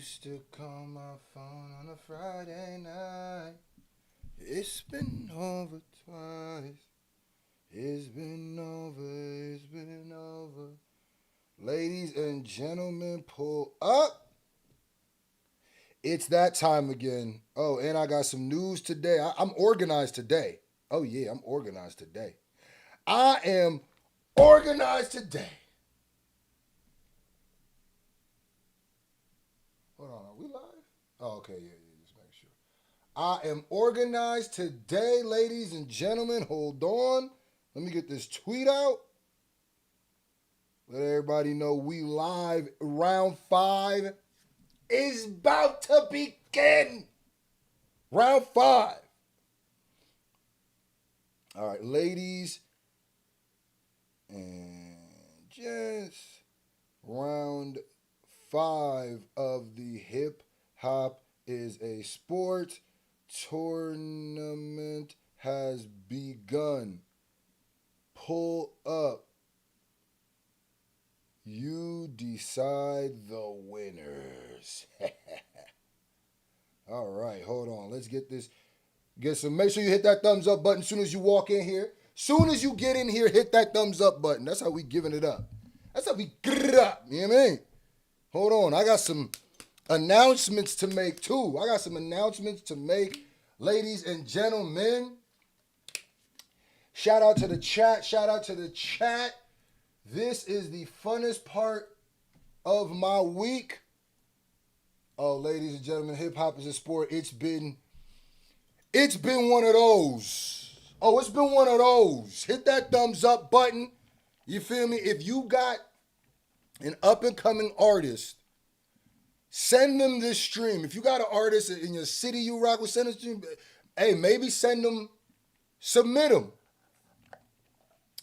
used to call my phone on a Friday night. It's been over twice. It's been over. Ladies and gentlemen, pull up. It's that time again. Oh, and I got some news today. I'm organized today. Oh, yeah, I'm organized today. I am organized today. Hold on, are we live? Oh, okay, yeah, just make sure. I am organized today, ladies and gentlemen. Hold on. Let me get this tweet out. Let everybody know we live. Round 5 is about to begin. Round 5. All right, ladies and gents. Round 5 of the Hip Hop is a Sport tournament has begun. Pull up. You decide the winners. All right, hold on. Let's get this. Make sure you hit that thumbs up button as soon as you walk in here. Soon as you get in here, hit that thumbs up button. That's how we giving it up. That's how we get it up. You know what I mean? Hold on. I got some announcements to make too. Ladies and gentlemen. Shout out to the chat. This is the funnest part of my week. Oh, ladies and gentlemen, hip hop is a sport. It's been one of those. Oh, it's been one of those. Hit that thumbs up button. You feel me? If you got an up and coming artist, send them this stream. If you got an artist in your city you rock with, send a stream. Hey, maybe submit them.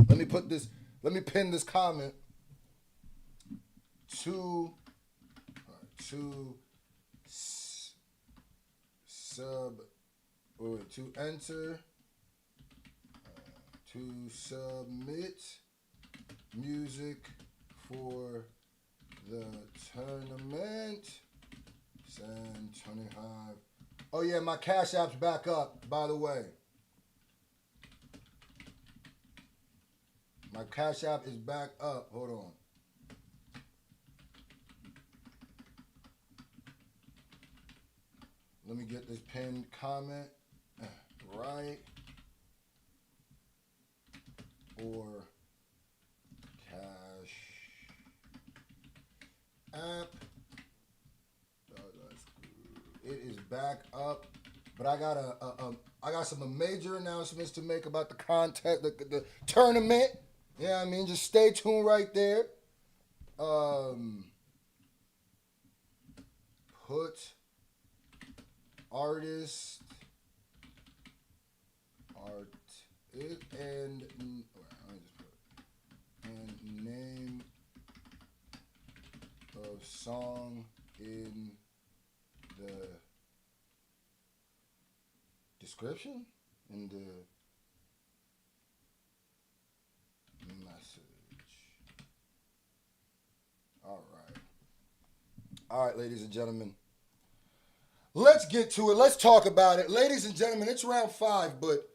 Let me pin this comment to enter to submit music for the tournament. Send 25. Oh yeah, my Cash App's back up, by the way. My Cash App is back up. Hold on. Let me get this pinned comment right. Or Cash App. It is back up, but I got some major announcements to make about the contest, the tournament. Yeah, I mean, just stay tuned right there. Put artist and name of song in the description, in the message. All right, ladies and gentlemen. Let's get to it. Let's talk about it. Ladies and gentlemen, it's round 5, but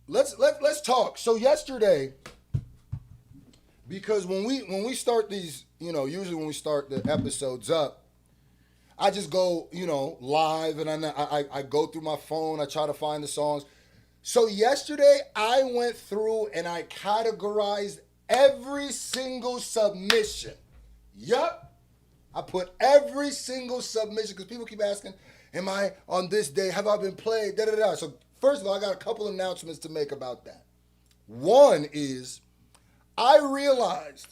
let's talk. So yesterday, because when we start these, usually when we start the episodes up, I just go, live, and I go through my phone. I try to find the songs. So yesterday, I went through and I categorized every single submission. Yup. I put every single submission because people keep asking, am I on this day? Have I been played? Da-da-da. So first of all, I got a couple announcements to make about that. One is I realized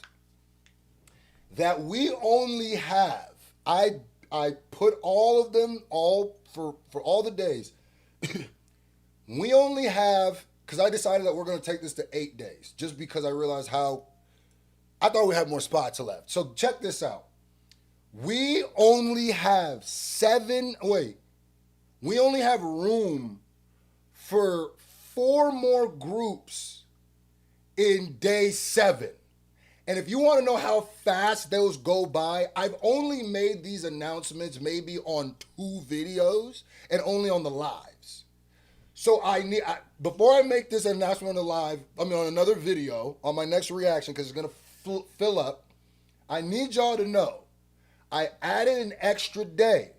that we only have, I put all of them, for all the days. We only have, because I decided that we're going to take this to 8 days, just because I realized I thought we had more spots left. So check this out. We only have we only have room for 4 more groups in day 7. And if you want to know how fast those go by, I've only made these announcements maybe on 2 videos and only on the lives. So before I make this announcement on the live, on another video, on my next reaction, because it's going to fill up, I need y'all to know I added an extra day.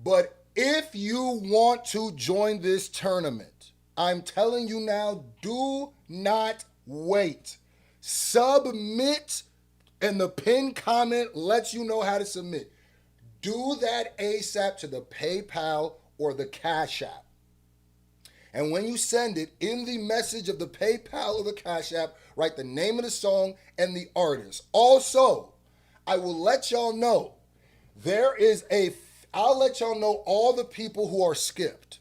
But if you want to join this tournament, I'm telling you now, do not wait. Submit, and the pinned comment lets you know how to submit. Do that ASAP to the PayPal or the Cashapp. And when you send it, in the message of the PayPal or the Cashapp, write the name of the song and the artist. Also, I will let y'all know, I'll let y'all know all the people who are skipped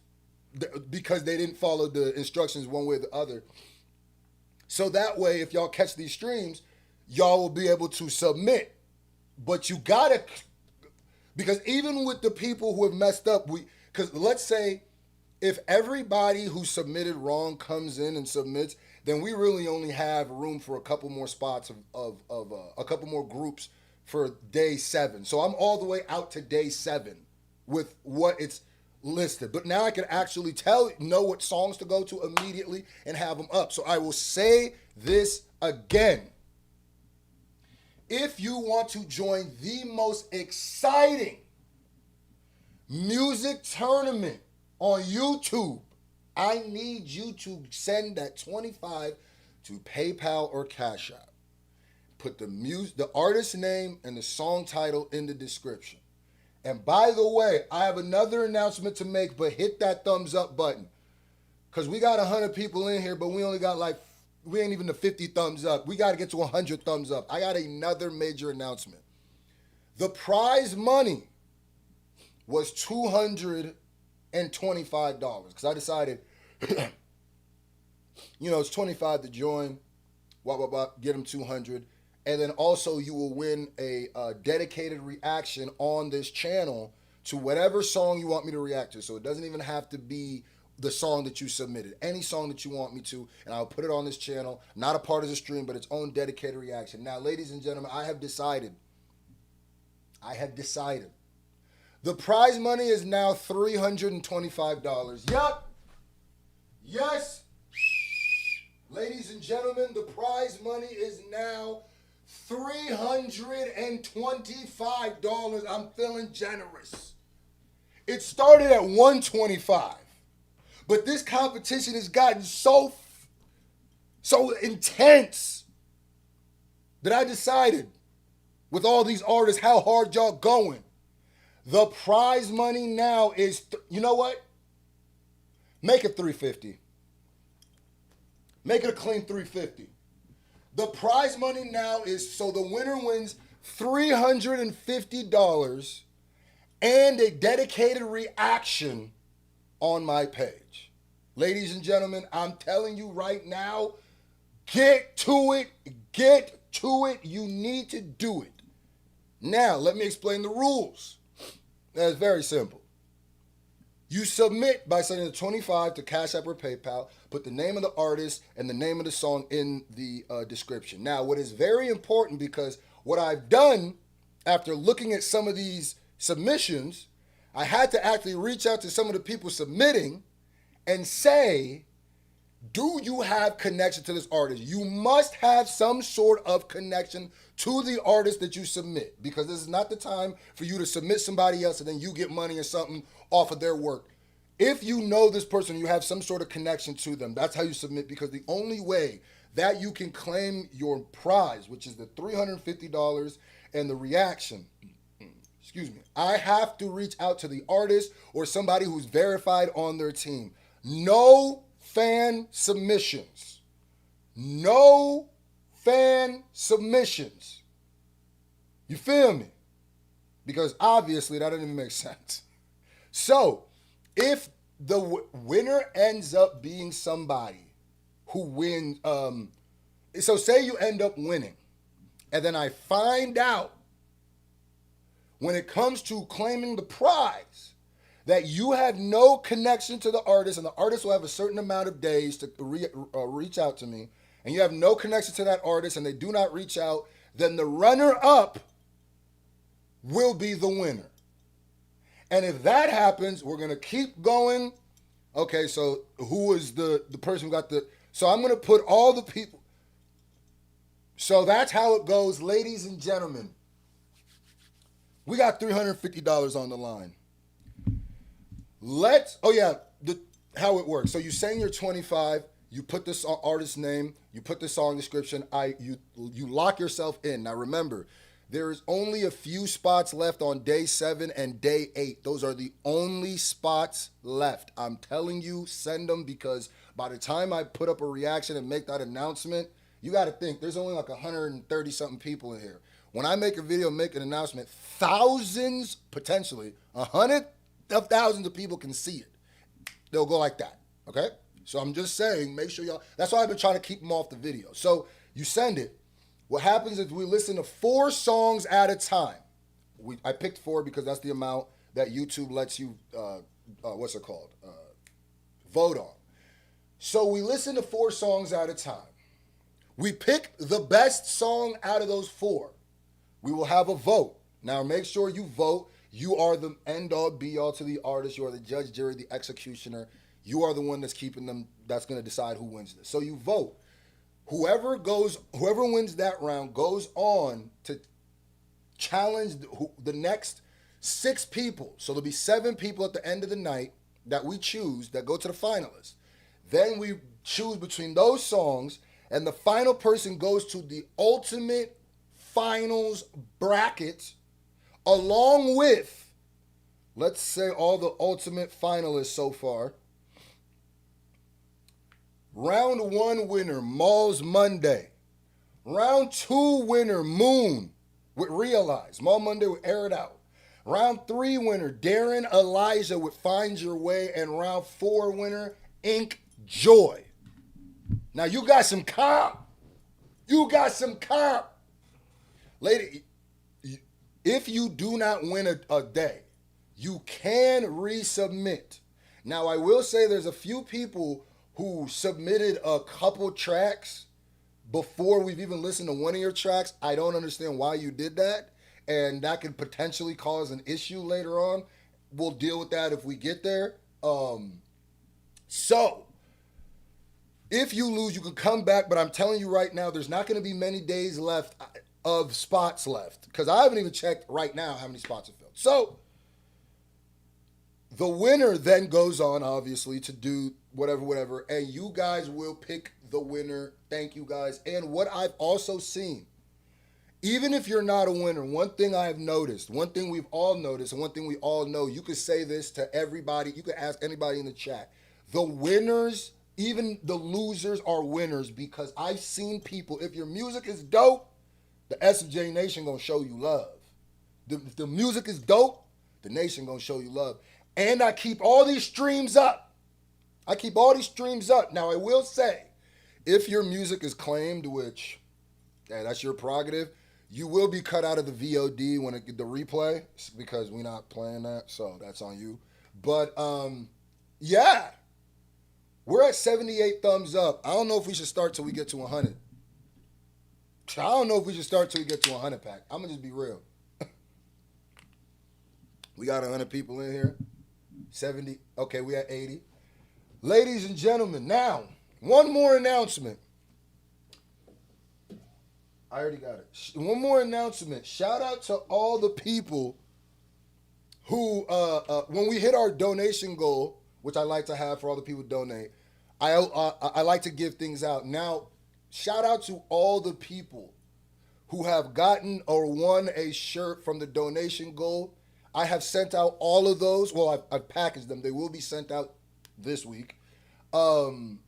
because they didn't follow the instructions one way or the other. So that way, if y'all catch these streams, y'all will be able to submit. But you gotta, because even with the people who have messed up, because let's say if everybody who submitted wrong comes in and submits, then we really only have room for a couple more spots of a couple more groups for day 7. So I'm all the way out to day 7 with what it's listed. But now I can actually know what songs to go to immediately and have them up. So I will say this again. If you want to join the most exciting music tournament on YouTube, I need you to send that 25 to PayPal or Cash App. Put the artist name and the song title in the description. And by the way, I have another announcement to make, but hit that thumbs up button. Because we got 100 people in here, but we only got we ain't even the 50 thumbs up. We got to get to 100 thumbs up. I got another major announcement. The prize money was $225. Because I decided, it's 25 to join. Get them 200. And then also you will win a dedicated reaction on this channel to whatever song you want me to react to. So it doesn't even have to be the song that you submitted. Any song that you want me to, and I'll put it on this channel. Not a part of the stream, but its own dedicated reaction. Now, ladies and gentlemen, I have decided. The prize money is now $325. Yup. Yes. Ladies and gentlemen, the prize money is now $325. I'm feeling generous. It started at $125, but this competition has gotten so intense that I decided, with all these artists, how hard y'all going. The prize money now is, you know what? Make it $350. Make it a clean $350. The prize money now is, so the winner wins $350 and a dedicated reaction on my page. Ladies and gentlemen, I'm telling you right now, get to it. You need to do it. Now, let me explain the rules. That's very simple. You submit by sending the 25 to Cash App or PayPal. Put the name of the artist and the name of the song in the description. Now, what is very important, because what I've done after looking at some of these submissions, I had to actually reach out to some of the people submitting and say, do you have connection to this artist? You must have some sort of connection to the artist that you submit, because this is not the time for you to submit somebody else and then you get money or something off of their work. If you know this person, you have some sort of connection to them, that's how you submit, because the only way that you can claim your prize, which is the $350 and the reaction, I have to reach out to the artist or somebody who's verified on their team. No fan submissions. No fan submissions. You feel me? Because obviously that doesn't even make sense. So, if the winner ends up being somebody who wins, so say you end up winning, and then I find out when it comes to claiming the prize that you have no connection to the artist, and the artist will have a certain amount of days to reach out to me, and you have no connection to that artist and they do not reach out, then the runner-up will be the winner. And if that happens, we're going to keep going. Okay, so who is the person who got the... So I'm going to put all the people... So that's how it goes, ladies and gentlemen. We got $350 on the line. How it works. So you saying you're 25, you put this artist name, you put the song description, you lock yourself in. Now remember, there is only a few spots left on day 7 and day 8. Those are the only spots left. I'm telling you, send them, because by the time I put up a reaction and make that announcement, you got to think, there's only like 130 something people in here. When I make a video, make an announcement, thousands, potentially, hundreds of thousands of people can see it. They'll go like that, okay? So I'm just saying, make sure y'all, that's why I've been trying to keep them off the video. So you send it. What happens is we listen to 4 songs at a time. I picked 4 because that's the amount that YouTube lets you, vote on. So we listen to 4 songs at a time. We pick the best song out of those 4. We will have a vote. Now make sure you vote. You are the end-all, be-all to the artist. You are the judge, jury, the executioner. You are the one that's keeping them, that's going to decide who wins this. So you vote. Whoever wins that round goes on to challenge the next 6 people. So there'll be 7 people at the end of the night that we choose that go to the finalists. Then we choose between those songs, and the final person goes to the ultimate finals bracket, along with, let's say, all the ultimate finalists so far. Round 1 winner, Maul's Monday. Round 2 winner, Moon with Realize. Maul Monday with Air It Out. Round 3 winner, Darren Elijah with Find Your Way. And round 4 winner, Ink Joy. Now you got some comp. Lady, if you do not win a day, you can resubmit. Now, I will say there's a few people who submitted a couple tracks before we've even listened to one of your tracks. I don't understand why you did that, and that could potentially cause an issue later on. We'll deal with that if we get there. So, if you lose, you can come back, but I'm telling you right now, there's not going to be many days left of spots left, because I haven't even checked right now how many spots are filled. So the winner then goes on, obviously, to do whatever, and you guys will pick the winner. Thank you, guys. And what I've also seen, even if you're not a winner, one thing I've noticed, one thing we've all noticed, and one thing we all know, you could say this to everybody, you could ask anybody in the chat, the winners, even the losers, are winners, because I've seen people, if your music is dope, the SFJ Nation gonna show you love. If the music is dope, the nation gonna show you love. And I keep all these streams up. Now, I will say, if your music is claimed, which, that's your prerogative, you will be cut out of the VOD when the replay, because we're not playing that, so that's on you. But, yeah. We're at 78 thumbs up. I don't know if we should start till we get to 100. I don't know if we should start till we get to 100 pack. I'm going to just be real. We got 100 people in here. 70. Okay, we at 80. Ladies and gentlemen, now, one more announcement. I already got it. One more announcement. Shout out to all the people who, when we hit our donation goal, which I like to have for all the people who donate, I like to give things out. Now, shout out to all the people who have gotten or won a shirt from the donation goal. I have sent out all of those. Well, I've packaged them. They will be sent out this week. And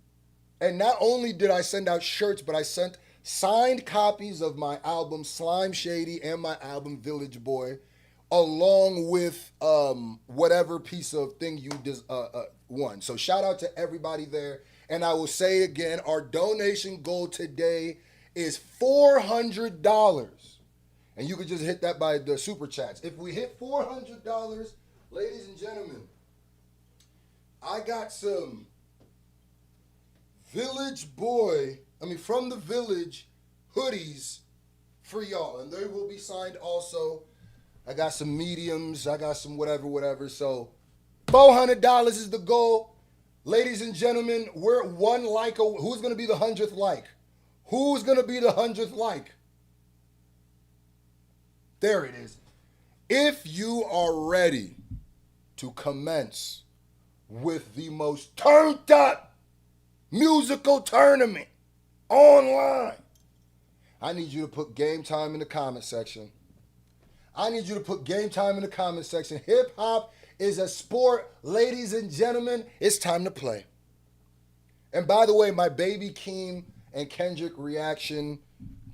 not only did I send out shirts, but I sent signed copies of my album Slime Shady and my album Village Boy, along with whatever piece of thing you won. So shout out to everybody there. And I will say again, our donation goal today is $400. And you could just hit that by the super chats. If we hit $400, ladies and gentlemen, I got some Village Boy from the village hoodies for y'all. And they will be signed also. I got some mediums. I got some whatever. So $400 is the goal. Ladies and gentlemen, we're one like. Who's going to be the 100th like? Who's going to be the 100th like? There it is. If you are ready to commence with the most turned up musical tournament online, I need you to put game time in the comment section. Hip hop is a sport. Ladies and gentlemen, it's time to play. And by the way, my baby Keem and Kendrick reaction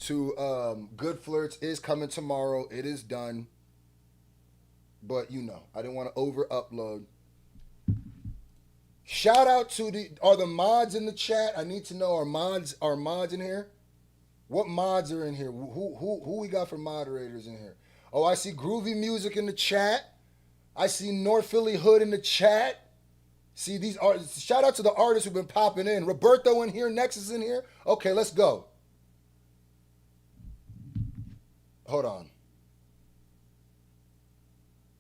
to Good Flirts is coming tomorrow. It is done. But you know, I didn't want to over upload. Shout out to are the mods in the chat? I need to know, are mods in here? What mods are in here? Who we got for moderators in here? Oh, I see Groovy Music in the chat. I see North Philly Hood in the chat. See these artists. Shout out to the artists who've been popping in. Roberto in here. Nexus in here. Okay, let's go. Hold on.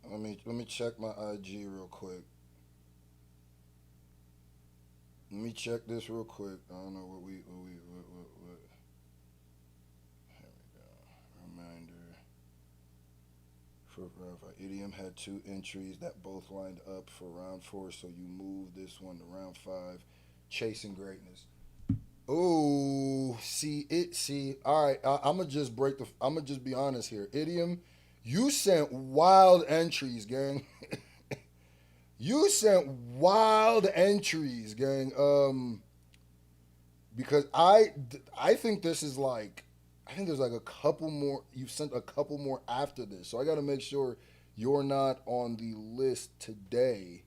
Let me check my IG real quick. Let me check this real quick. I don't know what. Here we go. Reminder. For Idiom had 2 entries that both lined up for round 4, so you move this one to round 5. Chasing greatness. Oh, see. All right, I'm gonna just be honest here. Idiom, you sent wild entries, gang. You sent wild entries, gang. Because I think this is like, I think there's like a couple more. You've sent a couple more after this, so I got to make sure you're not on the list today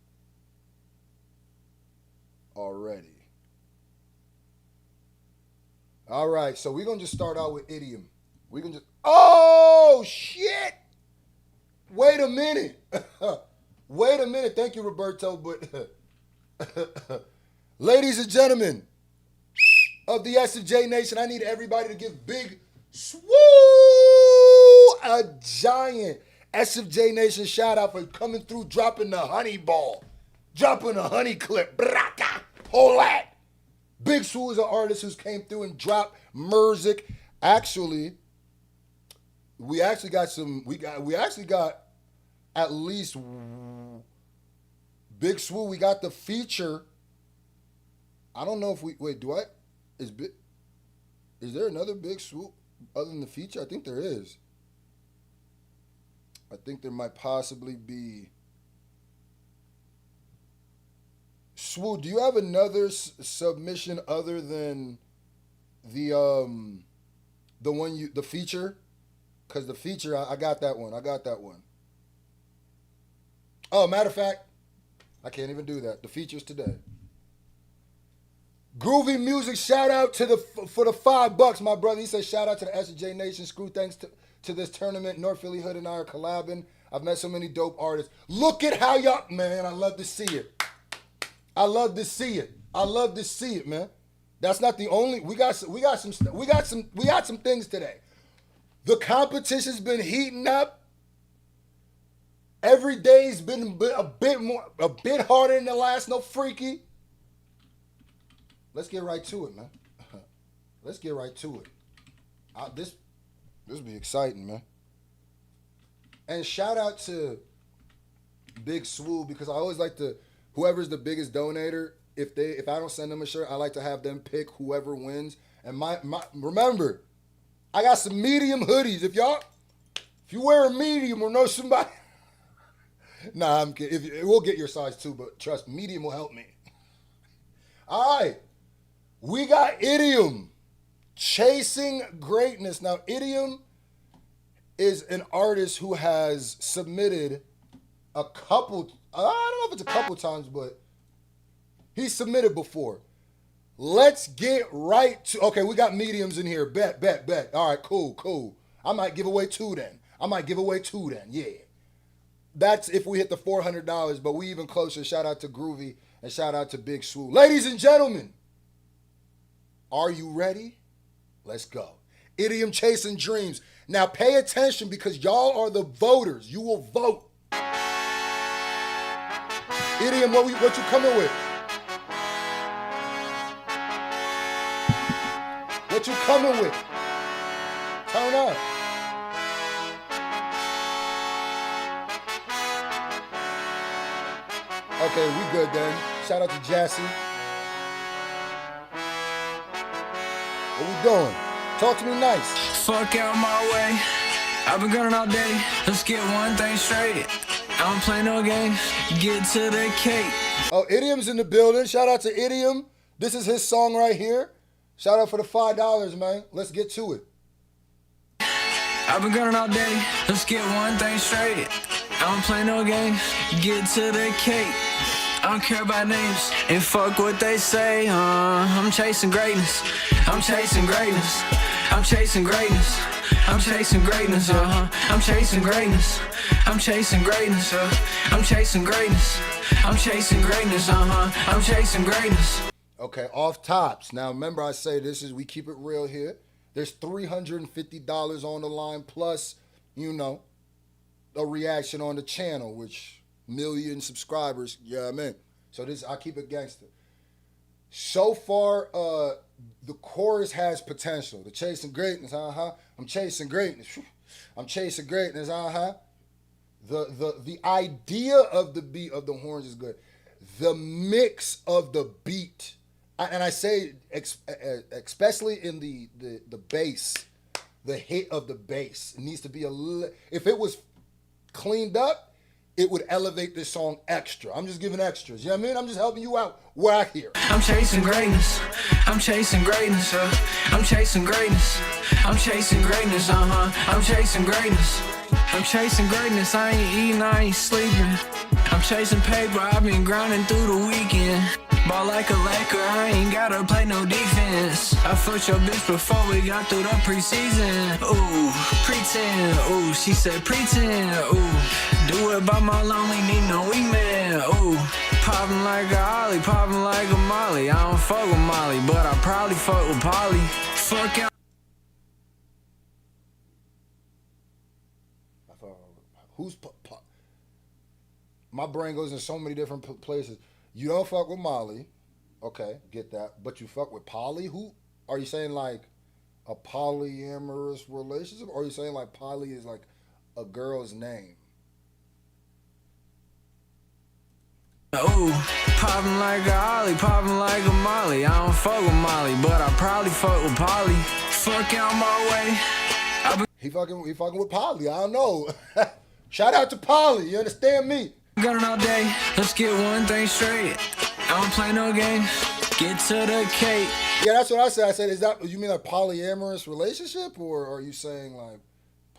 already. All right, so we're gonna just start out with Idiom. We can just. Oh shit! Wait a minute. Wait a minute. Thank you, Roberto. But ladies and gentlemen of the SFJ Nation, I need everybody to give Big Swoo a giant SFJ Nation shout out for coming through, dropping the honey ball, dropping a honey clip. Braka, whole lot. Big Swoo is an artist who's came through and dropped Merzik. Actually, we actually got at least Big Swoo. We got the feature. I don't know if is there another Big Swoo other than the feature? I think there is. I think there might possibly be. Swoo, do you have another submission other than the feature? Because the feature, I got that one. Oh, matter of fact, I can't even do that. The feature's today. Groovy Music, shout out for the $5, my brother. He said shout out to the SJ Nation. Screw, thanks to this tournament. North Philly Hood and I are collabing. I've met so many dope artists. Look at how y'all, man. I love to see it. I love to see it, man. That's not the only. We got some things today. The competition's been heating up. Every day's been a bit harder than the last. No freaky. Let's get right to it, man. Let's get right to it. This be exciting, man. And shout out to Big Swoo, because I always like to, whoever's the biggest donator, if I don't send them a shirt, I like to have them pick whoever wins. And remember, I got some medium hoodies. If you wear a medium or know somebody, nah, I'm kidding. It will get your size too, but trust, medium will help me. All right. We got Idiom, Chasing Greatness. Now, Idiom is an artist who has submitted a couple, I don't know if it's a couple times, but he's submitted before. Let's get right to, okay, we got mediums in here. Bet. All right, cool. I might give away two then. Yeah. That's if we hit the $400, but we even closer. Shout out to Groovy and shout out to Big Swoo. Ladies and gentlemen, Are you ready? Let's go. Idiom Chasing Dreams. Now pay attention because y'all are the voters. You will vote. Idiom, what you coming with? What you coming with? Turn up. Okay, we good then. Shout out to Jassy. What we doing? Talk to me nice. Fuck out my way. I've been grinding all day. Let's get one thing straight. I don't play no games. Get to the cake. Oh, Idiom's in the building. Shout out to Idiom. This is his song right here. Shout out for the $5, man. Let's get to it. I've been grinding all day. Let's get one thing straight. I don't play no games. Get to the cake. I don't care about names. And fuck what they say. I'm chasing greatness. I'm chasing greatness. I'm chasing greatness. I'm chasing greatness. I'm chasing greatness. I'm chasing greatness. I'm chasing greatness. I'm chasing greatness. I'm chasing greatness. Okay, off tops. Now remember I say we keep it real here. There's $350 on the line plus, a reaction on the channel, which million subscribers, I mean. So I keep it gangster. So far, the chorus has potential. The chasing greatness, I'm chasing greatness. I'm chasing greatness, The idea of the beat of the horns is good. The mix of the beat, and I say especially in the bass, the hit of the bass, it needs to be if it was cleaned up, it would elevate this song extra. I'm just giving extras. You know what I mean? I'm just helping you out where I hear. I'm chasing greatness. I'm chasing greatness. I'm chasing greatness. I'm chasing greatness. I'm chasing greatness. I'm chasing greatness. I ain't eating, I ain't sleeping. I'm chasing paper. I've been grinding through the weekend. Ball like a Laker, I ain't gotta play no defense. I fucked your bitch before we got through the preseason. Ooh, pretend. Ooh, she said pretend. Ooh, do it by my lonely, need no wingman. Ooh, popping like a Ollie, popping like a Molly. I don't fuck with Molly, but I probably fuck with Polly. Fuck out. My brain goes in so many different places. You don't fuck with Molly. Okay, get that. But you fuck with Polly? Who? Are you saying like a polyamorous relationship? Or are you saying like Polly is like a girl's name? Ooh, popping like a Ollie, popping like a Molly. I don't fuck with Molly, but I probably fuck with Polly. Fuck out my way. He fucking with Polly. I don't know. Shout out to Polly. You understand me? Gunning all day, let's get one thing straight. I don't play no games, get to the cake. Yeah, that's what I said. I said, is that, you mean a polyamorous relationship? Or are you saying like,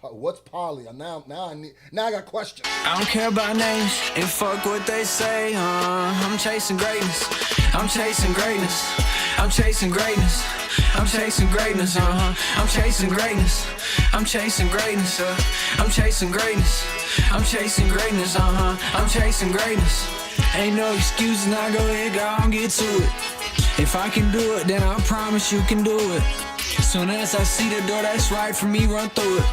what's poly? Now I got questions. I don't care about names and fuck what they say. I'm chasing greatness. I'm chasing greatness. I'm chasing greatness. I'm chasing greatness. I'm chasing greatness. I'm chasing greatness. I'm chasing greatness. I'm chasing greatness. I'm chasing greatness. Ain't no excuses, now go ahead, go on, get to it. If I can do it, then I promise you can do it. Soon as I see the door that's right for me, run through it.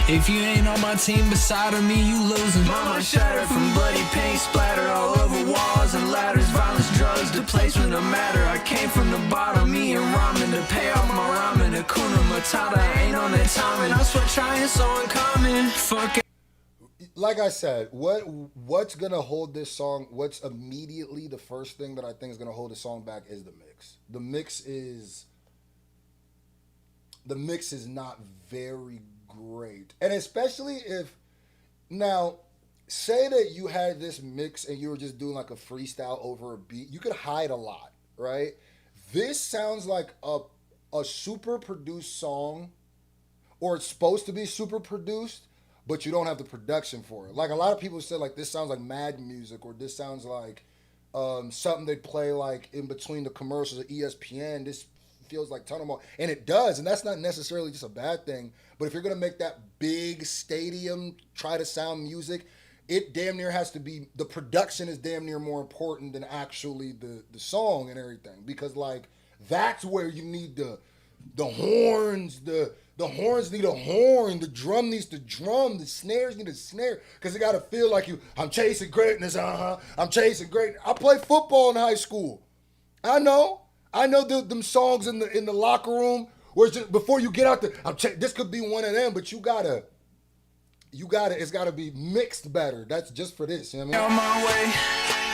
If you ain't on my team beside of me, you losing. Mama shattered from bloody paint splattered all over walls and ladders. Violence, drugs, the placement of matter. I came from the bottom, eating ramen to pay off my ramen. Hakuna Matata, I ain't on that time, and I swear trying so uncommon. Fuck it. Like I said, what's gonna hold this song? What's immediately the first thing that I think is gonna hold the song back is the mix. The mix is not very great, and especially if now say that you had this mix and you were just doing like a freestyle over a beat, you could hide a lot, right? This sounds like a super produced song, or it's supposed to be super produced, but you don't have the production for it. Like a lot of people said, like this sounds like Mad music, or this sounds like something they play like in between the commercials of ESPN. This feels like Tunnel Mall, and it does, and that's not necessarily just a bad thing. But if you're gonna make that big stadium try to sound music, it damn near has to be, the production is damn near more important than actually the song and everything, because like That's where you need the horns, the horns need a horn, the drum needs to drum, the snares need a snare, because it got to feel like I'm chasing greatness, I'm chasing greatness. I played football in high school. I know them songs in the locker room where it's just, before you get out there, this could be one of them, but it's gotta be mixed better. That's just for this, you know what I mean? On my way,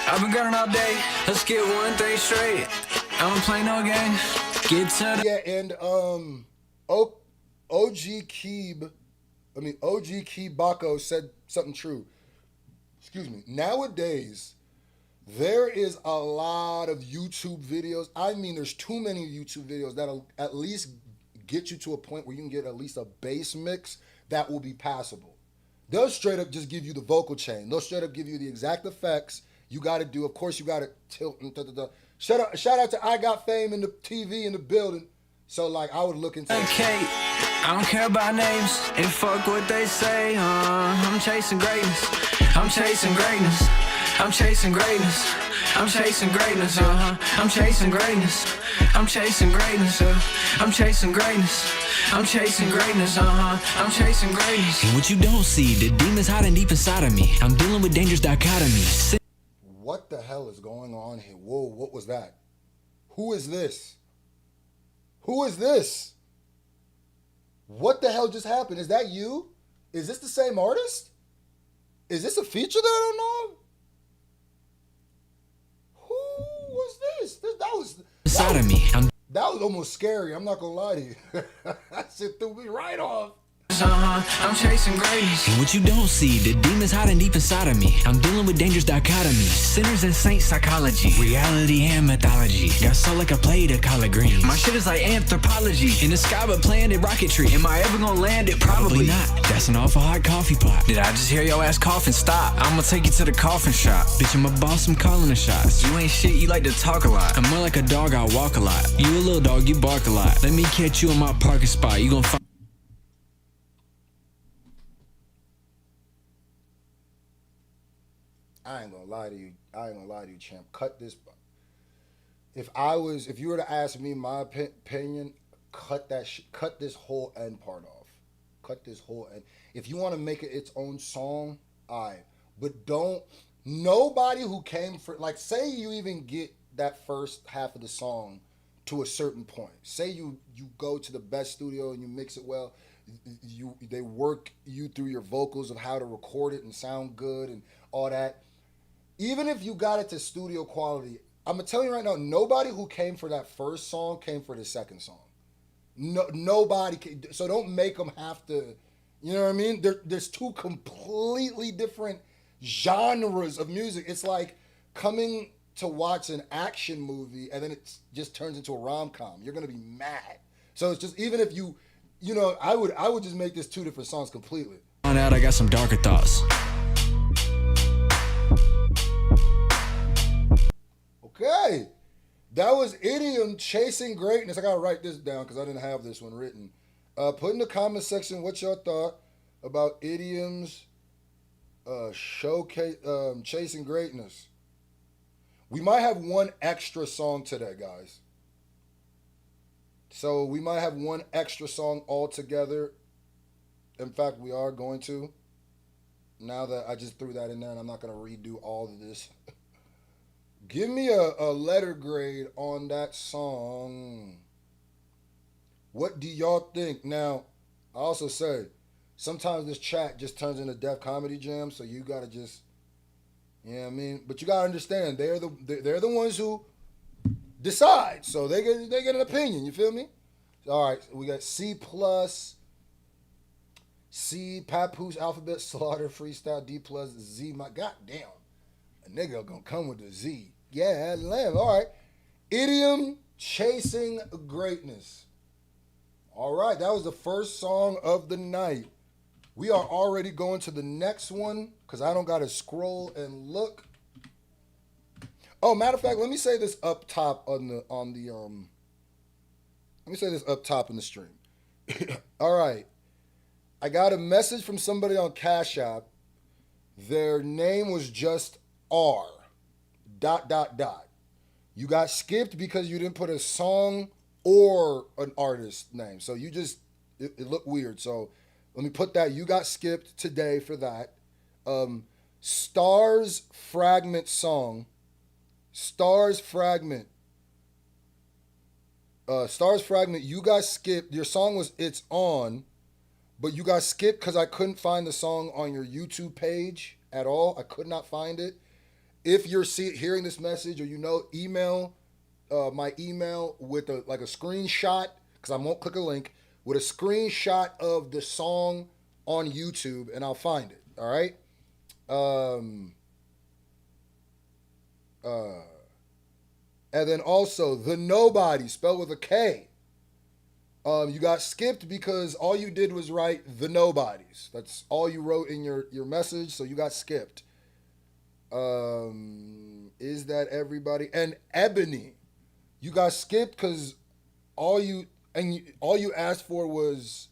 I've been grinding all day. Let's get one thing straight. I don't play no games. Get to Yeah, and OG Keebako said something true. Excuse me. Nowadays, there is a lot of YouTube videos. I mean, there's too many YouTube videos that'll at least get you to a point where you can get at least a bass mix that will be passable. They'll straight up just give you the vocal chain. They'll straight up give you the exact effects you got to do. Of course, you got to tilt and da-da-da. Shout out to I Got Fame in the TV in the building. So, like, I would look into it. okay. I don't care about names and fuck what they say. I'm chasing greatness. I'm chasing greatness. I'm chasing greatness. I'm chasing greatness. I'm chasing greatness. I'm chasing greatness. I'm chasing greatness. I'm chasing greatness, I'm chasing greatness. And what you don't see, the demon's hiding deep inside of me. I'm dealing with dangerous dichotomy. What the hell is going on here? Whoa, what was that? Who is this? Who is this? What the hell just happened? Is that you? Is this the same artist? Is this a feature that I don't know of? Who was this? That was almost scary. I'm not gonna lie to you. That shit threw me right off. I'm chasing greatness. And what you don't see, the demon's hiding deep inside of me. I'm dealing with dangerous dichotomy. Sinners and saints psychology. Reality and mythology. Got soul like I played a collard greens. My shit is like anthropology. In the sky but planet rocketry. Am I ever gonna land it? Probably not. That's an awful hot coffee pot. Did I just hear your ass coughing? Stop. I'ma take you to the coffin shop. Bitch, I'm a boss, I'm calling the shots. You ain't shit, you like to talk a lot. I'm more like a dog, I walk a lot. You a little dog, you bark a lot. Let me catch you in my parking spot. You gon' find I ain't gonna lie to you, champ. Cut this. If you were to ask me my opinion, cut this whole end part off. Cut this whole end. If you want to make it its own song, but don't. Nobody who came for, like, say you even get that first half of the song to a certain point. Say you go to the best studio and you mix it well. They work you through your vocals of how to record it and sound good and all that. Even if you got it to studio quality, I'm gonna tell you right now, nobody who came for that first song came for the second song. No, nobody. So don't make them have to. You know what I mean? There's two completely different genres of music. It's like coming to watch an action movie and then it just turns into a rom-com. You're gonna be mad. So it's just, even if I would just make this two different songs completely. On out, I got some darker thoughts. Okay, that was Idiom, Chasing Greatness. I gotta write this down because I didn't have this one written. Put in the comment section what y'all thought about Idiom's showcase, Chasing Greatness. We might have one extra song today, guys. So we might have one extra song altogether. In fact, we are going to. Now that I just threw that in there and I'm not going to redo all of this. Give me a letter grade on that song. What do y'all think? Now, I also say, sometimes this chat just turns into Def Comedy Jam, so you got to just, you know what I mean? But you got to understand, they're the ones who decide, so they get an opinion, you feel me? All right, we got C+, C, Papoose, Alphabet, Slaughter, Freestyle, D+, Z, my goddamn. A nigga gonna come with the Z. Yeah, lamb. All right. Idiom, Chasing Greatness. All right, that was the first song of the night. We are already going to the next one because I don't got to scroll and look. Oh, matter of fact, let me say this up top let me say this up top in the stream. All right. I got a message from somebody on Cashapp. Their name was just R. ... You got skipped because you didn't put a song or an artist name. So you just, it looked weird. So let me put that. You got skipped today for that. Stars Fragment song. Stars Fragment. Stars Fragment, you got skipped. Your song was It's On, but you got skipped because I couldn't find the song on your YouTube page at all. I could not find it. If you're hearing this message or email my email with a screenshot, because I won't click a link, with a screenshot of the song on YouTube, and I'll find it. All right? And then also, The Nobody, spelled with a K. You got skipped because all you did was write The Nobodies. That's all you wrote in your message, so you got skipped. Is that everybody? And Ebony, you got skipped because all you asked for was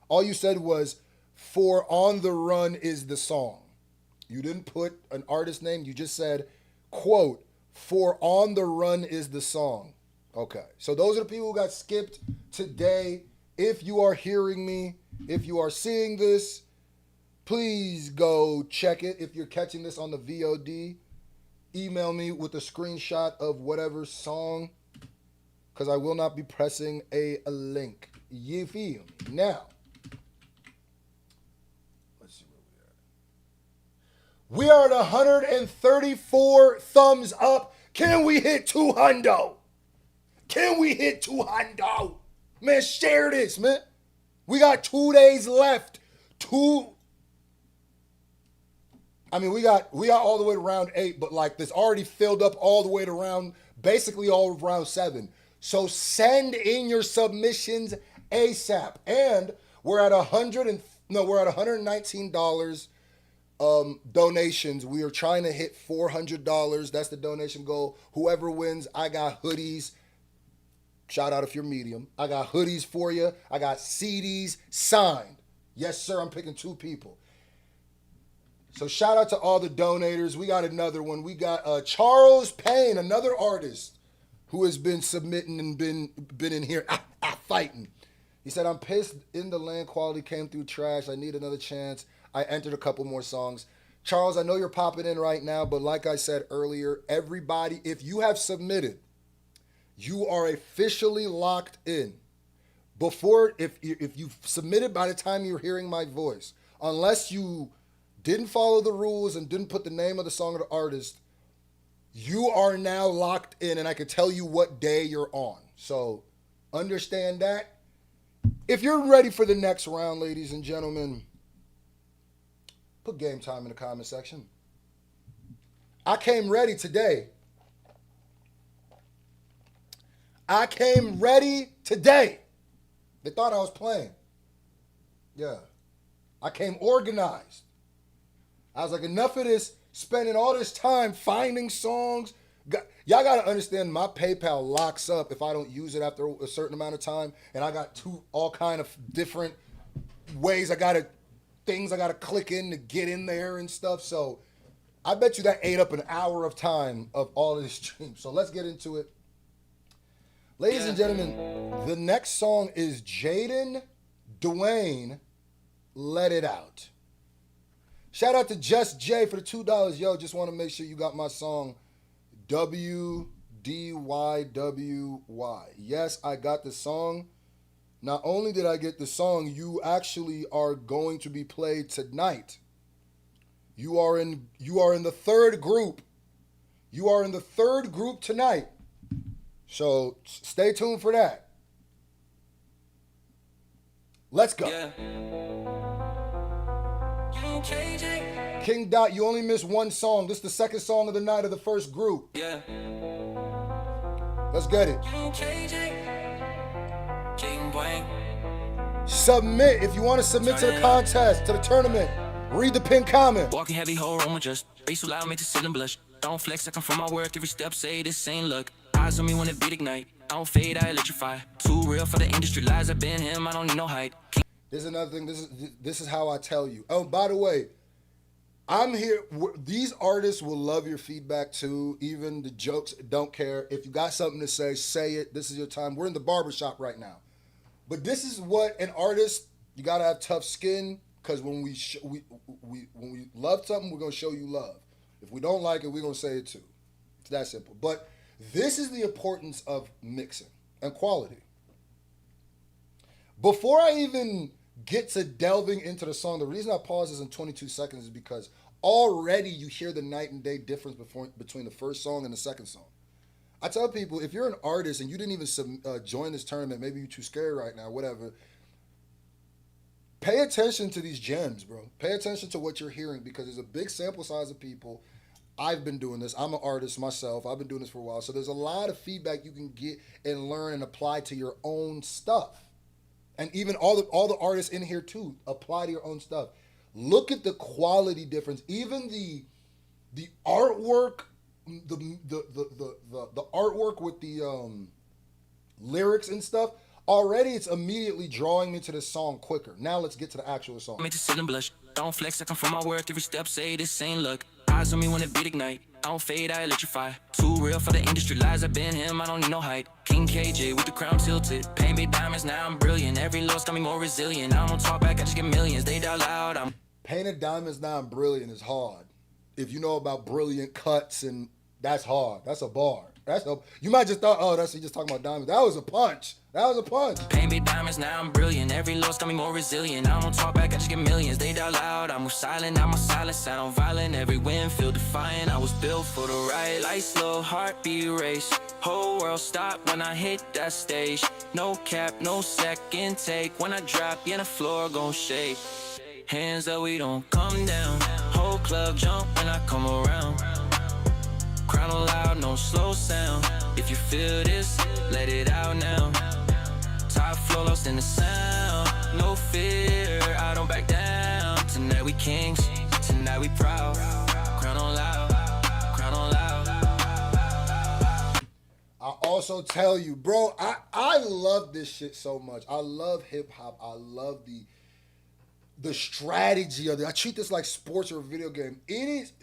all you said was For On the Run is the song. You didn't put an artist name. You just said, quote, For On the Run is the song. Okay, so those are the people who got skipped today. If you are hearing me, if you are seeing this, please go check it. If you're catching this on the VOD, email me with a screenshot of whatever song, because I will not be pressing a link. You feel me? Now, let's see where we are. We are at 134 thumbs up. Can we hit 200? Can we hit 200? Man, share this, man. We got 2 days left. We got all the way to round 8, but like this already filled up all the way to basically all of round 7. So send in your submissions ASAP. And we're at $119 donations. We are trying to hit $400. That's the donation goal. Whoever wins, I got hoodies. Shout out if you're medium. I got hoodies for you. I got CDs signed. Yes, sir. I'm picking 2 people. So shout out to all the donators. We got another one. We got Charles Payne, another artist who has been submitting and been in here fighting. He said, I'm pissed in the land quality came through trash. I need another chance. I entered a couple more songs. Charles, I know you're popping in right now, but like I said earlier, everybody, if you have submitted, you are officially locked in. If you've submitted by the time you're hearing my voice, unless you didn't follow the rules and didn't put the name of the song or the artist, you are now locked in, and I can tell you what day you're on. So understand that. If you're ready for the next round, ladies and gentlemen, put game time in the comment section. I came ready today. They thought I was playing. Yeah. I came organized. I was like, enough of this, spending all this time finding songs. Y'all got to understand, my PayPal locks up if I don't use it after a certain amount of time. And I got all kind of different ways things I got to click in to get in there and stuff. So I bet you that ate up an hour of time of all of this stream. So let's get into it. Ladies and gentlemen, the next song is Jaden, Dwayne, Let It Out. Shout out to Just J for the $2. Yo, just want to make sure you got my song, WDYWY. Yes, I got the song. Not only did I get the song, you actually are going to be played tonight. You are in the third group. You are in the third group tonight. So stay tuned for that. Let's go. Yeah. King Dot, you only missed one song. This is the second song of the night of the first group. Yeah. Let's get it. Submit if you want to submit to the contest, to the tournament. Read the pinned comment. Walking heavy, whole room just face so loud, make to sit and blush. Don't flex, I come from my work. Every step say this ain't luck. Eyes on me when the beat ignite. I don't fade, I electrify. Too real for the industry lies. I've been him, I don't need no height. There's another thing. This is how I tell you. Oh, by the way, I'm here. These artists will love your feedback too. Even the jokes, don't care. If you got something to say it. This is your time. We're in the barbershop right now. But this is what an artist, you got to have tough skin, because when we love something, we're going to show you love. If we don't like it, we're going to say it too. It's that simple. But this is the importance of mixing and quality. Before I even get to delving into the song, the reason I pause this in 22 seconds is because already you hear the night and day difference between the first song and the second song. I tell people, if you're an artist and you didn't even join this tournament, maybe you're too scared right now, whatever, pay attention to these gems, bro. Pay attention to what you're hearing, because there's a big sample size of people. I've been doing this. I'm an artist myself. I've been doing this for a while. So there's a lot of feedback you can get and learn and apply to your own stuff. And even all the artists in here too, apply to your own stuff. Look at the quality difference. Even the artwork, the artwork with the lyrics and stuff. Already, it's immediately drawing me to the song quicker. Now let's get to the actual song. Make the ceiling blush. Don't flex, I come from my work. Every step say this ain't luck. Eyes on me when the beat ignite. I don't fade, I electrify. Too real for the industry lies. I've been him, I don't need no height. King KJ with the crown tilted. Paint me diamonds, now I'm brilliant. Every loss got me more resilient. I don't talk back, I just get millions. They die loud. I'm Painted diamonds, now I'm brilliant is hard. If you know about brilliant cuts, and that's hard. That's a bar. You might just thought, oh, he just talking about diamonds. That was a punch. Paint me diamonds, now I'm brilliant. Every loss got me more resilient. I don't talk back, I just get millions. They die loud, I move silent, I'm a silent, sound violent. Every wind feel defiant. I was built for the right light, slow heartbeat race. Whole world stop when I hit that stage. No cap, no second take. When I drop, yeah, the floor gon' shake. Hands up, we don't come down. Whole club jump when I come around. Crown loud, no slow sound. If you feel this, let it out now. Top floor lost in the sound. No fear, I don't back down. Tonight we kings, tonight we proud. Crown on loud, crown on loud. I also tell you, bro, I love this shit so much. I love hip hop. I love the strategy of it. I treat this like sports or a video game. It is.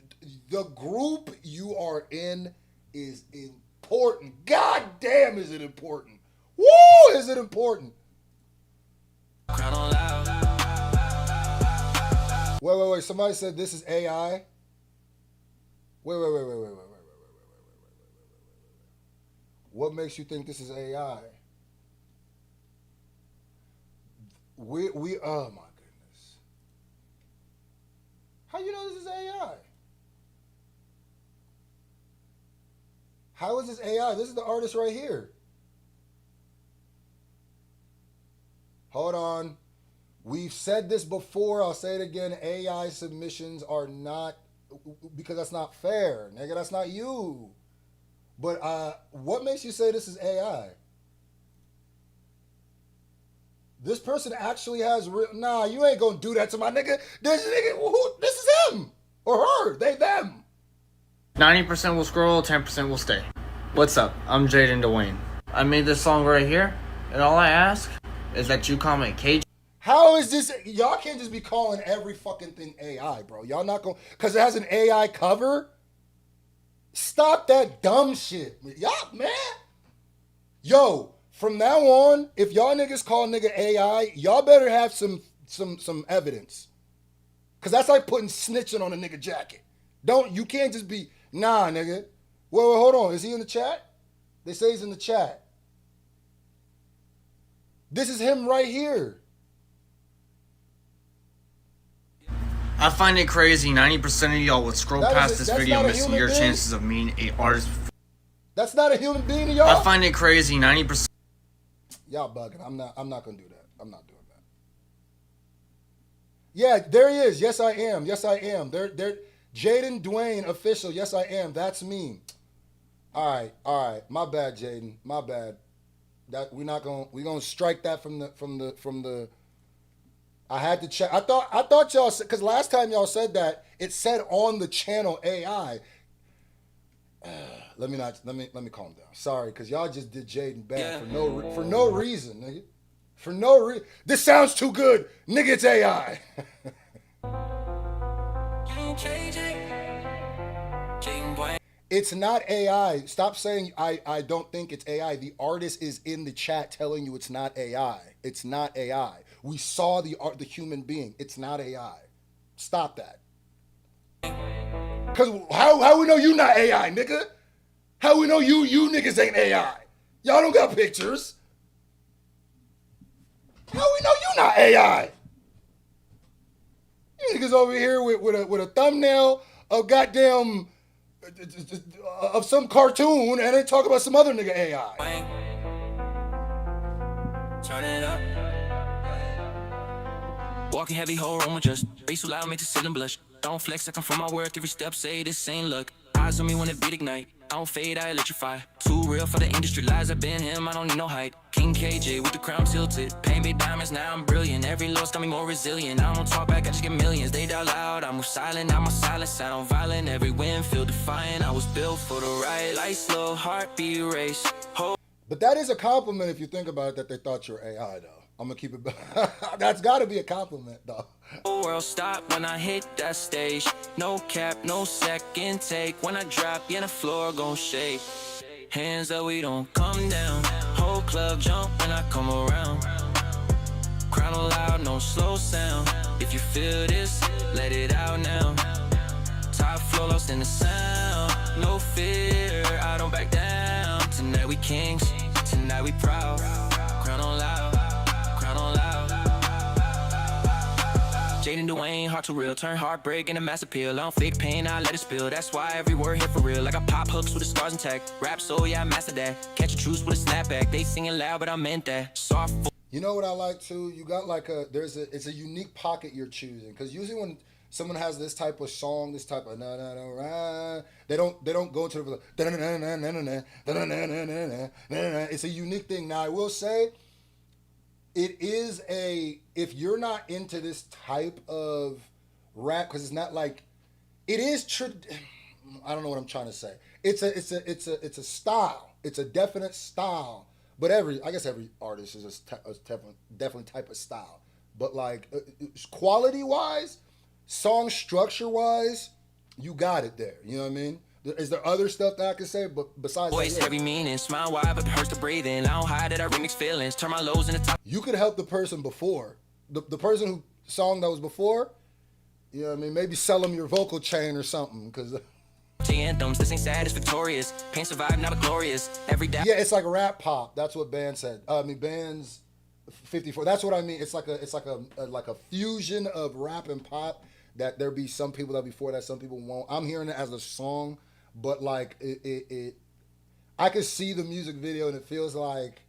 The group you are in is important. God damn, is it important? Woo, is it important? Crown on loud. Wait. Somebody said this is AI. Wait. What makes you think this is AI? We oh my goodness. How you know this is AI? How is this AI? This is the artist right here. Hold on. We've said this before. I'll say it again. AI submissions are not, because that's not fair. Nigga, that's not you. But what makes you say this is AI? This person actually has real. Nah, you ain't gonna do that to my nigga. This is him or her. They, them. 90% will scroll, 10% will stay. What's up? I'm Jaden Dwayne. I made this song right here, and all I ask is that you comment KJ. How is this? Y'all can't just be calling every fucking thing AI, bro. Y'all not going, because it has an AI cover? Stop that dumb shit. Y'all, man. Yo, from now on, if y'all niggas call nigga AI, y'all better have some evidence. Because that's like putting snitching on a nigga jacket. You can't just be, nah, nigga. Wait, hold on. Is he in the chat? They say he's in the chat. This is him right here. I find it crazy 90% of y'all would scroll past this video missing your chances of meeting a artist. That's not a human being to y'all? I find it crazy 90%. Y'all bugging. I'm not gonna do that. I'm not doing that. Yeah, there he is. Yes, I am. There Jaden Dwayne official. Yes, I am. That's me. All right. My bad, Jaden. My bad. That we're gonna strike that from the. I had to check. I thought y'all said, because last time y'all said that, it said on the channel AI. Let me calm down. Sorry, because y'all just did Jaden bad for no reason, nigga. For no reason. This sounds too good, nigga. It's AI. It's not AI. Stop saying I don't think it's AI. The artist is in the chat telling you it's not AI. It's not AI. We saw the human being. It's not AI. Stop that. Cause how we know you not AI, nigga? How we know you niggas ain't AI? Y'all don't got pictures. How we know you not AI? You niggas over here with a thumbnail of goddamn of some cartoon and they talk about some other nigga AI. Turn it up. Walking heavy, whole room just bass so loud, make the ceiling blush. Don't flex, I come from my work, every step say this ain't luck. Eyes on me when the beat ignite. I don't fade, I electrify. Too real for the industry, lies I've been him, I don't need no height. King KJ with the crown tilted. Paint me diamonds, now I'm brilliant. Every loss got me more resilient. I don't talk back, I just get millions. They die loud, I move silent, now my silence sound violent. Every wind feel defiant, I was built for the right. Light slow, heartbeat race. But that is a compliment if you think about it, that they thought you're AI though. I'm gonna keep it. That's gotta be a compliment though. Whole world stop when I hit that stage. No cap, no second take. When I drop, yeah, the floor gon' shake. Hands up, we don't come down. Whole club jump when I come around. Crown loud, no slow sound. If you feel this, let it out now. Top floor lost in the sound. No fear, I don't back down. Tonight we kings, tonight we proud. Crown on loud, crown on loud. Jaden, Dwayne, hard to real. Turn heartbreak into mass appeal. I don't fake pain, I let it spill. That's why every word hit for real. Like I pop hooks with the stars intact. Rap so yeah, I mastered that. Catch a truce with a snapback. They singing loud, but I meant that. Soft. You know what I like too? You got like it's a unique pocket you're choosing. Because usually when someone has this type of song, this type of they don't go into the it's a unique thing. Now I will say, it is if you're not into this type of rap, because it's not like it is. I don't know what I'm trying to say. It's a style. It's a definite style. But I guess every artist is a definitely type of style. But like quality wise, song structure wise, you got it there. You know what I mean? Is there other stuff that I can say? But besides, voice heavy meaning, smile wide, but it hurts to breathe in. I don't hide that I remix feelings, turn my lows into top. You could help the person before the person who song that was before. You know what I mean? Maybe sell them your vocal chain or something, because. Anthems, this ain't sad, it's victorious. Pain survived, now but glorious. Every day. Yeah, it's like rap pop. That's what Band said. Band's 54. That's what I mean. It's like a fusion of rap and pop. That there be some people that be for that, some people won't. I'm hearing it as a song, but like it I can see the music video and it feels like.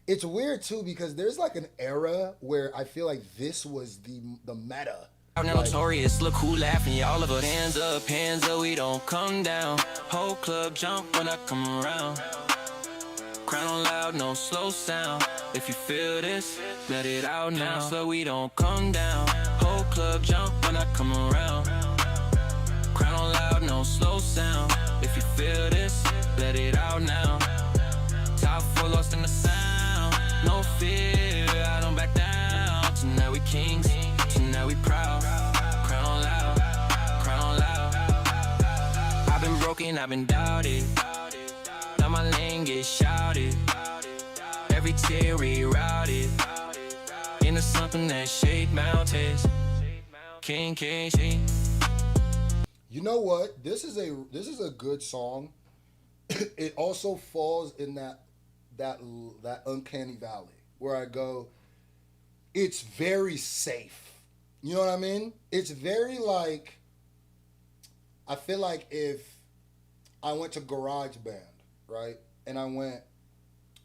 It's weird too because there's like an era where I feel like this was the meta. Now notorious, look who laughing, yeah, all of us. Hands up, we don't come down. Whole club jump when I come around. Crown on loud, no slow sound. If you feel this, let it out now. So we don't come down. Whole club jump when I come around. Crown on loud, no slow sound. If you feel this, let it out now. Top floor lost in the sound. No fear, I don't back down. Tonight we kings. Now we proud, crown on loud, crown on loud. I've been broken, I've been doubted. Now my lane gets shouted. Every tear rerouted into something that shake mountains. King KC. You know what? This is a good song. It also falls in that uncanny valley where I go, it's very safe. You know what I mean? It's very like, I feel like if I went to GarageBand, right? And I went,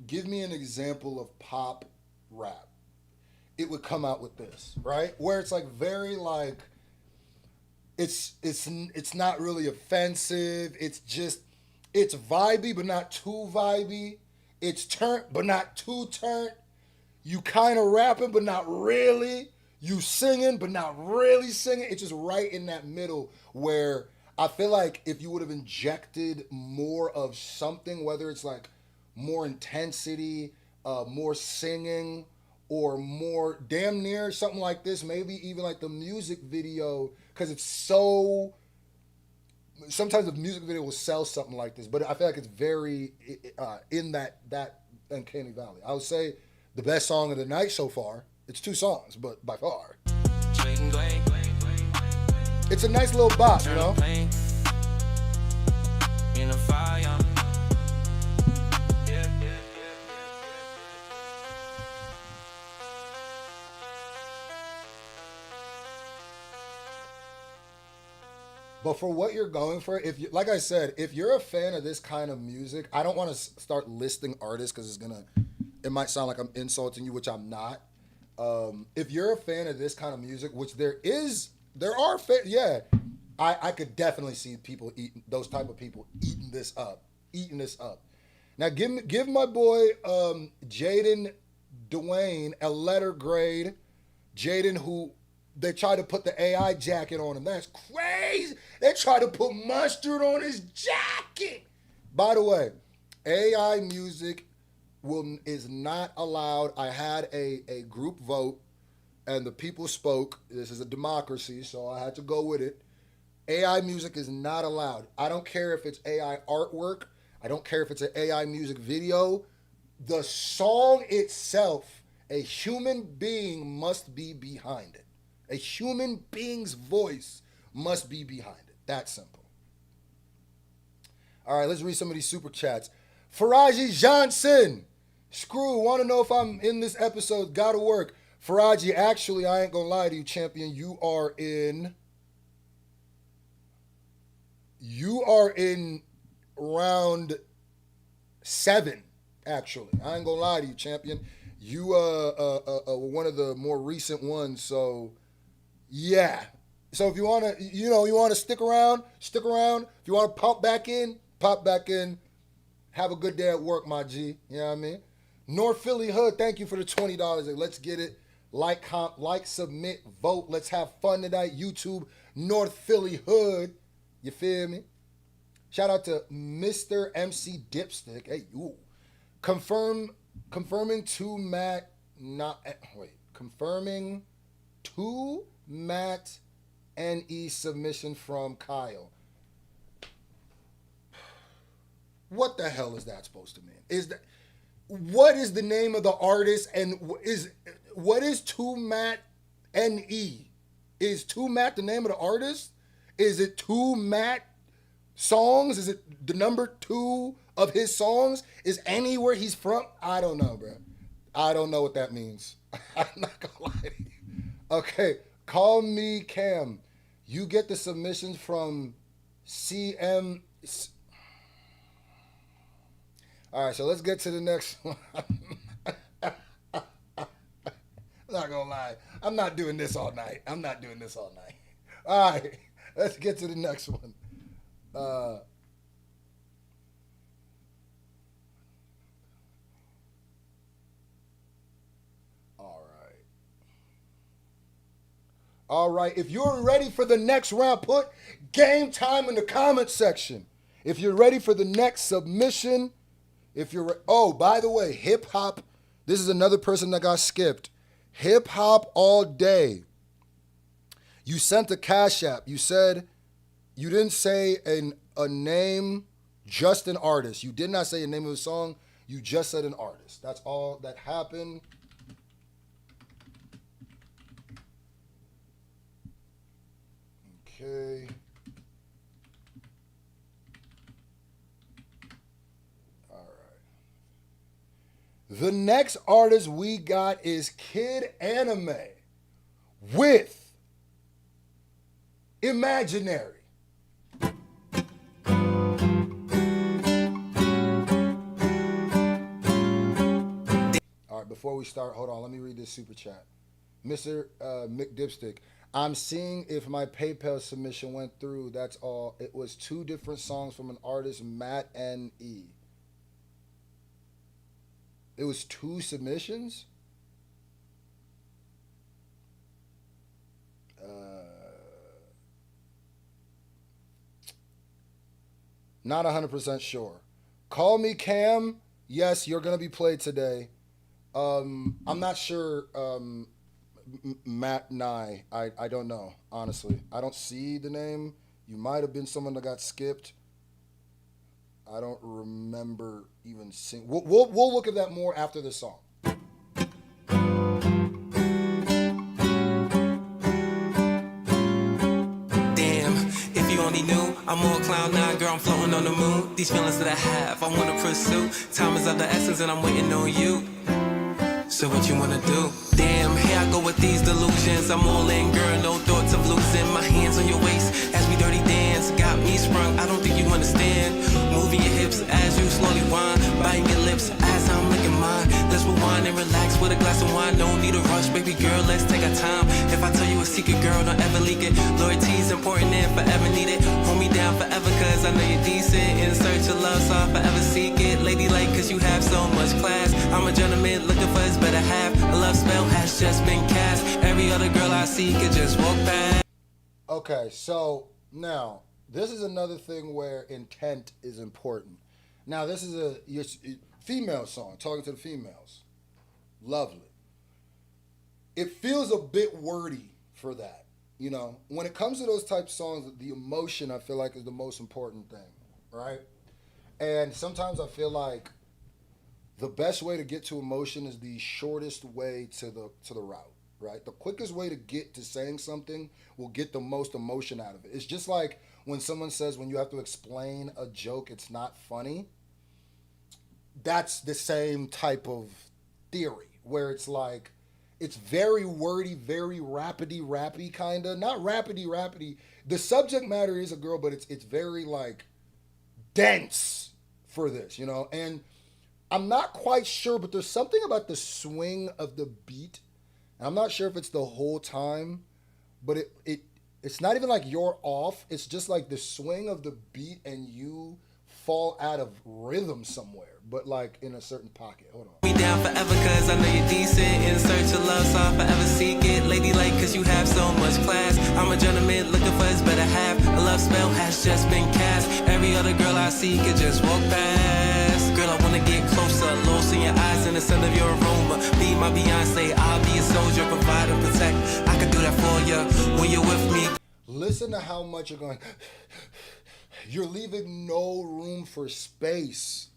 give me an example of pop rap. It would come out with this, right? Where it's like very like, it's not really offensive. It's vibey, but not too vibey. It's turnt, but not too turnt. You kind of rapping, but not really. You singing, but not really singing. It's just right in that middle where I feel like if you would have injected more of something, whether it's like more intensity, more singing, or more damn near something like this, maybe even like the music video, because it's so, sometimes the music video will sell something like this, but I feel like it's very in that uncanny valley. I would say the best song of the night so far. It's 2 songs, but by far, it's a nice little bop, you know. But for what you're going for, if you, like I said, if you're a fan of this kind of music, I don't want to start listing artists because it might sound like I'm insulting you, which I'm not. If you're a fan of this kind of music, which there are, yeah, I could definitely see people eating, those type of people eating this up. Now give my boy Jaden Dwayne a letter grade. Jaden, who they tried to put the AI jacket on him. That's crazy. They tried to put mustard on his jacket. By the way, AI music is not allowed. I had a group vote, and the people spoke. This is a democracy, so I had to go with it. AI music is not allowed. I don't care if it's AI artwork. I don't care if it's an AI music video. The song itself, a human being must be behind it. A human being's voice must be behind it. That simple. All right, let's read some of these super chats. Faraji Johnson. Scru, want to know if I'm in this episode. Gotta work. Faraji, actually, I ain't gonna lie to you, champion. You are in round 7, actually. I ain't gonna lie to you, champion. You one of the more recent ones, so yeah. So if you wanna, you wanna stick around. If you wanna pop back in. Have a good day at work, my G. You know what I mean? North Philly Hood, thank you for the $20. Let's get it. Like, submit, vote. Let's have fun tonight. YouTube, North Philly Hood. You feel me? Shout out to Mr. MC Dipstick. Hey, you. Confirming two Matt NE submission from Kyle. What the hell is that supposed to mean? What is the name of the artist, and what is two Matt NE? Is two Matt the name of the artist? Is it two Matt songs? Is it the number 2 of his songs? Is anywhere he's from? I don't know, bro. I don't know what that means. I'm not gonna lie to you. Okay, call me Cam. You get the submissions from CM. All right, so let's get to the next one. I'm not gonna lie. I'm not doing this all night. All right, let's get to the next one. All right. If you're ready for the next round, put game time in the comment section. If you're ready for the next submission, by the way, hip hop. This is another person that got skipped. Hip hop all day. You sent a Cashapp. You said you didn't say a name, just an artist. You did not say the name of the song. You just said an artist. That's all that happened. Okay. All right. The next artist we got is Kid Anime with Imaginary. All right, before we start, hold on. Let me read this super chat. Mr. Mick Dipstick. I'm seeing if my PayPal submission went through. That's all. It was 2 different songs from an artist, Matt NE. It was 2 submissions? Not 100% sure. Call me Cam. Yes, you're going to be played today. I'm not sure. Matt Nye. I don't know, honestly. I don't see the name. You might have been someone that got skipped. I don't remember even seeing. We'll look at that more after the song. Damn, if you only knew, I'm more cloud nine, girl, I'm floating on the moon. These feelings that I have, I wanna pursue. Time is of the essence and I'm waiting on you. So what you wanna do? Damn, here I go with these delusions. I'm all in, girl, no thoughts of losing. My hands on your waist as we dirty dance. Got me sprung, I don't think you understand. Moving your hips as you slowly whine. Biting your lips as I'm licking mine. Let's rewind and relax with a glass of wine. No need to rush, baby girl, let's take our time. If I tell you a secret, girl, don't ever leak it. Loyalty's important and forever need it. Hold me down forever cause I know you're decent. In search of love, so I'll forever seek it. Ladylike cause you have so much class. I'm a gentleman looking for his better half. A love spell has just been cast. Every other girl I see could just walk past. Okay, so now this is another thing where intent is important. Now this is a female song, talking to the females. Lovely. It feels a bit wordy for that. You know, when it comes to those type of songs, the emotion I feel like is the most important thing, right? And sometimes I feel like the best way to get to emotion is the shortest way to the route, right? The quickest way to get to saying something will get the most emotion out of it. It's just like when someone says when you have to explain a joke, it's not funny. That's the same type of theory where it's like it's very wordy, very rappity kind of. Not rappity. The subject matter is a girl, but it's very like dense for this, you know? And I'm not quite sure, but there's something about the swing of the beat. And I'm not sure if it's the whole time, but it's not even like you're off. It's just like the swing of the beat and you fall out of rhythm somewhere, but like in a certain pocket. Hold on. Me down forever cause I know you're decent. In search of love, so I'll forever seek it. Ladylike cause you have so much class. I'm a gentleman looking for his better half. A love spell has just been cast. Every other girl I see could just walk past. Girl, I wanna get closer. Lost in your eyes in the scent of your aroma. Be my Beyonce, I'll be a soldier, provide and protect. I could do that for you when you're with me. Listen to how much you're going. You're leaving no room for space.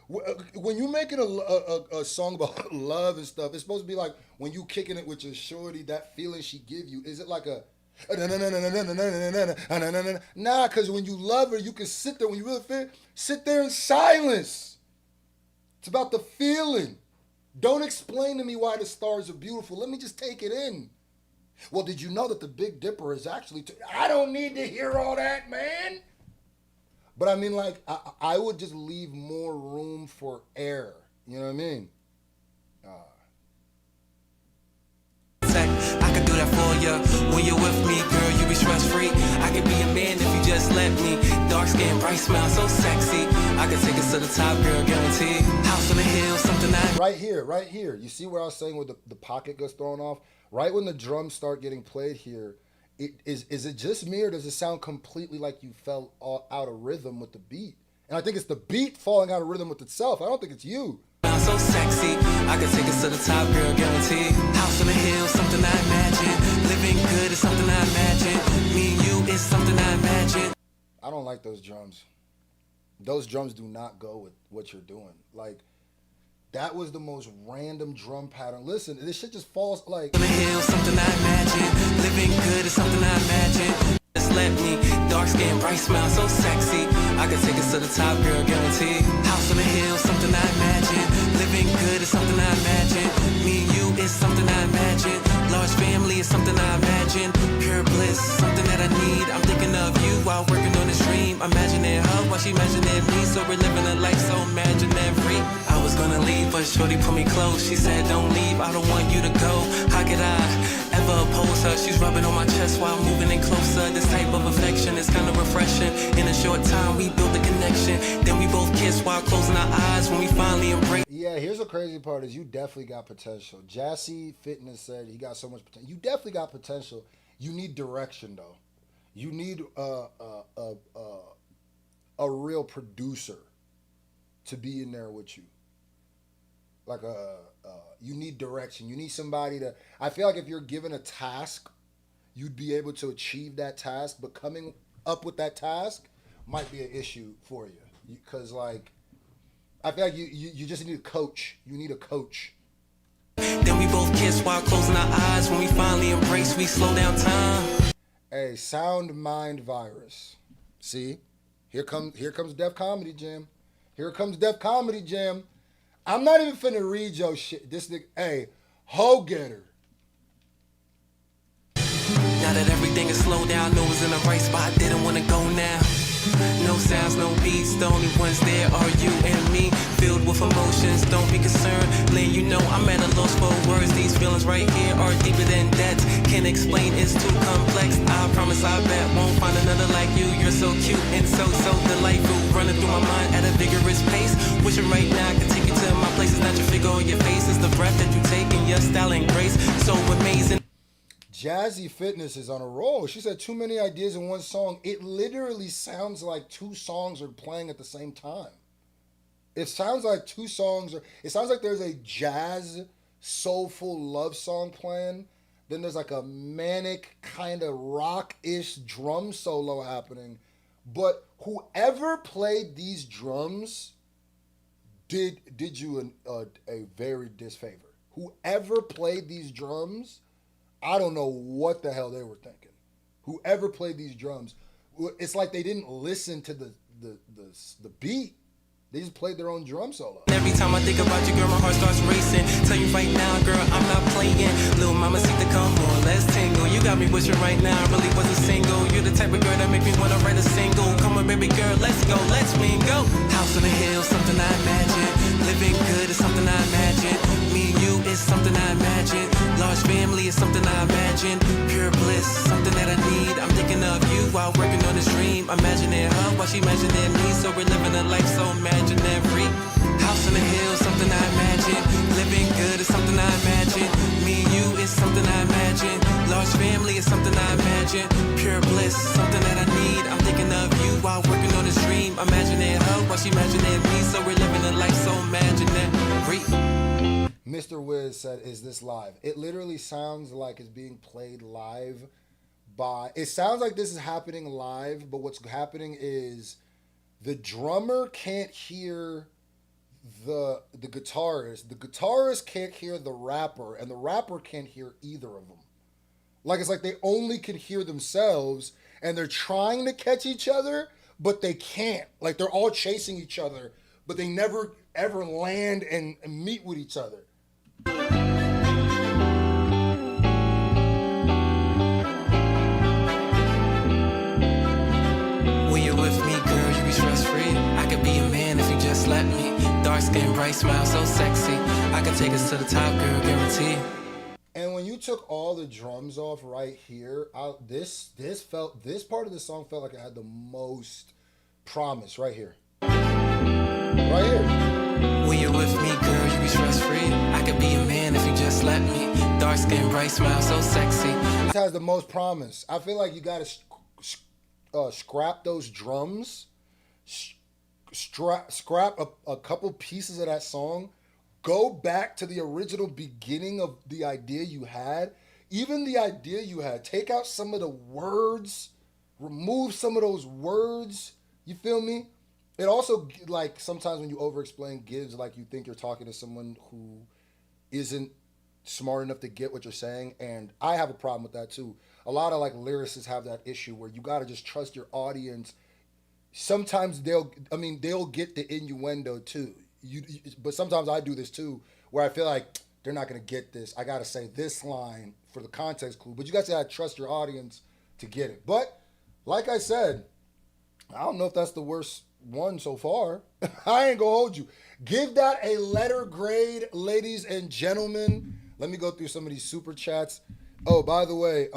When you're making a song about love and stuff, it's supposed to be like when you kicking it with your shorty, that feeling she give you. Is it like a nah? Because when you love her, you can sit there. When you really feel, sit there in silence. It's about the feeling. Don't explain to me why the stars are beautiful. Let me just take it in. Well, did you know that the Big Dipper is actually... I don't need to hear all that, man. But I mean, like, I would just leave more room for air. You know what I mean? I could do that for you. When you're with me, girl, you be stress-free. I could be a man if you just let me. Dark skin, bright smile, so sexy. I could take us to the top, girl, guaranteed. House on the hill, something I... Right here. You see where I was saying where the pocket gets thrown off? Right when the drums start getting played here, is it just me or does it sound completely like you fell out of rhythm with the beat? And I think it's the beat falling out of rhythm with itself. I don't think it's you. So sexy, I could take us to the top, girl, guaranteed. House on the hill, something I imagine. Living good is something I imagine. Me and you is something I imagine. I don't like those drums. Those drums do not go with what you're doing. Like, that was the most random drum pattern. Listen, this shit just falls like... On the hill, something I imagine. Living good is something I imagine. Just let me. Dark skin, bright smile, so sexy. I could take us to the top, girl, guaranteed. House on the hill, something I imagine. Living good is something I imagine. Me and you is something I imagine. Large family is something I imagine. Pure bliss, something that I need. I'm thinking of you while working on this dream. Imagining her while she imagining me. So we're living a life so imaginary. I was gonna leave, but shorty put me close. She said, don't leave, I don't want you to go. How could I ever oppose her? She's rubbing on my chest while moving in closer. This type of affection is kind of refreshing. In a short time, we built a connection. Then we both kissed while closing our eyes when we finally embraced. Yeah, here's the crazy part is you definitely got potential. Jassy Fitness said he got so much potential. You definitely got potential. You need direction, though. You need a real producer to be in there with you. like you need direction. You need somebody to. I feel like if you're given a task, you'd be able to achieve that task, but coming up with that task might be an issue for you because like I feel like you just need a coach. You need a coach. Then we both kiss while closing our eyes. When we finally embrace, we slow down time. Hey, sound mind virus. See, here comes Def Comedy Jam. Here comes Def Comedy Jam. I'm not even finna read your shit. This nigga, hey, ho getter. Now that everything is slowed down, know it's in the right spot, didn't wanna go now. No sounds, no beats, the only ones there are you and me. Filled with emotions, don't be concerned. Lynn, you know I'm at a loss for words. These feelings right here are deeper than that. Can't explain, it's too complex. I promise I bet won't find another like you. You're so cute and so delightful. Running through my mind at a vigorous pace. Wishing right now I could take you to my places. Not your figure or your face, it's the breath that you take and your style and grace. So amazing. Jazzy Fitness is on a roll. She said too many ideas in one song. It literally sounds like two songs are playing at the same time. It sounds like two songs are, it sounds like there's a jazz, soulful love song playing. Then there's like a manic kind of rock-ish drum solo happening. But whoever played these drums did you a very disfavor. Whoever played these drums, I don't know what the hell they were thinking. Whoever played these drums, it's like they didn't listen to the beat. They just played their own drum solo. Every time I think about you, girl, my heart starts racing. Tell you right now, girl, I'm not playing. Little mama, see the come on, let's tingle. You got me wishing right now, I really wasn't single. You're the type of girl that make me wanna write a single. Come on, baby girl, let's go, let's me go. House on the hill, something I imagine. Living good is something I imagine. Me and you is something I imagine. Large family is something I imagine. Pure bliss, something that I need. I'm thinking of you while working on this dream. Imagining her while she imagining me. So we're living a life so imaginary. House on the hill, something I imagine. Living good is something I imagine. Me and you is something I imagine. Large family is something I imagine. Pure bliss, something that I need. I'm thinking of you while working on this dream. Imagining her while she imagining me. So we're living a life so imaginary. Mr. Wiz said, is this live? It literally sounds like it's being played live by... It sounds like this is happening live, but what's happening is the drummer can't hear the guitarist. The guitarist can't hear the rapper, and the rapper can't hear either of them. Like, it's like they only can hear themselves, and they're trying to catch each other, but they can't. Like, they're all chasing each other, but they never, ever land and meet with each other. When you're with me, girl, you be stress-free. I could be a man if you just let me. Dark skin, bright smile, so sexy. I can take us to the top, girl, guarantee. And when you took all the drums off right here, this part of the song felt like it had the most promise right here. Right here. When you're with me, girl, you be stress-free. I could be a man if you just let me. Dark skin, bright smile, so sexy. This has the most promise. I feel like you gotta scrap those drums, scrap a couple pieces of that song, go back to the original beginning of the idea you had. Even the idea you had, take out some of the words, remove some of those words. You feel me? It also, like, sometimes when you over-explain gives, like, you think you're talking to someone who isn't smart enough to get what you're saying, and I have a problem with that, too. A lot of, like, lyricists have that issue where you gotta just trust your audience. Sometimes they'll get the innuendo, too. But sometimes I do this, too, where I feel like they're not gonna get this. I gotta say this line for the context clue, but you guys gotta trust your audience to get it. But, like I said, I don't know if that's the worst one so far. I ain't gonna hold you. Give that a letter grade, ladies and gentlemen. Let me go through some of these super chats. Oh, by the way,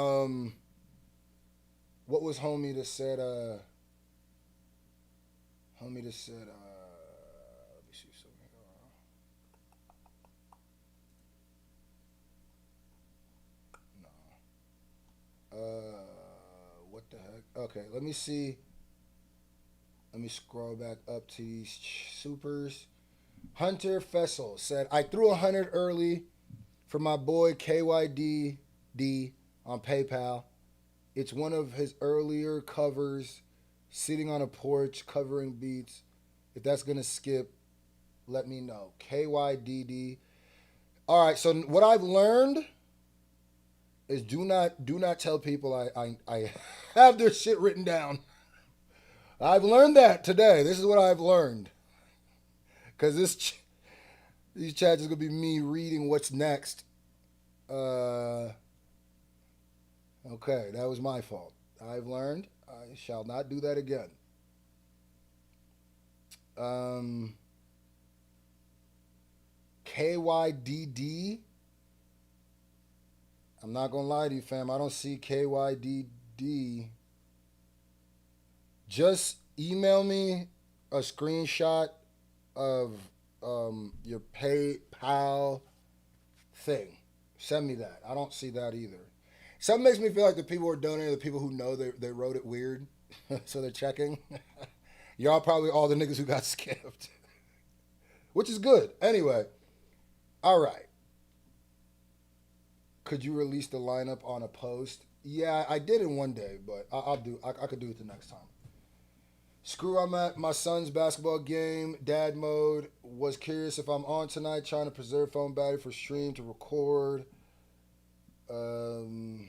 what was homie that said, let me see something. What the heck? Okay, let me see. Let me scroll back up to these supers. Hunter Fessel said, I threw 100 early for my boy KYDD on PayPal. It's one of his earlier covers, sitting on a porch covering beats. If that's going to skip, let me know. KYDD. All right, so what I've learned is do not tell people I have their shit written down. I've learned that today. This is what I've learned. Because these chats is going to be me reading what's next. Okay, that was my fault. I've learned. I shall not do that again. KYDD. I'm not going to lie to you, fam. I don't see KYDD. Just email me a screenshot of your PayPal thing. Send me that. I don't see that either. Something makes me feel like the people who are donating are the people who know they wrote it weird, so they're checking. Y'all probably all the niggas who got skipped, which is good. Anyway, all right. Could you release the lineup on a post? Yeah, I did it one day, but I could do it the next time. Scru, I'm at my son's basketball game, dad mode. Was curious if I'm on tonight, trying to preserve phone battery for stream to record. Hold on.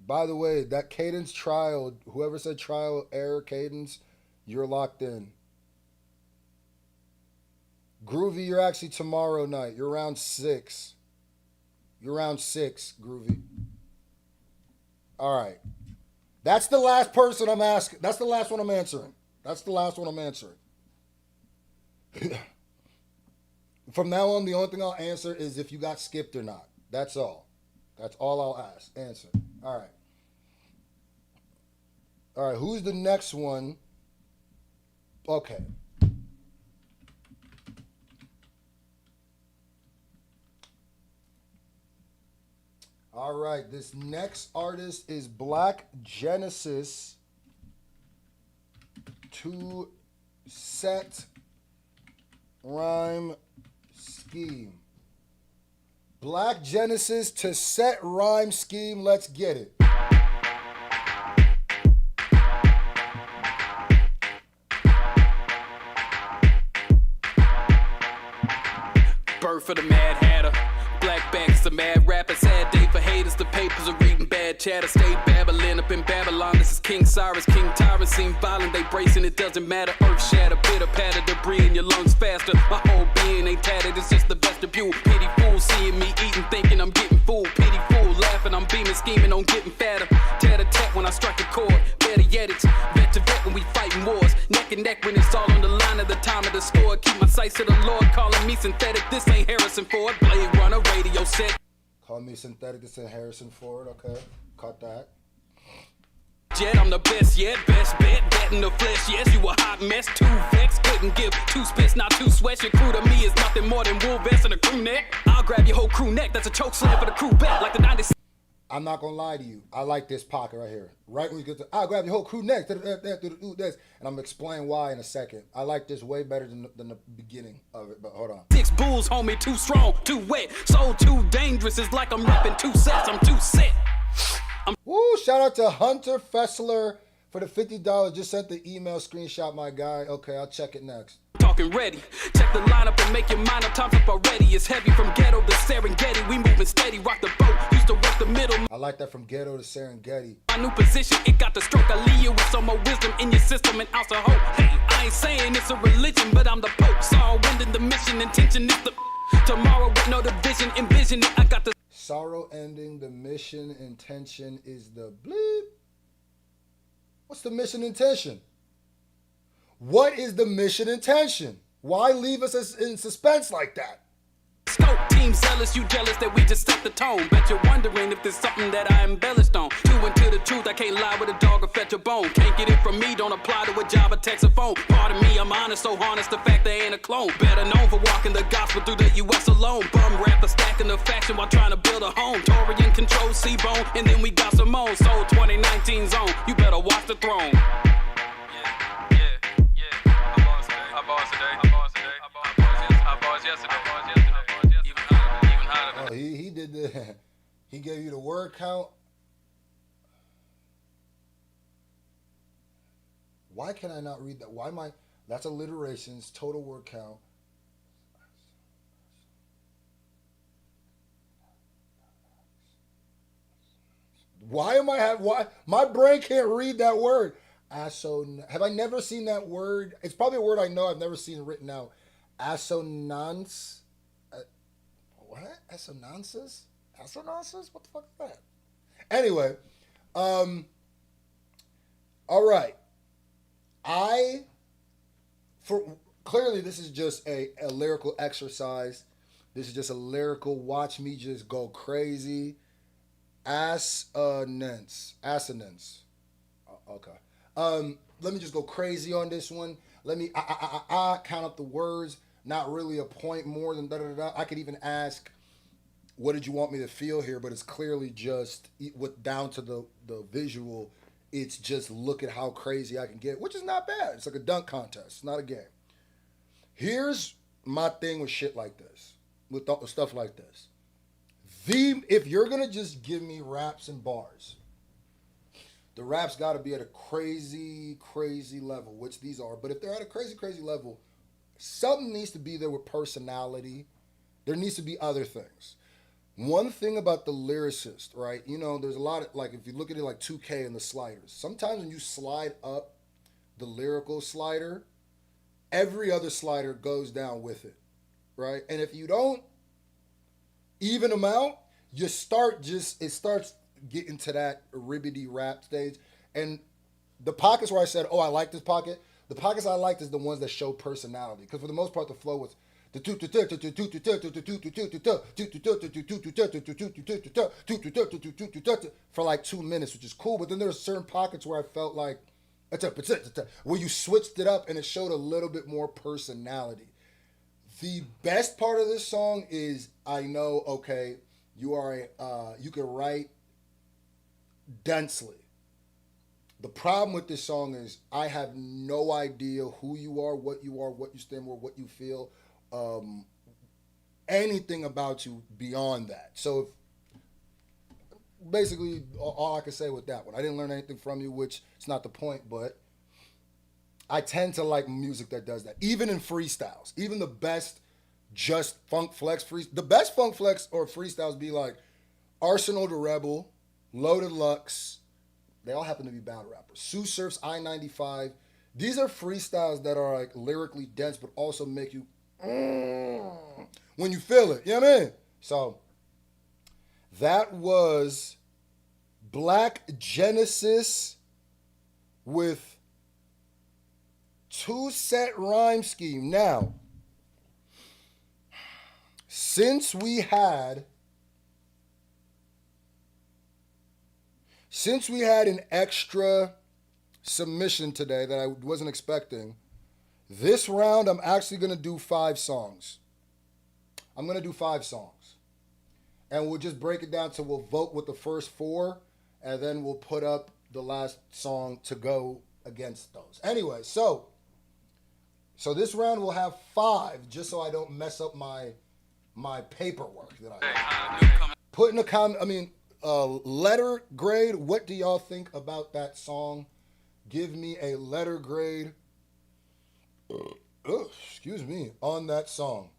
By the way, that cadence trial, whoever said trial error cadence, you're locked in. Groovy, you're actually tomorrow night. You're round 6. You're round 6, Groovy. All right. That's the last person I'm asking. That's the last one I'm answering. From now on, the only thing I'll answer is if you got skipped or not. That's all. That's all I'll answer. All right. All right, who's the next one? Okay. All right, this next artist is Black Genesis to set rhyme scheme. Black Genesis to set rhyme scheme. Let's get it. Bird for the Mad Hatter. Black bank's the mad rapper, sad day for haters. The papers are reading bad chatter. Stay babbling up in Babylon. This is King Cyrus, King Tyrant. Seem violent, they bracing, it doesn't matter. Earth shatter, pitter patter, debris in your lungs faster. My whole being ain't tattered, it's just the vestibule. Pity fool seeing me eating, thinking I'm getting full. Pity fool laughing, I'm beaming, scheming on getting fatter. Tat a tat when I strike a chord. Better yet, it's vet to vet when we fighting wars. Neck and neck when it's all on the line at the time of the score. Keep my sights to the Lord, calling me synthetic. This ain't Harrison Ford. Blade Runner radio set. Call me synthetic. This ain't Harrison Ford. Okay, caught that. Jet, I'm the best yet, best bet, bet in the flesh. Yes, you a hot mess, too vexed. Couldn't give two spits, not two sweats. Your crew to me is nothing more than wool vest and a crew neck. I'll grab your whole crew neck. That's a choke slam for the crew bet, like the 90s. I'm not gonna lie to you. I like this pocket right here. Right when you get to, I'll grab your whole crew neck, and I'm gonna explain why in a second. I like this way better than the beginning of it. But hold on. 6 bulls, homie, too strong, too wet, so too dangerous. It's like I'm rapping 2 sets. I'm too set. Woo! Shout out to Hunter Fessler for the $50. Just sent the email screenshot, my guy. Okay, I'll check it next. Talking ready. Check the lineup and make your mind up. Time's up already. It's heavy from ghetto to Serengeti. We moving steady. Rock the boat. Used to work the middle. I like that, from ghetto to Serengeti. My new position, it got the stroke. I leave you with some more wisdom in your system and ounce of hope. Hey, I ain't saying it's a religion, but I'm the Pope. Sorrow ending the mission. Intention is the tomorrow with no division. Envision it. I got the sorrow ending the mission. Intention is the bleep. What's the mission intention? What is the mission intention? Why leave us in suspense like that? Scope, team zealous, you jealous that we just set the tone. Bet you're wondering if there's something that I embellished on. True into the truth, I can't lie with a dog or fetch a bone. Can't get it from me, don't apply to a job or text a phone. Pardon me, I'm honest, so harness the fact they ain't a clone. Better known for walking the gospel through the US alone. Bum rapper stacking the faction while trying to build a home. Torian control C-Bone, and then we got Simone. Sold 2019 zone, you better watch the throne. Oh, he did the, he gave you the word count. Why can I not read that? Why am I, that's alliterations, total word count. Why am I why my brain can't read that word? Have I never seen that word? It's probably a word I know. I've never seen it written out. Assonance. What? Assonances? Assonances? What the fuck is that? Anyway, all right. Clearly this is just a lyrical exercise. This is just a lyrical watch me just go crazy. Assonance. Okay. Let me just go crazy on this one. Let me count up the words. Not really a point more than da-da-da-da. I could even ask, what did you want me to feel here? But it's clearly just, down to the visual, it's just look at how crazy I can get, which is not bad. It's like a dunk contest, not a game. Here's my thing with shit like this, with stuff like this. If you're going to just give me raps and bars, the raps got to be at a crazy, crazy level, which these are. But if they're at a crazy, crazy level, something needs to be there with personality. There needs to be other things. One thing about the lyricist, right? You know, there's a lot of, like, if you look at it like 2K and the sliders, sometimes when you slide up the lyrical slider, every other slider goes down with it, right? And if you don't even them out, it starts getting to that ribbity rap stage. And the pockets where I said, oh, I like this pocket, the pockets I liked is the ones that show personality. Because for the most part, the flow was for like 2 minutes, which is cool. But then there's certain pockets where I felt like, where you switched it up and it showed a little bit more personality. The best part of this song is, I know, okay, you can write densely. The problem with this song is I have no idea who you are, what you stand for, what you feel, anything about you beyond that. So basically all I can say with that one, I didn't learn anything from you, which is not the point, but I tend to like music that does that. Even in freestyles, even the best just funk flex the best funk flex or freestyles be like Arsenal the Rebel, Loaded Lux. They all happen to be battle rappers. Sue Surf's I-95. These are freestyles that are like lyrically dense, but also make you when you feel it. You know what I mean? So that was Black Genesis with 2-set rhyme scheme. Now, since we had an extra submission today that I wasn't expecting, this round I'm actually going to do 5 songs. I'm going to do 5 songs. And we'll just break it down to we'll vote with the first 4, and then we'll put up the last song to go against those. Anyway, so this round will have 5, just so I don't mess up my paperwork that I have. Put in a comment, letter grade. What do y'all think about that song? Give me a letter grade. Excuse me, on that song.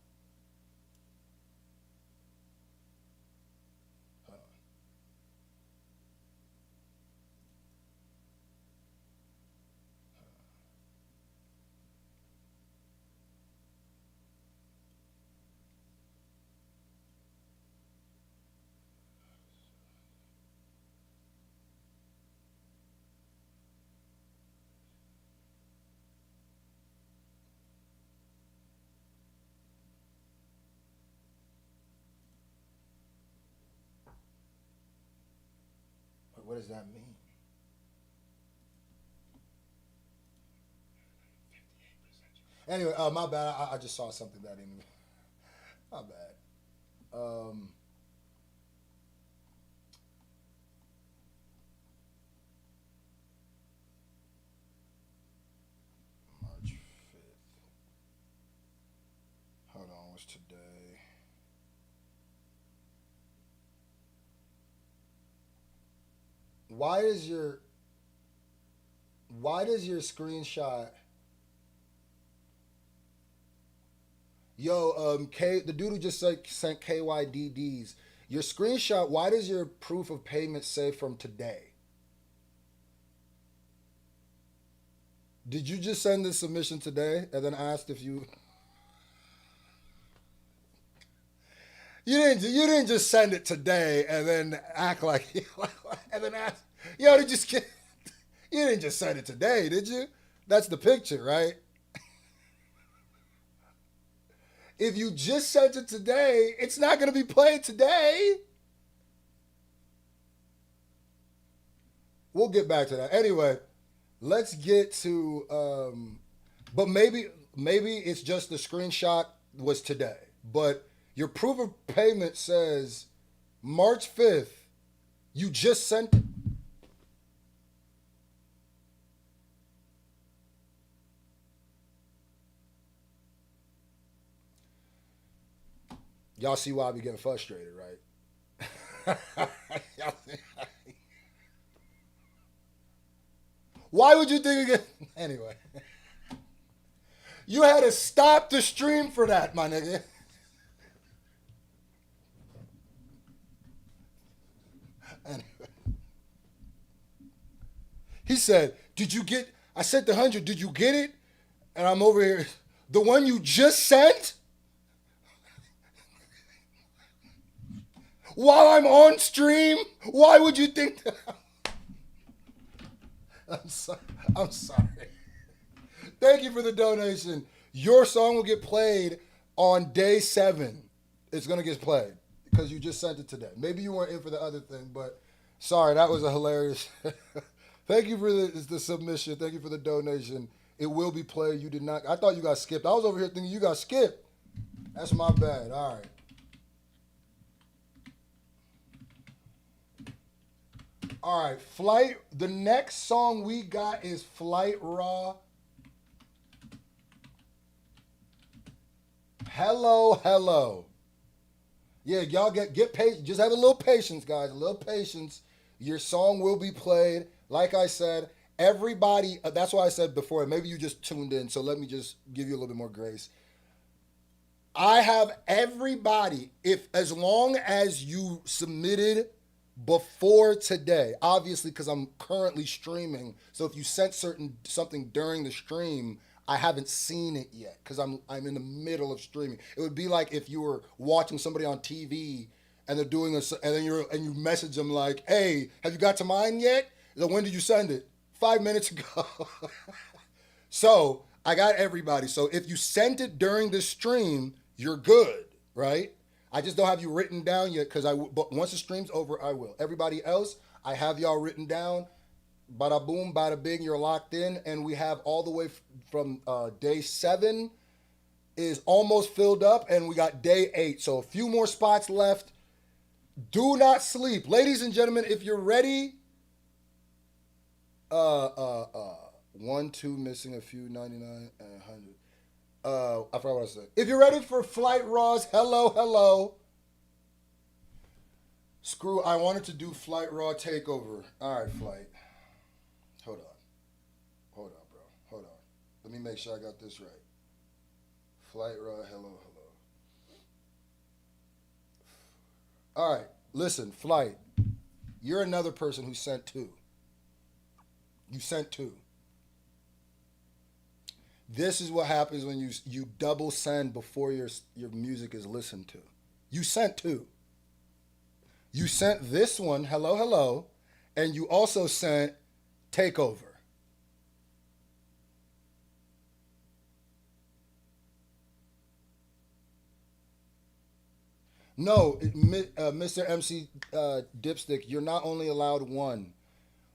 What does that mean? Anyway, my bad. I just saw something that didn't. My bad. March 5th. Hold on, what's today? Why does your screenshot? Yo, the dude who just sent KYDDs. Your screenshot, why does your proof of payment say from today? Did you just send this submission today and then asked if you You didn't just send it today and then act like and then ask, yo, you didn't just send it today, did you? That's the picture, right? If you just sent it today, it's not going to be played today. We'll get back to that. Anyway, let's get to, but maybe it's just the screenshot was today. But your proof of payment says March 5th, you just sent it. Y'all see why I be getting frustrated, right? Why would you think again? Anyway. You had to stop the stream for that, my nigga. Anyway. He said, I sent the 100, did you get it? And I'm over here, the one you just sent? While I'm on stream? Why would you think that? I'm sorry. Thank you for the donation. Your song will get played on day 7. It's going to get played because you just sent it today. Maybe you weren't in for the other thing, but sorry, that was a hilarious. Thank you for the submission. Thank you for the donation. It will be played. You did not. I thought you got skipped. I was over here thinking you got skipped. That's my bad. All right. All right, Flight. The next song we got is Flight Raw. Hello, hello. Yeah, y'all get patient. Just have a little patience, guys. A little patience. Your song will be played. Like I said, everybody. That's why I said before. Maybe you just tuned in, so let me just give you a little bit more grace. I have everybody. As long as you submitted before today, obviously, because I'm currently streaming. So if you sent something during the stream, I haven't seen it yet because I'm in the middle of streaming. It would be like if you were watching somebody on TV and they're doing and then you message them like, "Hey, have you got to mine yet?" So when did you send it? 5 minutes ago. So I got everybody. So if you sent it during the stream, you're good, right? I just don't have you written down yet but once the stream's over, I will. Everybody else, I have y'all written down. Bada boom, bada bing, you're locked in. And we have all the way from day 7 is almost filled up. And we got day 8. So a few more spots left. Do not sleep. Ladies and gentlemen, if you're ready. 1, 2, missing a few, 99, and 100. I forgot what I said. If you're ready for Flight Raw's Hello, Hello. Screw, I wanted to do Flight Raw Takeover. All right, Flight. Hold on, bro. Hold on. Let me make sure I got this right. Flight Raw, Hello, Hello. All right, listen, Flight. You're another person who sent 2. You sent 2. This is what happens when you double send before your music is listened to. You sent 2. You sent this one, Hello, Hello, and you also sent Takeover. No, Mr. MC Dipstick, you're not only allowed 1.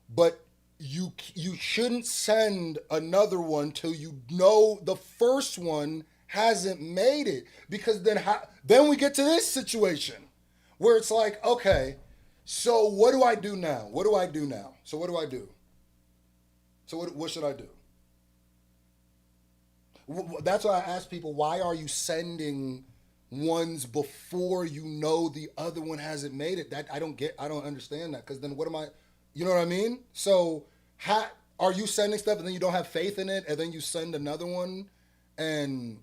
but you shouldn't send another one till you know the first one hasn't made it, because then we get to this situation where it's like, okay, so what do I do now? What do I do now? So what do I do? So what should I do? That's why I ask people, why are you sending ones before you know the other one hasn't made it? That I don't understand that, because then what am I, you know what I mean? So are you sending stuff and then you don't have faith in it, and then you send another one, and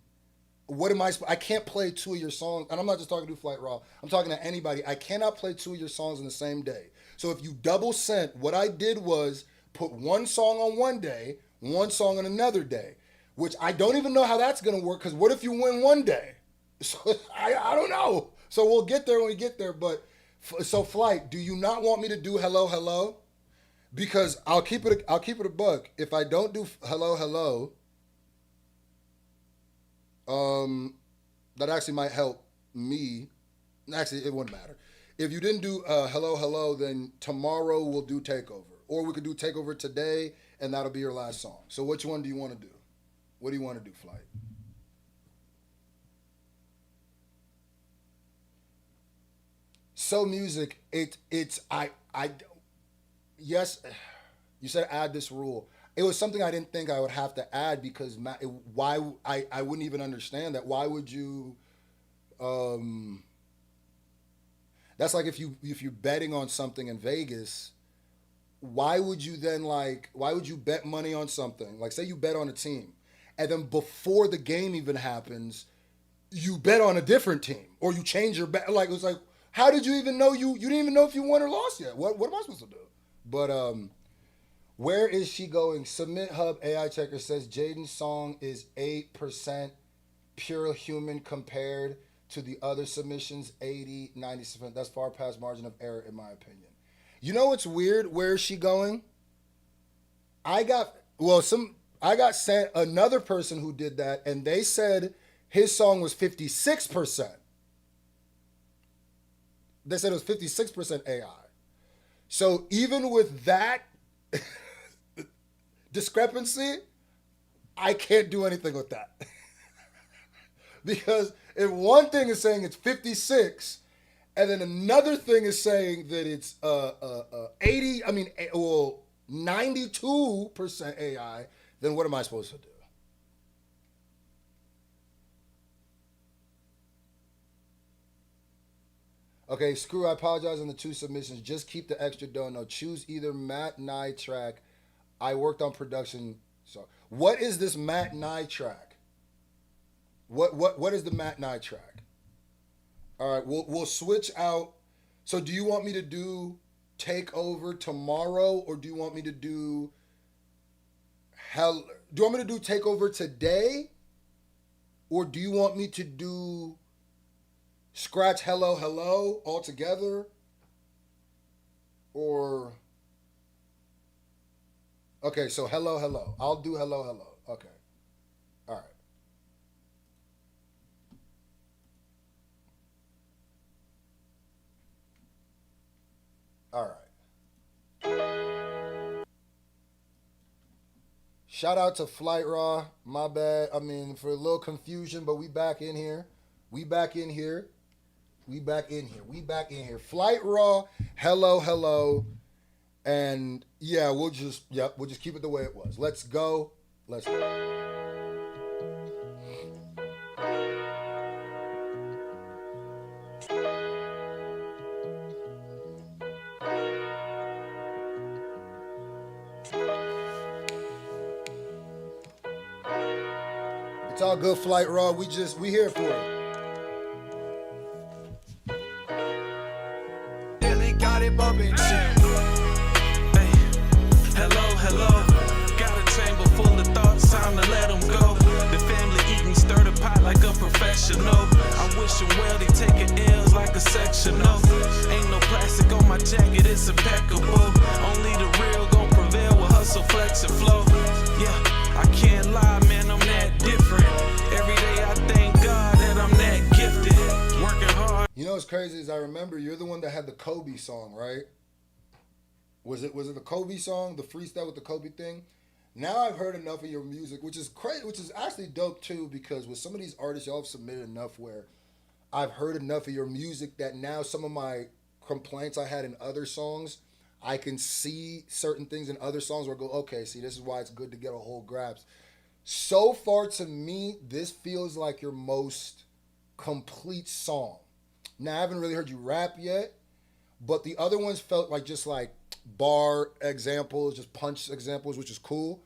what am I can't play 2 of your songs, and I'm not just talking to Flight Raw, I'm talking to anybody. I cannot play 2 of your songs in the same day. So if you double sent, what I did was put one song on one day, one song on another day, which I don't even know how that's going to work, because what if you win one day? So I don't know. So we'll get there when we get there. But so Flight, do you not want me to do hello, hello? Because I'll keep it a buck. If I don't do hello, hello, that actually might help me. Actually, it wouldn't matter. If you didn't do hello, hello, then tomorrow we'll do Takeover. Or we could do Takeover today, and that'll be your last song. So which one do you want to do? What do you want to do, Flight? So music, yes, you said add this rule. It was something I didn't think I would have to add, because why I wouldn't even understand that. Why would you? That's like if you're betting on something in Vegas. Why would you bet money on something? Like, say you bet on a team, and then before the game even happens, you bet on a different team, or you change your bet. Like, it was like, how did you even know you didn't even know if you won or lost yet? What am I supposed to do? But where is she going? Submit Hub AI Checker says Jaden's song is 8% pure human compared to the other submissions, 80, 90%. That's far past margin of error, in my opinion. You know what's weird? Where is she going? I got sent another person who did that, and they said his song was 56%. They said it was 56% AI. So even with that discrepancy, I can't do anything with that. Because if one thing is saying it's 56, and then another thing is saying that it's 92% AI, then what am I supposed to do? Okay, Scru, I apologize on the 2 submissions. Just keep the extra dough. No, choose either Matt Nye track. I worked on production. So, what is this Matt Nye track? What is the Matt Nye track? All right, we'll switch out. So, do you want me to do Takeover tomorrow, or do you want me to do Takeover today, or do you want me to do scratch hello, hello all together? Or, okay, so hello, hello. I'll do hello, hello. Okay. All right. All right. Shout out to Flight Raw. My bad. I mean, for a little confusion, but we back in here. We back in here. Flight Raw, hello, hello. And yeah, we'll just keep it the way it was. Let's go. It's all good, Flight Raw. We here for it. Got it bumping. Hey, hello. Got a chamber full of thoughts, time to let them go. The family eating, stir the pot like a professional. I wish them well, they taking L's like a sectional. Ain't no plastic on my jacket, it's impeccable. Only the real gon' prevail with hustle, flex, and flow. Yeah, I can't lie, man, I'm that different. Every day I thank God that I'm that gifted. Working hard. You know what's crazy is I remember you're the one that had the Kobe song, right? Was it the Kobe song, the freestyle with the Kobe thing? Now I've heard enough of your music, which is crazy, which is actually dope too, because with some of these artists, y'all have submitted enough where I've heard enough of your music that now some of my complaints I had in other songs, I can see certain things in other songs where I go, okay, see, this is why it's good to get a whole grasp. So far to me, this feels like your most complete song. Now, I haven't really heard you rap yet, but the other ones felt like just like bar examples, just punch examples, which is cool.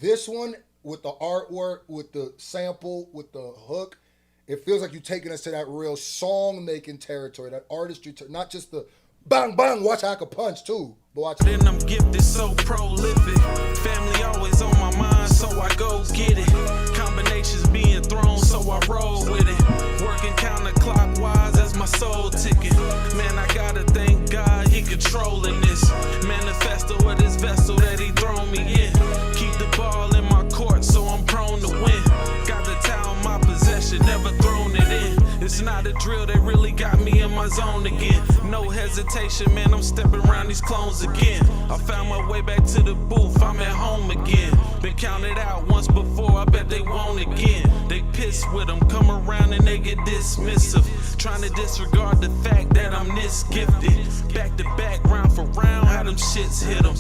This one, with the artwork, with the sample, with the hook, it feels like you're taking us to that real song-making territory, that artistry, not just the bang, bang, watch how I can punch, too. But watch. Then I'm gifted, so prolific. Family always on my mind, so I go get it. Combinations being thrown, so I roll with it. Working counterclockwise as my soul ticking. Man, I gotta thank God he controlling this. Manifesto of this vessel that he thrown me in. Keep the ball in my court, so I'm prone to win. Got the towel in my possession, never thrown it in. It's not a drill, they really got me in my zone again. No hesitation, man, I'm stepping around these clones again. I found my way back to the booth, I'm at home again. Been counted out once before, I bet they won't again. They piss with them, come around and they get dismissive. Trying to disregard the fact that I'm this gifted. Back to back, round for round, how them shits hit them.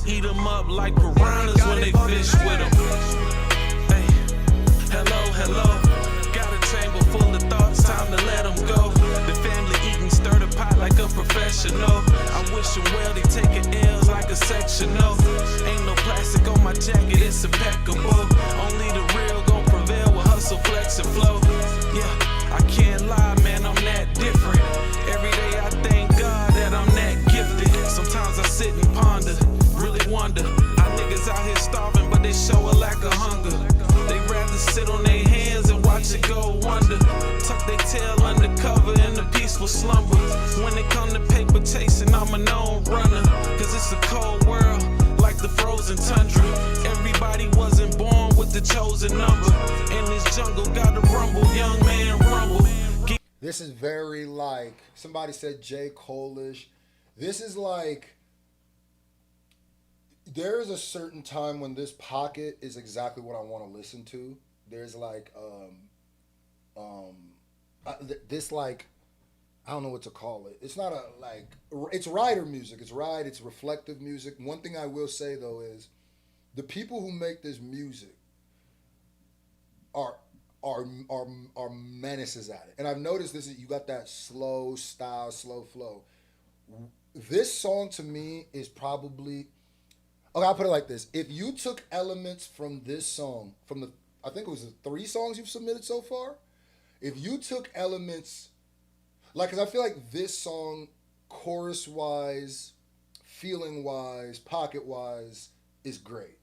Eat them up like piranhas when they fish with them. Hey, hello, hello. Got a chamber full of thoughts, time to let them go. The family eating, stir the pot like a professional. I wish them well, they taking L's like a sectional. Ain't no plastic on my jacket, it's impeccable. Only the real gon' prevail with hustle, flex, and flow. Yeah, I can't lie, man, I'm that different. Every day I thank God that I'm that gifted. Sometimes I sit and ponder, really wonder. Our niggas out here starving, but they show a lack of hunger. They rather sit on their hands and watch it go wonder. Tuck their tail under cover in a peaceful slumber. When it come to paper chasing, I'm a known runner. Cause it's a cold world, like the frozen tundra. Everybody wasn't born with the chosen number. In this jungle, gotta rumble, young man rumble. This is very like, somebody said J. Cole-ish. This is like, there's a certain time when this pocket is exactly what I want to listen to. There's like, this like, I don't know what to call it. It's not a like, it's rider music. It's reflective music. One thing I will say though is, the people who make this music are menaces at it. And I've noticed this, you got that slow style, slow flow. This song to me is probably, okay, I'll put it like this. If you took elements from this song, from the, I think it was the 3 songs you've submitted so far, if you took elements, like, because I feel like this song, chorus-wise, feeling-wise, pocket-wise, is great.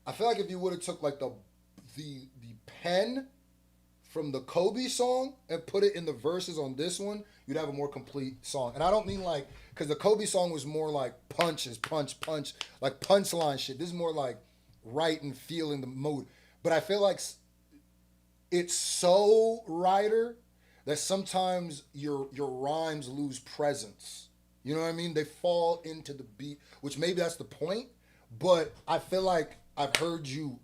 I feel like if you would have took, like, the pen from the Kobe song and put it in the verses on this one, you'd have a more complete song. And I don't mean like, because the Kobe song was more like punches, punch, like punchline shit. This is more like writing, feeling the mood. But I feel like it's so writer that sometimes your rhymes lose presence. You know what I mean? They fall into the beat, which maybe that's the point. But I feel like I've heard you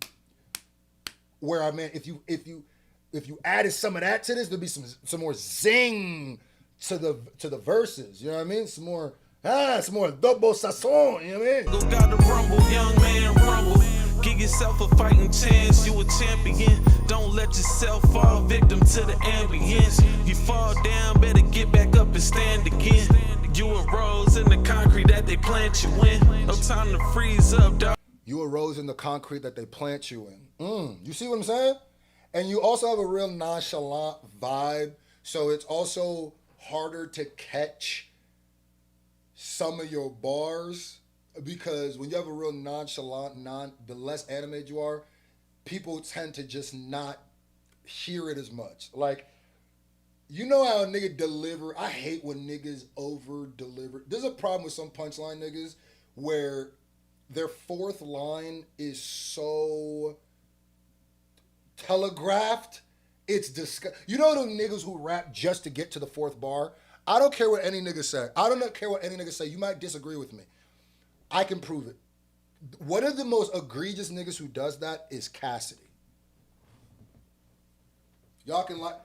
where I mean, if you added some of that to this, there'd be some more zing to the verses. You know what I mean? Some more double sazon. You know what I mean? Go gotta rumble, young man rumble. Give yourself a fighting chance, you a champion. Don't let yourself fall victim to the ambience. You fall down, better get back up and stand again. You a rose in the concrete that they plant you in. No time to freeze up, dog. You a rose in the concrete that they plant you in. You see what I'm saying? And you also have a real nonchalant vibe, so it's also harder to catch some of your bars, because when you have a real nonchalant, the less animated you are, people tend to just not hear it as much. Like, you know how a nigga deliver, I hate when niggas over-deliver. There's a problem with some punchline niggas where their fourth line is so telegraphed, it's disgusting. You know them niggas who rap just to get to the fourth bar? I don't care what any nigga say. I don't care what any nigga say. You might disagree with me. I can prove it. One of the most egregious niggas who does that is Cassidy. Y'all can like.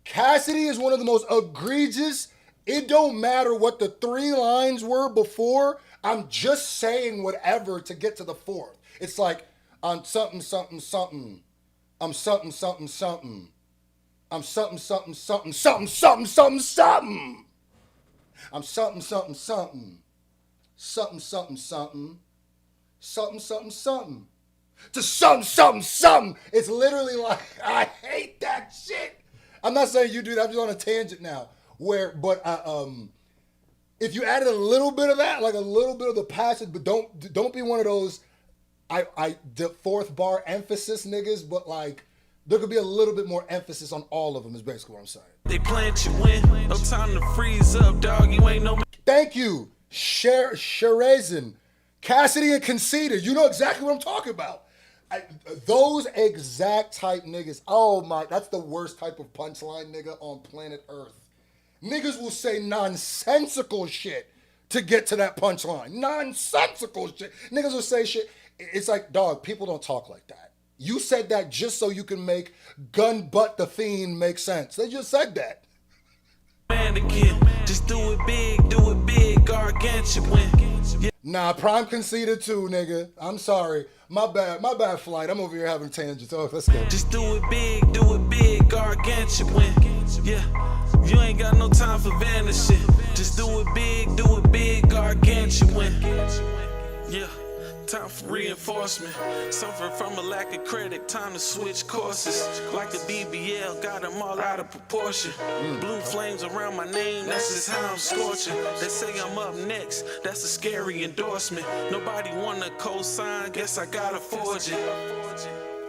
Cassidy is one of the most egregious. It don't matter what the 3 lines were before. I'm just saying whatever to get to the 4th. It's like, I'm something, something, something. I'm something, something, something. I'm something, something, something, something, something, something, something. I'm something, something, something. Something, something, something. Something, something, something. To something, something, something. It's literally like, I hate that shit. I'm not saying you do that. I'm just on a tangent now. If you added a little bit of that, like a little bit of the passage, but don't be one of those the 4th bar emphasis niggas, but like there could be a little bit more emphasis on all of them is basically what I'm saying. They plant you in, no time to freeze up, dog. You ain't no. Thank you, Sherazin, Cassidy and Conceited. You know exactly what I'm talking about. Those exact type niggas. Oh my, that's the worst type of punchline nigga on planet Earth. Niggas will say nonsensical shit to get to that punchline. Nonsensical shit. Niggas will say shit. It's like, dog, people don't talk like that. You said that just so you can make Gun Butt the Fiend make sense. They just said that. Mannequin, just do it big, gargantuan. Yeah. Nah, Prime conceded too, nigga. I'm sorry. My bad flight. I'm over here having tangents. Oh, let's go. Just do it big, gargantuan. Yeah, you ain't got no time for vanishing. Just do it big, gargantuan. Yeah. Time for reinforcement. Suffering from a lack of credit. Time to switch courses. Like the BBL, got them all out of proportion. Blue flames around my name, that's just how I'm scorching. They say I'm up next, that's a scary endorsement. Nobody wanna co-sign, guess I gotta forge it.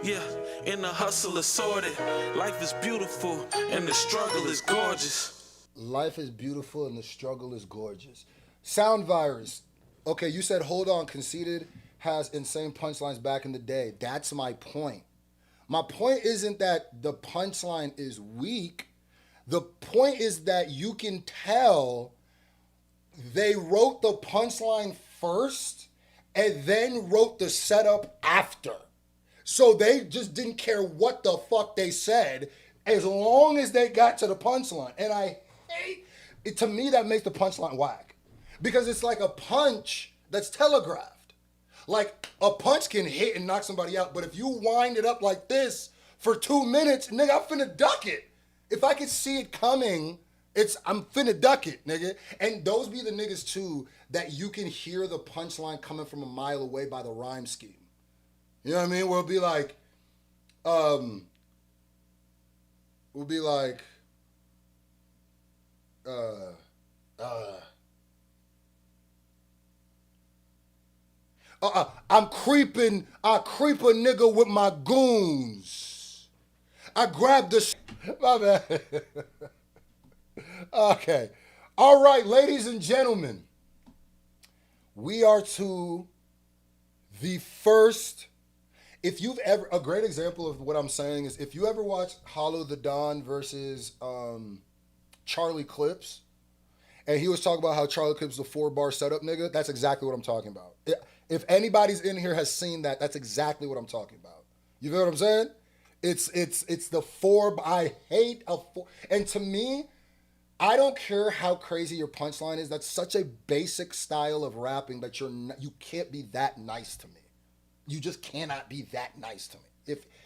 Yeah, in the hustle assorted. Life is beautiful and the struggle is gorgeous. Life is beautiful and the struggle is gorgeous. Sound virus. Okay, you said hold on, Conceited has insane punchlines back in the day. That's my point. My point isn't that the punchline is weak. The point is that you can tell they wrote the punchline first and then wrote the setup after. So they just didn't care what the fuck they said as long as they got to the punchline. And I hate it. To me, that makes the punchline whack. Because it's like a punch that's telegraphed. Like, a punch can hit and knock somebody out, but if you wind it up like this for 2 minutes, nigga, I'm finna duck it. If I could see it coming, I'm finna duck it, nigga. And those be the niggas, too, that you can hear the punchline coming from a mile away by the rhyme scheme. You know what I mean? Where it'll be like, I creep a nigga with my goons. I grab the my bad. Okay. All right, ladies and gentlemen. We are to the first. If you've ever, a great example of what I'm saying is if you ever watch Hollow the Don versus Charlie Clips, and he was talking about how Charlie Clips is a 4-bar setup nigga, that's exactly what I'm talking about. If anybody's in here has seen that, that's exactly what I'm talking about. You feel what I'm saying? It's the 4. I hate a 4. And to me, I don't care how crazy your punchline is. That's such a basic style of rapping that you can't be that nice to me. You just cannot be that nice to me.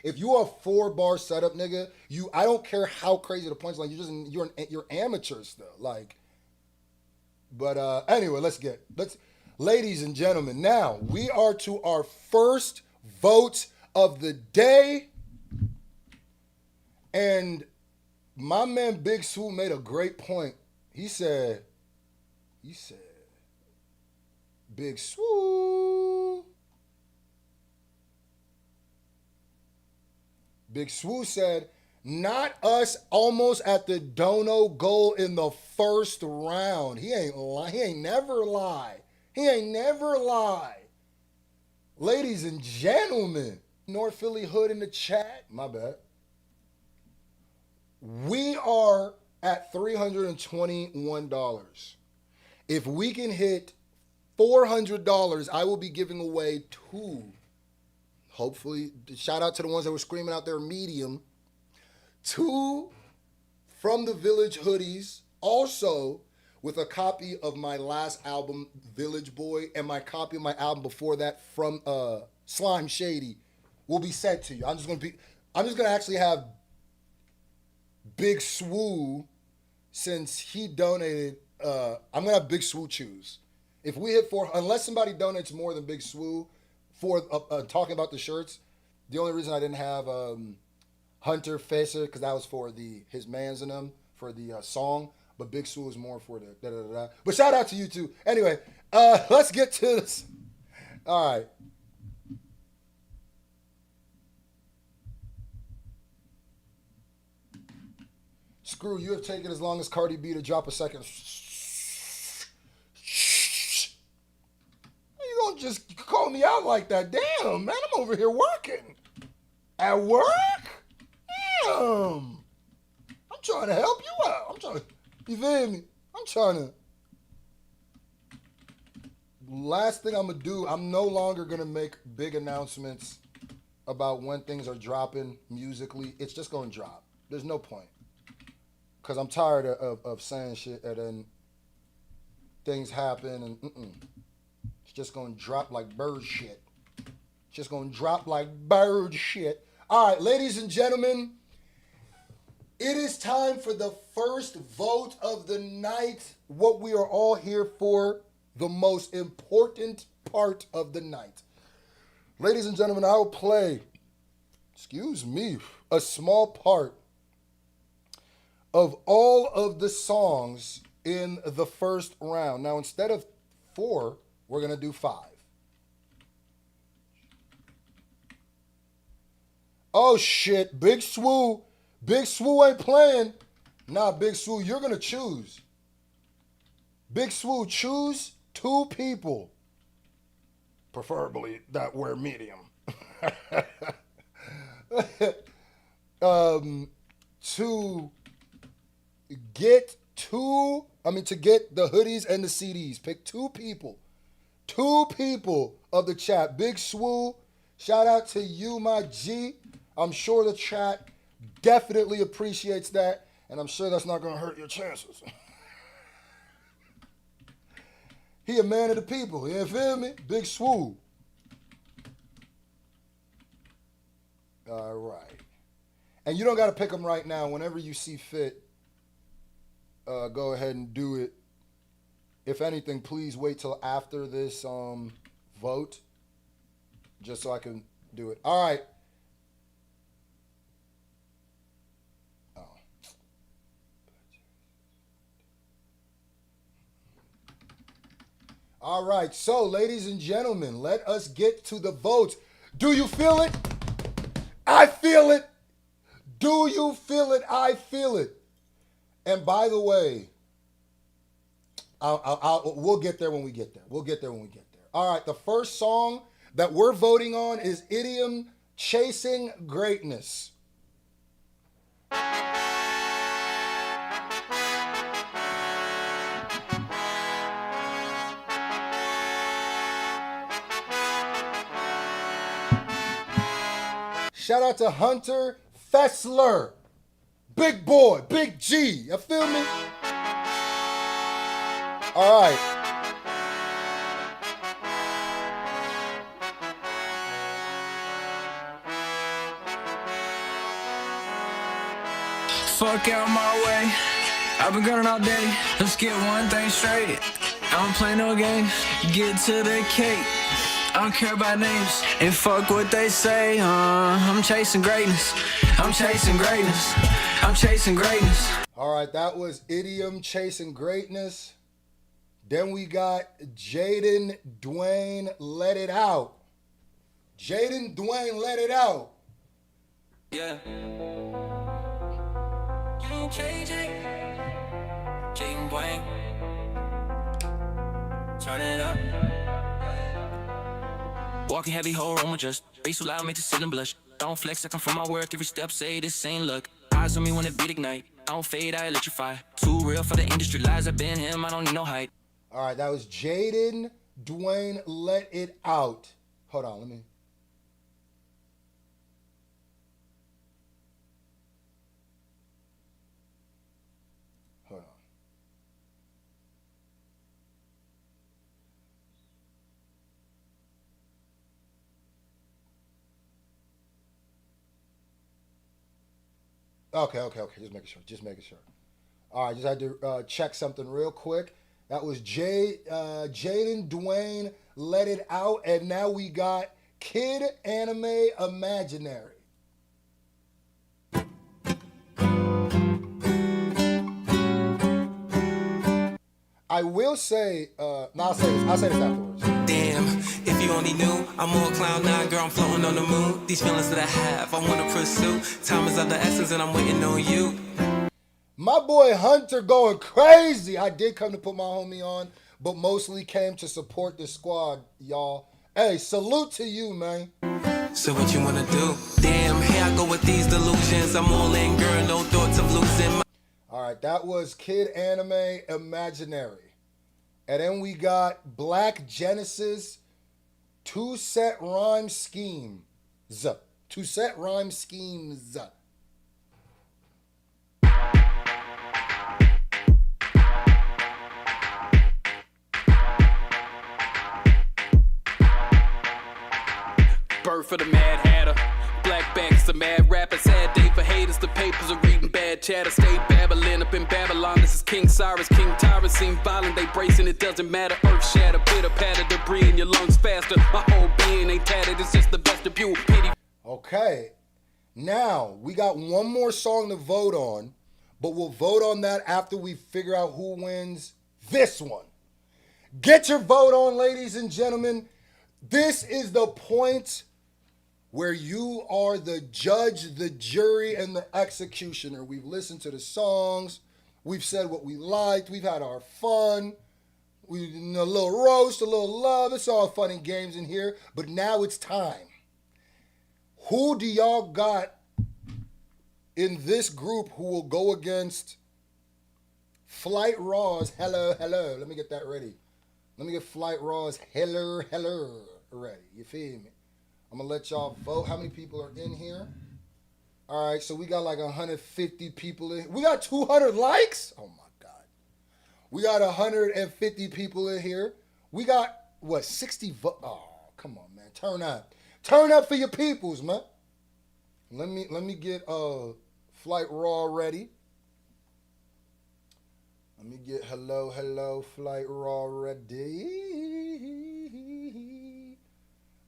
If you're a 4-bar setup nigga, I don't care how crazy the punchline. You're amateur still. Like, but anyway, ladies and gentlemen, now we are to our first vote of the day. And my man Big Swoop made a great point. He said, Big Swoop. Big Swoop said, not us almost at the dono goal in the first round. He ain't never lie. He ain't never lie. Ladies and gentlemen, North Philly Hood in the chat. My bad. We are at $321. If we can hit $400, I will be giving away two. Hopefully, shout out to the ones that were screaming out their medium. Two From the Village hoodies, also with a copy of my last album, Village Boy, and my copy of my album before that from Slime Shady will be sent to you. I'm just gonna actually have Big Swoo, since he donated. I'm gonna have Big Swoo choose. If we hit unless somebody donates more than Big Swoo for talking about the shirts, the only reason I didn't have Hunter Facer, because that was for his mans and them for the song, but Big Swoo is more for the da-da-da-da. But shout out to you too. Anyway, let's get to this. All right. Screw, you have taken as long as Cardi B to drop a second. You don't just call me out like that. Damn, man, I'm over here working. At work? Damn. I'm trying to help you out. You feel me? I'm trying to. Last thing I'm going to do, I'm no longer going to make big announcements about when things are dropping musically. It's just going to drop. There's no point. Because I'm tired of saying shit and then things happen and it's just going to drop like bird shit. It's just going to drop like bird shit. All right, ladies and gentlemen, it is time for the first vote of the night. What we are all here for, the most important part of the night. Ladies and gentlemen, I will play, a small part of all of the songs in the first round. Now, instead of 4, we're going to do 5. Oh, shit. Big Swoo ain't playing. Nah, Big Swoo, you're going to choose. Big Swoo, choose 2 people. Preferably that wear medium. To get the hoodies and the CDs. Pick 2 people. 2 people of the chat. Big Swoo, shout out to you, my G. I'm sure the chat definitely appreciates that, and I'm sure that's not going to hurt your chances. He a man of the people. You feel me? Big Swoo. All right. And you don't got to pick them right now. Whenever you see fit, go ahead and do it. If anything, please wait till after this vote, just so I can do it. All right. All right, so ladies and gentlemen, let us get to the votes. Do you feel it? I feel it. Do you feel it? I feel it. And by the way, we'll get there when we get there. All right, the first song that we're voting on is Idiom, Chasing Greatness. Shout out to Hunter Fessler. Big boy, big G. You feel me? All right. Fuck out my way. I've been grinding all day. Let's get one thing straight. I don't play no games. Get to the cake. I don't care about names. And fuck what they say. I'm chasing greatness. I'm chasing greatness. I'm chasing greatness. All right, that was Idiom, Chasing Greatness. Then we got Jaden, Dwayne, Let It Out. Jaden, Dwayne, Let It Out. Yeah. You changing. Jaden, Dwayne. Turn it up. Walking heavy, whole room just face so loud, make the ceiling blush. Don't flex, I come from my work. Every step say this ain't luck. Eyes on me when the beat ignite. I don't fade, I electrify. Too real for the industry lies. I've been him, I don't need no hype. All right, that was Jaden, Dwayne, let it out. Hold on, let me. Hold on. Okay. Just making sure. All right, just had to check something real quick. That was Jaden, Dwayne, let it out. And now we got Kid Anime Imaginary. I will say, no, I'll say this afterwards. Damn, if you only knew, I'm on cloud nine, girl, I'm floating on the moon. These feelings that I have, I wanna pursue. Time is of the essence and I'm waiting on you. My boy Hunter going crazy. I did come to put my homie on, but mostly came to support the squad, y'all. Hey, salute to you, man. So what you wanna do? Damn, here I go with these delusions. I'm all in, girl, no thoughts of losing my... All right, that was Kid Anime Imaginary. And then we got Black Genesis, Two Set Rhyme Schemes. Two Set Rhyme Schemes. Birth of the Mad Hatter. Black bags, the mad rapper. Sad day for haters. The papers are reading bad chatter. Stay babbling up in Babylon. This is King Cyrus. King Tyrant seem violent. They bracing. It doesn't matter. Earth shatter. Pitter patter. Debris in your lungs faster. My whole being ain't tattered. It's just the vestibule. Pity. Okay. Now, we got one more song to vote on, but we'll vote on that after we figure out who wins this one. Get your vote on, ladies and gentlemen. This is the point where you are the judge, the jury, and the executioner. We've listened to the songs. We've said what we liked. We've had our fun. We a little roast, a little love. It's all fun and games in here. But now it's time. Who do y'all got in this group who will go against Flight Raw's Hello, Hello? Let me get that ready. Let me get Flight Raw's Hello, Hello ready. You feel me? I'm going to let y'all vote. How many people are in here? All right, so we got like 150 people in. We got 200 likes? Oh, my God. We got 150 people in here. We got, what, 60 votes? Oh, come on, man. Turn up. Turn up for your peoples, man. Let me get Flight Raw ready. Let me get Hello, Hello, Flight Raw ready.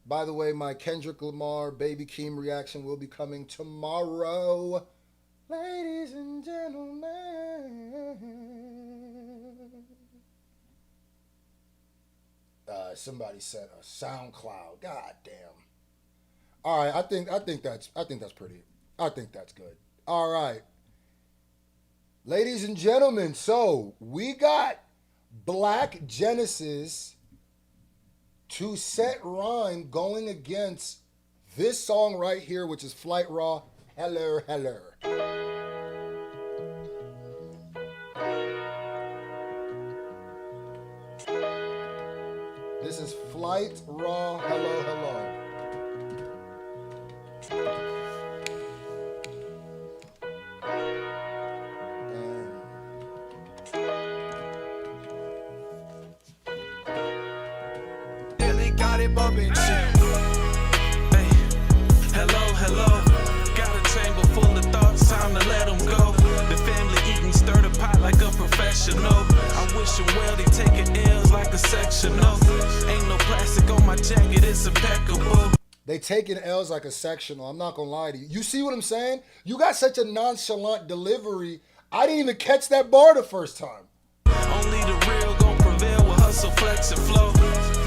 By the way, my Kendrick Lamar, Baby Keem reaction will be coming tomorrow. Ladies and gentlemen. Somebody said a SoundCloud. God damn. All right, I think that's pretty. I think that's good. All right. Ladies and gentlemen, so we got Black Genesis to Set Rhyme going against this song right here, which is Flight Raw, Hello, Hello. This is Flight Raw, Hello, Hello. Hey, hello, hello. Got a chamber full of thoughts, time to let them go. The family eating, stir the pot like a professional. I wish them well, they taking L's like a sectional. Ain't no plastic on my jacket, it's impeccable. They taking L's like a sectional. I'm not gonna lie to you. You see what I'm saying? You got such a nonchalant delivery. I didn't even catch that bar the first time. Only the real gon' prevail with hustle, flex, and flow.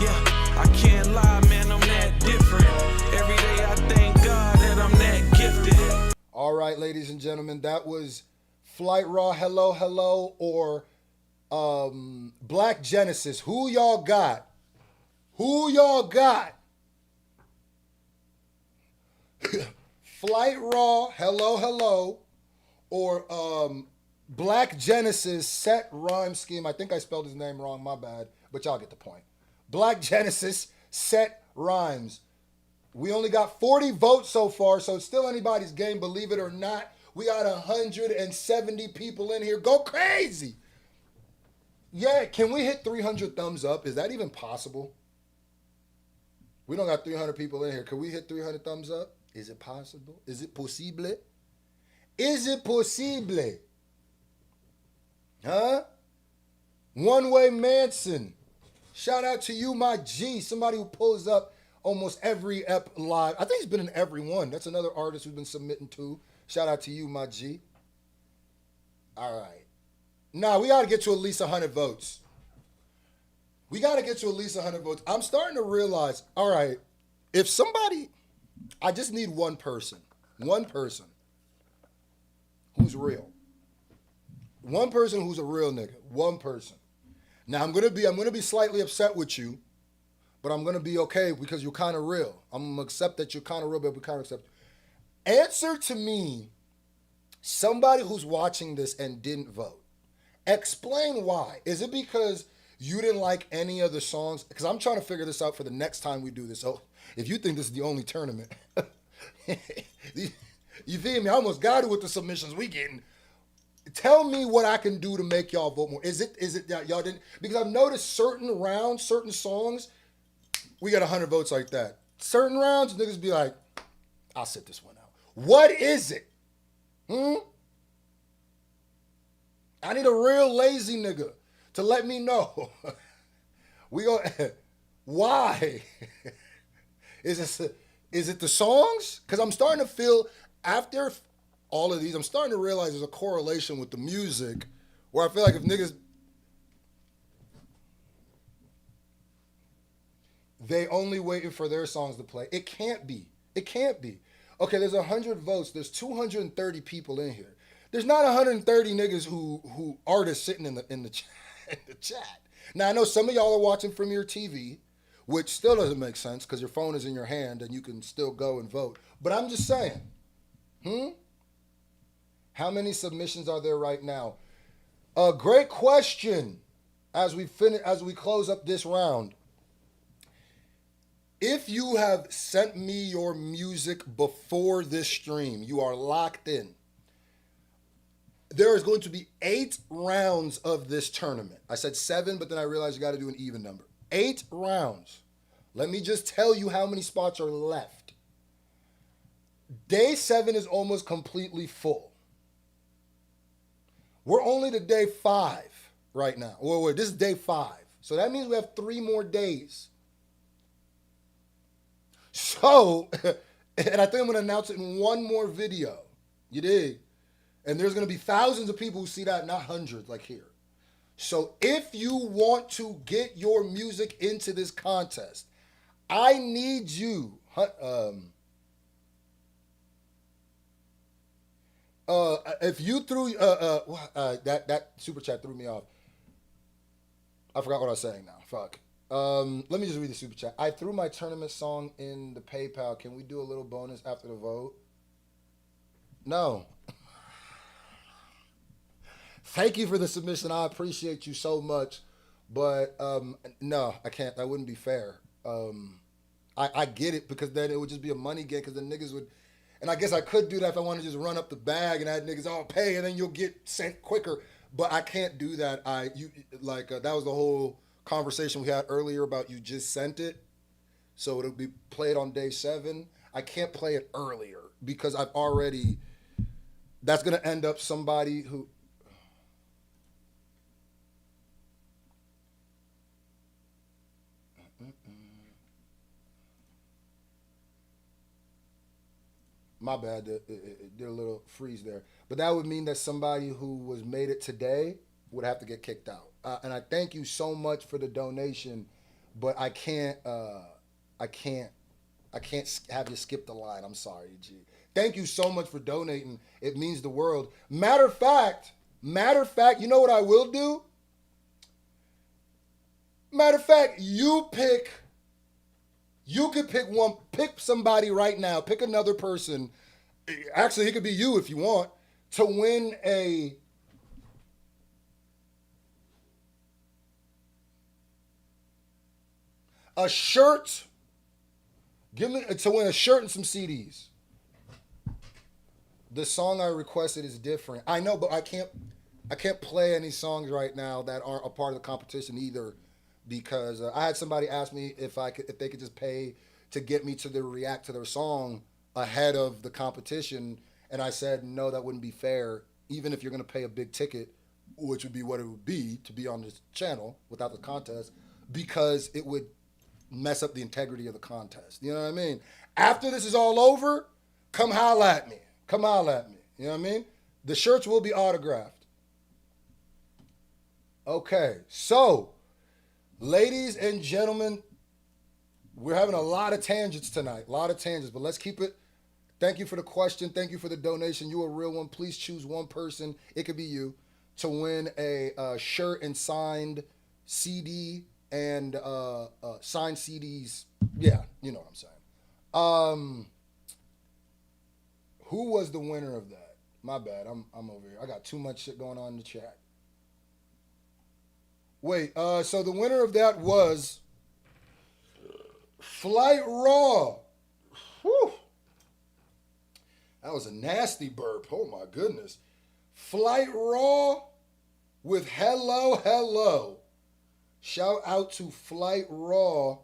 Yeah. I can't lie, man, I'm that different. Every day I thank God that I'm that gifted. All right, ladies and gentlemen, that was Flight Raw, Hello, Hello, or Black Genesis. Who y'all got? Who y'all got? Flight Raw, Hello, Hello, or Black Genesis Set Rhyme Scheme. I think I spelled his name wrong, my bad, but y'all get the point. Black Genesis, Set Rhymes. We only got 40 votes so far, so it's still anybody's game, believe it or not. We got 170 people in here. Go crazy. Yeah, can we hit 300 thumbs up? Is that even possible? We don't got 300 people in here. Can we hit 300 thumbs up? Is it possible? Is it possible? Is it possible? Huh? One Way Manson. Shout out to you, my G. Somebody who pulls up almost every ep live. I think he's been in every one. That's another artist who's been submitting to. Shout out to you, my G. All right. Nah, we got to get to at least 100 votes. We got to get to at least 100 votes. I'm starting to realize, all right, if somebody, I just need one person who's real. One person who's a real nigga. One person. Now I'm gonna be slightly upset with you, but I'm gonna be okay because you're kind of real. I'm gonna accept that you're kind of real, but we kind of accept you. Answer to me, somebody who's watching this and didn't vote. Explain why. Is it because you didn't like any of the songs? Because I'm trying to figure this out for the next time we do this. So if you think this is the only tournament, you feel me? I almost got it with the submissions we getting. Tell me what I can do to make y'all vote more. Is it that y'all didn't? Because I've noticed certain rounds, certain songs, we got 100 votes like that. Certain rounds, niggas be like, I'll sit this one out. What is it? I need a real lazy nigga to let me know. Why? Is it the songs? Because I'm starting to feel after all of these, I'm starting to realize there's a correlation with the music where I feel like if niggas, they only waiting for their songs to play. It can't be. It can't be. Okay, there's 100 votes. There's 230 people in here. There's not 130 niggas who artists sitting in the chat. Now, I know some of y'all are watching from your TV, which still doesn't make sense because your phone is in your hand and you can still go and vote. But I'm just saying, how many submissions are there right now? A great question as we close up this round. If you have sent me your music before this stream, you are locked in. There is going to be 8 rounds of this tournament. I said 7, but then I realized you got to do an even number. 8 rounds. Let me just tell you how many spots are left. Day 7 is almost completely full. We're only to day 5 right now. Wait, this is day 5. So that means we have 3 more days. So, and I think I'm going to announce it in one more video. You dig? And there's going to be thousands of people who see that, not hundreds like here. So if you want to get your music into this contest, I need you. If you threw that super chat threw me off. I forgot what I was saying now. Fuck. Let me just read the super chat. I threw my tournament song in the PayPal. Can we do a little bonus after the vote? No. Thank you for the submission. I appreciate you so much. But no, I can't. That wouldn't be fair. I get it because then it would just be a money game because the niggas would. And I guess I could do that if I want to just run up the bag and have niggas all pay and then you'll get sent quicker. But I can't do that. That was the whole conversation we had earlier about you just sent it. So it'll be played on day 7. I can't play it earlier because I've already. That's going to end up somebody who. My bad, it did a little freeze there. But that would mean that somebody who was made it today would have to get kicked out. And I thank you so much for the donation, but I can't have you skip the line. I'm sorry, G. Thank you so much for donating. It means the world. Matter of fact, you know what I will do? Matter of fact, you could pick somebody right now, pick another person. Actually, it could be you if you want to win A shirt. Give me to win a shirt and some CDs. The song I requested is different. I know, but I can't play any songs right now that aren't a part of the competition either, because I had somebody ask me if they could just pay to get me to react to their song ahead of the competition, and I said no, that wouldn't be fair. Even if you're going to pay a big ticket, which would be what it would be to be on this channel without the contest, because it would mess up the integrity of the contest. You know what I mean? After this is all over, come holla at me. Come holla at me. You know what I mean? The shirts will be autographed. Okay, so, ladies and gentlemen, we're having a lot of tangents tonight. A lot of tangents, but let's keep it. Thank you for the question. Thank you for the donation. You're a real one. Please choose one person, it could be you, to win a shirt and signed CD and signed CDs. Yeah, you know what I'm saying. Who was the winner of that? My bad. I'm over here. I got too much shit going on in the chat. Wait. So the winner of that was Flight Raw. Whew. That was a nasty burp. Oh my goodness. Flight Raw with Hello Hello. Shout out to Flight Raw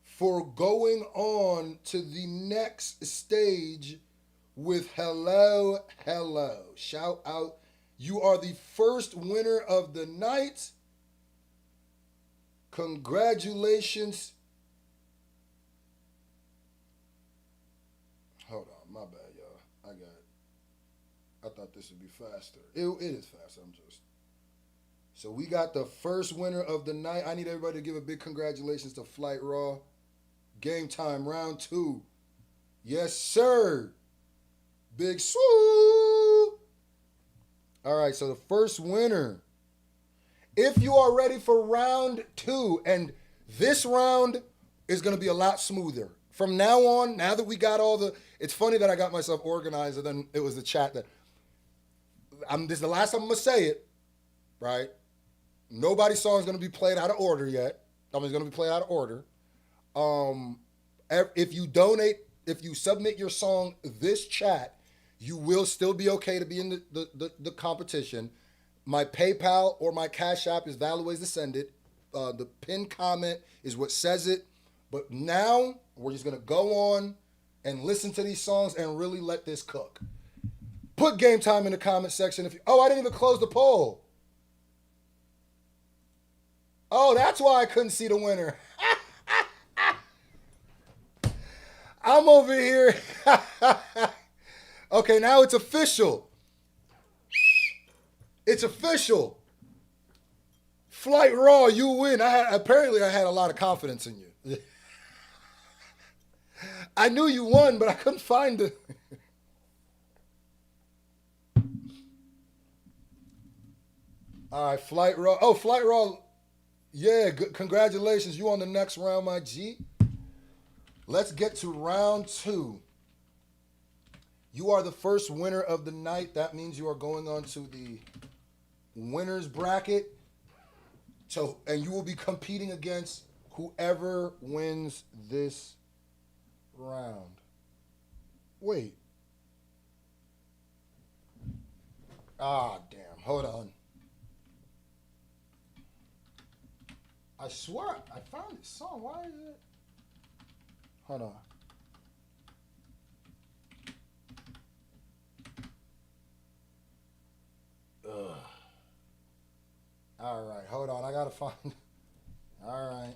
for going on to the next stage with Hello Hello. Shout out. You are the first winner of the night. Congratulations. Hold on, my bad, y'all. I thought this would be faster. It is faster, So we got the first winner of the night. I need everybody to give a big congratulations to Flight Raw. Game time, round 2. Yes, sir. Big swoop. All right, so the first winner. If you are ready for round 2, and this round is going to be a lot smoother. From now on, now that we got all the... It's funny that I got myself organized, and then it was the chat that... this is the last time I'm going to say it, right? Nobody's song is going to be played out of order yet. It's going to be played out of order. If you donate, if you submit your song this chat, you will still be okay to be in the competition. My PayPal or my Cash App is valid ways to send it. The pinned comment is what says it. But now we're just going to go on and listen to these songs and really let this cook. Put game time in the comment section. I didn't even close the poll. Oh, that's why I couldn't see the winner. I'm over here. Okay, now it's official. It's official. Flight Raw, you win. Apparently I had a lot of confidence in you. I knew you won, but I couldn't find it. All right, Flight Raw. Oh, Flight Raw. Yeah, good. Congratulations. You on the next round, my G. Let's get to round 2. You are the first winner of the night. That means you are going on to the winner's bracket. And you will be competing against whoever wins this round. Wait. Ah, damn. Hold on. I swear I found this song. Why is it? Hold on. Ugh. All right, hold on. I gotta find. All right.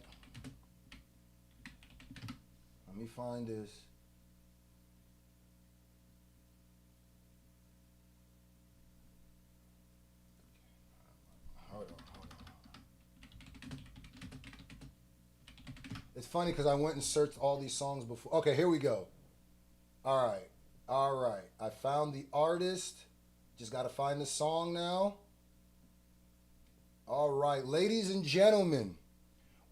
Let me find this. Hold on. It's funny because I went and searched all these songs before. Okay, here we go. All right. I found the artist. Just got to find the song now. All right, ladies and gentlemen,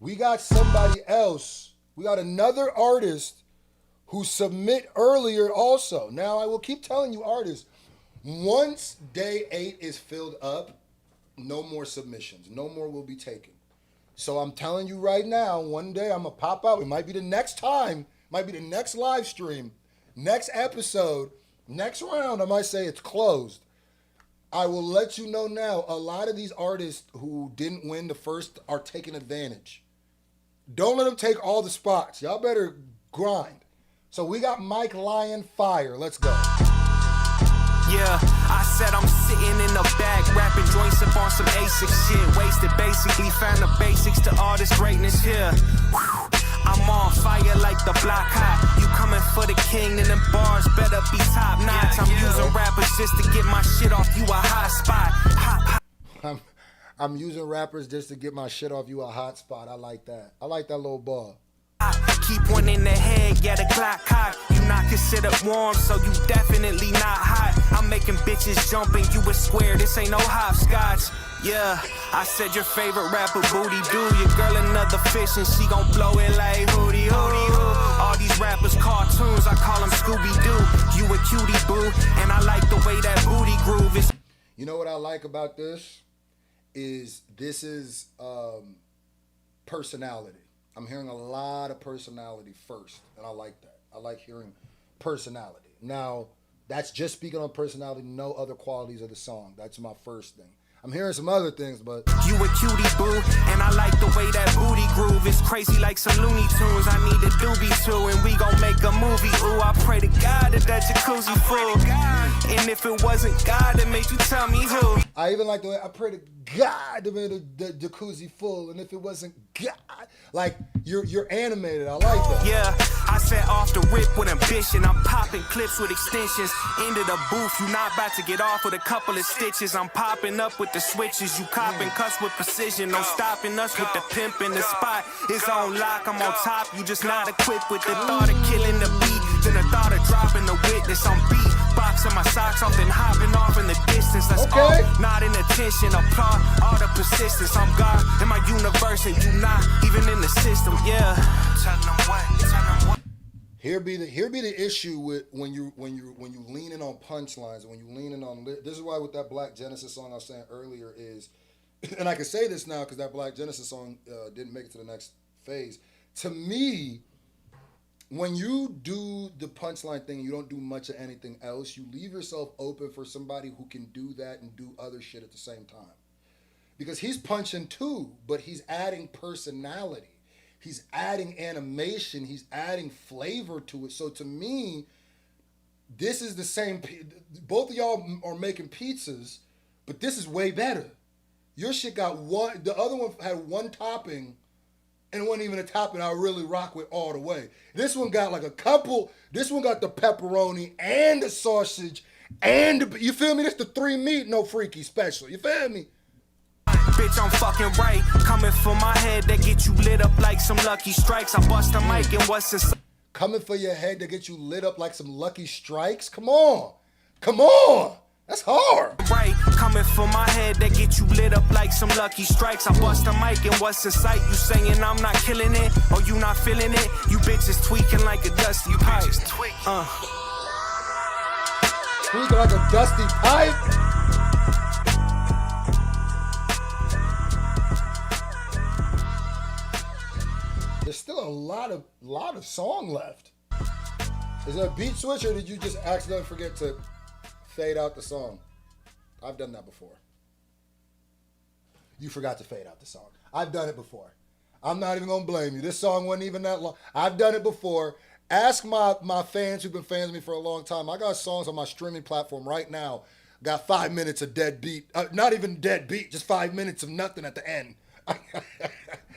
we got somebody else. We got another artist who submit earlier also. Now, I will keep telling you artists, once day 8 is filled up, no more submissions. No more will be taken. So I'm telling you right now, one day I'm going to pop out. It might be the next time, might be the next live stream, next episode, next round. I might say it's closed. I will let you know now, a lot of these artists who didn't win the first are taking advantage. Don't let them take all the spots. Y'all better grind. So we got Mike Lion Fire. Let's go. Yeah, I said I'm sitting in the back, rapping joints up on some ASIC shit. Wasted basically, found the basics to all this greatness here. Whew. I'm on fire like the block hot. You coming for the king, and them bars better be top notch. I'm using rappers just to get my shit off you a hot spot. Hot. I'm using rappers just to get my shit off you a hot spot. I like that. I like that little bar. Keep one in the head, yeah, the clock hot. You not considered warm, so you definitely not hot. I'm making bitches jumping, you a square, this ain't no hopscotch. Yeah, I said your favorite rapper, booty do. Your girl another fish and she gon' blow it like hootie hoo. All these rappers cartoons, I call them Scooby-Doo. You a cutie boo, and I like the way that booty groove is. You know what I like about this? This is personality. I'm hearing a lot of personality first, and I like that. I like hearing personality. Now, that's just speaking on personality, no other qualities of the song. That's my first thing. I'm hearing some other things, but... You a cutie boo, and I like the way that booty groove is crazy like some Looney Tunes. I need a doobie too, and we gon' make a movie. Ooh, I pray to God that jacuzzi full. And if it wasn't God that made you tell me who. I even like the way I pray to God that made the jacuzzi full, and if it wasn't God, like you're animated. I like that. Yeah, I set off the rip with ambition. I'm popping clips with extensions. Into the booth, you not about to get off with a couple of stitches. I'm popping up with the switches. You copping cuss with precision. No stopping us with the pimp in the spot. It's on lock, I'm on top. You just not equipped with the thought of killing the beat. Then the thought of dropping the witness. I'm beat, boxing my socks off and hopping off in the distance. That's all, not in attention. Applaud all the persistence. I'm God in my universe and you not even in the system. Yeah. Tell them what. Here be the issue with when you leaning on punchlines, when you leaning on this is why with that Black Genesis song I was saying earlier is, and I can say this now because that Black Genesis song didn't make it to the next phase. To me, when you do the punchline thing, you don't do much of anything else. You leave yourself open for somebody who can do that and do other shit at the same time, because he's punching too, but he's adding personality. He's adding animation. He's adding flavor to it. So to me, this is the same. Both of y'all are making pizzas, but this is way better. Your shit got one. The other one had one topping, and it wasn't even a topping I really rock with all the way. This one got like a couple. This one got the pepperoni and the sausage, and you feel me? This the 3 meat, no freaky special. You feel me? Bitch, I'm fucking right. Coming for my head that get you lit up like some lucky strikes. I bust a mic and what's inside. Coming for your head to get you lit up like some lucky strikes? Come on. Come on. That's hard. Right, coming for my head that get you lit up like some lucky strikes. I bust a mic and what's in sight? You saying I'm not killing it or you not feeling it? You bitches tweaking like a dusty pipe. Tweaking like a dusty pipe? There's still a lot of song left. Is there a beat switch or did you just accidentally forget to fade out the song? I've done that before. You forgot to fade out the song. I've done it before. I'm not even gonna blame you. This song wasn't even that long. I've done it before. Ask my fans who've been fans of me for a long time. I got songs on my streaming platform right now. Got 5 minutes of dead beat. Not even dead beat, just 5 minutes of nothing at the end.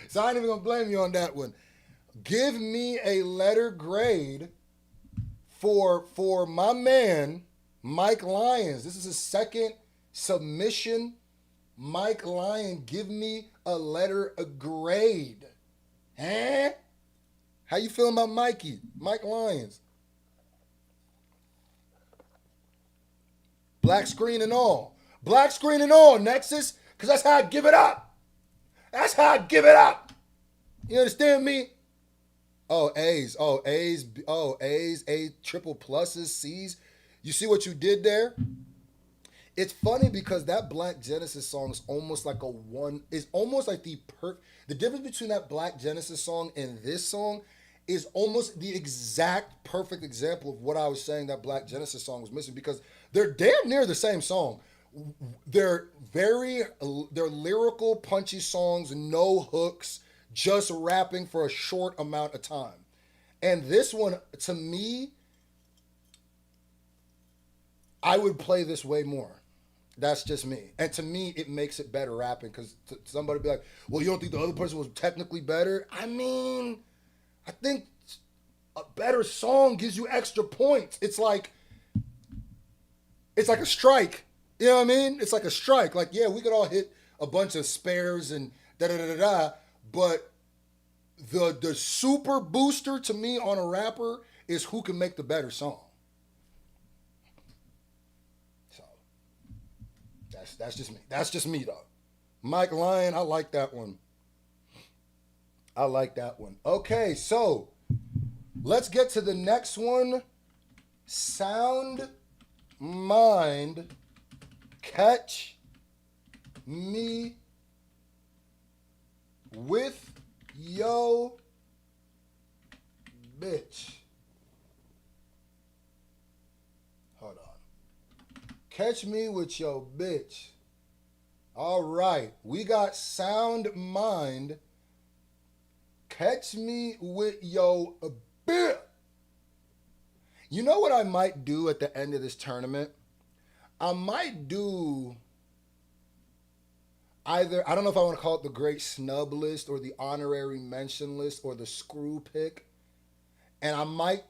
So I ain't even gonna blame you on that one. Give me a letter grade for my man, Mike Lyons. This is his second submission. Mike Lyon, give me a grade. Huh? How you feeling about Mike Lyons? Black screen and all. Black screen and all, Nexus, because that's how I give it up. That's how I give it up. You understand me? A's, A triple pluses, C's. You see what you did there? It's funny because that Black Genesis song is almost like the difference between that Black Genesis song and this song is almost the exact perfect example of what I was saying that Black Genesis song was missing, because they're damn near the same song. They're lyrical, punchy songs, no hooks, just rapping for a short amount of time. And this one, to me, I would play this way more. That's just me. And to me, it makes it better rapping, because somebody be like, well, you don't think the other person was technically better? I mean, I think a better song gives you extra points. It's like a strike. You know what I mean? It's like a strike. Like, yeah, we could all hit a bunch of spares and da-da-da-da-da, but the super booster to me on a rapper is who can make the better song. So, that's just me. That's just me, though. Mike Lyon, I like that one. Okay, so let's get to the next one. Sound Mind, Catch Me With Yo Bitch. Hold on. Catch Me With Yo Bitch. All right, we got Sound Mind, Catch Me With Yo Bitch. You know what I might do at the end of this tournament? I might do either, I don't know if I want to call it the great snub list or the honorary mention list or the Scru pick. And I might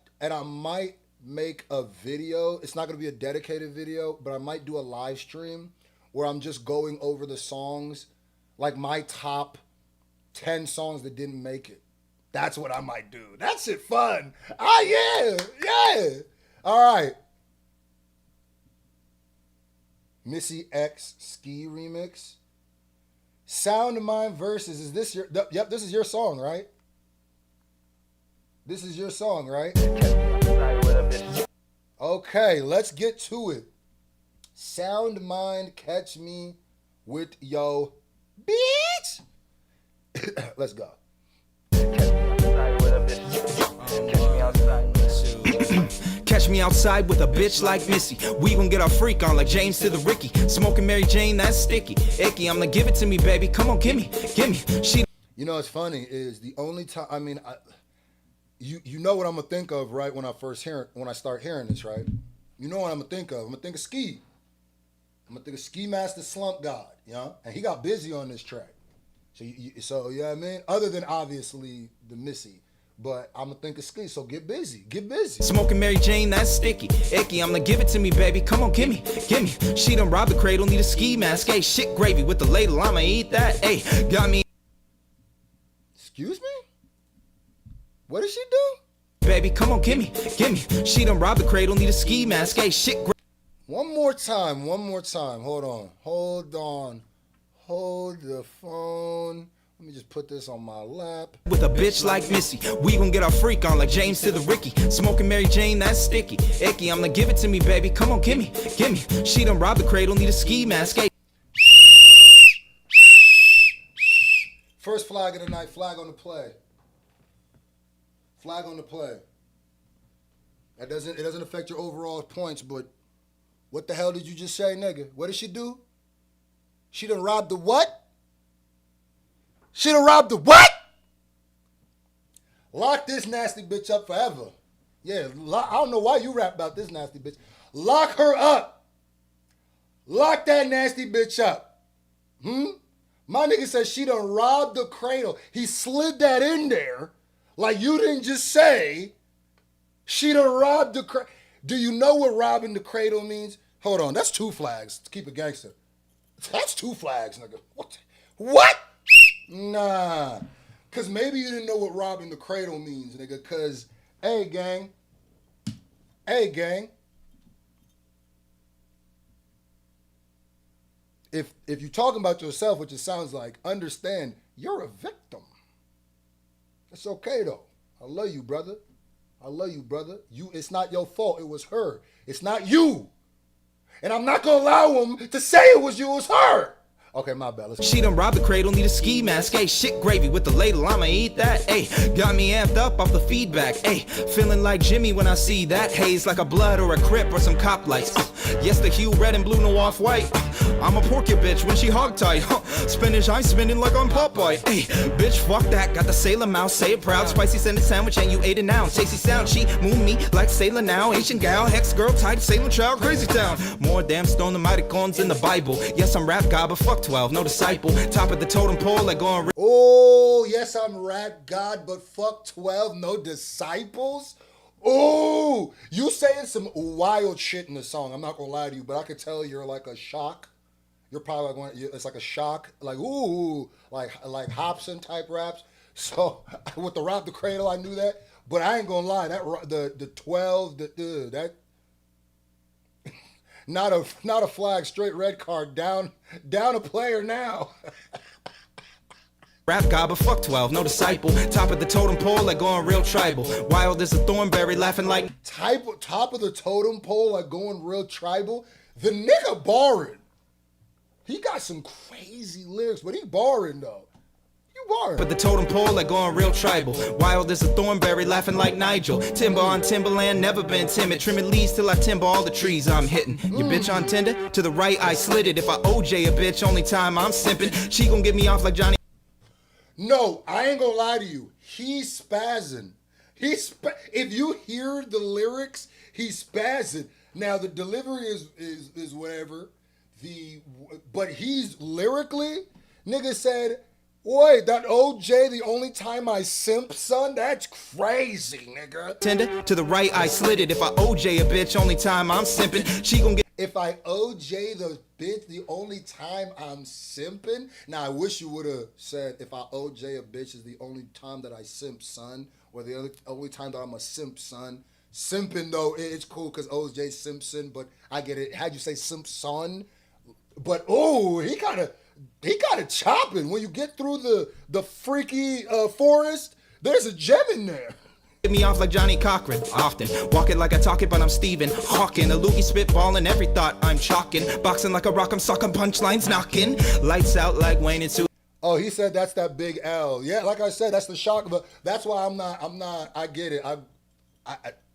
make a video. It's not going to be a dedicated video, but I might do a live stream where I'm just going over the songs, like my top 10 songs that didn't make it. That's what I might do. That shit fun. Yeah. All right. Missy X Ski remix. Sound Mind versus, is this your, yep, this is your song, right? This is your song, right? Okay, let's get to it. Sound Mind, Catch Me With Yo Bitch. Let's go. Catch me outside with a bitch like Missy. We gon' get our freak on like James to the Ricky. Smoking Mary Jane, that's sticky. Icky, I'm like, give it to me, baby. Come on, gimme. She. You know what's funny is the only time, I mean, you know what I'm gonna think of, right? When I start hearing this, right? You know what I'm gonna think of? I'm gonna think of Ski. I'm gonna think of Ski Master Slump God, you know? And he got busy on this track. So you know what I mean? Other than obviously the Missy. But I'm gonna think of Ski, so get busy. Smoking Mary Jane, that's sticky. Icky, I'm like, give it to me, baby. Come on, gimme. She done robbed the cradle, need a ski mask. Hey, shit gravy with the ladle, I'ma eat that. Hey, got me. Excuse me? What did she do? Baby, come on, gimme. She done robbed the cradle, need a ski mask. Hey, shit gravy. One more time. Hold on. Hold the phone. Let me just put this on my lap. With a bitch like Missy, we gon' get our freak on like James to the Ricky. Smoking Mary Jane, that's sticky. Icky, I'm like, give it to me, baby. Come on, gimme. She done robbed the cradle, need a ski mask. Hey. First flag of the night, flag on the play. It doesn't affect your overall points, but what the hell did you just say, nigga? What did she do? She done robbed the what? Lock this nasty bitch up forever. Yeah, I don't know why you rap about this nasty bitch. Lock her up. Lock that nasty bitch up. My nigga said she done robbed the cradle. He slid that in there. Like you didn't just say she done robbed the cradle. Do you know what robbing the cradle means? Hold on, that's 2 flags. To keep it gangster. That's 2 flags, nigga. What? Nah. Because maybe you didn't know what robbing the cradle means, nigga. Because, hey, gang. If you're talking about yourself, which it sounds like, understand, you're a victim. It's okay, though. I love you, brother. It's not your fault. It was her. It's not you. And I'm not gonna allow him to say it was you, it was her. Okay, my bad. She done robbed the cradle, need a ski mask. Hey, shit gravy with the ladle, I'ma eat that. Hey, got me amped up off the feedback. Hey, feeling like Jimmy when I see that haze like a blood or a crip or some cop lights. Yes, the hue red and blue, no off white. I'm a porky bitch when she hog tight. Spinach, I'm spinning like I'm Popeye. Hey, bitch, fuck that. Got the sailor mouse, say it proud. Spicy send a sandwich and you ate it now. Tasty sound, she move me like sailor now. Asian gal, hex girl type, Salem child, crazy town. More damn stone than emoticons in the Bible. Yes, I'm rap god, but fuck 12, no disciple. Top of the totem pole, like going. Oh, yes, I'm rap god, but fuck 12, no disciples. Oh, you saying some wild shit in the song. I'm not gonna lie to you, but I could tell you're like a shock. You're probably going. It's like a shock, like ooh, like Hobson type raps. So with the Rob the Cradle, I knew that, but I ain't gonna lie. That the 12, that not a flag, straight red card, down a player now. Rap god, but fuck 12, no disciple. Top of the totem pole, like going real tribal. Wild as a thornberry, laughing like. Top of the totem pole, like going real tribal. The nigga barring. He got some crazy lyrics, but he barring though. You barring. But the totem pole, like going real tribal. Wild as a thornberry, laughing like Nigel. Timber on timberland, never been timid. Trimming leaves till I timber all the trees I'm hitting. Your bitch on Tinder? To the right, I slid it. If I OJ a bitch, only time I'm simping. She gon' get me off like Johnny. No, I ain't gonna lie to you. He's spazzing. If you hear the lyrics, he's spazzing. Now the delivery is whatever. But he's lyrically, nigga said, wait, that OJ, the only time I simp, son? That's crazy, nigga. Tinder? To the right, I slid it. If I OJ a bitch, only time I'm simping. She gon' get. If I OJ the bitch, the only time I'm simping. Now I wish you would have said if I OJ a bitch is the only time that I simp, son, or the only time that I'm a simp, son. Simping though, it's cool because OJ Simpson, but I get it. How'd you say simp, son? But oh, he got it chopping. When you get through the freaky forest, there's a gem in there. Get me off like Johnny Cochran, often. Walk it like I talk it, but I'm Stephen Hawking. A loogie spitballing, every thought I'm chalking. Boxing like a rock, I'm sucking punchlines, knocking. Lights out like Wayne and Sue. Oh, he said that's that big L. Yeah, like I said, that's the shock. But that's why I'm not. I get it.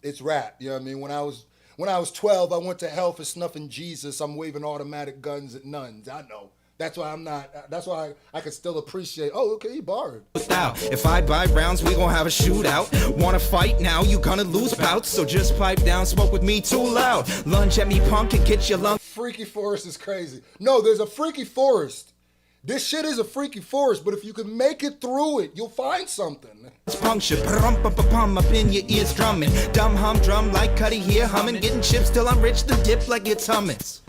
It's rap. You know what I mean? When I was 12, I went to hell for snuffing Jesus. I'm waving automatic guns at nuns. I know. That's why I'm not. That's why I could still appreciate. Oh, okay, he barred. If I buy rounds, we gon' have a shootout. Wanna fight now? You gonna lose bouts. So just pipe down, smoke with me too loud. Lunge at me, punk, and get your lung. Freaky forest is crazy. No, there's a freaky forest. This shit is a freaky forest, but if you can make it through it, you'll find something. It's puncture, pum up in your ears drumming. Dumb drum like Cody here humming. Getting chips till I'm rich, the dip like it's hummus.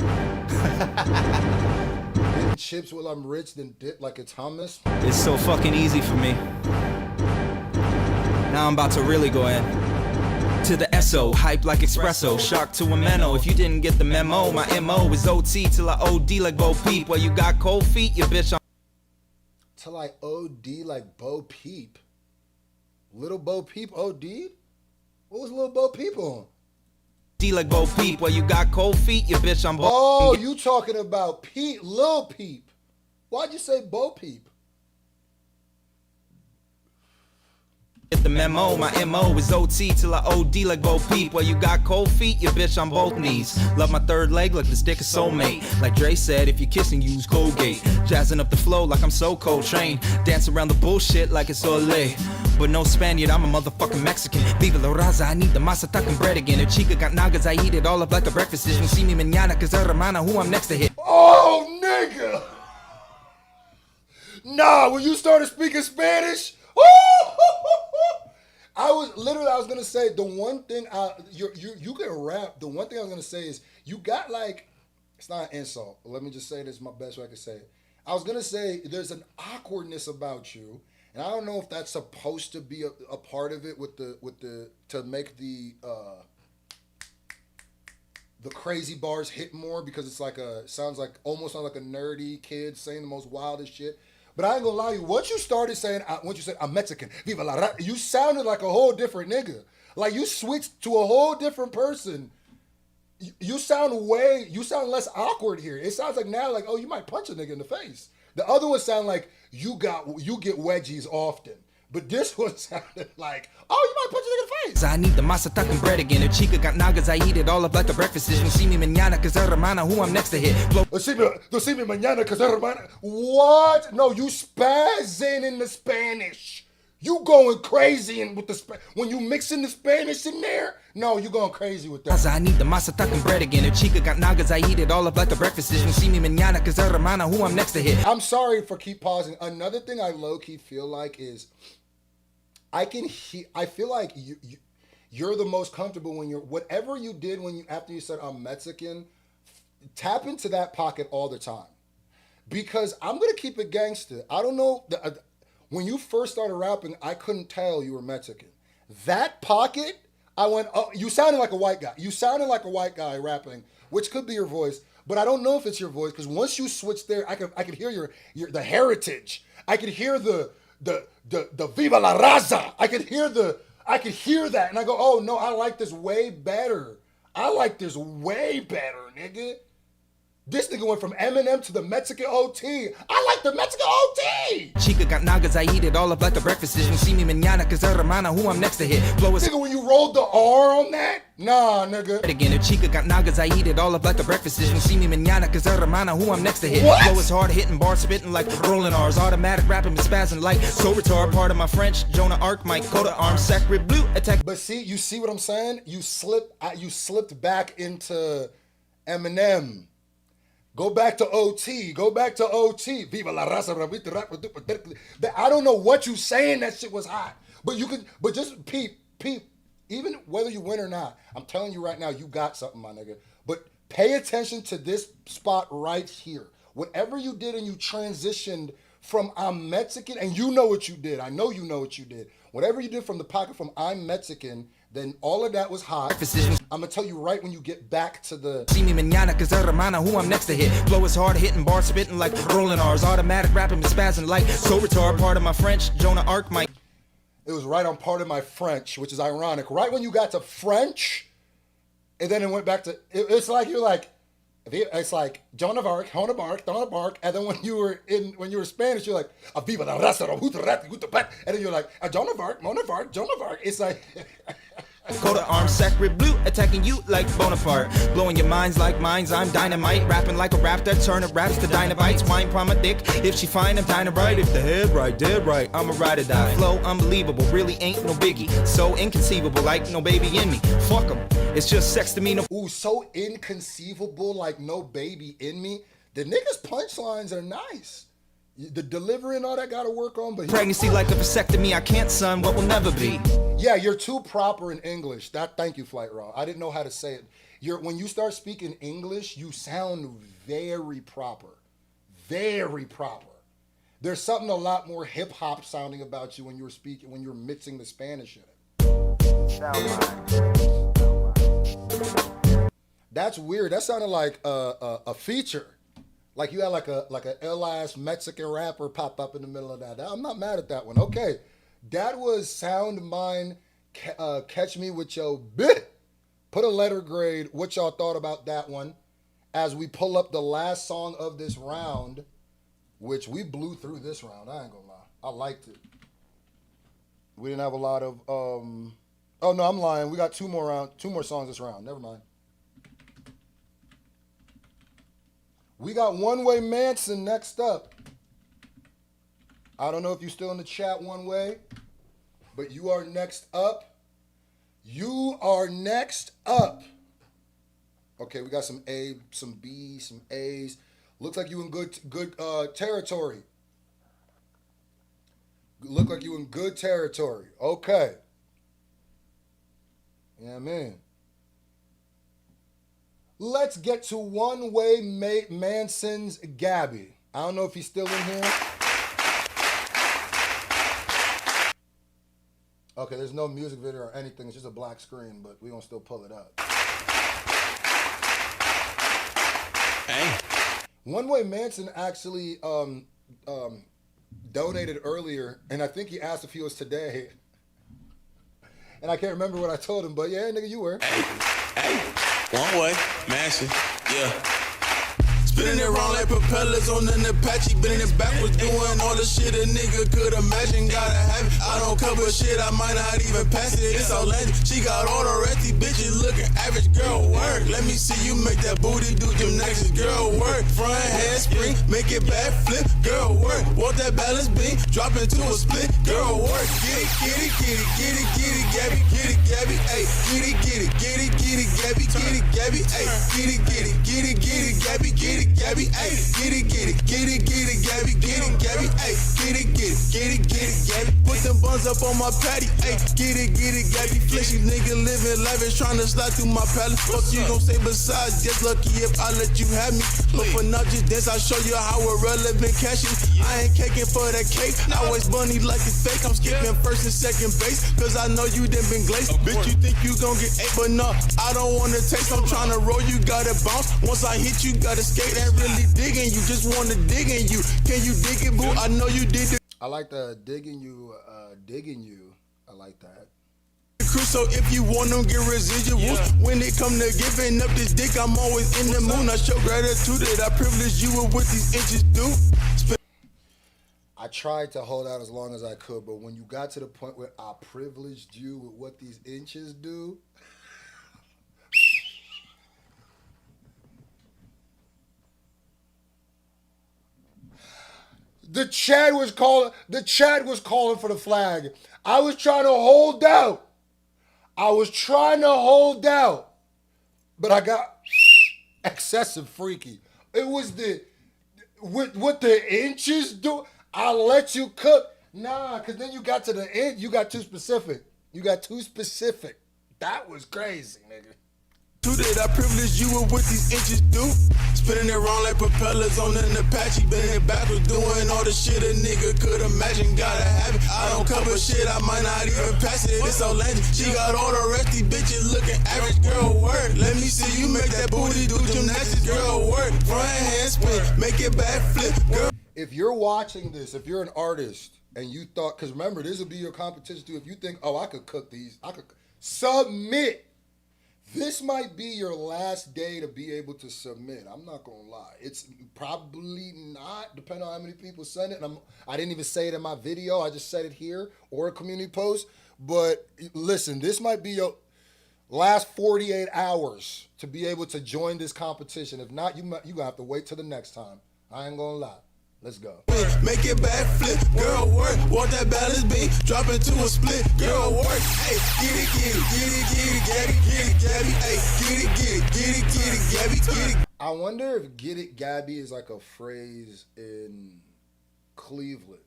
Chips while I'm rich, then dip like it's hummus. It's so fucking easy for me. Now I'm about to really go in. To the SO, hype like espresso, shock to a meno. If you didn't get the memo, my MO is OT till I OD like Bo Peep. Well, you got cold feet, you bitch. Till I OD like Bo Peep. Little Bo Peep OD'd? What was Little Bo Peep on? D like Bo Peep. Well, you got cold feet, you bitch. I'm Bo. Oh, you talking about Pete, Lil Peep. Why'd you say Bo Peep? Get the memo, my MO is OT till I OD like Bo Peep. Well, you got cold feet, you bitch on both knees. Love my third leg like this dick is soulmate. Like Dre said, if you're kissing, use Colgate. Jazzing up the flow like I'm so Coltrane. Dance around the bullshit like it's Olay. But no Spaniard, I'm a motherfucking Mexican. Viva la raza, I need the masa tacan bread again. If chica got nagas, I eat it all up like a breakfast dish. You see me mañana, cause hermana, who I'm next to hit. Oh, nigga! Nah, when you started speaking Spanish, I was gonna say the one thing you can rap. The one thing I was gonna say is you got like, it's not an insult. Let me just say this my best way I can say it. I was gonna say there's an awkwardness about you, and I don't know if that's supposed to be a part of it with the to make the crazy bars hit more because it's like sounds like almost like a nerdy kid saying the most wildest shit. But I ain't gonna lie to you, once you started saying, once you said, I'm Mexican, viva la ra, you sounded like a whole different nigga. Like you switched to a whole different person. You sound less awkward here. It sounds like now, like, oh, you might punch a nigga in the face. The other one sound like you get wedgies often. But this one sounded like, oh, you might punch a nigga in the face. I need the masa tucking bread again. Her chica got nagas, I eat it all up like a breakfast dish. See me mañana, cause hermana, who I'm next to hit. See me mañana, cause hermana. What? No, you spazzing in the Spanish. You going crazy with the when you mixing the Spanish in there? No, you going crazy with that. I need the masa tucking bread again. Her chica got nagas, I eat it all up like a breakfast dish. See me mañana, cause hermana, who I'm next to hit. I'm sorry for keep pausing. Another thing I low-key feel like is I feel like you're the most comfortable when whatever you did after you said I'm Mexican, tap into that pocket all the time. Because I'm gonna keep it gangster. I don't know. When you first started rapping, I couldn't tell you were Mexican. That pocket, I went, oh, you sounded like a white guy. You sounded like a white guy rapping, which could be your voice, but I don't know if it's your voice because once you switch there, I could hear the heritage. I could hear the Viva la Raza. I could hear that, and I go, oh no, I like this way better. Nigga. This nigga went from Eminem to the Mexican OT. I like the Mexican OT. Chica got nagas, I eat it all up like a breakfast dish. See me mañana, cause hermana, who I'm next to hit. Blow his nigga, when you rolled the R on that? Nah, nigga. Again, her chica got nagas, I eat it all up like a breakfast dish. See me mañana, cause hermana, who I'm next to hit. What? Blow is hard, hitting bars, spitting like rolling R's. Automatic rapping, but spazzing like so retard. Part of my French, Jonah Arc, my Coda arm, sacre blue, attack. But see, you see what I'm saying? You slipped back into Eminem. Go back to OT. Viva la raza. I don't know what you saying. That shit was hot. But just peep. Even whether you win or not, I'm telling you right now, you got something, my nigga. But pay attention to this spot right here. Whatever you did and you transitioned from I'm Mexican, and you know what you did. I know you know what you did. Whatever you did from the pocket from I'm Mexican, then all of that was hot. I'm gonna tell you right when you get back to the see me mañana, cause hermana, who I'm next to hit. Flow is hard, hitting bars, spitting like rolling R's. Automatic rapping, but spazzing like so retard. Part of my French, Jonah Arc, my. It was right on part of my French, which is ironic. Right when you got to French, and then it went back to. It's like you're like. It's like Joan of Arc, Hona Bark, and then when you were Spanish, you're like Viva la raza, and then you're like Joan of Arc, Mona of Arc, Joan of Arc. It's like Coda arm, sacre blue, attacking you like Bonaparte. Blowing your minds like mines, I'm dynamite. Rapping like a raptor, turn up raps to dynabites. Wine from my dick, if she fine, I'm dynamite. If the head right, dead right, I'm a ride or die. Flow unbelievable, really ain't no biggie. So inconceivable, like no baby in me. Fuck 'em, it's just sex to me. No. Ooh, so inconceivable, like no baby in me. The niggas' punchlines are nice. The delivery and all that gotta work on, but pregnancy like a vasectomy, I can't, son, what will never be. Yeah, you're too proper in English. Thank you, Flight Raw. I didn't know how to say it. When you start speaking English, you sound very proper. Very proper. There's something a lot more hip hop sounding about you when you're mixing the Spanish in it. That's weird. That sounded like a feature. Like you had like a ill-ass Mexican rapper pop up in the middle of that. I'm not mad at that one. Okay. That was Sound Mind, Catch Me With Your Bit. Put a letter grade. What y'all thought about that one? As we pull up the last song of this round, which we blew through this round. I ain't gonna lie. I liked it. We didn't have a lot of, oh no, I'm lying. We got two more songs this round. Never mind. We got One Way Manson next up. I don't know if you're still in the chat, One Way, but you are next up. Okay, we got some A, some B, some A's. Looks like you in good territory. Look like you in good territory. Okay. Yeah, man. Let's get to One Way Manson's Gabby. I don't know if he's still in here. Okay, there's no music video or anything. It's just a black screen, but we're going to still pull it up. Hey. One Way Manson actually donated earlier, and I think he asked if he was today. And I can't remember what I told him, but yeah, nigga, you were. Hey. One way, mashing, yeah. Spinning it round like propellers on an Apache. Bending it backwards, doing all the shit a nigga could imagine. Gotta have it. I don't cover shit, I might not even pass it. It's outlandish. She got all the resty bitches looking average. Girl, work. Let me see you make that booty do gymnastics. Girl, work. Front handspring, make it back flip. Girl, work. Want that balance beam, drop into a split. Girl, work. Get it, get it, get it, get it, get it, Gabby, get it, Gabby, ayy. Get it, get it, get it, get it, Gabby, get it, Gabby, ayy. Get it, get it, get it, get it, Gabby, get it. Gabby, ayy, get it, get it, get it, get it, Gabby, get it, Gabby, ayy, get it, get it, get it, get it, Gabby. Put them buns up on my patty, ayy, get it, Gabby. Flexing nigga living life is trying to slide through my palace. Fuck you gon' say besides, just lucky if I let you have me. But for now, just dance, I'll show you how irrelevant cash is. I ain't caking for that cake, I always bunny like it's fake. I'm skipping first and second base, cause I know you done been glazed. Bitch, you think you gon' get 8, but no, I don't wanna taste. I'm tryna roll, you gotta bounce. Once I hit you, gotta skate. Ain't really digging you, just wanna dig in you. Can you dig it, boo? I know you did it. I like the digging you. I like that. So if you want them, get residuals. When it come to giving up this dick, I'm always in the mood. I show gratitude that I privileged you with what these inches do. I tried to hold out as long as I could, but when you got to the point where I privileged you with what these inches do, the chat was calling for the flag. I was trying to hold out. But I got excessive freaky. It was what the inches do. I'll let you cook. Nah, because then you got to the end. You got too specific. That was crazy, nigga. That I privileged you with what these inches do. Spinning it around like propellers on an Apache. Bending it backwards, doing all the shit a nigga could imagine. Gotta have it. I don't cover shit, I might not even pass it. It's outlandish. She got all the resty bitches looking average. Girl, work. Let me see you make that booty do gymnastics. Girl, work. Front handspring, make it back flip. Girl. If you're watching this, if you're an artist and you thought, because remember, this will be your competition too. If you think, oh, I could cook these, I could submit. This might be your last day to be able to submit. I'm not going to lie. It's probably not, depending on how many people send it. And I didn't even say it in my video. I just said it here or a community post. But listen, this might be your last 48 hours to be able to join this competition. If not, you're going to have to wait till the next time. I ain't going to lie. Let's go. Make it back flip, girl, work. Want that balance beam, drop into a split, girl, work. Hey, get it, Gabby, hey, get it, Gabby, get it. I wonder if "get it, Gabby" is like a phrase in Cleveland,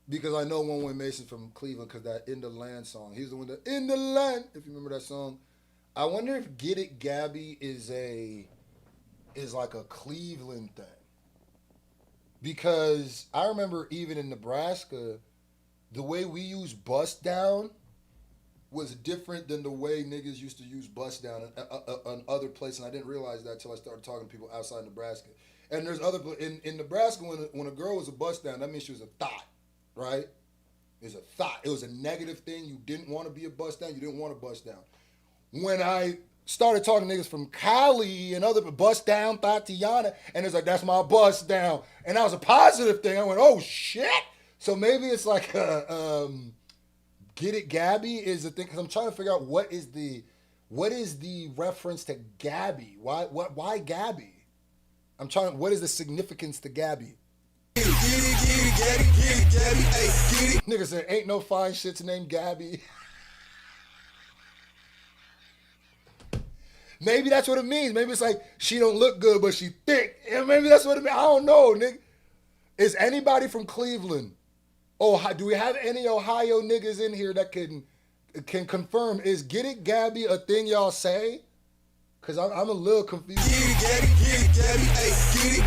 because I know One Way Mason's from Cleveland, because that "In the Land" song. He's the one that "In the Land." If you remember that song, I wonder if "Get It, Gabby" is like a Cleveland thing. Because I remember even in Nebraska, the way we use bust down was different than the way niggas used to use bust down in other places. And I didn't realize that until I started talking to people outside Nebraska. And there's other, in Nebraska, when a girl was a bust down, that means she was a thought, right? It was a thought. It was a negative thing. You didn't want to be a bust down. You didn't want to bust down. When I started talking to niggas from Cali and other bust down, Tatiana, and it's like, that's my bust down. And that was a positive thing. I went, oh shit. So maybe it's like "Get It, Gabby" is the thing, because I'm trying to figure out what is the reference to Gabby? Why Gabby? What is the significance to Gabby? Get it, Gabby, hey, get it. Nigga said, ain't no fine shits named Gabby. Maybe that's what it means. Maybe it's like, she don't look good, but she thick. And maybe that's what it means. I don't know, nigga. Is anybody from Cleveland? Oh, do we have any Ohio niggas in here that can confirm? Is "Get It, Gabby" a thing y'all say? Because I'm a little confused. Get it, Gabby, hey, get it, Gabby, hey, get it,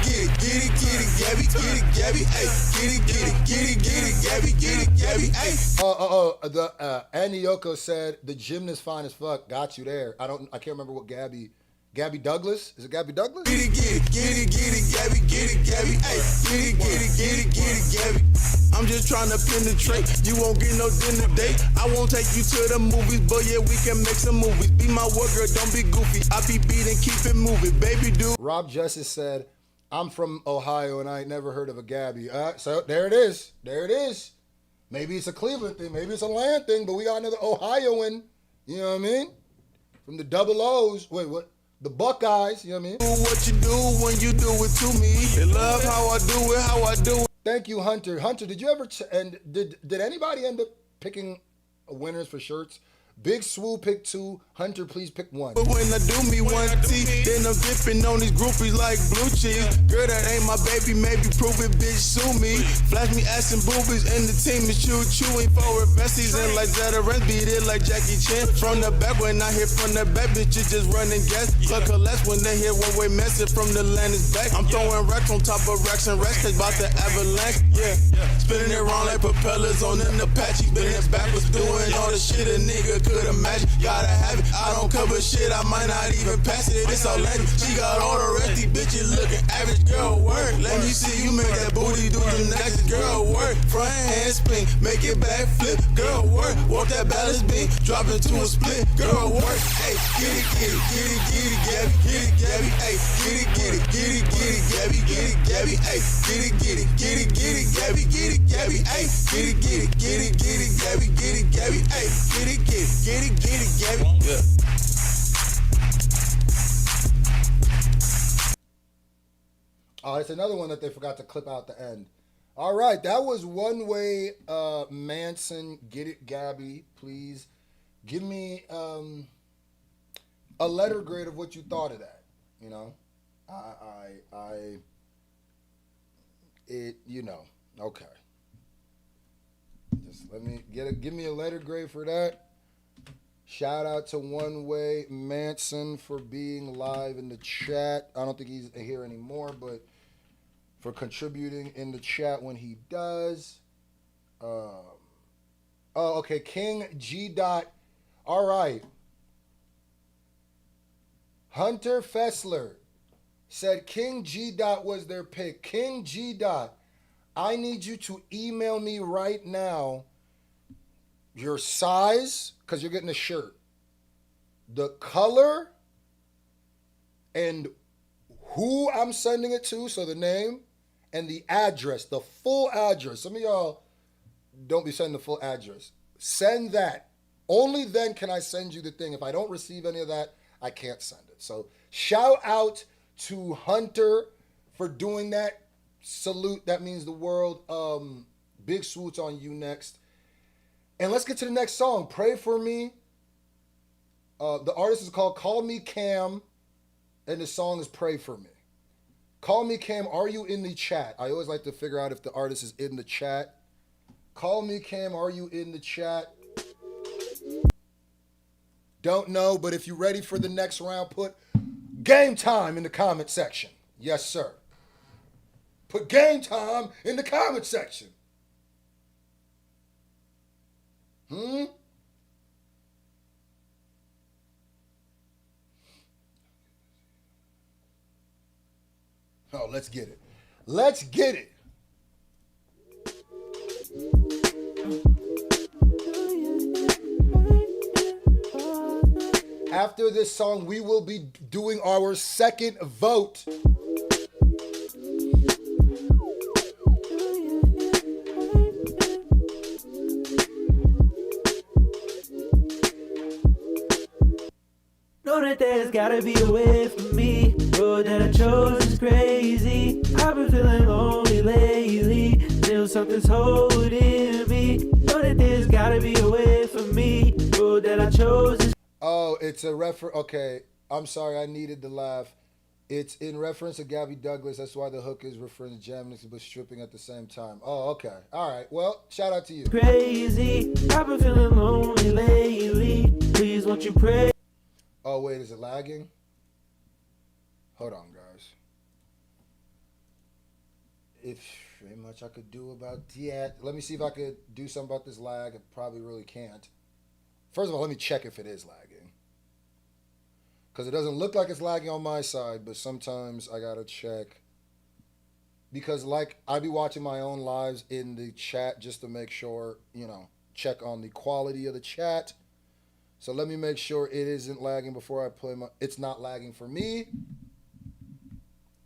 Gabby, hey. The Andy Yoko said the gymnast fine as fuck. Got you there. I can't remember what Gabby Douglas? Is it Gabby Douglas? Get it, Gabby, get it, Gabby, ayy, get it, Gabby. I'm just trying to penetrate, you won't get no dinner date. I won't take you to the movies, but yeah, we can make some movies. Be my work girl, don't be goofy. I be beating, keep it moving, baby dude. Rob Justice said, I'm from Ohio and I ain't never heard of a Gabby. So there it is. There it is. Maybe it's a Cleveland thing, maybe it's a land thing, but we got another Ohioan, you know what I mean? From the double O's. Wait, what? The Buckeyes, you know what I mean? Do what you do when you do it to me. They love how I do it, how I do it. Thank you, Hunter. Hunter, did you ever, and did anybody end up picking winners for shirts? Big Swoo picked 2. Hunter, please pick 1. But when I do me one T, then I'm dipping on these groupies like blue cheese. Girl, that ain't my baby, maybe prove it, bitch, sue me. Flash me ass and boobies, and the team is chewing forward besties. And like Zatarans, beat it like Jackie Chan. From the back, when I hit from the back, bitches just running gas. Cluck a less when they hear one-way message from the land is back. I'm throwing racks on top of racks and racks, cause bout the avalanche, yeah. Spinning it around like propellers on an Apache. Spinning backwards, doing all the shit a nigga could imagine. Gotta have it, I don't cover shit, I might not even pass it. It's all language. She got all the rest, these bitches looking average. Girl, work. Let me see you make that booty do gymnastics. Girl, work. Front hand spin, make it back flip. Girl, work. Walk that balance beam, drop it to a split. Girl, work. Hey, get it, Gabby. Get it, Gabby. Hey, get it, Gabby. Get it, Gabby. Hey, get it, Gabby. Get it, Gabby. Hey, get it, Gabby. Get it, Gabby. Hey, get it, Gabby. Yeah. Oh, it's another one that they forgot to clip out the end. All right, that was One Way Manson. Get it, Gabby. Please give me a letter grade of what you thought of that. You know, okay. Just let me give me a letter grade for that. Shout out to One Way Manson for being live in the chat. I don't think he's here anymore, but for contributing in the chat when he does. Okay. King G. Dot. All right. Hunter Fessler said King G. Dot was their pick. King G. Dot, I need you to email me right now your size, because you're getting a shirt, the color, and who I'm sending it to, so the name, and the address, the full address. Some of y'all don't be sending the full address. Send that. Only then can I send you the thing. If I don't receive any of that, I can't send it. So shout out to Hunter for doing that. Salute. That means the world. Big Swoots on you next. And let's get to the next song. Pray for Me. The artist is called Call Me Cam, and the song is Pray for Me. Call Me Cam, are you in the chat? I always like to figure out if the artist is in the chat. Call Me Cam, are you in the chat? Don't know, but if you're ready for the next round, put game time in the comment section. Yes, sir. Put game time in the comment section. Oh, let's get it. Let's get it. After this song, we will be doing our second vote. Know that there's gotta be a way for me. Road that I chose is crazy. I've been feeling lonely lately. Still something's holding me. Know that there's gotta be a way for me. Road that I chose is. Oh, it's a reference. Okay, I'm sorry, I needed the laugh. It's in reference to Gabby Douglas. That's why the hook is referring to jamming but stripping at the same time. Oh, okay. All right. Well, shout out to you. Crazy. I've been feeling lonely lately. Please, won't you pray? Oh, wait, is it lagging? Hold on, guys. If very much I could do about that. Let me see if I could do something about this lag. I probably really can't. First of all, let me check if it is lagging. Because it doesn't look like it's lagging on my side, but sometimes I got to check. because like I be watching my own lives in the chat just to make sure, check on the quality of the chat. So let me make sure it isn't lagging before I play it's not lagging for me.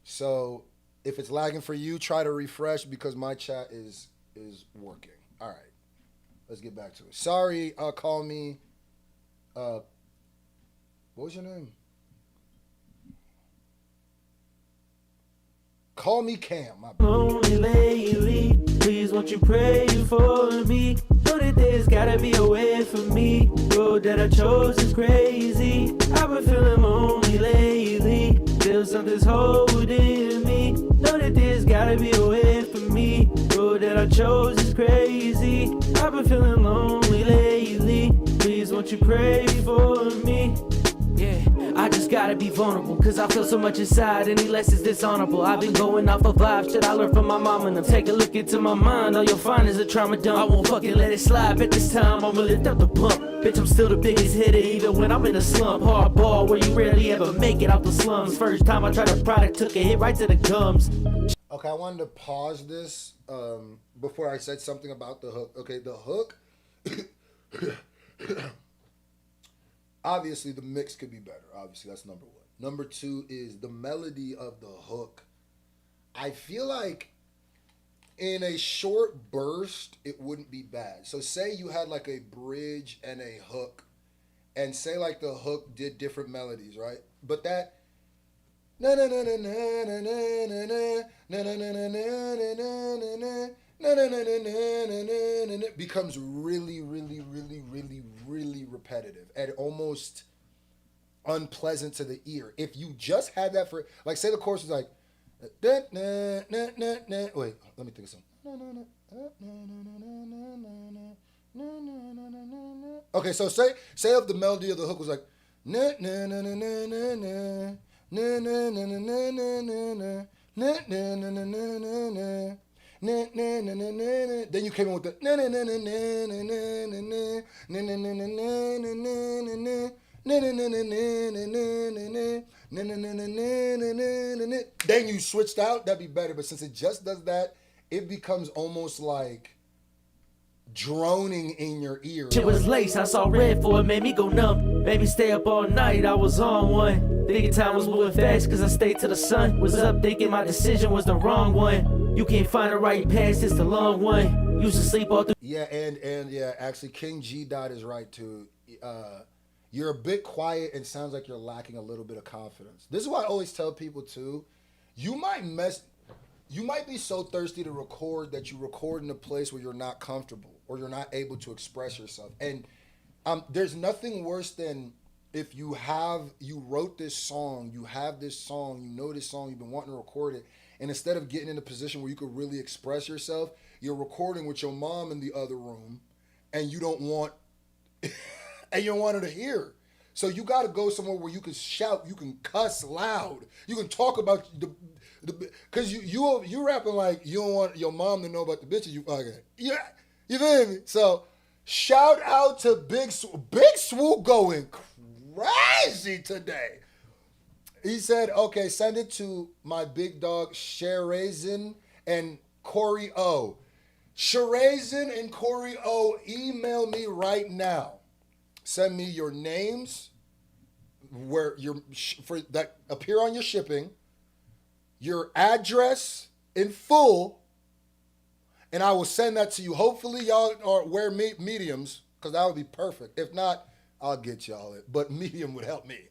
So if it's lagging for you, try to refresh because my chat is working. All right. Let's get back to it. Sorry, call me what was your name? Call me Cam. My bad. Lonely lately, please won't you pray for me? Know that there's gotta be a way for me. Road that I chose is crazy. I've been feeling lonely lately. Feel something's holding me. Know that there's gotta be a way for me. Road that I chose is crazy. I've been feeling lonely lately. Please won't you pray for me? Yeah, I just gotta be vulnerable, cause I feel so much inside, any less is dishonorable. I've been going off of vibes, shit I learned from my mom, and I'm taking a look into my mind. All you'll find is a trauma dump. I won't fucking let it slide, but this time I'ma lift up the pump. Bitch, I'm still the biggest hitter, even when I'm in a slump. Hardball, where you rarely ever make it out the slums. First time I tried a product, took a hit right to the gums. Okay, I wanted to pause this before I said something about the hook. Okay, the hook. Obviously, the mix could be better. Obviously, that's number one. Number two is the melody of the hook. I feel like in a short burst, it wouldn't be bad. So say you had like a bridge and a hook, and say like the hook did different melodies, right? But that na na na na na na na na na na na na becomes really, really, really, really, really repetitive and almost unpleasant to the ear. If you just had that for, like, say the chorus is like, wait, let me think of something. Okay, so say if the melody of the hook was like, then you came in with the then you switched out, that'd be better. But since it just does that, it becomes almost like droning in your ear. Shit was lace, I saw red for it, made me go numb. Made me stay up all night, I was on one. Thinking time was moving fast, cause I stayed till the sun was up, thinking my decision was the wrong one. You can't find the right path, it's the long one. Used to sleep all through. Yeah, and yeah, actually King G Dot is right too. You're a bit quiet and sounds like you're lacking a little bit of confidence. This is why I always tell people too, you might be so thirsty to record that you record in a place where you're not comfortable or you're not able to express yourself. And there's nothing worse than if you wrote this song, you have this song, you know this song, you've been wanting to record it, and instead of getting in a position where you could really express yourself, you're recording with your mom in the other room, and you don't want and you don't want her to hear. So you got to go somewhere where you can shout, you can cuss loud, you can talk about because you rapping like you don't want your mom to know about the bitches you fucking. Yeah, you feel me? So shout out to Big Swoop going crazy today. He said, okay, send it to my big dog Sherazin and Corey O. Sherazin and Corey O, email me right now. Send me your names, where for that appear on your shipping, your address in full, and I will send that to you. Hopefully y'all wear mediums, because that would be perfect. If not, I'll get y'all it. But medium would help me.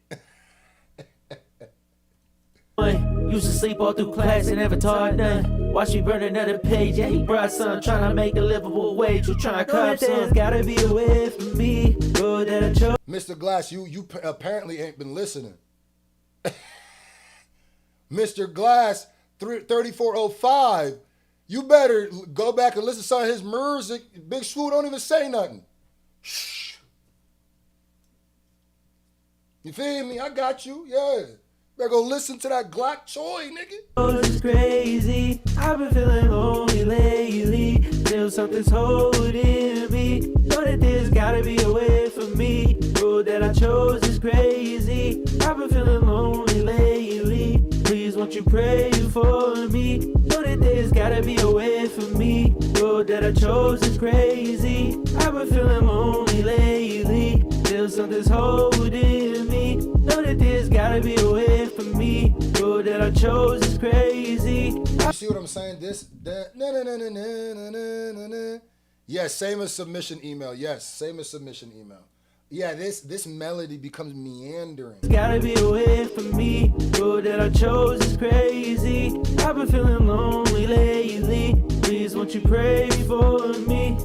Used to sleep all through class and never taught none. Watch me burn another page. Yeah, he brought some, trying to make a livable wage. You trying to cop some. There's gotta be a way for me. Road that I chose. Mr. Glass, you apparently ain't been listening. Mr. Glass 3405, you better go back and listen to some of his music. Big Swoop don't even say nothing. Shh. You feel me? I got you. Yeah. Better go listen to that Glock toy, nigga. Oh, this is crazy. I've been feeling lonely lately. Still something's holding me. Know that there's gotta be a way for me. Road that I chose is crazy. I've been feeling lonely lately. Please won't you pray for me? Know that gotta be away from me. Road that I chose is crazy. I've been feeling lonely lately. Feel something's holding me. Know that this gotta be away from me. Road that I chose is crazy. You see what I'm saying? Yes, same as submission email. Yes, same as submission email. Yeah, this melody becomes meandering. It's gotta be away from me. Road that I chose is crazy. I've been feeling lonely lately. Please won't you pray for me?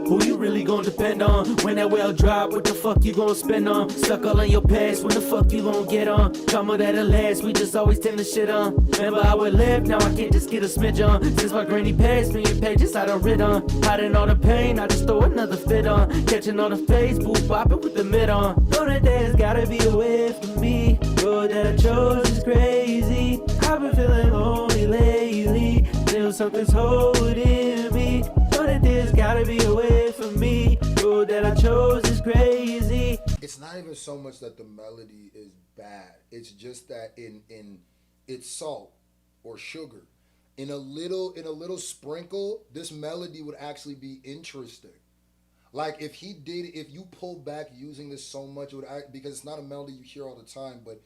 Who you really gonna depend on? When that well drop, what the fuck you gonna spend on? Stuck all in your past, when the fuck you gonna get on? Drama that'll last, we just always tend to shit on. Remember how it left, now I can't just get a smidge on. Since my granny passed me, your pages I done rid on. Hiding all the pain, I just throw another fit on. Catching all the Facebook, bopping with the mid on. Know that there's gotta be a way from me. Road that I chose is crazy. I've been feeling lonely lately. Feel something's holding me. Know that there's gotta be a way from me. Road that I chose is crazy. It's not even so much that the melody is bad. It's just that in it's salt or sugar. In a little sprinkle, this melody would actually be interesting. Like if you pull back using this so much, it would because it's not a melody you hear all the time. But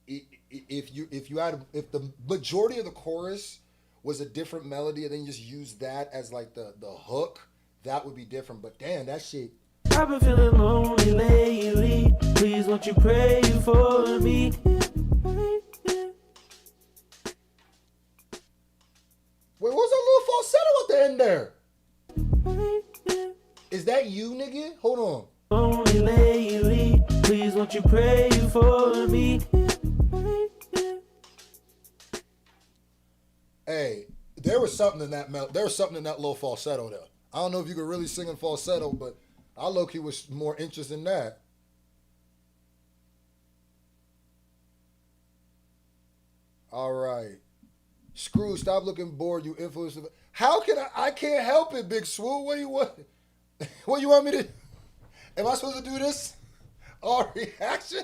if the majority of the chorus was a different melody and then you just use that as like the hook, that would be different. But damn, that shit. I've been feeling lonely lately. Please won't you pray for me? Wait, what's that little falsetto at the end there? Is that you, nigga? Hold on. Lonely lately. Please won't you pray for me? Hey, there was something in that little falsetto there. I don't know if you could really sing in falsetto, but I low-key was more interested in that. All right. Screw, stop looking bored, you influencer. How can I can't help it, Big Swoo. What do you want? What you want me to? Am I supposed to do this? All reaction?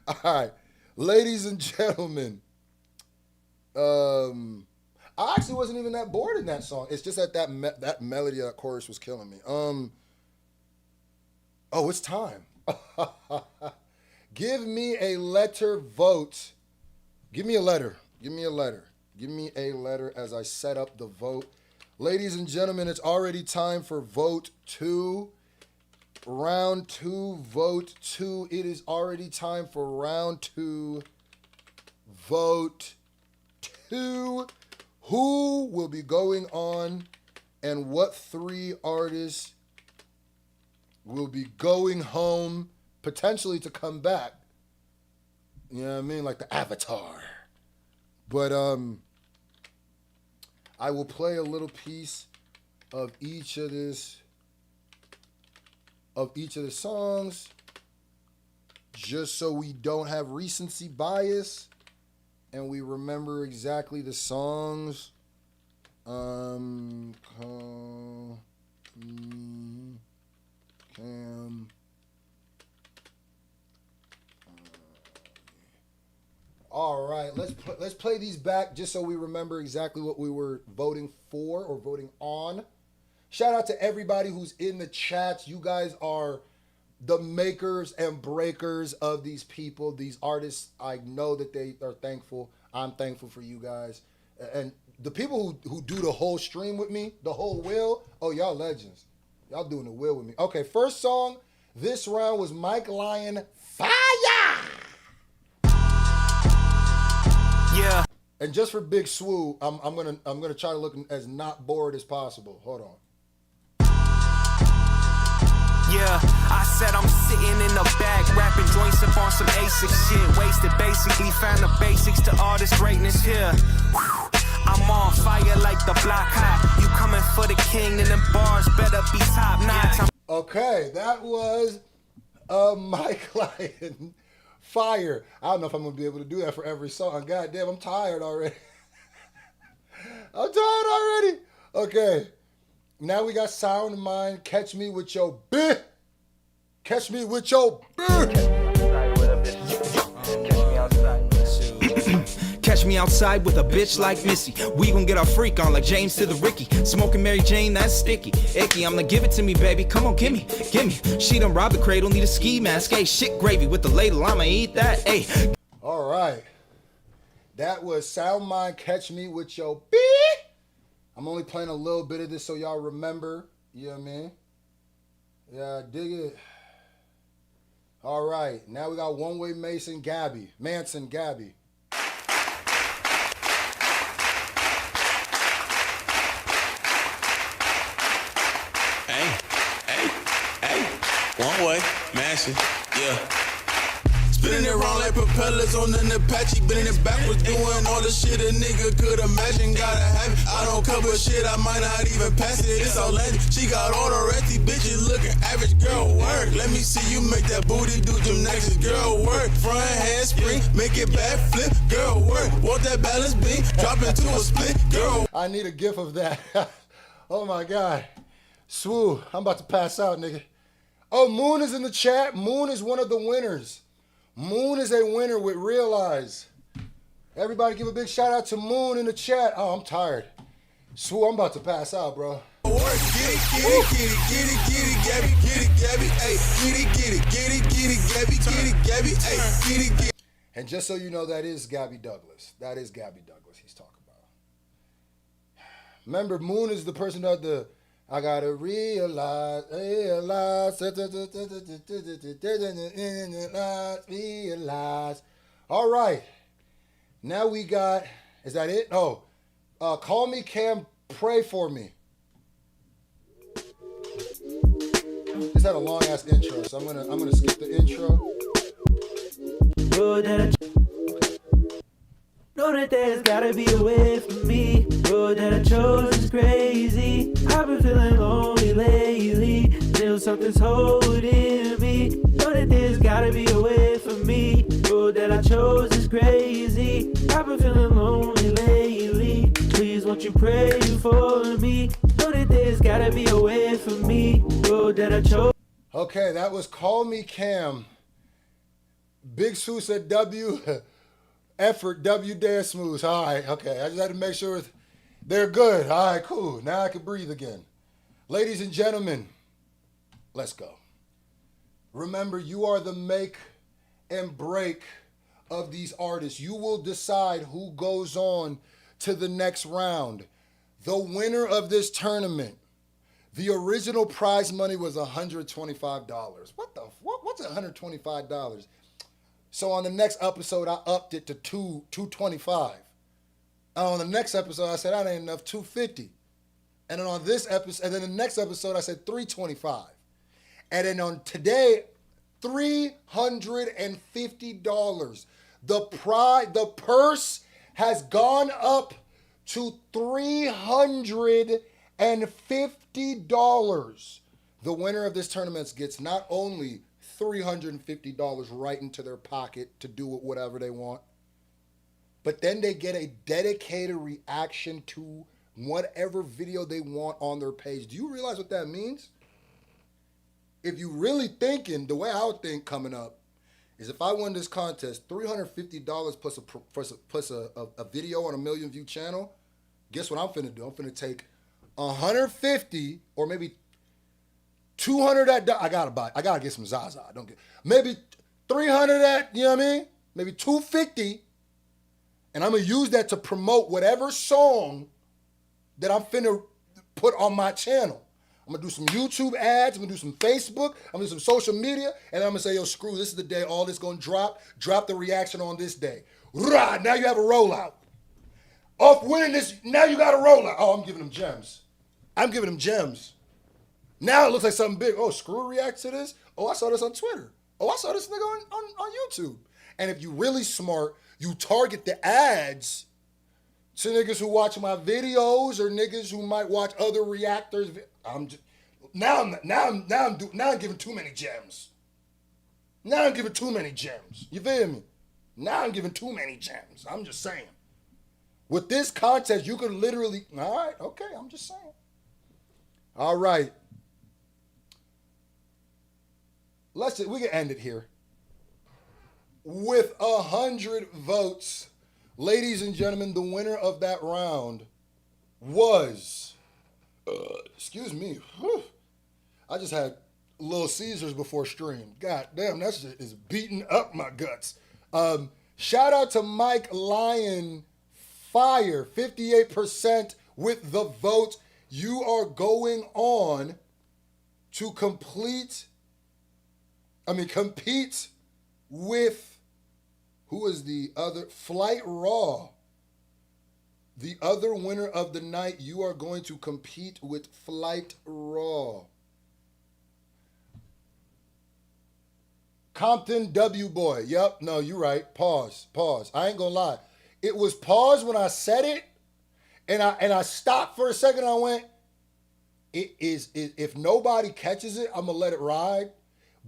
All right. Ladies and gentlemen. I actually wasn't even that bored in that song. It's just that melody, that chorus was killing me. Oh, it's time. Give me a letter vote. Give me a letter. Give me a letter. Give me a letter as I set up the vote. Ladies and gentlemen, it's already time for vote 2. Round 2, vote 2. It is already time for round 2, vote 2. Who will be going on and what 3 artists will be going home, potentially to come back? You know what I mean? Like the Avatar. But I will play a little piece of each of the songs just so we don't have recency bias and we remember exactly the songs. All right, let's play these back just so we remember exactly what we were voting for or voting on. Shout out to everybody who's in the chats. You guys are the makers and breakers of these people, these artists. I know that they are thankful. I'm thankful for you guys. And the people who do the whole stream with me, the whole wheel, oh, y'all legends. Y'all doing the wheel with me. Okay, first song this round was Mike Lion, Fire! Yeah. And just for Big Swoo, I'm gonna try to look as not bored as possible. Hold on. Yeah, I said I'm sitting in the back, rapping joints up on some ASIC shit. Wasted basically, found the basics to all this greatness here. Whew. I'm on fire like the block hot. You coming for the king, and them bars better be top notch. Okay, that was Mike Lion, Fire. I don't know if I'm gonna be able to do that for every song. God damn, I'm tired already. I'm tired already. Okay. Now we got Sound Mind, Catch Me With Your Bitch. Catch Me With Your Bitch. Catch Catch me outside with a bitch like Missy. We gon' get our freak on like James to the Ricky. Smoking Mary Jane, that's sticky. Icky, I'm like, give it to me, baby. Come on, gimme. She done robbed the cradle, need a ski mask. Hey, shit gravy with the ladle, I'ma eat that. Hey. All right. That was Sound Mind Catch Me With Your beat. I'm only playing a little bit of this so y'all remember. You know what I mean? Yeah, dig it. All right. Now we got One Way Manson Gabby. Hey, one way, Manson, yeah. Spinning it wrong like propellers on an Apache. Bending it backwards, doing all the shit a nigga could imagine. Gotta have it. I don't cover shit, I might not even pass it. It's all landed. She got all the resty bitches looking average. Girl, work. Let me see you make that booty do gymnastics. Girl, work. Front handspring, make it back flip. Girl, work. Want that balance beam? Drop into a split. Girl. I need a gif of that. Oh my God. Swoo, I'm about to pass out, nigga. Oh, Moon is in the chat. Moon is one of the winners. Moon is a winner with Realize. Everybody give a big shout out to Moon in the chat. Oh, I'm tired. Swoo, I'm about to pass out, bro. Work, get it, Gabby, hey, get it, Gabby, hey, get it. And just so you know, that is Gabby Douglas. That is Gabby Douglas he's talking about. Remember, Moon is the person that I gotta realize. All right. Now we got, is that it? Oh, Call Me Cam, Pray For Me. This had a long ass intro, so I'm gonna skip the intro. Know that there's gotta be a way for me. Road that I chose is crazy. I've been feeling lonely lately. Still something's holding me. Know that there's gotta be a way for me. Road that I chose is crazy. I've been feeling lonely lately. Please won't you pray for me? Know that there's gotta be a way for me. Road that I chose. Okay, that was Call Me Cam. Big Sue said W. Effort, W Dare Smooths. All right, okay. I just had to make sure they're good. All right, cool. Now I can breathe again. Ladies and gentlemen, let's go. Remember, you are the make and break of these artists. You will decide who goes on to the next round. The winner of this tournament, the original prize money was $125. What's $125? So on the next episode, I upped it to $225. And on the next episode, I said, that ain't enough, $250. And then on this episode, and then the next episode, I said $325. And then on today, $350. The purse has gone up to $350. The winner of this tournament gets not only $350 right into their pocket to do whatever they want, but then they get a dedicated reaction to whatever video they want on their page. Do you realize what that means? If you really thinking, the way I would think coming up is if I win this contest, $350 plus a video on a 1 million view channel, guess what I'm finna do? I'm finna take 150 or maybe 200 at, I gotta get some Zaza. Maybe 300 at, you know what I mean? Maybe 250. And I'm gonna use that to promote whatever song that I'm finna put on my channel. I'm gonna do some YouTube ads, I'm gonna do some Facebook, I'm gonna do some social media, and I'm gonna say, yo, Scru, this is the day all this gonna drop. Drop the reaction on this day. Rah, now you have a rollout. Off winning this, now you got a rollout. Oh, I'm giving them gems. Now it looks like something big. Oh, Scru reacts to this? Oh, I saw this on Twitter. Oh, I saw this nigga on YouTube. And if you really smart, you target the ads to niggas who watch my videos or niggas who might watch other reactors. I'm giving too many gems. You feel me? Now I'm giving too many gems. I'm just saying. With this contest, you could literally, all right, okay, I'm just saying. All right. We can end it here. With 100 votes, Ladies and gentlemen, the winner of that round was, excuse me, I just had Little Caesars before stream. God damn, that shit is beating up my guts. Shout out to Mike Lyon Fire, 58% with the vote. You are going on to compete with, who is the other? Flight Raw. The other winner of the night, you are going to compete with Flight Raw. Compton W Boy. Yep, no, you're right. Pause. I ain't gonna lie. It was pause when I said it, and I stopped for a second. And I went, if nobody catches it, I'm gonna let it ride.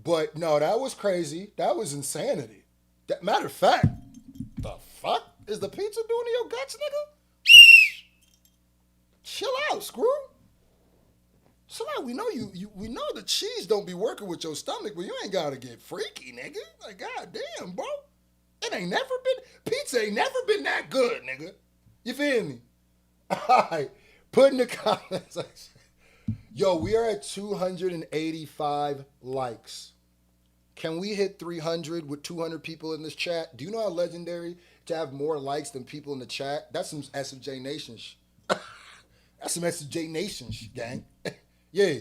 But no, that was crazy. That was insanity. Matter of fact, the fuck is the pizza doing to your guts, nigga? Chill out, Scru. Chill out. We know we know the cheese don't be working with your stomach, but you ain't gotta get freaky, nigga. Like, goddamn, bro. Pizza ain't never been that good, nigga. You feel me? All right. Put in the comments. Yo, we are at 285 likes. Can we hit 300 with 200 people in this chat? Do you know how legendary to have more likes than people in the chat? That's some SFJ Nation That's some SFJ Nation gang. Yeah.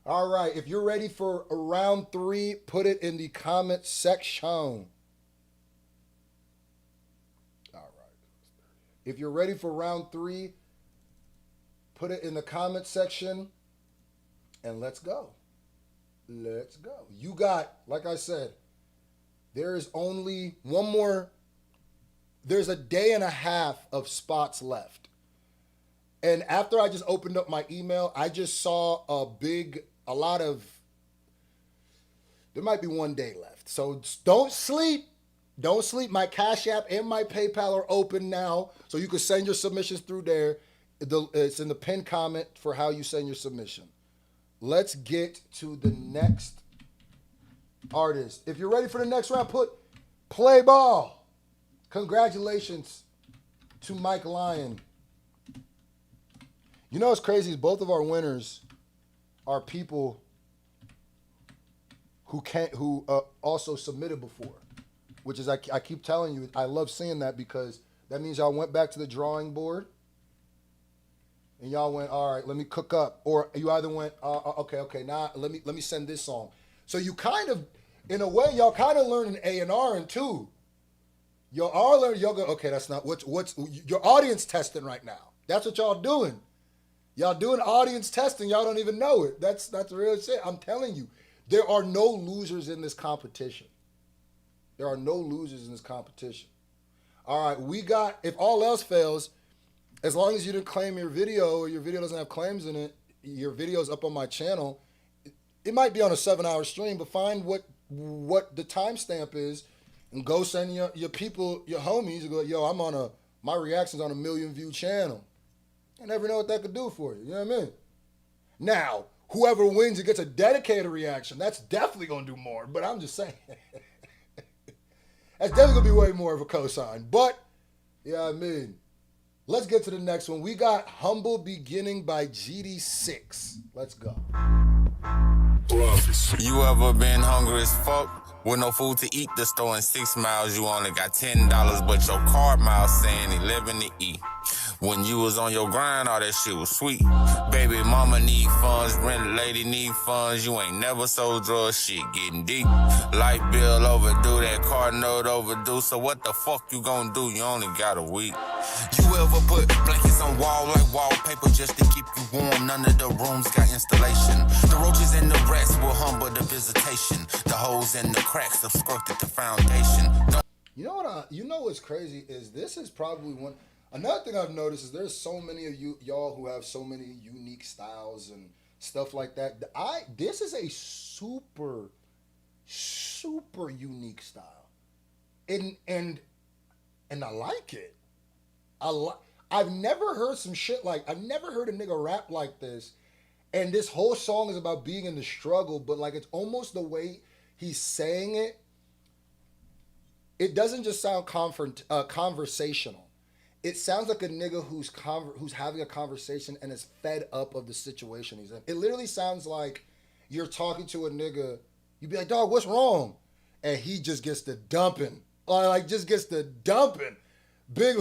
All right. If you're ready for round 3, put it in the comment section. All right. If you're ready for round 3, put it in the comment section and let's go. Let's go. You got, like I said, there is only one more. There's a day and a half of spots left. And after I just opened up my email, I just saw there might be one day left. So don't sleep. Don't sleep. My Cash App and my PayPal are open now. So you can send your submissions through there. It's in the pinned comment for how you send your submission. Let's get to the next artist. If you're ready for the next round, put play ball. Congratulations to Mike Lyon. You know what's crazy is both of our winners are people who also submitted before, which is I keep telling you, I love seeing that because that means y'all went back to the drawing board and y'all went, all right, let me cook up, or you either went, okay, now let me send this song. So you kind of, in a way, y'all kind of learning A&R and too. Y'all are learning. Y'all go, okay, that's not what's your audience testing right now. That's what y'all doing. Y'all doing audience testing. Y'all don't even know it. That's real shit. I'm telling you, there are no losers in this competition. There are no losers in this competition. All right, we got, if all else fails, as long as you didn't claim your video or your video doesn't have claims in it, your video's up on my channel. It might be on a 7-hour stream, but find what the timestamp is and go send your people, your homies, and go, yo, my reaction's on a 1 million view channel. You never know what that could do for you. You know what I mean? Now, whoever wins and gets a dedicated reaction, that's definitely going to do more. But I'm just saying. That's definitely going to be way more of a cosign. But, yeah, I mean, let's get to the next one. We got Humble Beginning by GD6. Let's go. You ever been hungry as fuck? With no food to eat, the store in 6 miles, you only got $10, but your card miles saying 11 to eat. When you was on your grind, all that shit was sweet. Baby mama need funds, rent lady need funds. You ain't never sold drugs, shit getting deep. Light bill overdue, that car note overdue. So what the fuck you gonna do? You only got a week. You ever put blankets on wall like wallpaper just to keep you warm? None of the rooms got installation. The roaches and the rats will humble the visitation. The holes and the cracks obstructed the foundation. You know what's crazy is this is probably one. Another thing I've noticed is there's so many of y'all who have so many unique styles and stuff like that. This is a super, super unique style, and I like it. I've never heard some shit like, I've never heard a nigga rap like this, and this whole song is about being in the struggle, but like it's almost the way he's saying it. it doesn't just sound conversational. It sounds like a nigga who's having a conversation and is fed up of the situation he's in. It literally sounds like you're talking to a nigga. You be like, dog, what's wrong? And he just gets to dumping. Like just gets to dumping. Big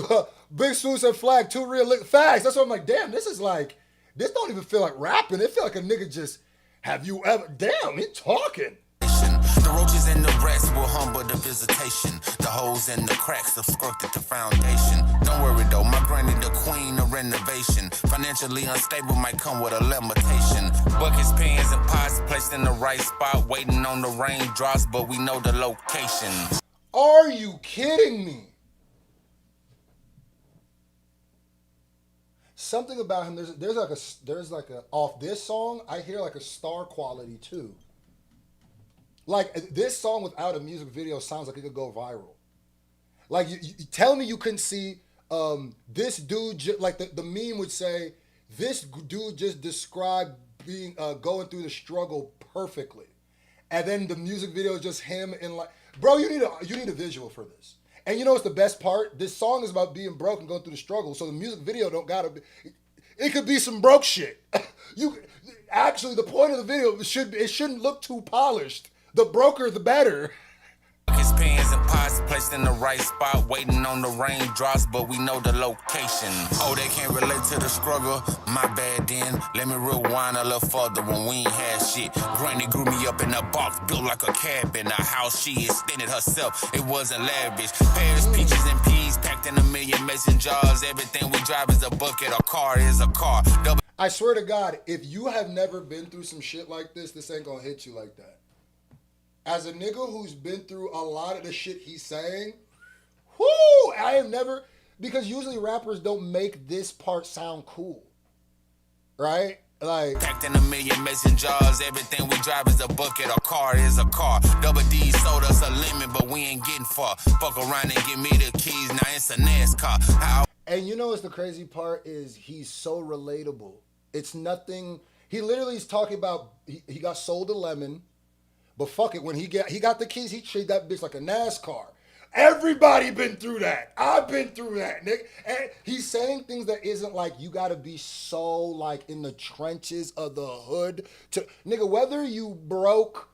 Swoops and Flag, 2 real facts. That's why I'm like, damn, this don't even feel like rapping. It feel like a nigga just, have you ever, damn, he talking. The roaches and the rats will humble the visitation. The holes and the cracks obstructed the foundation. Don't worry though, my granny the queen of renovation. Financially unstable might come with a limitation. Buckets, pans, and pots placed in the right spot, waiting on the raindrops, but we know the location. Are you kidding me? Something about him, there's like a off this song, I hear like a star quality too. Like, this song without a music video sounds like it could go viral. Like, you tell me you couldn't see this dude, like the meme would say, this dude just described being going through the struggle perfectly. And then the music video is just him in like, bro, you need a visual for this. And you know what's the best part? This song is about being broke and going through the struggle, so the music video don't gotta be, it could be some broke shit. Actually, the point of the video, it shouldn't look too polished. The broker, the better. His pans and pots placed in the right spot, waiting on the raindrops, but we know the location. Oh, they can't relate to the struggle? My bad then. Let me rewind a little further when we ain't had shit. Granny grew me up in a box, built like a cabin. A house she extended herself, it wasn't lavish. Pears, peaches, and peas packed in a million mason jars. Everything we drive is a bucket, a car is a car. I swear to God, if you have never been through some shit like this ain't gonna hit you like that. As a nigga who's been through a lot of the shit he's saying, I have never, because usually rappers don't make this part sound cool, right? Like, packed in a million mason jars, everything we drive is a bucket, a car is a car. Double D sold us a lemon, but we ain't getting far. Fuck around and give me the keys, now it's a NASCAR. And you know what's the crazy part is he's so relatable. It's nothing, he literally is talking about, he got sold a lemon. But fuck it, when he got the keys, he treated that bitch like a NASCAR. Everybody been through that. I've been through that, nigga. And he's saying things that isn't like, you gotta be so like in the trenches of the hood to, nigga, whether you broke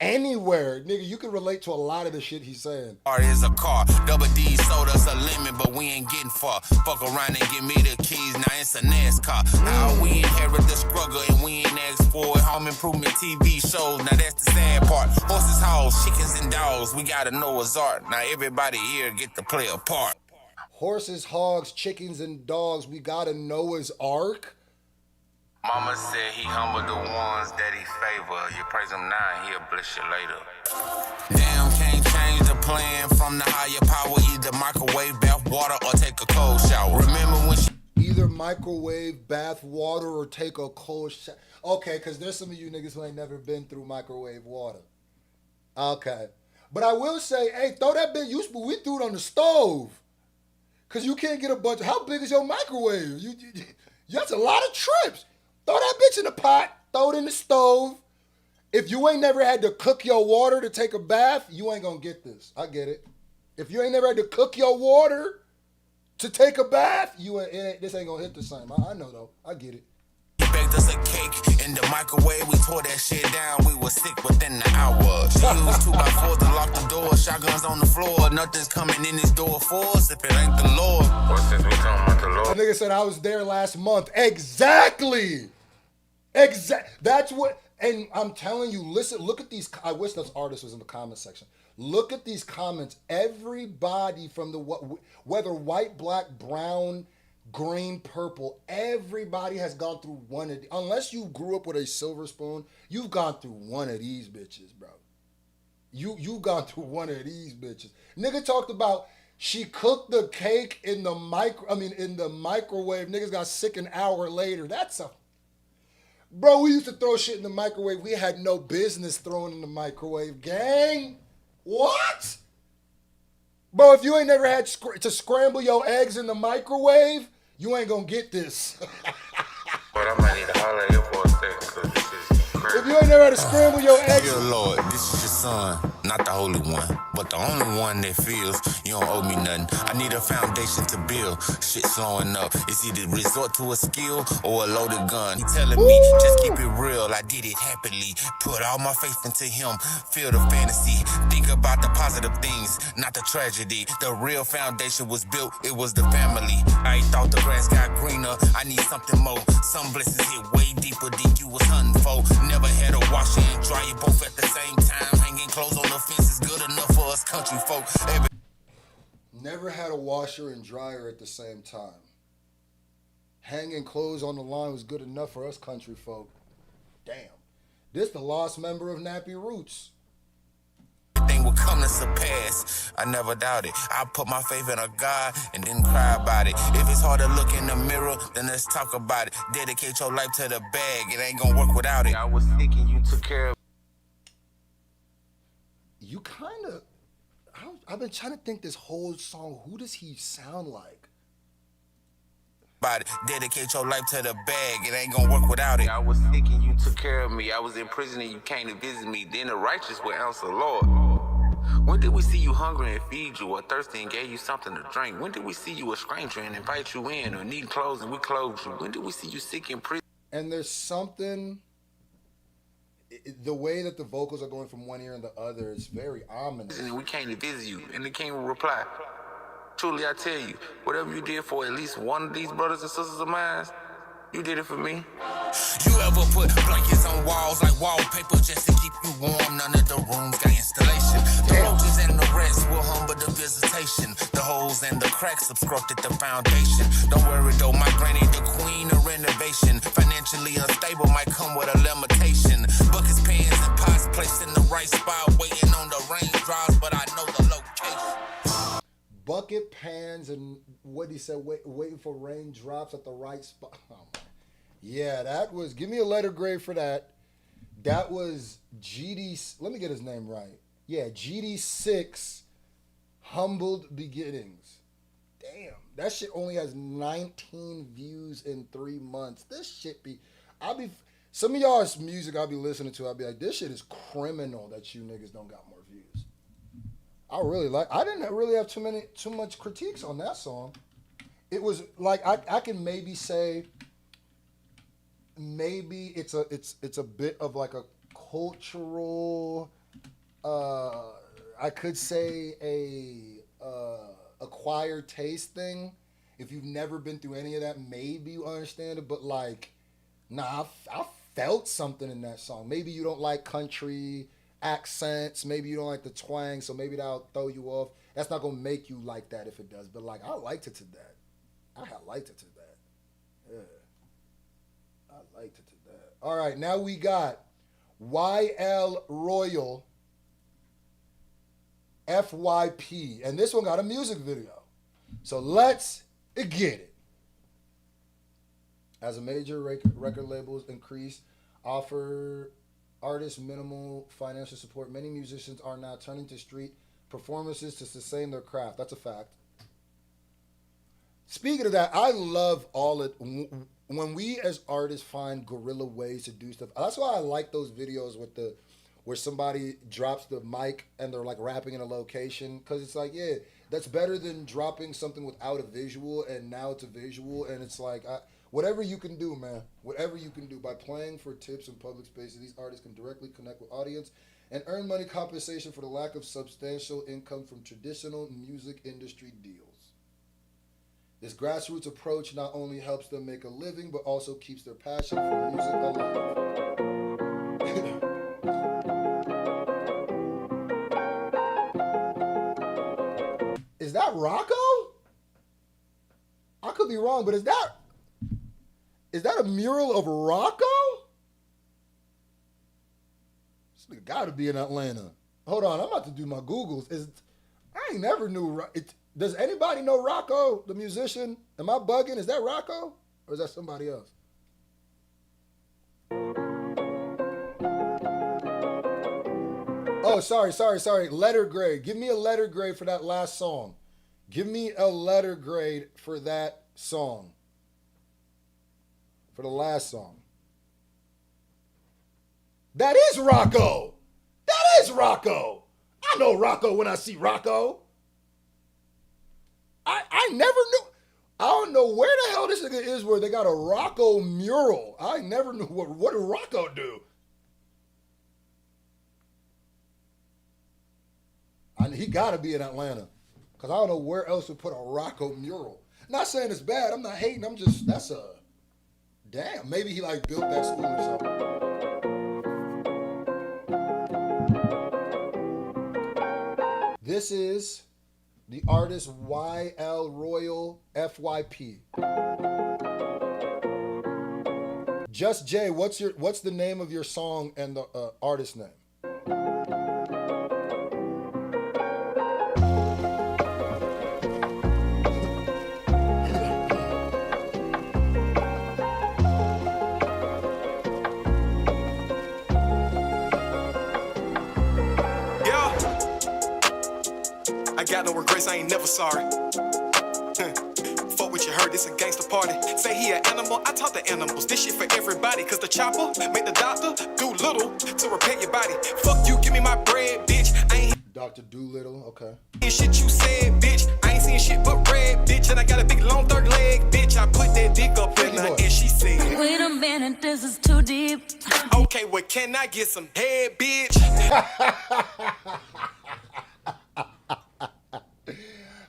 anywhere, nigga, you can relate to a lot of the shit he's saying. Car is a car. Double D sold us a lemon, but we ain't getting far. Fuck around and give me the keys, now it's a NASCAR. Now we inherit the struggle and we ain't asked for it. Home improvement TV shows, now that's the sad part. Horses, hogs, chickens, and dogs, we gotta know his art. Now everybody here get to play a part. Horses, hogs, chickens, and dogs, we gotta know his arc. Mama said he humbled the ones that he favor. You praise him now, he'll bless you later. Damn, can't change the plan from the higher power. Either microwave, bath water, or take a cold shower. Remember when she... Either microwave, bath water, or take a cold shower. Okay, because there's some of you niggas who ain't never been through microwave water. Okay. But I will say, hey, throw that bitch, we threw it on the stove. Because you can't get a bunch of... How big is your microwave? That's a lot of trips. Throw that bitch in the pot, throw it in the stove. If you ain't never had to cook your water to take a bath, you ain't gonna get this. I get it. If you ain't never had to cook your water to take a bath, this ain't gonna hit the same. I know though. I get it. He baked us a cake in the microwave. We tore that shit down. We were sick within the hour. She used 2x4s to lock the door. Shotguns on the floor. Nothing's coming in this door for us if it ain't the Lord. Well, since we talking about the Lord. A nigga said I was there last month. Exactly. That's what, and I'm telling you, listen, look at these. I wish those artists was in the comment section. Look at these comments. Everybody from whether white, black, brown, green, purple, everybody has gone through one of these. Unless you grew up with a silver spoon, you've gone through one of these bitches, bro. You gone through one of these bitches. Nigga talked about she cooked the cake in the microwave. Niggas got sick an hour later. Bro, we used to throw shit in the microwave. We had no business throwing in the microwave, gang. What? Bro, if you ain't never had to scramble your eggs in the microwave, you ain't gonna get this. But I might need to holler at you for a second, because this is crazy. If you ain't never had to scramble your eggs. Dear Lord, this is your son, not the Holy One. but the only one that feels you don't owe me nothing. I need a foundation to build. Shit slowing up. It's either resort to a skill or a loaded gun. He telling me, just keep it real. I did it happily. Put all my faith into him. Feel the fantasy. Think about the positive things, not the tragedy. The real foundation was built. It was the family. I thought the grass got greener. I need something more. Some blessings hit way deeper than you was hunting for. Never had a washer and dryer both at the same time. Hanging clothes on the fence is good enough for us country folk. Never had a washer and dryer at the same time. Hanging clothes on the line was good enough for us country folk. Damn. This the lost member of Nappy Roots. Thing will come to surpass. I never doubt it. I put my faith in a God and didn't cry about it. If it's hard to look in the mirror, then let's talk about it. Dedicate your life to the bag. It ain't gonna work without it. I was thinking you took care of. You kind of... I've been trying to think this whole song. Who does he sound like? Dedicate your life to the bag. It ain't gonna work without it. I was thinking you took care of me. I was in prison and you came to visit me. Then the righteous will answer, Lord. When did we see you hungry and feed you, or thirsty and gave you something to drink? When did we see you a stranger and invite you in, or need clothes and we clothed you? When did we see you sick in prison? And there's something... The way that the vocals are going from one ear and the other is very ominous. And we came to visit you, and the king will reply, truly I tell you, whatever you did for at least one of these brothers and sisters of mine, you did it for me. You ever put blankets on walls like wallpaper just to keep you warm? None of the rooms got installation. The roaches and the rats will humble the visitation. The holes and the cracks obstructed the foundation. Don't worry though, my granny the queen of renovation. Financially unstable might come with a limitation. Buckets, pans, and pots placed in the right spot, waiting on the raindrops, but I know the location. Bucket, pans, and what he said, waiting for raindrops at the right spot. Oh, man. Yeah, that was, give me a letter grade for that. That was GD, let me get his name right. Yeah, GD6, Humbled Beginnings. Damn, that shit only has 19 views in 3 months. This shit some of y'all's music I'll be listening to, I'll be like, this shit is criminal that you niggas don't got more views. I didn't really have too much critiques on that song. It was like, I can maybe say, maybe it's a bit of like a cultural, I could say a acquired taste thing. If you've never been through any of that, maybe you understand it. But like, nah, I felt something in that song. Maybe you don't like country accents. Maybe you don't like the twang, so maybe that'll throw you off. That's not gonna make you like that if it does. But like, I liked it to that. I had liked it to that. Yeah. I liked it to that. All right, now we got YL Royal FYP. And this one got a music video. So let's get it. As a major record labels increase, offer artists minimal financial support, many musicians are now turning to street performances to sustain their craft. That's a fact. Speaking of that, I love all it when we as artists find guerrilla ways to do stuff. That's why I like those videos with where somebody drops the mic and they're like rapping in a location, because it's like, yeah, that's better than dropping something without a visual, and now it's a visual, and it's like, whatever you can do, man, whatever you can do. By playing for tips in public spaces, these artists can directly connect with audience and earn money compensation for the lack of substantial income from traditional music industry deals. This grassroots approach not only helps them make a living, but also keeps their passion for music alive. Is that Rocco? I could be wrong, but is that a mural of Rocco? This nigga gotta be in Atlanta. Hold on, I'm about to do my Googles. I ain't never knew. Does anybody know Rocco, the musician? Am I bugging? Is that Rocco? Or is that somebody else? Oh, sorry. Letter grade. Give me a letter grade for that last song. Give me a letter grade for that song. For the last song. That is Rocco. That is Rocco. I know Rocco when I see Rocco. I never knew. I don't know where the hell this nigga is where they got a Rocco mural. I never knew what did Rocco do. He gotta be in Atlanta. Cause I don't know where else to put a Rocco mural. Not saying it's bad. I'm not hating. I'm just, that's a, damn. Maybe he like built that school or something. This is the artist YL Royal FYP. Just Jay, what's the name of your song and the artist name? Got no regrets, I ain't never sorry. Fuck what you heard, this a gangster party. Say he an animal, I talk to animals. This shit for everybody, cause the chopper make the doctor do little to repair your body. Fuck you, give me my bread, bitch. I ain't Dr. Doolittle, okay. Shit you said, bitch. I ain't seen shit but red, bitch. And I got a big long third leg, bitch. I put that dick up in her and she said, wait a minute, this is too deep. Okay, well, can I get some head, bitch?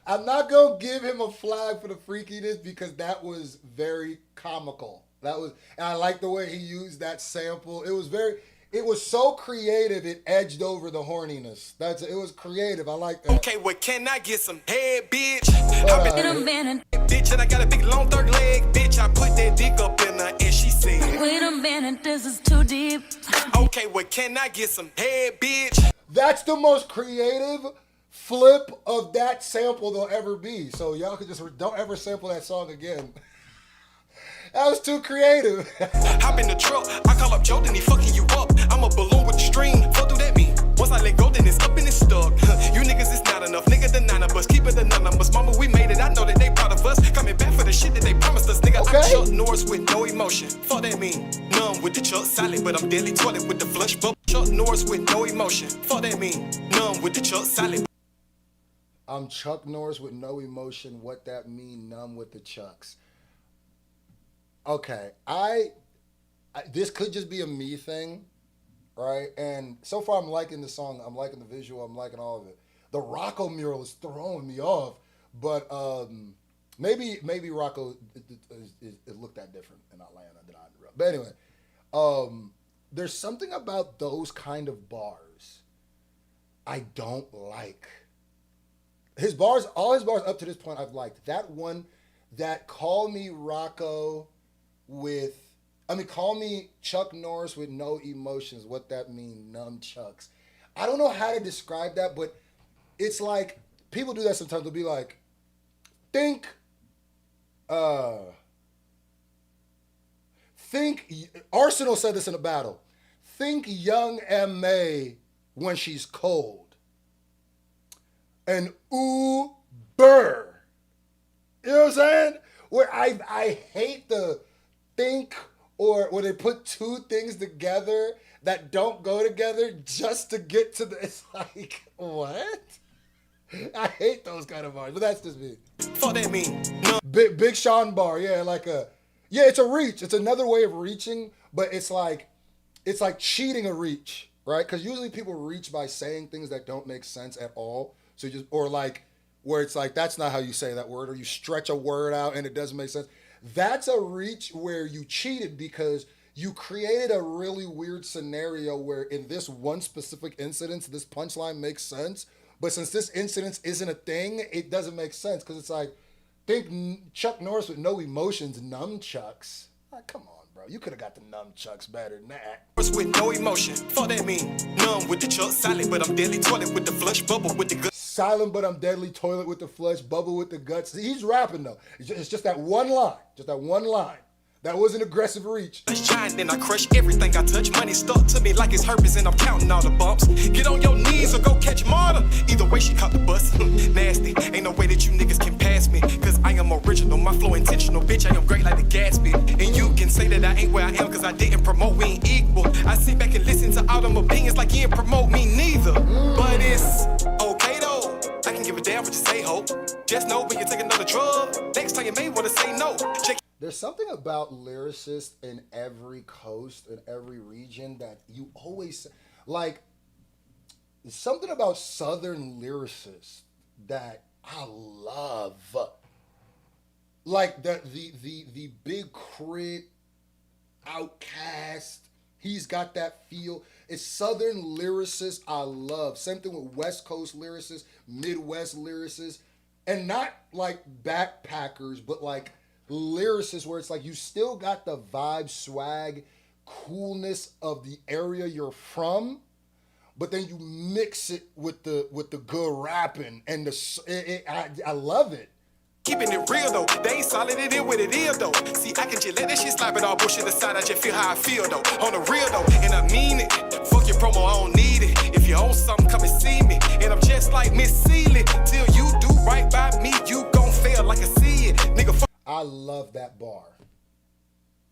I'm not gonna give him a flag for the freakiness because that was very comical. And I like the way he used that sample. It was so creative. It edged over the horniness. It was creative. I like that. Okay, well, can I get some head, bitch? Wait a minute, bitch, and I got a big long third leg, bitch. I put that dick up in her and she said, wait a minute, this is too deep. Okay, well, can I get some head, bitch? That's the most creative flip of that sample there'll ever be. So y'all could just don't ever sample that song again. That was too creative. Hop in the truck, I call up Joe, then he fucking you up. I'm a balloon with the string. What do that mean? Once I let go, then it's up and it's stuck. You niggas, it's not enough. Nigga, the nine of us, keep it anonymous. Mama, we made it. I know that they proud of us. Coming back for the shit that they promised us. Nigga, okay. I'm Chuck Norris with no emotion. Fuck that mean? Numb with the Chuck silent, but I'm deadly toilet with the flush bubble. Chuck Norris with no emotion. Fuck that mean? Numb with the Chuck silent. I'm Chuck Norris with no emotion. What that mean? Numb with the Chucks. Okay, this could just be a me thing, right? And so far, I'm liking the song. I'm liking the visual. I'm liking all of it. The Rocco mural is throwing me off, but maybe Rocco it looked that different in Atlanta than I grew up. But anyway, there's something about those kind of bars I don't like. All his bars up to this point, I've liked. That one, that call me Rocco call me Chuck Norris with no emotions. What that mean? Numb chucks. I don't know how to describe that, but it's like, people do that sometimes. They'll be like, think Arsenal said this in a battle. Think young M.A. when she's cold. And ooh, burr. You know what I'm saying? Where I hate the think or where they put two things together that don't go together just to get to the, it's like, what? I hate those kind of bars, but that's just me. Fuck that mean? No. Big Sean bar, yeah, it's a reach. It's another way of reaching, but it's like cheating a reach, right? Because usually people reach by saying things that don't make sense at all. So where it's like, that's not how you say that word, or you stretch a word out and it doesn't make sense. That's a reach where you cheated because you created a really weird scenario where in this one specific incident, this punchline makes sense. But since this incident isn't a thing, it doesn't make sense. Because it's like, think Chuck Norris with no emotions, nunchucks. Like, come on, bro. You could have got the nunchucks better than that. With no emotion. Fuck that mean? Numb with the Chuck silent, but I'm deadly toilet with the flush bubble with the guts. Silent, but I'm deadly toilet with the flush bubble with the guts. He's rapping though. It's just that one line. Just that one line. That was an aggressive reach. Shine, then I crush everything I touch. Money stuck to me like it's herpes and I'm counting all the bumps. Get on your knees or go catch Marta. Either way, she caught the bus. Nasty. Ain't no way that you niggas can pass me. Cause I am original. My flow intentional. Bitch, I am great like the Gatsby. And you can say that I ain't where I am cause I didn't promote. We ain't equal. I sit back and listen to all them opinions like you didn't promote me neither. But it's Just know when you take another drug, next time you may want to say no. There's something about lyricists in every coast, in every region that you always, like, something about Southern lyricists that I love. Like the Big Crit, Outcast, he's got that feel. It's Southern lyricists I love. Same thing with West Coast lyricists, Midwest lyricists, and not like backpackers, but like lyricists where it's like you still got the vibe, swag, coolness of the area you're from, but then you mix it with the good rapping and I love it. Keeping it real though, they ain't solid, it is what it is though. See, I can just let that shit slide, but all bullshit aside, I just feel how I feel though. On the real though, and I mean it. Fuck your promo, I don't need it. If you own something, come and see me. And I'm just like Miss Seeley. Till you do right by me, you gon' fail like I see it. Nigga, fuck. I love that bar.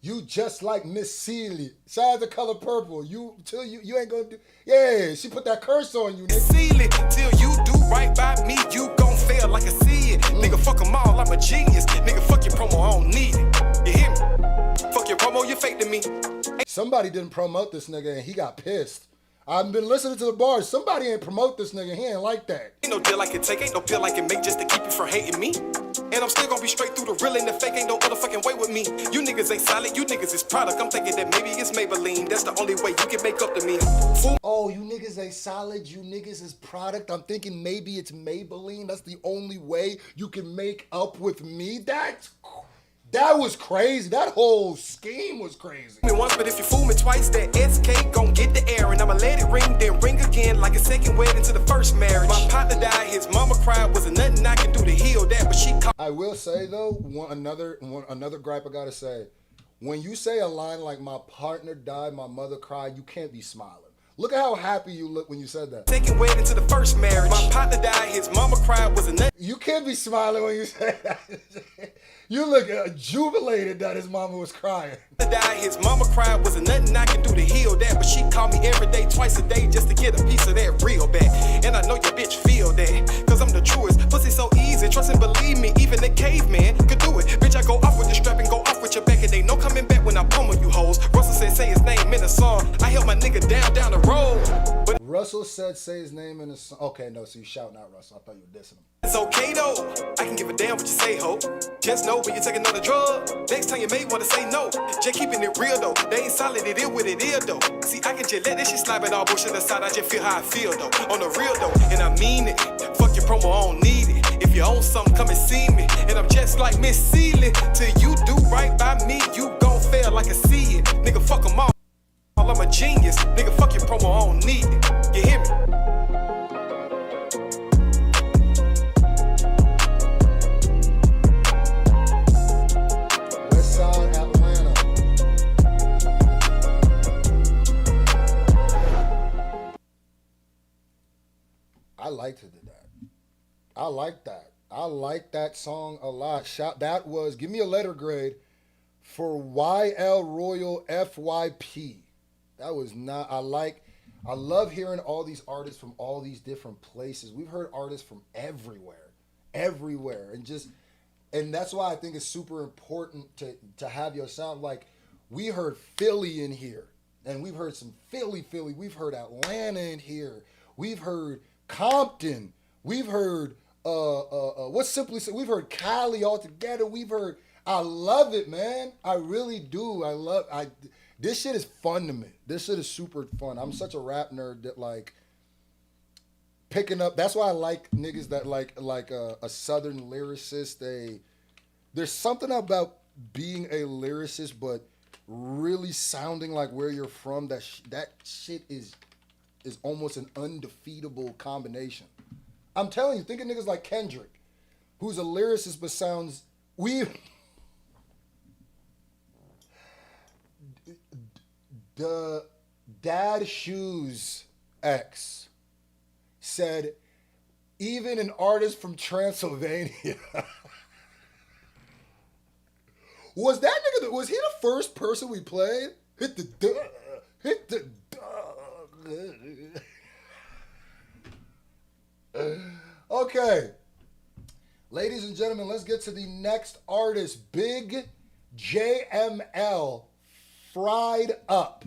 You just like Miss Seeley. Shout out to Color Purple. You ain't gonna do. Yeah, she put that curse on you, nigga. Seeley, till you do right by me, you gon' fail like I see it. Nigga, fuck them all, I'm a genius. Nigga, fuck your promo, I don't need it. You hear me? Fuck your promo, you fake to me. Somebody didn't promote this nigga and he got pissed. I've been listening to the bars. Somebody ain't promote this nigga. He ain't like that. Ain't no deal I can take, ain't no pill I can make just to keep you from hating me. And I'm still gonna be straight through the real and the fake, ain't no other fucking way with me. You niggas ain't solid, you niggas is product. I'm thinking that maybe it's Maybelline. That's the only way you can make up to me. Fool. Oh, you niggas ain't solid, you niggas is product. I'm thinking maybe it's Maybelline. That's the only way you can make up with me. That was crazy. That whole scheme was crazy. Me once, but if you fool me twice, that SK gon' get the air, and I'ma let it ring, then ring again like a second wedding to the first marriage. My partner died, his mama cried, wasn't nothing I can do to heal that, but she called. I will say though, another gripe I gotta say, when you say a line like "my partner died, my mother cried," you can't be smiling. Look at how happy you look when you said that. Second wedding to the first marriage. My partner died, his mama cried, wasn't nothing. You can't be smiling when you say that. You look jubilated that his mama was crying. Died, his mama cried, wasn't nothing I can do to heal that, but she called me every day, twice a day, just to get a piece of that real back. And I know your bitch feel that, cause I'm the truest. Pussy so easy, trust and believe me, even the caveman could do it. Bitch, I go off with the strap and go off with your back, and ain't no coming back when I pummel you hoes. Russell said say his name in a song, I held my nigga down the road. But Russell said say his name in a song. Okay, no, so you shouting out Russell. I thought you were dissing him. it's okay though, I can give a damn what you say, ho. Just know when you take another drug, next time you may wanna say no. Just keeping it real though, they ain't solid, it is what it is though. See, I can just let this shit slide, but all bullshit aside, I just feel how I feel though. On the real though, and I mean it. Fuck your promo, I don't need it. If you own something, come and see me. And I'm just like Miss Seeley. Till you do right by me, you gon' fail like I see it. Nigga, fuck them all. I'm a genius. Nigga, fuck your promo, I don't need it. You hear me? Westside Atlanta. I liked to do that. I like that. I like that song a lot. That was, give me a letter grade for YL Royal FYP. That was not, I love hearing all these artists from all these different places. We've heard artists from everywhere. And that's why I think it's super important to have your sound. Like, we heard Philly in here, and we've heard some Philly. We've heard Atlanta in here. We've heard Compton. We've heard, what's Simply Said? We've heard Cali all together. I love it, man. I really do. This shit is fun to me. This shit is super fun. I'm such a rap nerd that like picking up. That's why I like niggas that like a Southern lyricist. There's something about being a lyricist, but really sounding like where you're from. That shit is almost an undefeatable combination. I'm telling you, think of niggas like Kendrick, who's a lyricist but sounds The Dad Shoes X said, even an artist from Transylvania. Was he the first person we played? Hit the Okay. Ladies and gentlemen, let's get to the next artist. Big JML, Fried Up.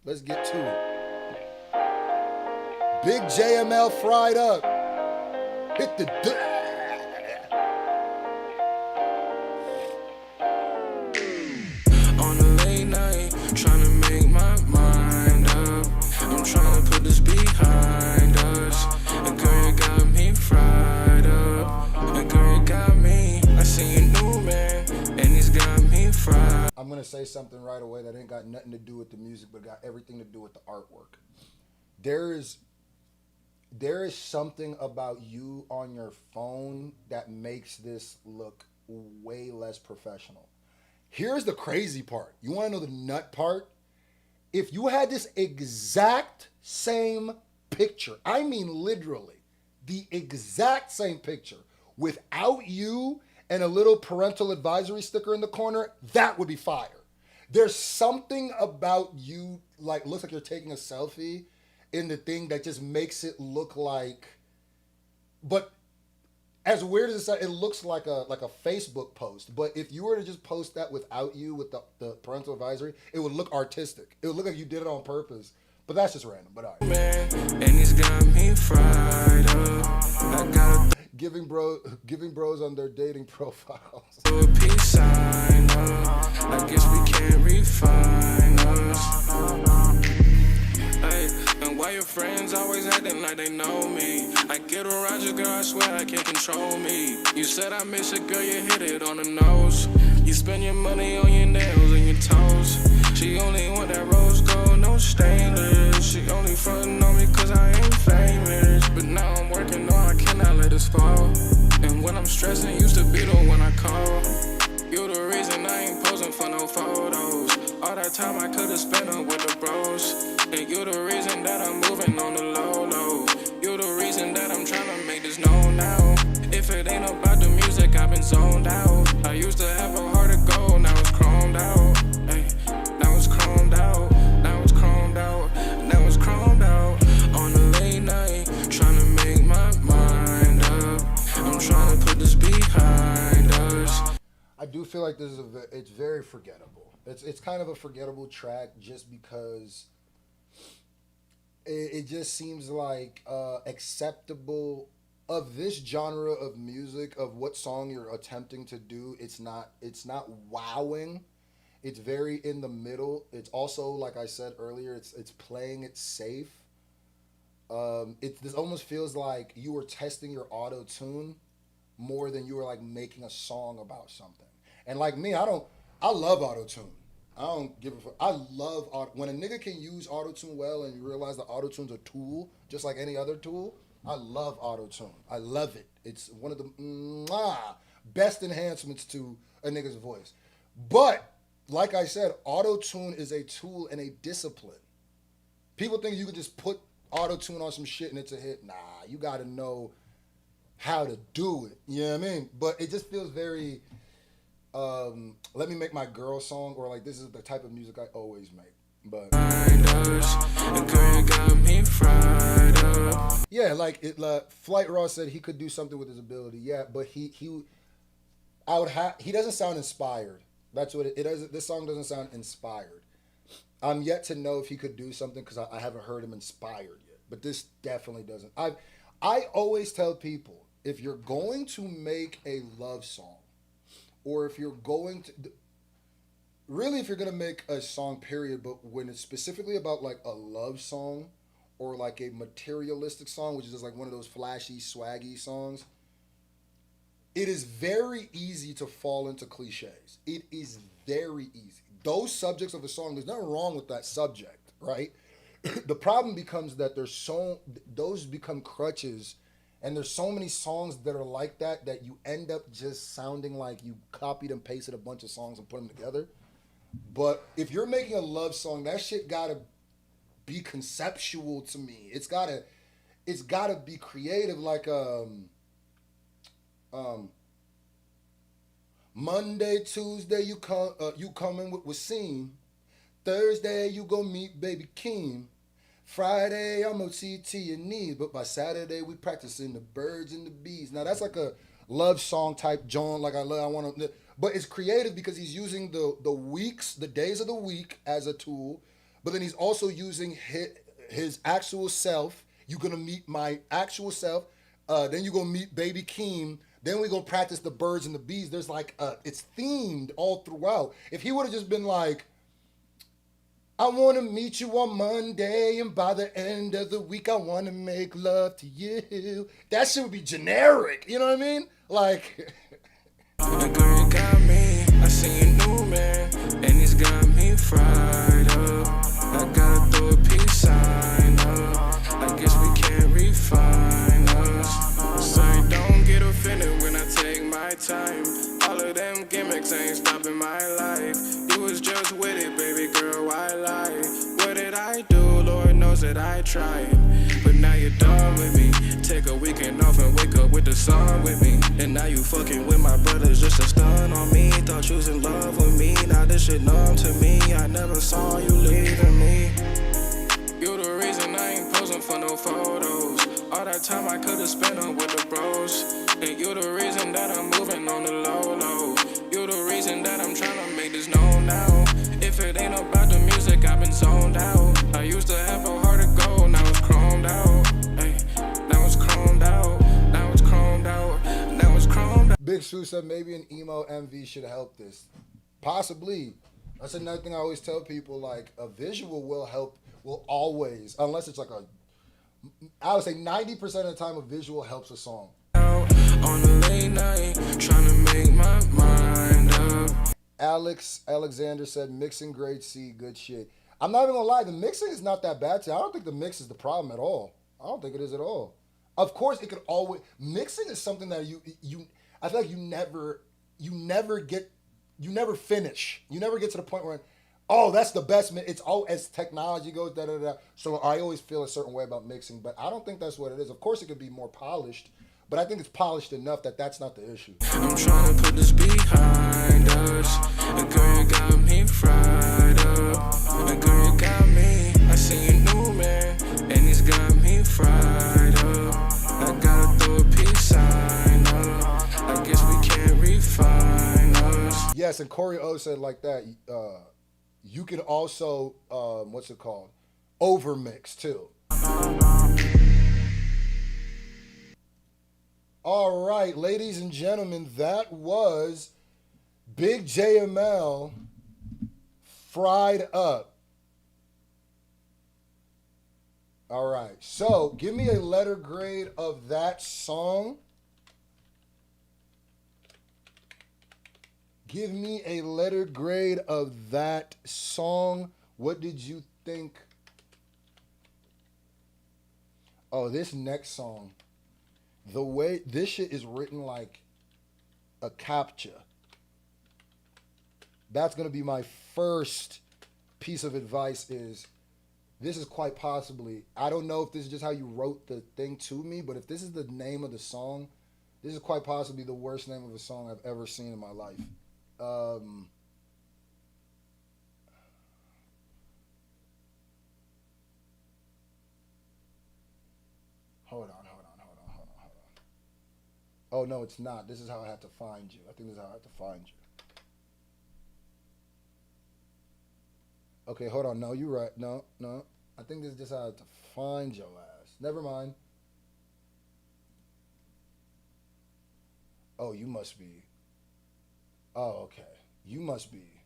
Let's get to it. Big JML, Fried Up. Hit the... On a late night, trying to make my mind up. I'm trying to put this behind us. And girl, you got me fried up. And girl, you got me. I see you new man, and he's got me fried. I'm going to say something right away that ain't got nothing to do with the music, but got everything to do with the artwork. There is something about you on your phone that makes this look way less professional. Here's the crazy part. You want to know the nut part? If you had this exact same picture, I mean literally the exact same picture, without you and a little parental advisory sticker in the corner, that would be fire. There's something about you, like, looks like you're taking a selfie in the thing that just makes it look like, but as weird as it sounds, it looks like a Facebook post. But if you were to just post that without you, with the parental advisory, it would look artistic. It would look like you did it on purpose. But that's just random. But all right. Man, and he's got me fried up. I got giving bros on their dating profiles. a peace sign up. I guess we can't refine us. Hey, and why your friends always acting like they know me? I get around you, girl, I swear I can't control me. You said I miss it, girl, you hit it on the nose. You spend your money on your nails and your toes. She only want that rose gold, no stainless. She only frontin' on me cause I ain't famous. But now I'm working on, I cannot let this fall. And when I'm stressing, used to be the one I call. You the reason I ain't posing for no photos. All that time I could've spent it with the bros. And you the reason that I'm moving on the low. You the reason that I'm trying to make this known now. If it ain't about the music, I've been zoned out. I used to have a heart of gold, now it's chromed out. Hey, now it's chromed out. Now it's chromed out. Now it's chromed out. On a late night, trying to make my mind up. I'm trying to put this behind us. I do feel like this is it's very forgettable. It's kind of a forgettable track just because it just seems like acceptable of this genre of music, of what song you're attempting to do. It's not wowing. It's very in the middle. It's also, like I said earlier, it's playing it safe. This almost feels like you were testing your auto tune more than you were like making a song about something. And like me, I love auto tune. I don't give a fuck. I love when a nigga can use auto tune well, and you realize that auto tune's a tool, just like any other tool. I love auto tune. I love it. It's one of the best enhancements to a nigga's voice. But like I said, auto tune is a tool and a discipline. People think you can just put auto tune on some shit and it's a hit. Nah, you got to know how to do it. You know what I mean? But it just feels very let me make my girl song, or like this is the type of music I always make. But yeah, like Flight Ross said he could do something with his ability. Yeah, but he doesn't sound inspired. That's what it does. This song doesn't sound inspired. I'm yet to know if he could do something because I haven't heard him inspired yet. But this definitely doesn't. I always tell people, if you're going to make a love song, or if you're going to, really if you're going to make a song, period, but when it's specifically about like a love song or like a materialistic song, which is just like one of those flashy, swaggy songs, it is very easy to fall into cliches. It is very easy. Those subjects of a song, there's nothing wrong with that subject, right? The problem becomes that those become crutches. And there's so many songs that are like that you end up just sounding like you copied and pasted a bunch of songs and put them together. But if you're making a love song, that shit gotta be conceptual to me. It's gotta be creative. Like Monday, Tuesday you coming with Wasim. Thursday you go meet baby Keem. Friday, I'm OT to your knees, but by Saturday, we practicing the birds and the bees. Now, that's like a love song type John, like I want to, but it's creative because he's using the weeks, the days of the week as a tool, but then he's also using his actual self. You're gonna meet my actual self, then you're gonna meet Baby Keem, then we're gonna practice the birds and the bees. There's like it's themed all throughout. If he would have just been like, I want to meet you on Monday, and by the end of the week, I want to make love to you. That shit would be generic. You know what I mean? Like. The girl got me. I seen a new man, and he's got me fried up. I gotta throw a peace sign up. I guess we can't refine us. So don't get offended when I take my time. All of them gimmicks ain't stopping my life. You was just with it, baby girl, why lie? What did I do? Lord knows that I tried. But now you're done with me. Take a weekend off and wake up with the sun with me. And now you fucking with my brothers just to stun on me. Thought you was in love with me, now this shit numb to me. I never saw you leaving me. You the reason I ain't posing for no photos. All that time I could've spent on with the bros. And you the reason that I'm moving on the low. You the reason that I'm trying to make this known now. If it ain't about the music, I've been zoned out. I used to have a heart of gold, now it's chromed out. Hey, now it's chromed out. Now it's chromed out. Now it's chromed out. Big Scru said maybe an emo MV should help this. Possibly. That's another thing I always tell people, like a visual will help, will always, unless it's like I would say 90% of the time a visual helps a song. On a late night, trying to make my mind up. Alexander said mixing grade C, good shit. I'm not even gonna lie, the mixing is not that bad today. I don't think the mix is the problem at all. I don't think it is at all. Of course, it could always, mixing is something that you I feel like you never finish. You never get to the point where, oh, that's the best. It's all as technology goes, da da da. So I always feel a certain way about mixing, but I don't think that's what it is. Of course, it could be more polished, but I think it's polished enough that that's not the issue. I'm trying to put this behind us. A girl got me fried up. A girl got me. I seen a new man, and he's got me fried up. I gotta throw a peace sign up. I guess we can't refine us. Yes, and Corey O said like that. You can also, what's it called? Overmix too. All right, ladies and gentlemen, that was Big JML Fried Up. All right, so give me a letter grade of that song. Give me a letter grade of that song. What did you think? Oh, this next song. The way this shit is written like a CAPTCHA. That's going to be my first piece of advice is this is quite possibly, I don't know if this is just how you wrote the thing to me, but if this is the name of the song, this is quite possibly the worst name of a song I've ever seen in my life. Hold on. Oh, no, it's not. This is how I have to find you. I think this is how I have to find you. Okay, hold on. No, you're right. No. I think this is just how I have to find your ass. Never mind. Oh, you must be. Oh, okay. You must be.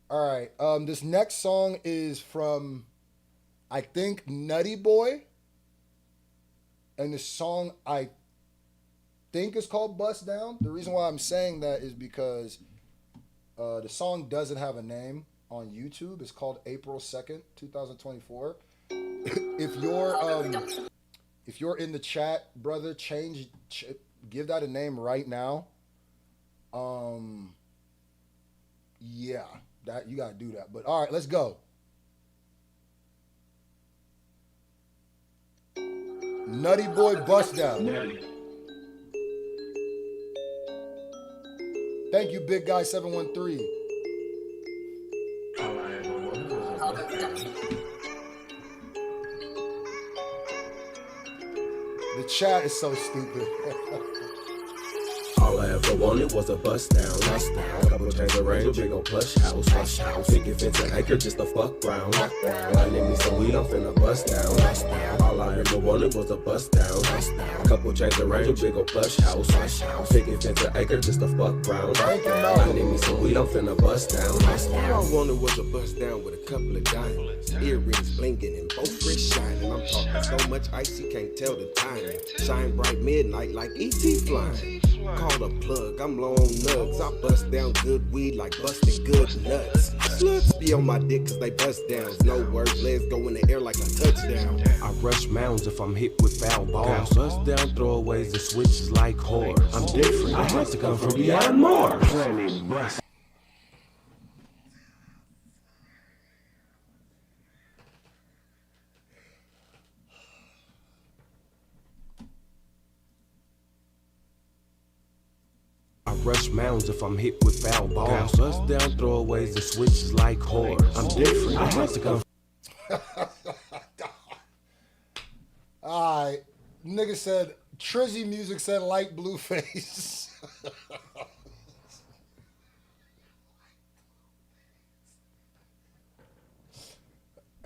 All right. This next song is from, I think, Nutty Boy. And the song, I think, is called Bust Down. The reason why I'm saying that is because the song doesn't have a name on YouTube. It's called April 2nd, 2024. If you're in the chat, brother, give that a name right now. Yeah, that you gotta do that. But all right, let's go. Nutty Boy Bust Down. Thank you, Big Guy 713. The chat is so stupid. All I ever wanted was a bust down. Couple chains of range, a big ol' plush house. Picket fence and acre just a fuck round. I need me some weed, I'm finna bust down. All I ever wanted was a bust down. Couple chains of range, a big ol' plush house. Picket fence and acre just a fuck round. I need me some weed, I'm finna bust down. All I wanted was a bust down with a couple of diamonds. Earrings blinking and both wrists shining. I'm talking so much ice you can't tell the timing. Shine bright midnight like E.T. flying. Call a plug, I'm low on nugs. I bust down good weed like busting good nuts. Sluts be on my dick cause they bust downs. No words, legs go in the air like a touchdown. I rush mounds if I'm hit with foul balls. Bust down throwaways and switches like whores. I'm different, I must have come from beyond Mars. Planning bust. I rush mounds if I'm hit with foul balls. Bust down throwaways and switches like whores. I'm different, I must have come. Alright. Nigga said, Trizzy music said light blue face.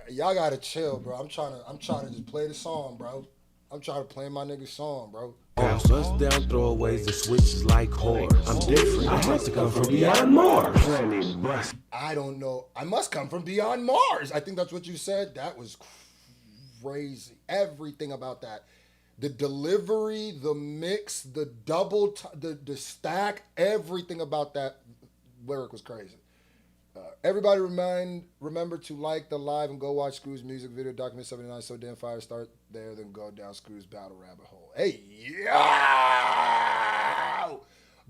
Y'all gotta chill, bro. I'm trying to just play the song, bro. I'm trying to play my nigga's song, bro. Bust down throwaways and switches like whores. I'm different, I must have come from beyond Mars. I don't know. I must come from beyond Mars. I think that's what you said. That was crazy. Everything about that. The delivery, the mix, the double, the stack, everything about that lyric was crazy. Everybody remember to like the live and go watch Scru's music video, document 79, so damn fire. Start there, then go down Scru's battle rabbit hole. Hey, yo!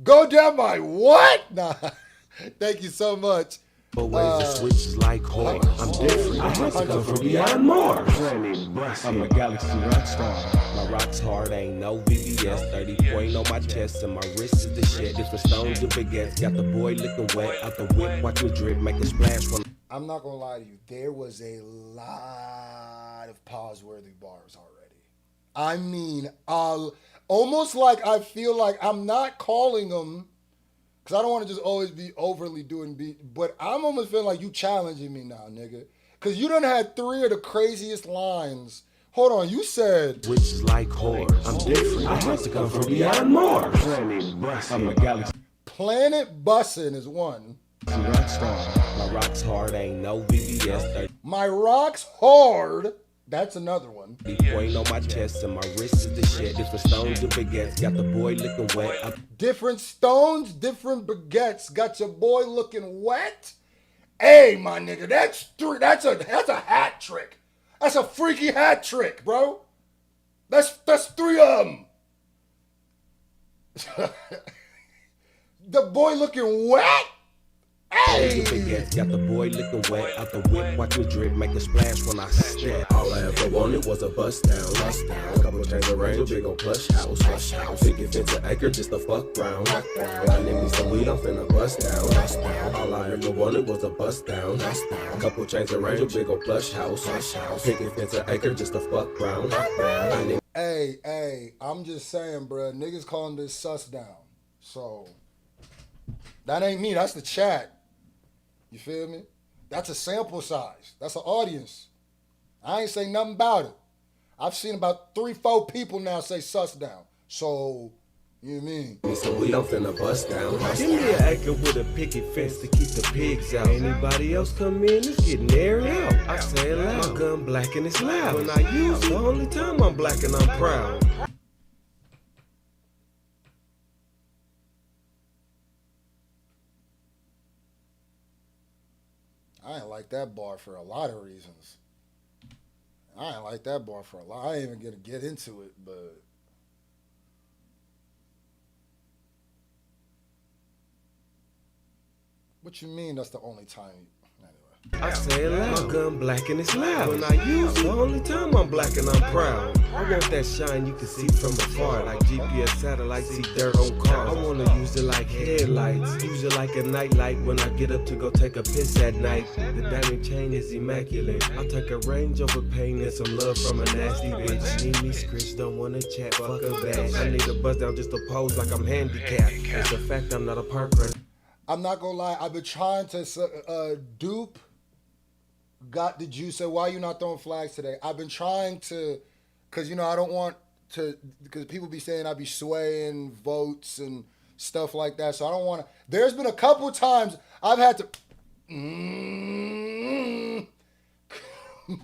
Go down my what? Nah, thank you so much. Ways and switches like whores. I'm different, I must come from beyond Mars. I'm a galaxy rock star. My rock's hard, ain't no VVS. 30 point on my chest and my wrist is the shit. Different stones and baguettes. Got the boy looking wet out the whip. Watch me drip, make a splash when I'm not gonna lie to you. There was a lot of pause-worthy bars already. I mean, almost like I feel like I'm not calling them. Cause I don't want to just always be overly doing beat, but I'm almost feeling like you challenging me now, nigga. Cause you done had 3 of the craziest lines. Hold on, you said which is like whores. I'm different, I must have come from beyond Mars. I'm a galaxy. Planet Bussin' is one. My rock's hard, ain't no VVS. My rock's hard. That's another one. Point on my chest and my wrist is the shit. Different stones and baguettes. Got the boy looking wet. Different stones, different baguettes. Got your boy looking wet. Hey, my nigga, that's 3. That's a hat trick. That's a freaky hat trick, bro. That's 3 of them. The boy looking wet. Hey! Got the boy looking wet out the whip. Watch me drip, make a splash when I step. All I ever wanted was a bust down. Couple chains of range, a big ol' plush house. Picket fence an acre, just a fuck round. I need me some weed, I'm finna bust down. All I ever wanted was a bust down. Couple chains of range, a big ol' plush house. Picket fence an acre, just a fuck round. Hey, I'm just saying, bruh. Niggas calling this sus down. So, that ain't me. That's the chat. You feel me? That's a sample size. That's an audience. I ain't saying nothing about it. I've seen about 3-4 people now say sus down. So, you know what I mean? So we don't finna bust down. Give me an acre with a picket fence to keep the pigs out. Anybody else come in, it's getting aired out. I say it loud. My gun black and it's loud. When I use it, the only time I'm black and I'm proud. I ain't like that bar for a lot of reasons. I ain't even gonna get into it, but what you mean that's the only time? Anyway. I say it loud. My gun black and it's loud. When I use it, the only time I'm black and I'm proud. I want that shine you can see from afar. Like GPS satellites see dirt on cars. I wanna use it like headlights. Use it like a nightlight when I get up to go take a piss at night. The diamond chain is immaculate. I'll take a Range Over pain and some love from a nasty bitch. Need me scritch, don't wanna chat, fuck a bag. I need a bust down just to pose like I'm handicapped. It's a fact I'm not a park runner. I'm not gonna lie, I've been trying to dupe. Got the juice. Said, why you not throwing flags today? I've been trying to, because, I don't want to, because people be saying I be swaying votes and stuff like that. So I don't want to. There's been a couple times I've had to,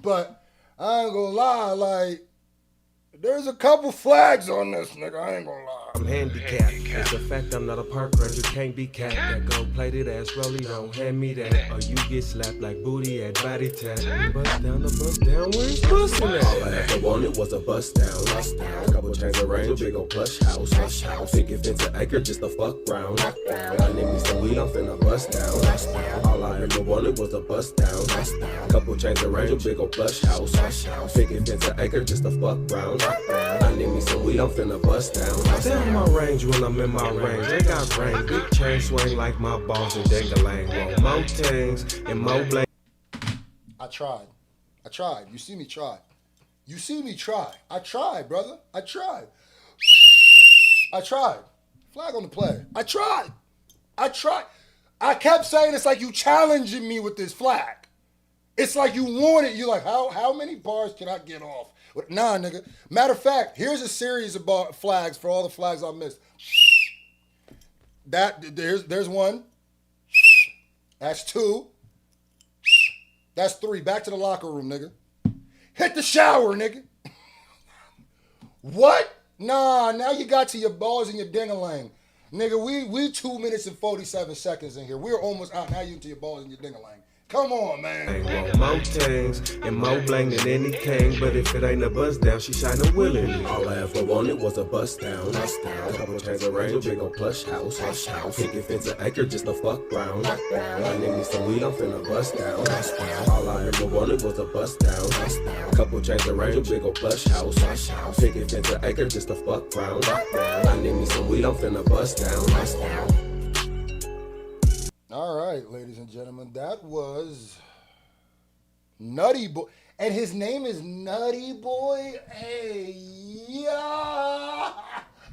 but I ain't gonna lie, like, there's a couple flags on this, nigga. I ain't gonna lie. I'm handicapped. It's a fact I'm not a park ranger. Can't be capped. That gold-plated ass rollie don't hand me that. Or you get slapped like booty at body tap. Bust down, where it's bustin' at? All I ever wanted was a bust down. Couple chains of range, big ol' plush house. Picket fence an acre just to fuck round. I need me some weed, I'm finna bust down. All I ever wanted was a bust down. Couple chains of range, big ol' plush house. Picket fence an acre just to fuck round. I need me some weed, I'm finna bust down. Stay on my range when I'm in my range. They got range, big chain swing like my balls and dang-a-lang. Want more things and more blame. I tried. You see me try. I tried, brother. I tried. Flag on the play. I tried. I kept saying it's like you challenging me with this flag. It's like you want it. You're like, how many bars can I get off? Nah, nigga. Matter of fact, here's a series of flags for all the flags I missed. There's one. That's two. That's three. Back to the locker room, nigga. Hit the shower, nigga. What? Nah, now you got to your balls and your ding-a-lang. Nigga, we 2 minutes and 47 seconds in here. We're almost out. Now you into your balls and your ding-a-lang. Come on, man. Want more things and more bling than any king. But if it ain't a bust down, she shining willingly. All I ever wanted was a bust down. Couple chains of range, big ol' plush house. Picket fence an acre just to fuck round. I need me some weed, I'm finna bust down. All I ever wanted was a bust down. Couple chains of range, big ol' plush house. Picket fence an acre just to fuck round. I need me some weed, I'm finna bust down. All right, ladies and gentlemen, that was Nutty Boy. And his name is Nutty Boy. Hey, yeah.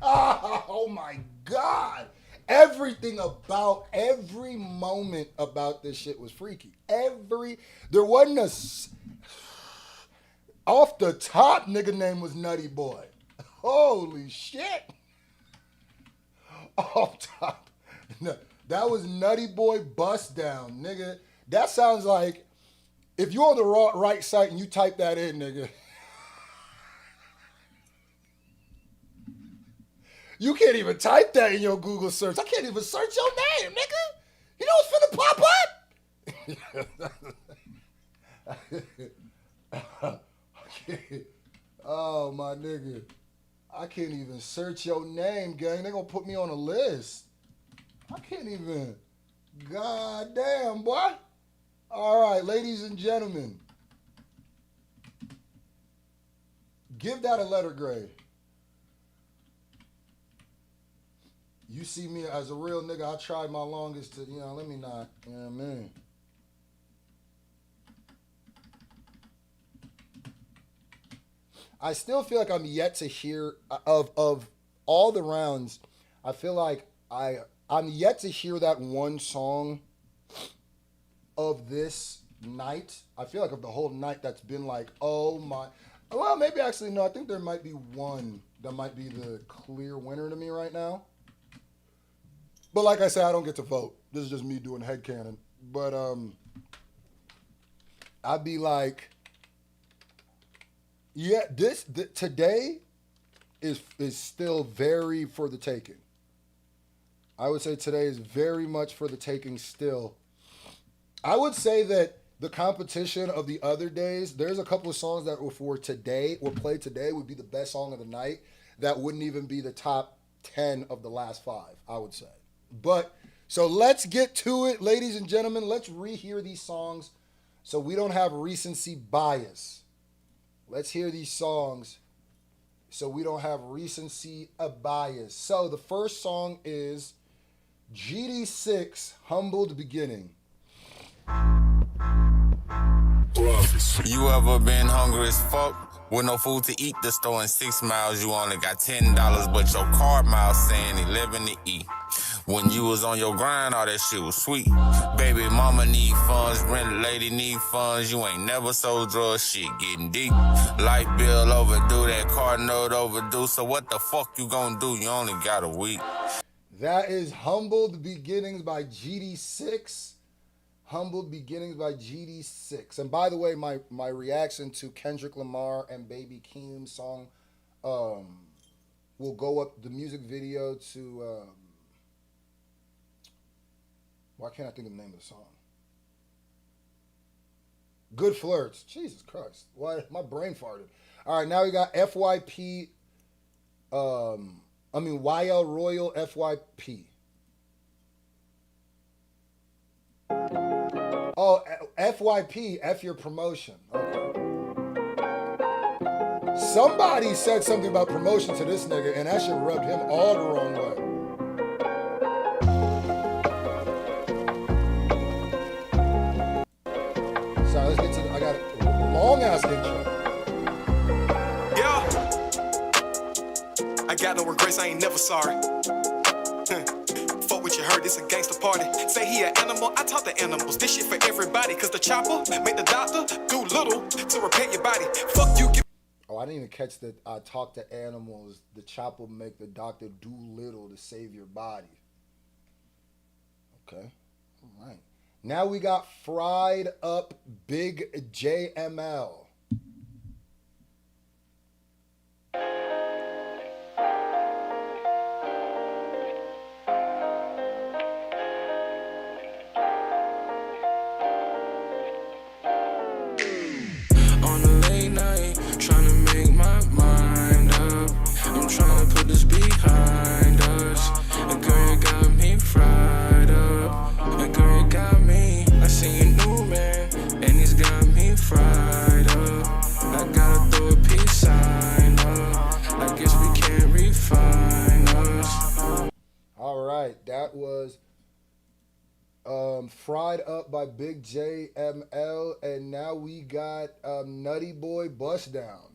Oh, my God. Everything about, every moment about this shit was freaky. There wasn't off the top nigga name was Nutty Boy. Holy shit. Off top. No. That was Nutty Boy Bust Down, nigga. That sounds like if you're on the right site and you type that in, nigga. You can't even type that in your Google search. I can't even search your name, nigga. You know what's finna pop up? Oh, my nigga. I can't even search your name, gang. They're gonna put me on a list. I can't even. God damn, boy. All right, ladies and gentlemen. Give that a letter grade. You see me as a real nigga, I tried my longest to, let me not, you know what I mean? I still feel like I'm yet to hear, of all the rounds, I feel like I'm yet to hear that one song of this night. I feel like of the whole night that's been like, oh my. Well, maybe actually, no. I think there might be one that might be the clear winner to me right now. But like I said, I don't get to vote. This is just me doing headcanon. But I'd be like, yeah, today is still very for the taking. I would say today is very much for the taking still. I would say that the competition of the other days, there's a couple of songs that were for today, or played today, would be the best song of the night. That wouldn't even be the top 10 of the last 5, I would say. But, so let's get to it, ladies and gentlemen. Let's rehear these songs So we don't have recency bias. Let's hear these songs so we don't have recency bias. So the first song is GD6, Humbled Beginning. You ever been hungry as fuck? With no food to eat, the store in 6 miles, you only got $10, but your card miles saying 11 to eat. When you was on your grind, all that shit was sweet. Baby mama need funds, rent lady need funds. You ain't never sold drugs, shit getting deep. Light bill overdue, that card note overdue. So what the fuck you gonna do? You only got a week. That is Humbled Beginnings by GD6. Humbled Beginnings by GD6. And by the way, my reaction to Kendrick Lamar and Baby Keem's song will go up, the music video to... why can't I think of the name of the song? Good Flirts. Jesus Christ. Why? My brain farted. All right, now we got FYP. YL Royal FYP. Oh, FYP, F your promotion. Okay. Somebody said something about promotion to this nigga, and that shit rubbed him all the wrong way. Sorry, let's get to I got a long-ass intro. Yeah. I got no regrets, I ain't never sorry. Fuck what you heard, this a gangster party. Say he an animal, I talk to animals. This shit for everybody, cause the chopper make the doctor do little to repair your body. Fuck you. Oh, I didn't even catch that. I talk to animals. The chopper make the doctor do little to save your body. Okay. All right. Now we got Fried Up Big JML. On a late night, trying to make my mind up. I'm trying to put this behind us. A girl got me fried up. A girl got me. I see a new man, and he's got me fried up. I gotta throw a peace sign up. I guess we can't refine us. All right, that was Fried Up by Big JML, and now we got Nutty Boy Bust Down.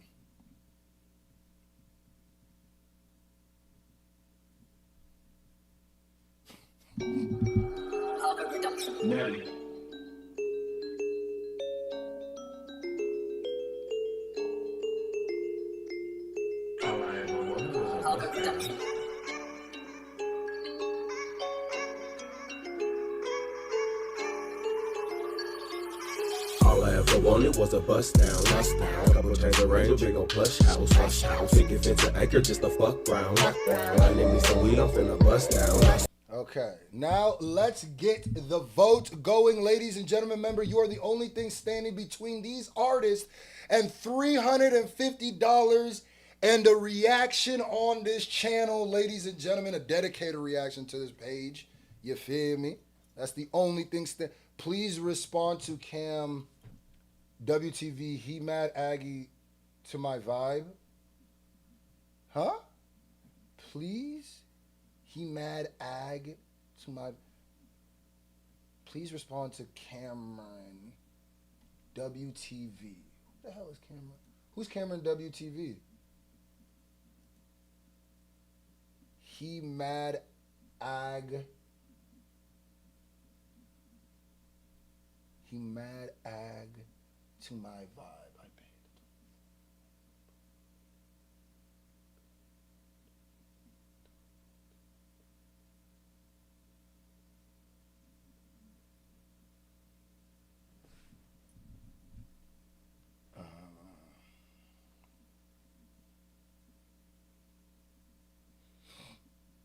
Nelly. All I ever wanted was a bust down. All I ever wanted was a bust down, lost down. Couple chains of range, a big ol' plush house. Picket fence an acre, just a fuck round. I need me some weed, I'm finna bust down. Okay, now let's get the vote going, ladies and gentlemen. Remember, you are the only thing standing between these artists and $350 and a reaction on this channel, ladies and gentlemen, a dedicated reaction to this page. You feel me? That's the only thing. Please respond to Cam WTV. He mad Aggie to my vibe. Huh? Please? He mad ag to my... Please respond to Cameron WTV. Who the hell is Cameron? Who's Cameron WTV? He mad ag. He mad ag to my vibe. I paid.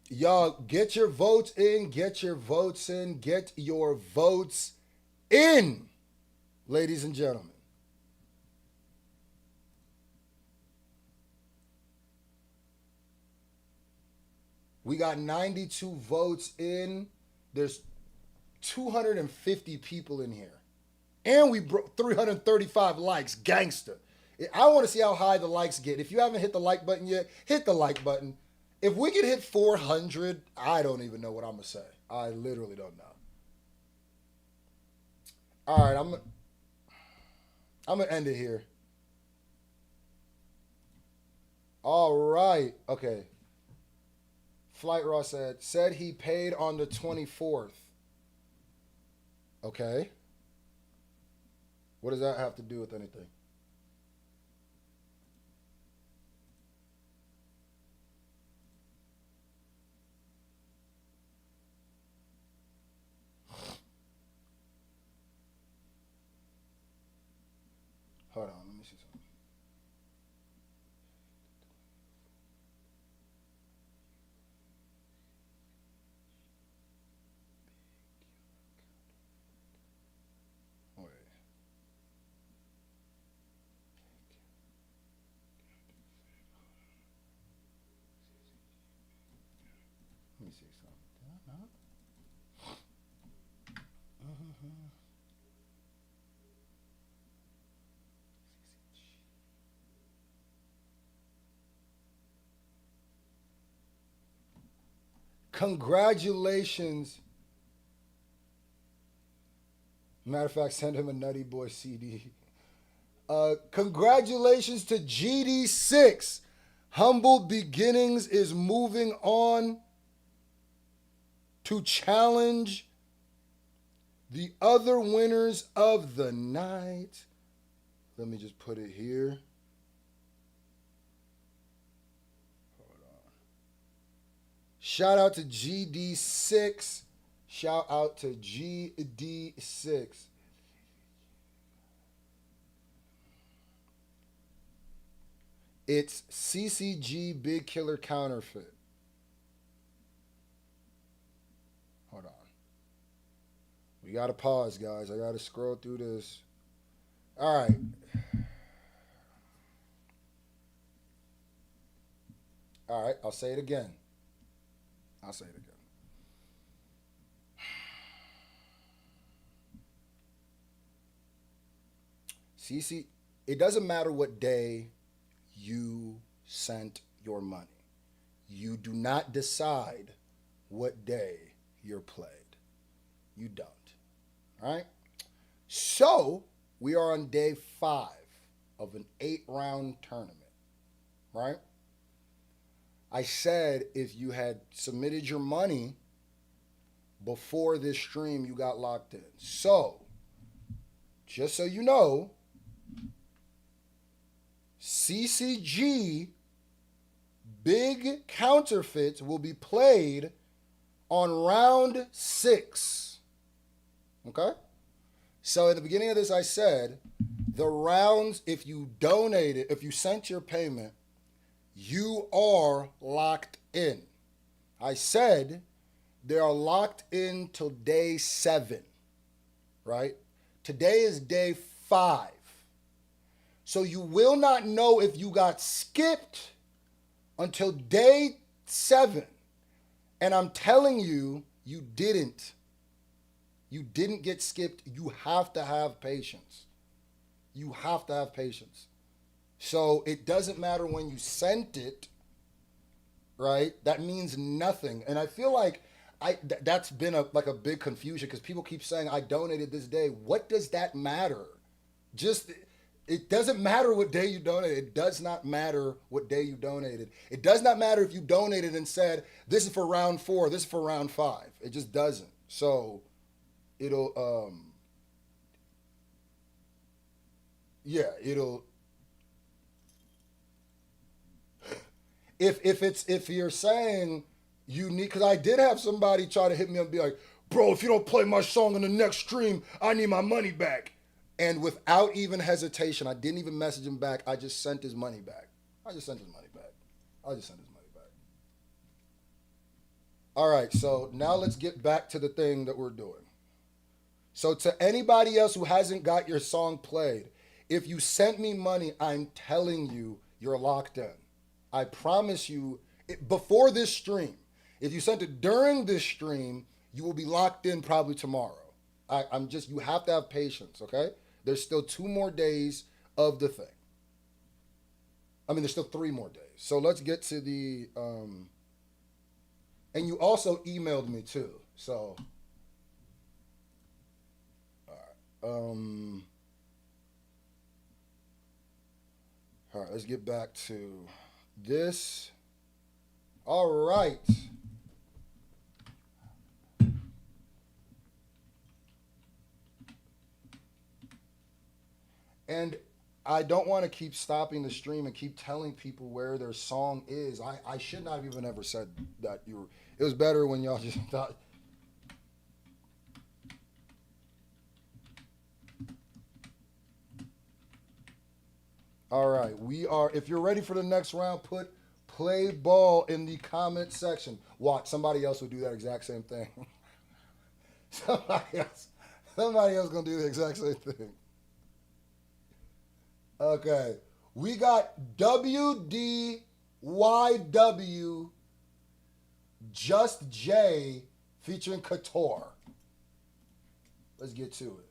Y'all, get your votes in, get your votes in, get your votes in, ladies and gentlemen. We got 92 votes in. There's 250 people in here. And we broke 335 likes. Gangster. I want to see how high the likes get. If you haven't hit the like button yet, hit the like button. If we could hit 400, I don't even know what I'm going to say. I literally don't know. All right, I'm going to end it here. All right. Okay. Flight Raw said he paid on the 24th. Okay. What does that have to do with anything? Hold on, let me see something. Wait. Let me see something. Did I not? Congratulations. Matter of fact, send him a Nutty Boy CD. Congratulations to GD6. Humble Beginnings is moving on to challenge the other winners of the night. Let me just put it here. Shout out to GD6. Shout out to GD6. It's CCG Big Killer Counterfeit. Hold on. We got to pause, guys. I got to scroll through this. All right. All right. I'll say it again. CC, it doesn't matter what day you sent your money. You do not decide what day you're played. You don't. All right? So, we are on day 5 of an 8-round tournament. Right? I said if you had submitted your money before this stream, you got locked in. So, just so you know, CCG Big Counterfeits will be played on round 6. Okay? So, at the beginning of this, I said the rounds, if you donated, if you sent your payment, you are locked in. I said they are locked in till day 7, right? Today is day 5. So you will not know if you got skipped until day 7. And I'm telling you, you didn't. You didn't get skipped. You have to have patience. You have to have patience. So it doesn't matter when you sent it, right? That means nothing. And I feel like that's been a big confusion because people keep saying, I donated this day. What does that matter? It doesn't matter what day you donated. It does not matter what day you donated. It does not matter if you donated and said, this is for round 4, this is for round 5. It just doesn't. So it'll, If you're saying you need, because I did have somebody try to hit me up and be like, bro, if you don't play my song in the next stream, I need my money back. And without even hesitation, I didn't even message him back. I just sent his money back. All right, so now let's get back to the thing that we're doing. So to anybody else who hasn't got your song played, if you sent me money, I'm telling you, you're locked in. I promise you, before this stream, if you sent it during this stream, you will be locked in probably tomorrow. I'm just, you have to have patience, okay? There's still 2 more days of the thing. I mean, there's still 3 more days. So let's get to the, and you also emailed me too. So, all right, let's get back to this. All right. And I don't want to keep stopping the stream and keep telling people where their song is. I should not have even ever said that. It was better when y'all just thought. All right, if you're ready for the next round, put play ball in the comment section. Watch, somebody else will do that exact same thing. Somebody else gonna do the exact same thing. Okay, we got WDYW Just J featuring Couture. Let's get to it.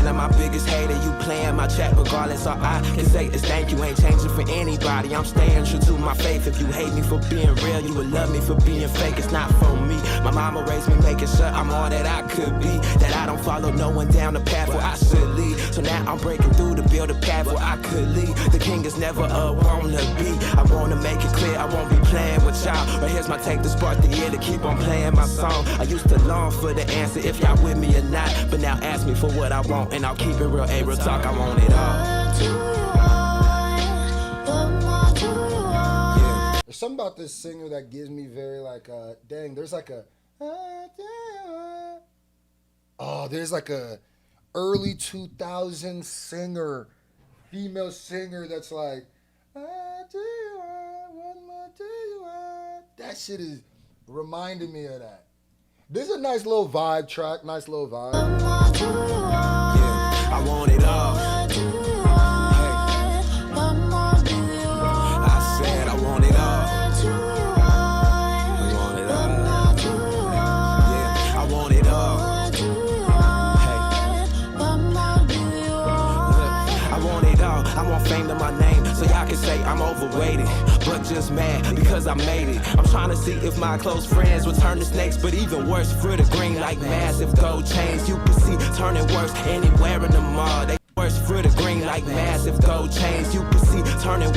My biggest hater, you playing my chat regardless. All I can say is thank you, ain't changing for anybody. I'm staying true to my faith. If you hate me for being real, you would love me for being fake. It's not for me. My mama raised me making sure I'm all that I could be, that I don't follow no one down the path where I should lead. So now I'm breaking through to build a path where I could lead. The king is never a wanna be. I wanna make it clear I won't be playing with y'all. But here's my take to spark the year to keep on playing my song. I used to long for the answer if y'all with me or not, but now ask me for what I want and I'll keep it real, real talk. I want it all. Yeah. There's something about this singer that gives me very like dang, there's like a there's like a early 2000s singer, female singer that's like that shit is reminding me of that. This is a nice little vibe track, nice little vibe. Yeah, I want it all. I said I want it all. I want it all. Yeah, I want it all. I want it all. I want fame to my name, so y'all can say I'm overrated, but just mad because I made it. I'm trying to see if my close friends will turn to snakes, but even worse, for the green like massive gold chains. You can see turning worse anywhere in the mall. They worse for the green like massive gold chains. You can see turning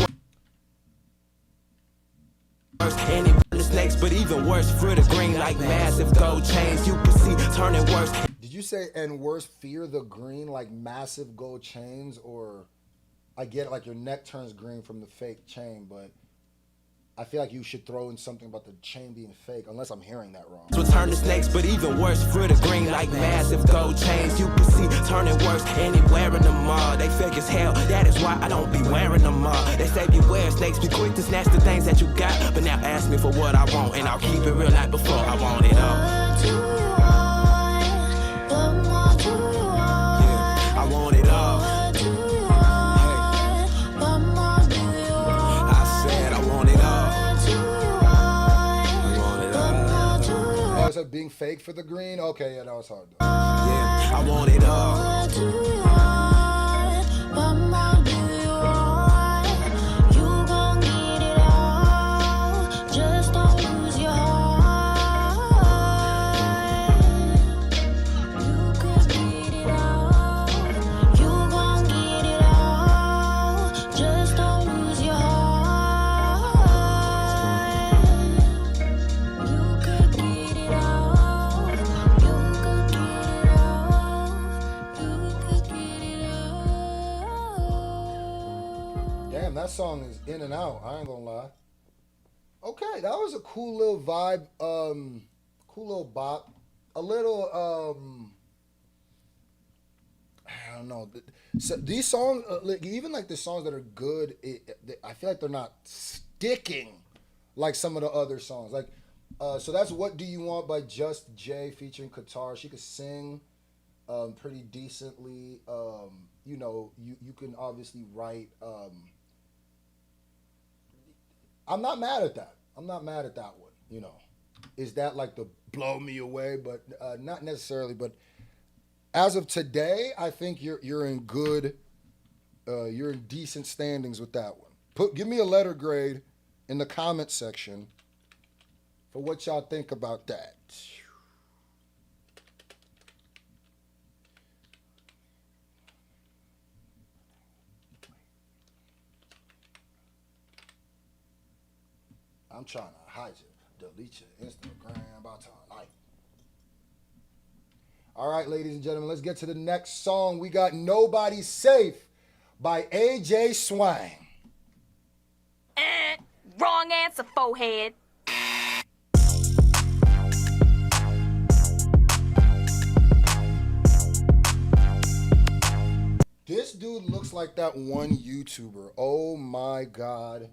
worse anywhere in the snakes, but even worse for the green like massive gold chains. You can see turning worse. Did you say and worse fear the green like massive gold chains? Or I get it, like your neck turns green from the fake chain, but I feel like you should throw in something about the chain being fake, unless I'm hearing that wrong. So turn to snakes, but even worse for the green like massive gold chains. You can see turning worse anywhere in the mall. They fake as hell, that is why I don't be wearing them all. They say beware snakes, be quick to snatch the things that you got. But now ask me for what I want, and I'll keep it real like before. I want it all. Yeah, I want it all. Is that being fake for the green? Okay, yeah, that was hard. Yeah, I want it all. You gon' get it all. Just don't lose your heart. You could get it all. You gon' get it all. Just don't lose your heart. You could get it all. You could get it all. You could get it all. Damn, that song is in and out. I ain't gonna lie. Okay, that was a cool little vibe. Cool little bop. A little I don't know. So these songs, like, even like the songs that are good, I feel like they're not sticking like some of the other songs. Like, so that's "What Do You Want" by Just J featuring Qatar. She could sing pretty decently. You know, you can obviously write. I'm not mad at that. I'm not mad at that one. You know, is that like the blow me away? But not necessarily. But as of today, I think you're in good, you're in decent standings with that one. Give me a letter grade in the comment section for what y'all think about that. I'm trying to hide you, delete your Instagram about tonight. All right, ladies and gentlemen, let's get to the next song. We got "Nobody Safe" by AJ Swang. Wrong answer, forehead. This dude looks like that one YouTuber. Oh my God.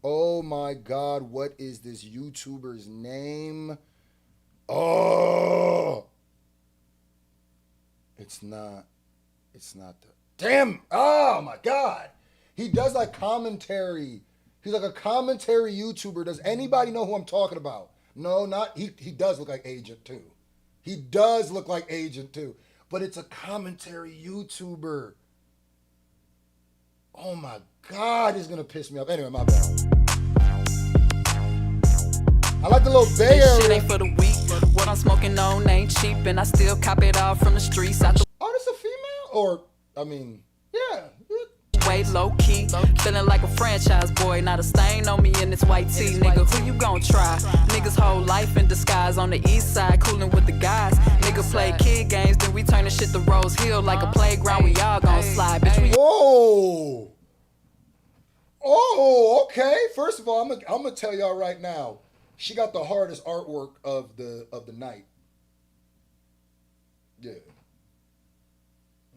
Oh my God. What is this YouTuber's name? Oh. It's not the. Damn. Oh my God. He does like commentary. He's like a commentary YouTuber. Does anybody know who I'm talking about? No, not. He does look like Agent 2. He does look like Agent 2. But it's a commentary YouTuber. Oh my God, it's gonna piss me off. Anyway, my bad. I like the little Bay This Area. shit ain't for the weak. What I'm smoking on ain't cheap, and I still cop it all from the streets. Oh, this a female? Or, I mean, yeah. Way low key, feeling like a franchise boy. Not a stain on me in this white tee, nigga. Who you gon' try? Niggas whole life in disguise on the east side, cooling with the guys. Nigga play kid games, then we turn the shit to Rose Hill like a playground. We all gon' slide, bitch. We Whoa. Oh, okay. First of all, I'm gonna tell y'all right now, she got the hardest artwork of the night. Yeah. You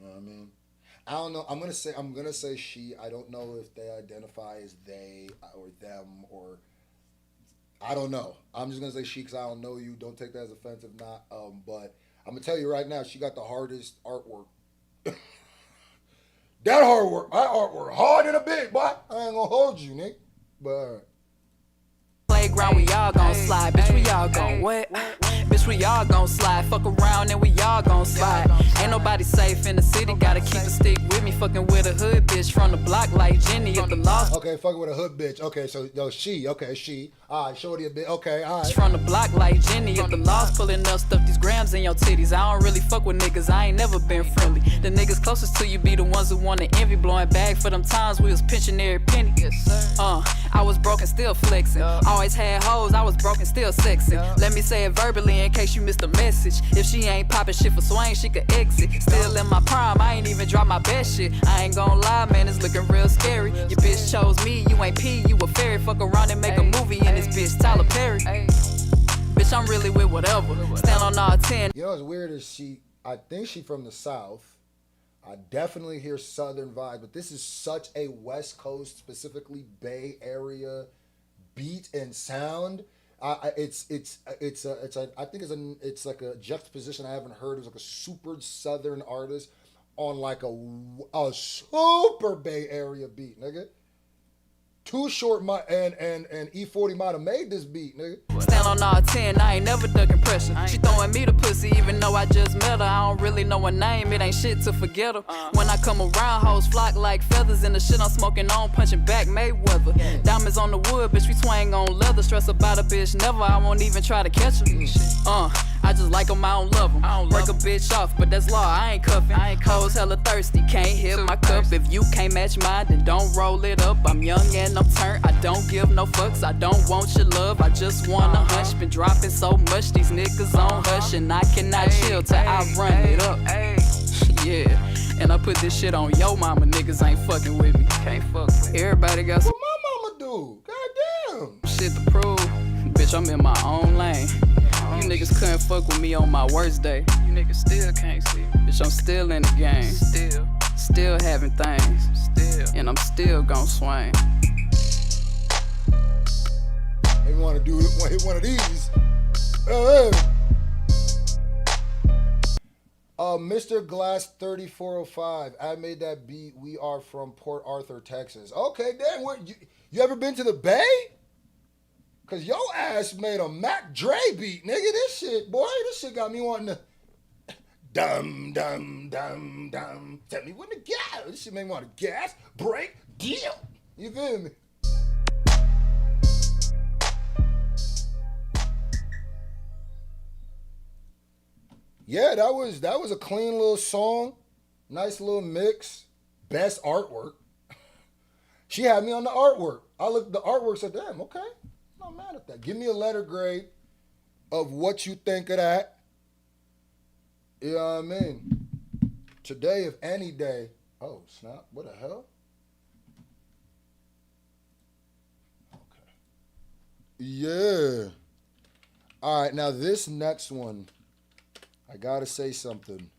know what I mean? I don't know. I'm gonna say she. I don't know if they identify as they or them or I don't know. I'm just gonna say she because I don't know you. Don't take that as offensive, not. But I'm gonna tell you right now, she got the hardest artwork. That artwork hard in a bit, boy. I ain't gonna hold you, Nick. But all right. playground, we all gon' slide, bitch. We all gon' what? Bitch, we all gon' slide. Fuck around and we all gon' slide. Ain't nobody safe in the city. Gotta keep a stick with me. Fucking with a hood bitch from the block like Jenny at the loft. Okay, fucking with a hood bitch. Okay, so she. Okay, she. All right, shorty a bit. Okay, all right. From the block like Jenny at the loft, pulling up stuff these grams in your titties. I don't really fuck with niggas. I ain't never been friendly. The niggas closest to you be the ones who wanna envy. Blowing bag for them times we was pinching every penny. I was broken, still flexing. Always had hoes, I was broken, still sexing. Let me say it verbally in case you missed the message. If she ain't popping shit for swing, she could exit. Still in my prime, I ain't even drop my best shit. I ain't gon' lie, man, it's looking real scary. Your bitch chose me, you ain't P, you a fairy. Fuck around and make a movie in this bitch, Tyler Perry. Bitch, I'm really with whatever. Stand on all 10. You know what's weird is I think she from the South. I definitely hear Southern vibe, but this is such a West Coast, specifically Bay Area beat and sound. It's like a juxtaposition I haven't heard. It's like a super Southern artist on like a super Bay Area beat, nigga. Too Short and E40 might have made this beat, nigga. Stand on all 10, I ain't never ducking pressure. She throwing me the pussy even though I just met her. I don't really know her name, it ain't shit to forget her. When I come around, hoes flock like feathers. And the shit I'm smoking on, punching back Mayweather. Diamonds on the wood, bitch, we twang on leather. Stress about a bitch, never, I won't even try to catch her. I just like them, I don't love them. Break a bitch off, but that's law, I ain't cuffing. Hoes hella thirsty, can't hit my cup. If you can't match mine, then don't roll it up. I'm young and I'm turned, I don't give no fucks. I don't want your love, I just wanna hush. Been dropping so much, these niggas on hush. And I cannot chill till I run it up. Yeah, and I put this shit on yo mama, niggas ain't fucking with me. Can't fuck with me. Everybody got some What my mama do? Goddamn. shit to prove. I'm in my own lane. You niggas couldn't fuck with me on my worst day. You niggas still can't see. Bitch, I'm still in the game. Still having things. And I'm still gon' swing. They want to do one of these. Mr. Glass 3405. I made that beat. We are from Port Arthur, Texas. Okay, damn. You ever been to the Bay? Cause your ass made a Mac Dre beat, nigga. This shit got me wanting to dum dum dum dum. Tell me when to gas. This shit made me want to gas, break, deal. You feel me? Yeah, that was a clean little song. Nice little mix. Best artwork. She had me on the artwork. I looked at the artwork, said, damn, okay. I'm not mad at that. Give me a letter grade of what you think of that. You know what I mean? Today, if any day. Oh, snap. What the hell? Okay. Yeah. All right, now this next one, I got to say something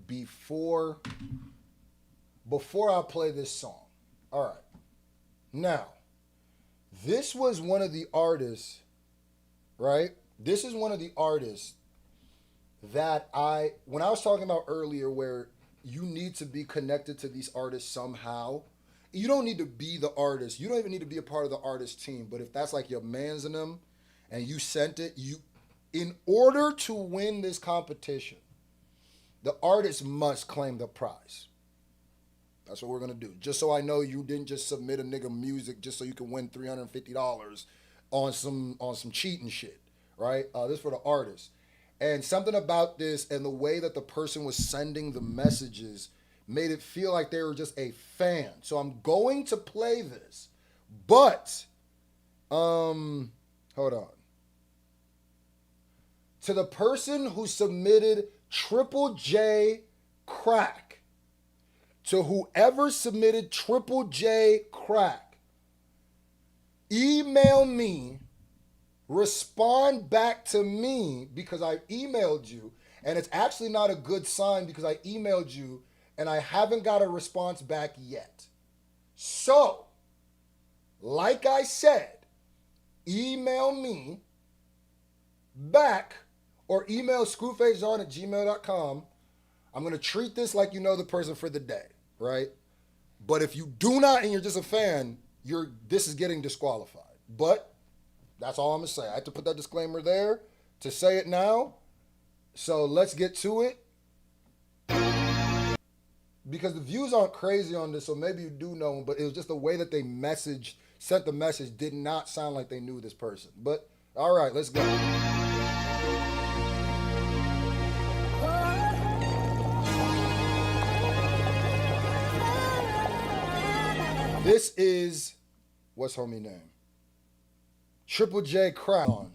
before I play this song. All right. Now, this was one of the artists, right? This is one of the artists that when I was talking about earlier where you need to be connected to these artists somehow, you don't need to be the artist. You don't even need to be a part of the artist team. But if that's like your mans in them and you sent it, in order to win this competition, the artist must claim the prize. That's what we're going to do. Just so I know you didn't just submit a nigga music just so you can win $350 on some cheating shit, right? This is for the artist. And something about this and the way that the person was sending the messages made it feel like they were just a fan. So I'm going to play this. But, hold on. To the person who submitted Triple J Crack, to whoever submitted Triple J Crack, email me, respond back to me because I emailed you, and it's actually not a good sign because I emailed you and I haven't got a response back yet. So, like I said, email me back or email scrufacejean@gmail.com. I'm going to treat this like you know the person for the day, right? But if you do not and you're just a fan, this is getting disqualified. But that's all I'm going to say. I had to put that disclaimer there to say it now. So let's get to it. Because the views aren't crazy on this, so maybe you do know them, but it was just the way that they sent the message did not sound like they knew this person. But all right, let's go. This is, what's homie name? Triple J Crack on.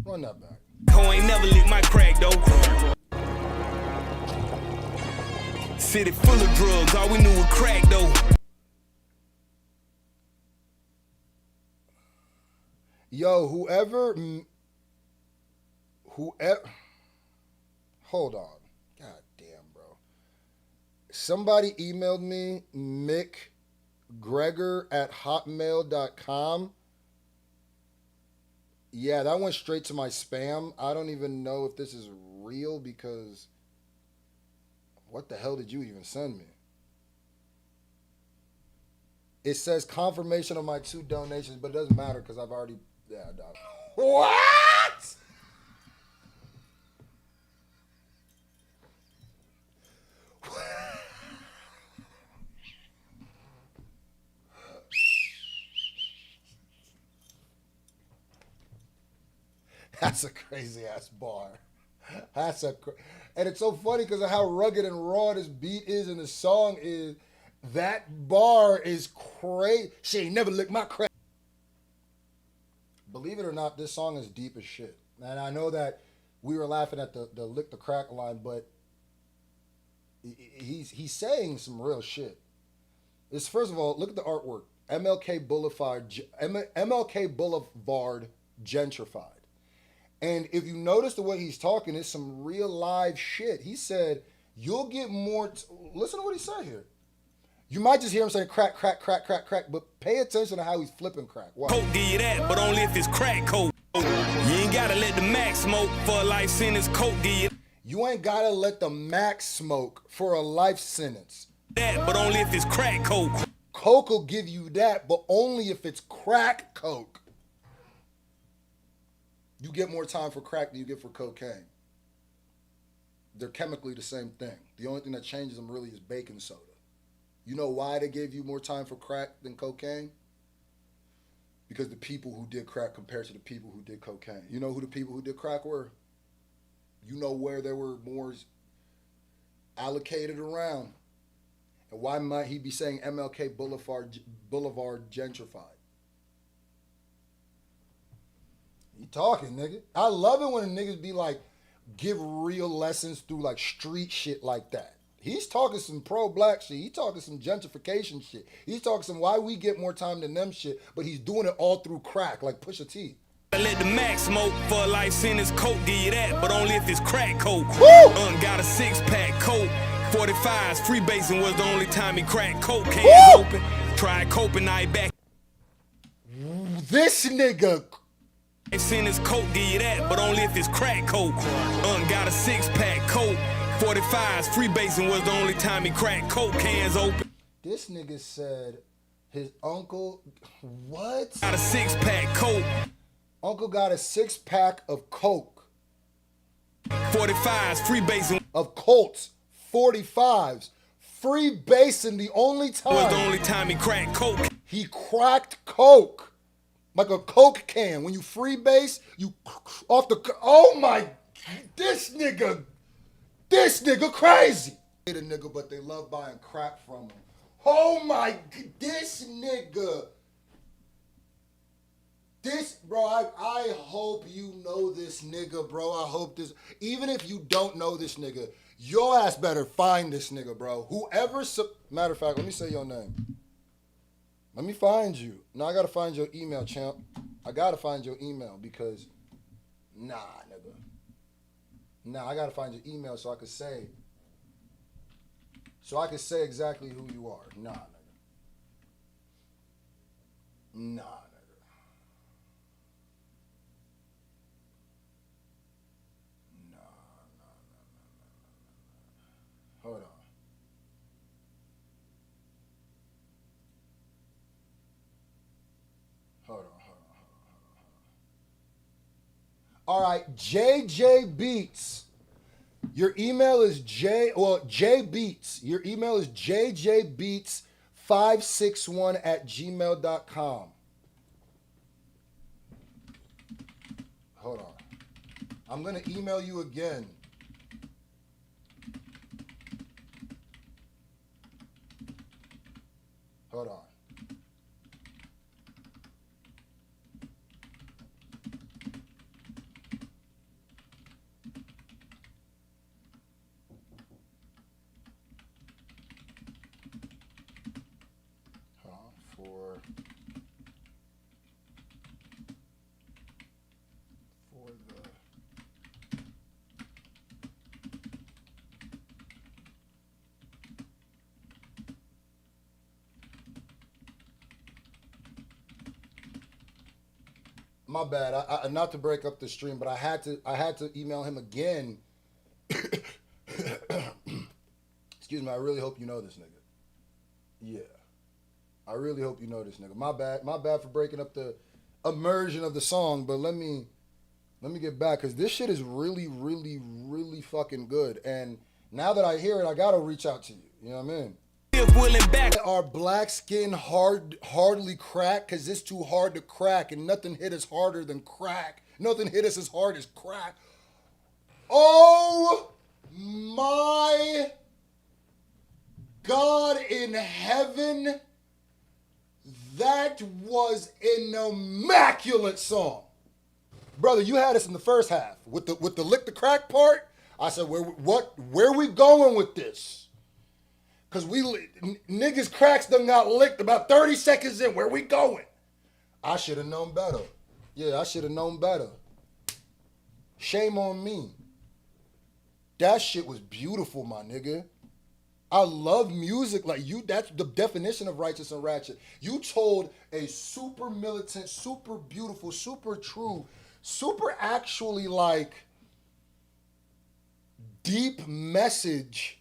Run that back. Ho ain't never lit my crack though. City full of drugs, all we knew was crack though. Yo, whoever, hold on. God damn, bro. Somebody emailed me, McGregor@hotmail.com. Yeah, that went straight to my spam. I don't even know if this is real because what the hell did you even send me? It says confirmation of my 2 donations, but it doesn't matter because I've already, What? That's a crazy ass bar. And it's so funny because of how rugged and raw this beat is and the song is. That bar is crazy. She ain't never licked my crack. Believe it or not, this song is deep as shit. And I know that we were laughing at the lick the crack line, but he's saying some real shit. It's, first of all, look at the artwork. MLK Boulevard gentrified. And if you notice the way he's talking, it's some real live shit. He said, you'll get more... Listen to what he said here. You might just hear him saying crack, crack, crack, crack, crack, but pay attention to how he's flipping crack. Wow. Coke give you that, but only if it's crack coke. You ain't gotta let the max smoke for a life sentence. Coke give you You ain't gotta let the max smoke for a life sentence. that, but only if it's crack coke. Coke will give you that, but only if it's crack coke. You get more time for crack than you get for cocaine. They're chemically the same thing. The only thing that changes them really is baking soda. You know why they gave you more time for crack than cocaine? Because the people who did crack compared to the people who did cocaine. You know who the people who did crack were? You know where they were more allocated around. And why might he be saying MLK Boulevard gentrified? You talking, nigga. I love it when niggas be like, give real lessons through like street shit like that. He's talking some pro-black shit. He's talking some gentrification shit. He's talking some why we get more time than them shit, but he's doing it all through crack, like Pusha T. Let the max smoke for a life sentence. Coke give you that, but only if it's crack coke. Got a 6-pack Coke. 45s, freebasing was the only time he cracked coke. Cans open. Tried cope and now he back. This nigga. Sentence Coke give you that, but only if it's crack coke. Got a 6-pack Coke. 45s, freebasing was the only time he cracked coke. Cans open. This nigga said his uncle, what? Got a 6-pack Coke. Uncle got a 6-pack of Coke. 45s, freebasing. Of Colts. 45s. Freebasing the only time. Was the only time he cracked coke. He cracked Coke. Like a Coke can. When you freebase, you off the, oh my, this nigga crazy. They the nigga, but they love buying crack from him. Oh my, this nigga. This, bro, I hope you know this nigga, bro. I hope this, even if you don't know this nigga, your ass better find this nigga, bro. Whoever, matter of fact, let me say your name. Let me find you. Now I gotta find your email, champ. I gotta find your email because, nah, nigga. Nah, I gotta find your email so I can say exactly who you are. Nah, nigga. Nah, nigga. Hold on. All right, JJ Beats. Your email is J Beats. Your email is jjbeats561@gmail.com. Hold on. I'm going to email you again. Hold on. My bad. I not to break up the stream, but I had to email him again. Excuse me. I really hope you know this nigga. Yeah. I really hope you know this nigga. My bad. My bad for breaking up the immersion of the song, but let me get back because this shit is really, really, really fucking good. And now that I hear it, I gotta reach out to you. You know what I mean? Our black skin hardly crack because it's too hard to crack and nothing hit us harder than crack. Nothing hit us as hard as crack. Oh my God in heaven. That was an immaculate song. Brother, you had us in the first half with the lick the crack part. I said, where we going with this? Because niggas cracks done got licked about 30 seconds in. Where we going? I should have known better. Yeah, I should have known better. Shame on me. That shit was beautiful, my nigga. I love music like you. That's the definition of righteous and ratchet. You told a super militant, super beautiful, super true, super actually like deep message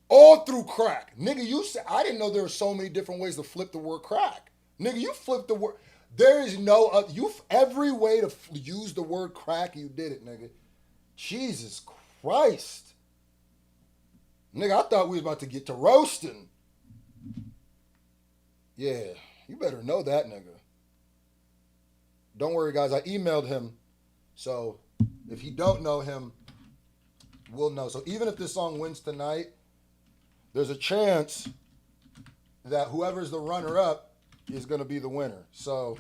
all through crack. Nigga, you said, I didn't know there were so many different ways to flip the word crack. Nigga, you flipped the word. There is no, every way to use the word crack, you did it, nigga. Jesus Christ. Nigga, I thought we was about to get to roasting. Yeah, you better know that, nigga. Don't worry, guys. I emailed him. So if you don't know him, we'll know. So even if this song wins tonight, there's a chance that whoever's the runner-up is going to be the winner. So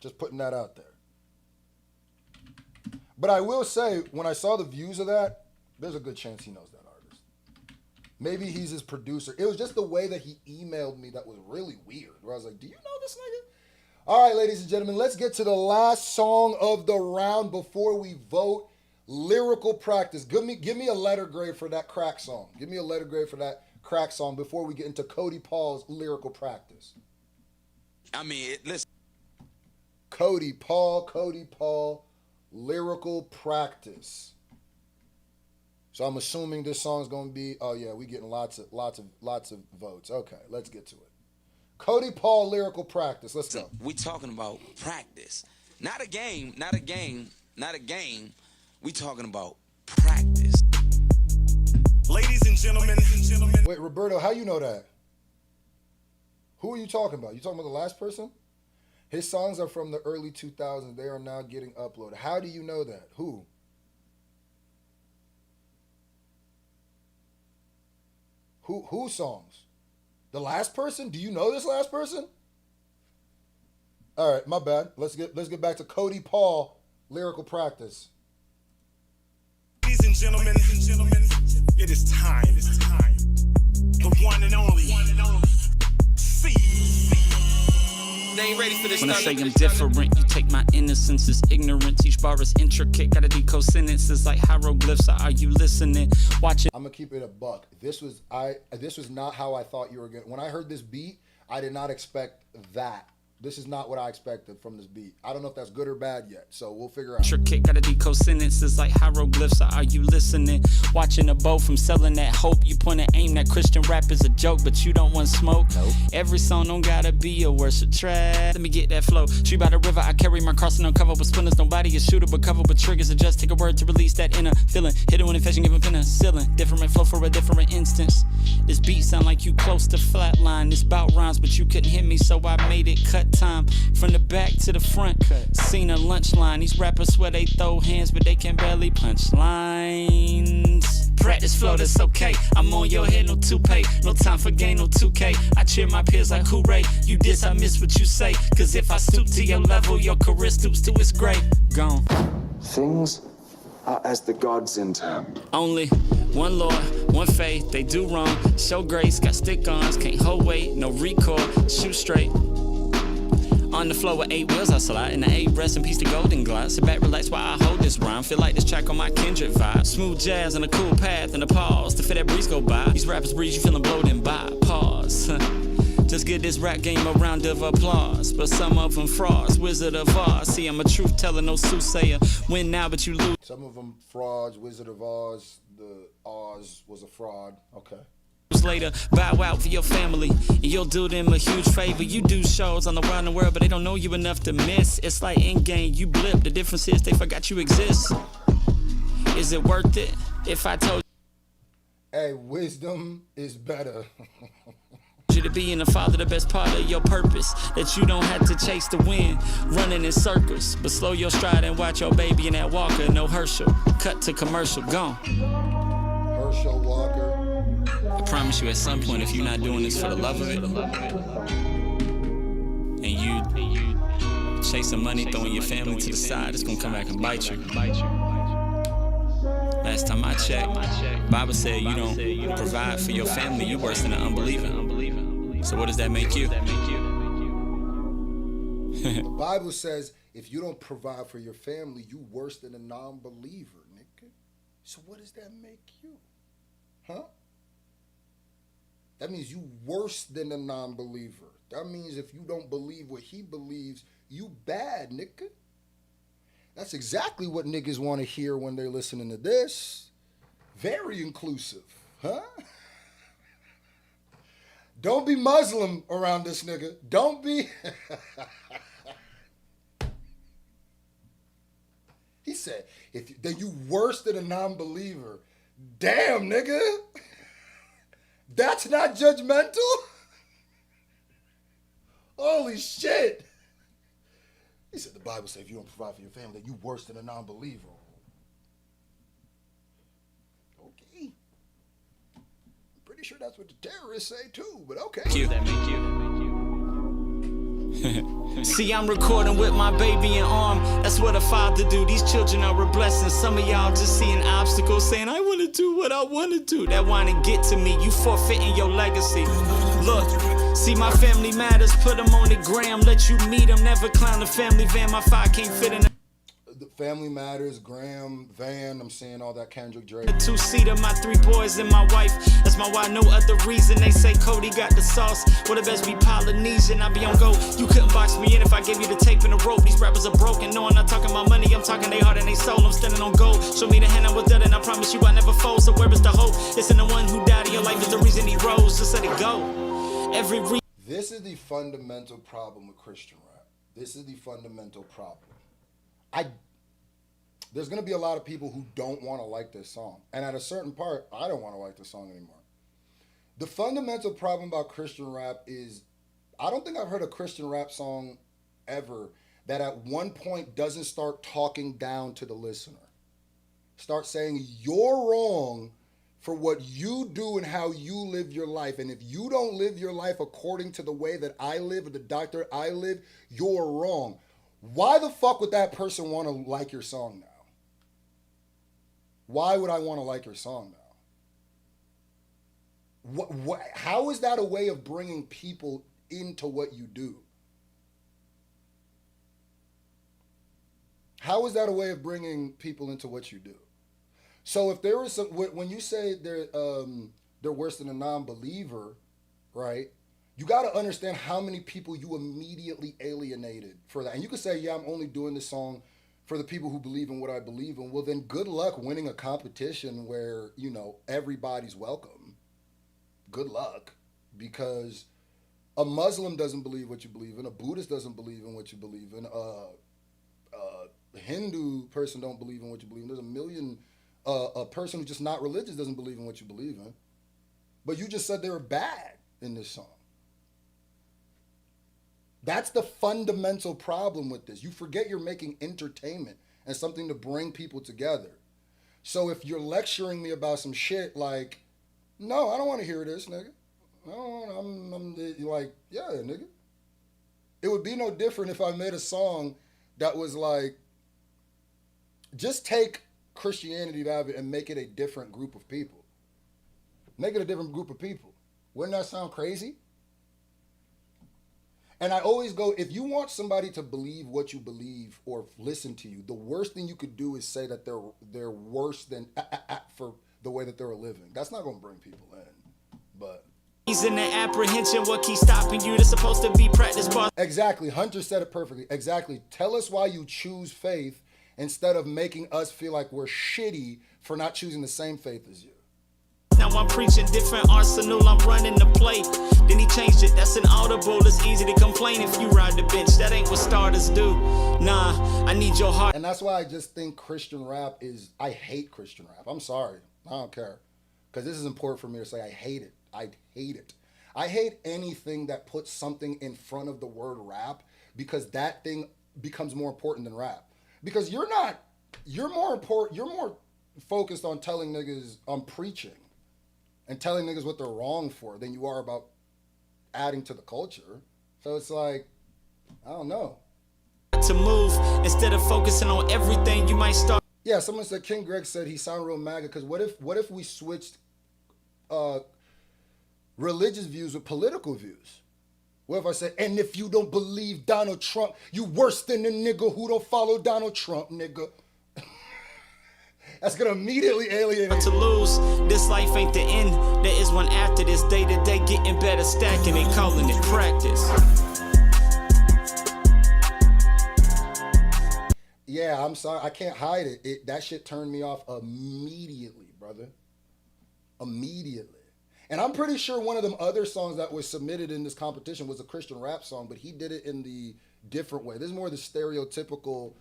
just putting that out there. But I will say, when I saw the views of that, there's a good chance he knows that artist. Maybe he's his producer. It was just the way that he emailed me that was really weird. Where I was like, do you know this nigga? All right, ladies and gentlemen, let's get to the last song of the round before we vote. Lyrical practice. Give me a letter grade for that crack song. Give me a letter grade for that crack song before we get into Cody Paul's lyrical practice. I mean, listen. Cody Paul, lyrical practice. So I'm assuming this song's gonna be. Oh yeah, we getting lots of votes. Okay, let's get to it. Cody Paul lyrical practice. Let's go. We talking about practice, not a game. We talking about practice. Ladies and gentlemen. Wait, Roberto, how you know that? Who are you talking about? You talking about the last person? His songs are from the early 2000s. They are now getting uploaded. How do you know that? Who? Who songs? The last person? Do you know this last person? All right, my bad. Let's get back to Cody Paul lyrical practice. Ladies and gentlemen, it is time. The one and only. They ain't ready for this. When I say I'm different, you take my innocence as ignorance. Each bar is intricate, gotta decode sentences like hieroglyphs. Are you listening? Watching. I'm gonna keep it a buck. This was not how I thought you were going. When I heard this beat, I did not expect that. This is not what I expected from this beat. I don't know if that's good or bad yet, so we'll figure out. Intricate, gotta decode sentences like hieroglyphs. Are you listening? Watching a bow from selling that hope. You point and aim that Christian rap is a joke, but you don't want smoke. Nope. Every song don't gotta be a worship track. Let me get that flow. Tree by the river, I carry my cross and don't cover with splinters. Nobody is shooter, but cover with triggers. It just take a word to release that inner feeling. Hit it with infection, give a penicillin. Different flow for a different instance. This beat sound like you close to flatline. This bout rhymes, but you couldn't hit me, so I made it cut time. From the back to the front, seen a lunch line. These rappers swear they throw hands, but they can barely punch lines. Practice flow, that's okay. I'm on your head, no toupee. No time for game, no 2K. I cheer my peers like hooray. You diss, I miss what you say. Cause if I stoop to your level, your career stoops to its grave. Gone. Things are as the gods intend. Only one Lord, one faith. They do wrong, show grace. Got stick-ons, can't hold weight. No recoil, shoot straight. On the floor with 8 wheels I slide. In the 8, rest in peace to Golden Glide. Sit back, relax while I hold this rhyme. Feel like this track on my kindred vibe. Smooth jazz and a cool path and a pause to feel that breeze go by. These rappers breeze, you feeling bloated and by. Pause. Just give this rap game a round of applause. But some of them frauds, Wizard of Oz. See, I'm a truth teller, no soothsayer. Win now, but you lose. Some of them frauds, Wizard of Oz. The Oz was a fraud. Okay. Later, bow out for your family, and you'll do them a huge favor. You do shows on the world and the world, but they don't know you enough to miss. It's like in-game, you blip. The difference is they forgot you exist. Is it worth it if I told Hey, wisdom is better. you to be in the father, the best part of your purpose, that you don't have to chase the wind, running in circles, but slow your stride and watch your baby in that walker. No Herschel, cut to commercial, gone. Herschel Walker. I promise you at some point, if you're not doing this for the love of it, and you chasing money, throwing your family to the side, it's gonna come back and bite you. Last time I checked, Bible said you don't provide for your family, you're worse than an unbeliever. So what does that make you? The Bible says if you don't provide for your family, you worse than a non-believer, nigga. So what does that make you? Huh? That means you worse than a non-believer. That means if you don't believe what he believes, you bad, nigga. That's exactly what niggas want to hear when they're listening to this. Very inclusive, huh? Don't be Muslim around this nigga. Don't be. He said, then you worse than a non-believer. Damn, nigga. That's not judgmental? Holy shit. He said the Bible says if you don't provide for your family, that you worse than a non-believer. Okay. I'm pretty sure that's what the terrorists say too, but okay. See, I'm recording with my baby in arm. That's what a father do. These children are a blessing. Some of y'all just seeing obstacles, saying, I want to do what I want to do. That want to get to me. You forfeiting your legacy. Look, see, my family matters. Put them on the gram. Let you meet them. Never clown the family van. My fire can't fit in. The Family Matters, Graham, Van, I'm saying all that Kendrick Drake. A two-seater, my 3 boys and my wife. That's my why, no other reason. They say Cody got the sauce. Well, the best be Polynesian. I be on go. You couldn't box me in if I gave you the tape and the rope. These rappers are broken. No, I'm not talking about money. I'm talking they heart and they soul. I'm standing on gold. Show me the hand I was dead and I promise you I never fold. So where is the hope? It's in the one who died in your life is the reason he rose. Just let it go. This is the fundamental problem with Christian rap. This is the fundamental problem. There's going to be a lot of people who don't want to like this song. And at a certain part, I don't want to like this song anymore. The fundamental problem about Christian rap is I don't think I've heard a Christian rap song ever that at one point doesn't start talking down to the listener. Start saying you're wrong for what you do and how you live your life. And if you don't live your life according to the way that I live or the doctor I live, you're wrong. Why the fuck would that person want to like your song now? Why would I want to like your song now? How is that a way of bringing people into what you do? How is that a way of bringing people into what you do? So if there was some, when you say they're worse than a non-believer, right? You got to understand how many people you immediately alienated for that. And you could say, yeah, I'm only doing this song for the people who believe in what I believe in. Well, then good luck winning a competition where, you know, everybody's welcome. Good luck. Because a Muslim doesn't believe what you believe in. A Buddhist doesn't believe in what you believe in. A Hindu person don't believe in what you believe in. There's a million, a person who's just not religious doesn't believe in what you believe in. But you just said they were bad in this song. That's the fundamental problem with this. You forget you're making entertainment and something to bring people together. So if you're lecturing me about some shit like, no, I don't want to hear this, nigga. I'm like, yeah, nigga. It would be no different if I made a song that was like, just take Christianity out of it and make it a different group of people. Make it a different group of people. Wouldn't that sound crazy? And I always go, if you want somebody to believe what you believe or listen to you, the worst thing you could do is say that they're worse than for the way that they're living. That's not going to bring people in. But he's in the apprehension. What keeps stopping you? That's supposed to be practice. Exactly. Hunter said it perfectly. Exactly. Tell us why you choose faith instead of making us feel like we're shitty for not choosing the same faith as you. Now I'm preaching different arsenal, I'm running the play. Then he changed it, that's an audible. It's easy to complain if you ride the bench. That ain't what starters do. Nah, I need your heart. And that's why I just think Christian rap is, I hate Christian rap. I'm sorry, I don't care. Because this is important for me to say, I hate it. I hate it. I hate anything that puts something in front of the word rap because that thing becomes more important than rap. Because you're more focused on telling niggas I'm preaching and telling niggas what they're wrong for than you are about adding to the culture. So it's like, I don't know. To move instead of focusing on everything, you might start. Yeah, someone said, King Greg said he sounded real MAGA because what if we switched religious views with political views? What if I said, and if you don't believe Donald Trump, you worse than the nigga who don't follow Donald Trump, nigga. That's gonna immediately alienate. To lose, this life ain't the end. There is one after this, day to day, getting better, stacking and calling it practice. Yeah, I'm sorry, I can't hide it. That shit turned me off immediately, brother. Immediately. And I'm pretty sure one of them other songs that was submitted in this competition was a Christian rap song, but he did it in the different way. This is more the stereotypical,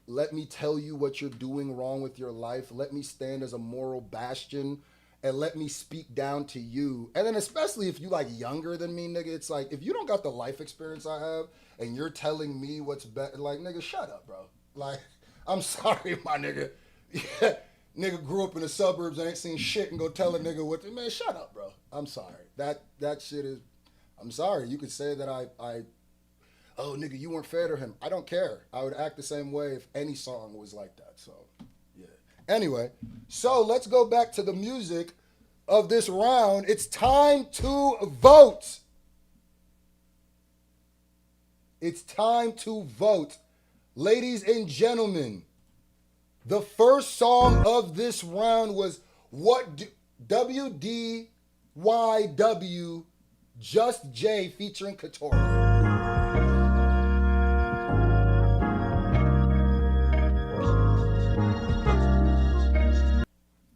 let me tell you what you're doing wrong with your life. Let me stand as a moral bastion and let me speak down to you. And then especially if you like younger than me, nigga, it's like, if you don't got the life experience I have and you're telling me what's better, like, nigga, shut up, bro. Like, I'm sorry, my nigga. Yeah. Nigga grew up in the suburbs and ain't seen shit and go tell a nigga what to, man, shut up, bro. I'm sorry. That shit is, I'm sorry. You could say that oh, nigga, you weren't fair to him. I don't care. I would act the same way if any song was like that. So, yeah. Anyway, so let's go back to the music of this round. It's time to vote. It's time to vote. Ladies and gentlemen, the first song of this round was WDYW Just J featuring Couture.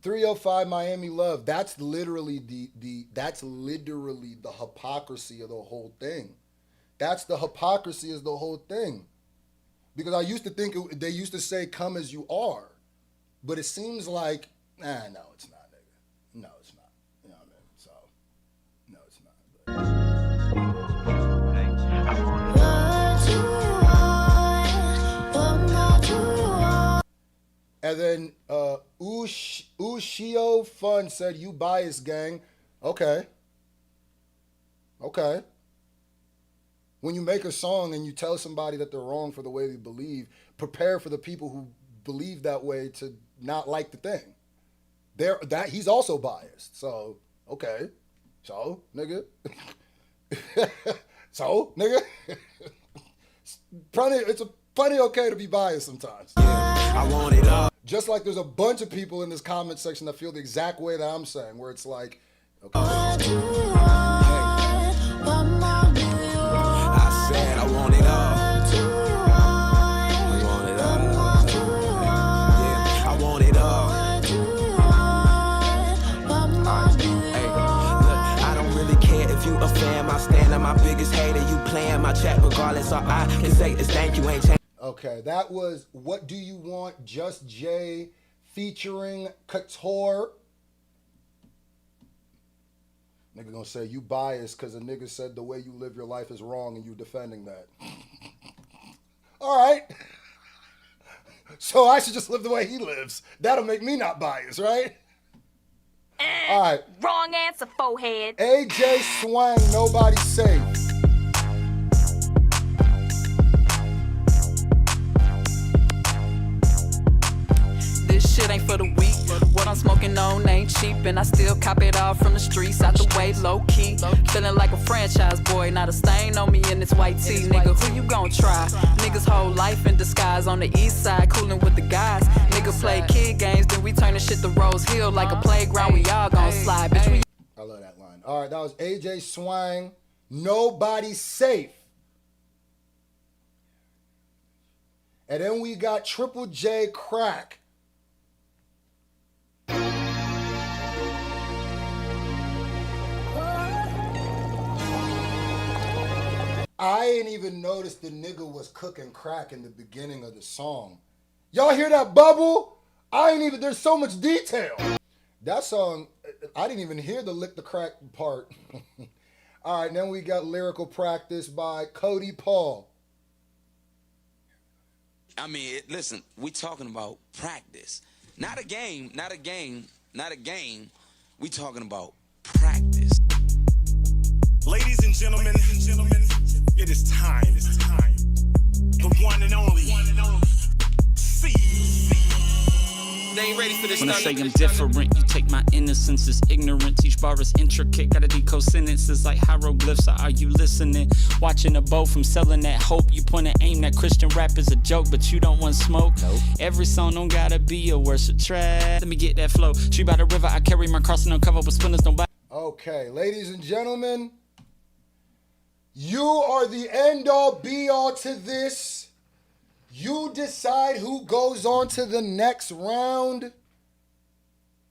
305 Miami Love. That's literally the hypocrisy of the whole thing. That's the hypocrisy of the whole thing. Because I used to think they used to say "come as you are," but it seems like no, it's not, nigga. No, it's not. You know what I mean? So, no, it's not. And then Ushio Fun said, "You biased, gang." Okay. When you make a song and you tell somebody that they're wrong for the way they believe, prepare for the people who believe that way to not like the thing. He's also biased. So, okay. So, nigga. It's plenty okay to be biased sometimes. Yeah, I want it up. Just like there's a bunch of people in this comment section that feel the exact way that I'm saying, where it's like, okay. I said I want it all. I want it all. Yeah, I want it all. Hey, look, I don't really care if you a fan. My stand, I'm my biggest hater. You playing my chat regardless. All I can say is thank you. Ain't changed. Okay, that was What Do You Want? Just Jay featuring Couture. Nigga gonna say you biased because a nigga said the way you live your life is wrong and you defending that. All right. So I should just live the way he lives. That'll make me not biased, right? All right. Wrong answer, forehead. AJ Swang, Nobody Safe. This shit ain't for the weak. What I'm smoking on ain't cheap, and I still cop it all from the streets, out the way, low key. Feeling like a franchise boy, not a stain on me in this white tee. Nigga, who you gon' try? Niggas whole life in disguise on the east side, coolin' with the guys. Nigga play kid games, then we turn the shit to Rose Hill like a playground. We all gon' slide, bitch. We I love that line. All right, that was AJ Swang, Nobody Safe. And then we got Triple J Crack. I ain't even noticed the nigga was cooking crack in the beginning of the song. Y'all hear that bubble? There's so much detail. That song, I didn't even hear the lick the crack part. All right, then we got Lyrical Practice by Cody Paul. I mean, listen, we talking about practice. Not a game. We talking about practice. Ladies and gentlemen, it is time. The one and only. They ain't ready for this When I stuff. say I'm different, you take my innocence as ignorance. Each bar is intricate, gotta decode sentences like hieroglyphs. So are you listening? Watching a bow from selling that hope. You point and aim that Christian rap is a joke, but you don't want smoke. Nope. Every song don't gotta be a worship track. Let me get that flow. Tree by the river, I carry my cross and don't cover with spinners, don't buy. Okay, ladies and gentlemen, you are the end-all, be-all to this. You decide who goes on to the next round.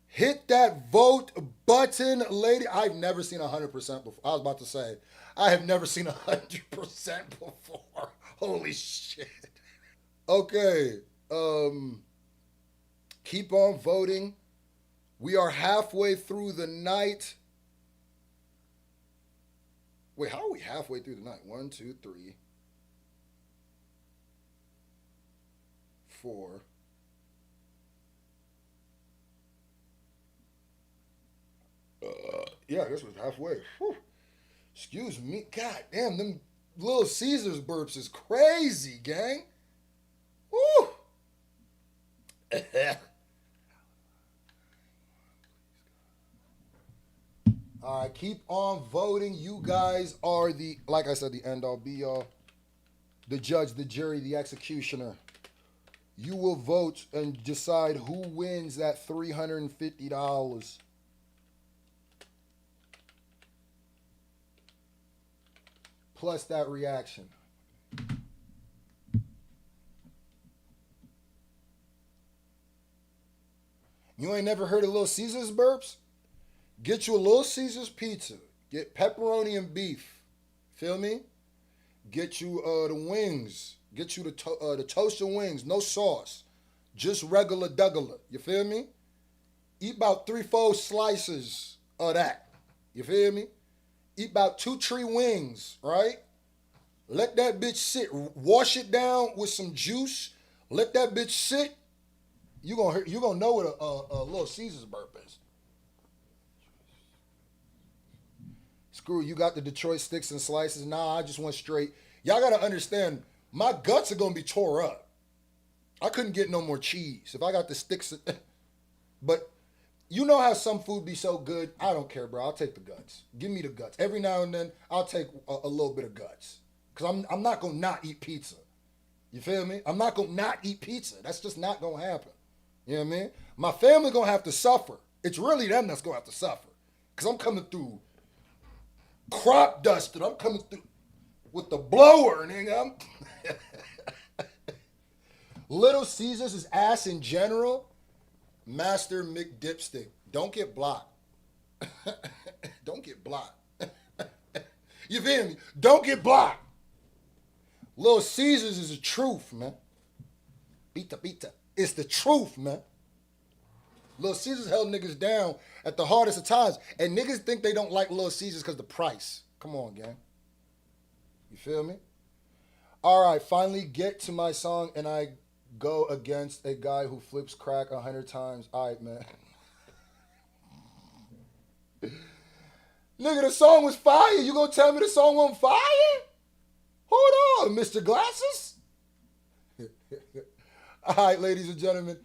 Hit that vote button, lady. I've never seen 100% before. I was about to say, I have never seen 100% before. Holy shit. Okay, keep on voting. We are halfway through the night. Wait, how are we halfway through the night? 1, 2, 3, 4. Yeah, I guess we're halfway. Whew. Excuse me. God damn, them Little Caesars burps is crazy, gang. Woo! All right, keep on voting. You guys are the, like I said, the end all be all. The judge, the jury, the executioner. You will vote and decide who wins that $350. Plus that reaction. You ain't never heard of Little Caesars burps? Get you a Little Caesars pizza. Get pepperoni and beef. Feel me? Get you the wings. Get you the toasted wings. No sauce. Just regular duggler. You feel me? Eat about 3-4 slices of that. You feel me? Eat about 2 tree wings, right? Let that bitch sit. Wash it down with some juice. Let that bitch sit. You gonna know what a Little Caesars burp is. Screw, you got the Detroit sticks and slices. Nah, I just went straight. Y'all gotta understand, my guts are gonna be tore up. I couldn't get no more cheese if I got the sticks. But you know how some food be so good. I don't care, bro. I'll take the guts. Give me the guts. Every now and then, I'll take a little bit of guts. Because I'm not gonna not eat pizza. You feel me? I'm not gonna not eat pizza. That's just not gonna happen. You know what I mean? My family gonna have to suffer. It's really them that's gonna have to suffer. Because I'm coming through crop dusted. I'm coming through with the blower, nigga. Little Caesars is ass in general. Master McDipstick. Don't get blocked. Don't get blocked. You feel me? Don't get blocked. Little Caesars is the truth, man. Pita. It's the truth, man. Little Caesars held niggas down at the hardest of times. And niggas think they don't like Little Caesars because the price. Come on, gang. You feel me? All right, finally get to my song, and I go against a guy who flips crack 100 times. All right, man. Nigga, the song was fire. You gonna tell me the song wasn't fire? Hold on, Mr. Glasses. All right, ladies and gentlemen.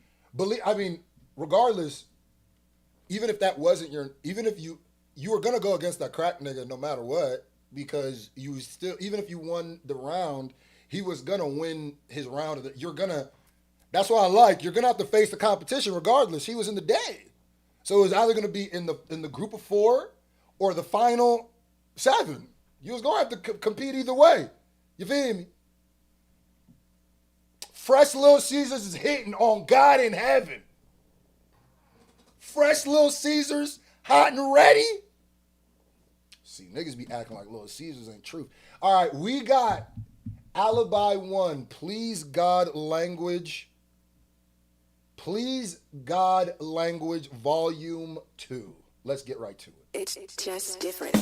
Regardless, even if that wasn't even if you were gonna go against that crack nigga no matter what, because you still, even if you won the round, he was gonna win his round. That's why you're gonna have to face the competition regardless. He was in the day. So it was either gonna be in the group of 4 or the final 7. You was gonna have to compete either way. You feel me? Fresh Little Caesars is hitting on God in heaven. Fresh Little Caesars, hot and ready. See, niggas be acting like Little Caesars ain't truth. All right, we got Alibi 1, Please God Language. Please God Language, Volume 2. Let's get right to it. It's just different.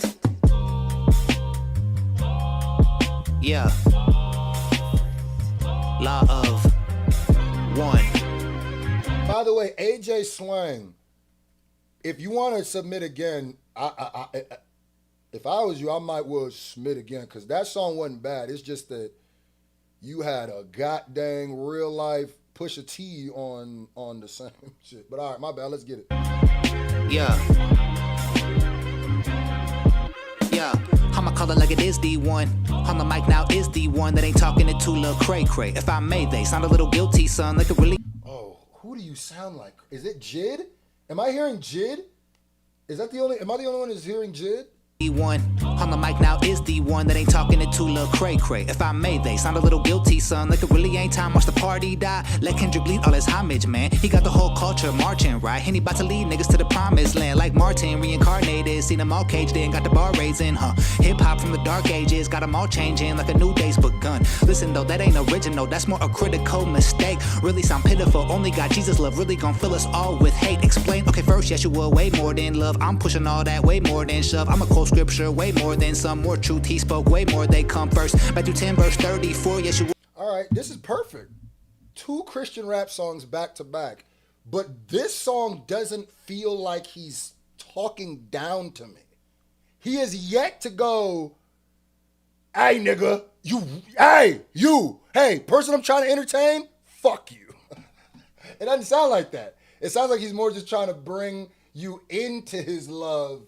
Yeah. Law of one. By the way, AJ Slang, if you want to submit again, if I was you, I might well submit again, because that song wasn't bad. It's just that you had a goddamn real life push a T on the same shit. But all right, my bad. Let's get it. Yeah. Yeah, I'ma call it like it is D1. On the mic now is D1 that ain't talking it to Lil Cray Cray. If I may, they sound a little guilty, son. Like it really. Oh, who do you sound like? Is it Jid? Am I hearing Jid? Is that the only? Am I the only one who's hearing Jid? D1 on the mic now is D1 that ain't talking it to Lil Cray Cray. If I may, they sound a little guilty, son. Like it really ain't time. Watch the party die. Let Kendrick lead all his homage, man. He got the whole culture marching, right? And he about to lead niggas to the promised land. Like Martin reincarnated. Seen them all caged in, got the bar raising, huh? Hip hop from the dark ages, got them all changing like a new day's begun. Listen though, that ain't original. That's more a critical mistake. Really sound pitiful. Only God, Jesus love really gon' fill us all with hate. Explain, okay, first, Yeshua way more than love. I'm pushing all that way more than shove. I'm a quote scripture way more than some. More truth he spoke way more, they come first. Matthew 10 verse 34, yes you. All right, this is perfect. 2 Christian rap songs back to back. But this song doesn't feel like he's talking down to me. He has yet to go, hey nigga, hey, person I'm trying to entertain, fuck you. It doesn't sound like that. It sounds like he's more just trying to bring you into his love.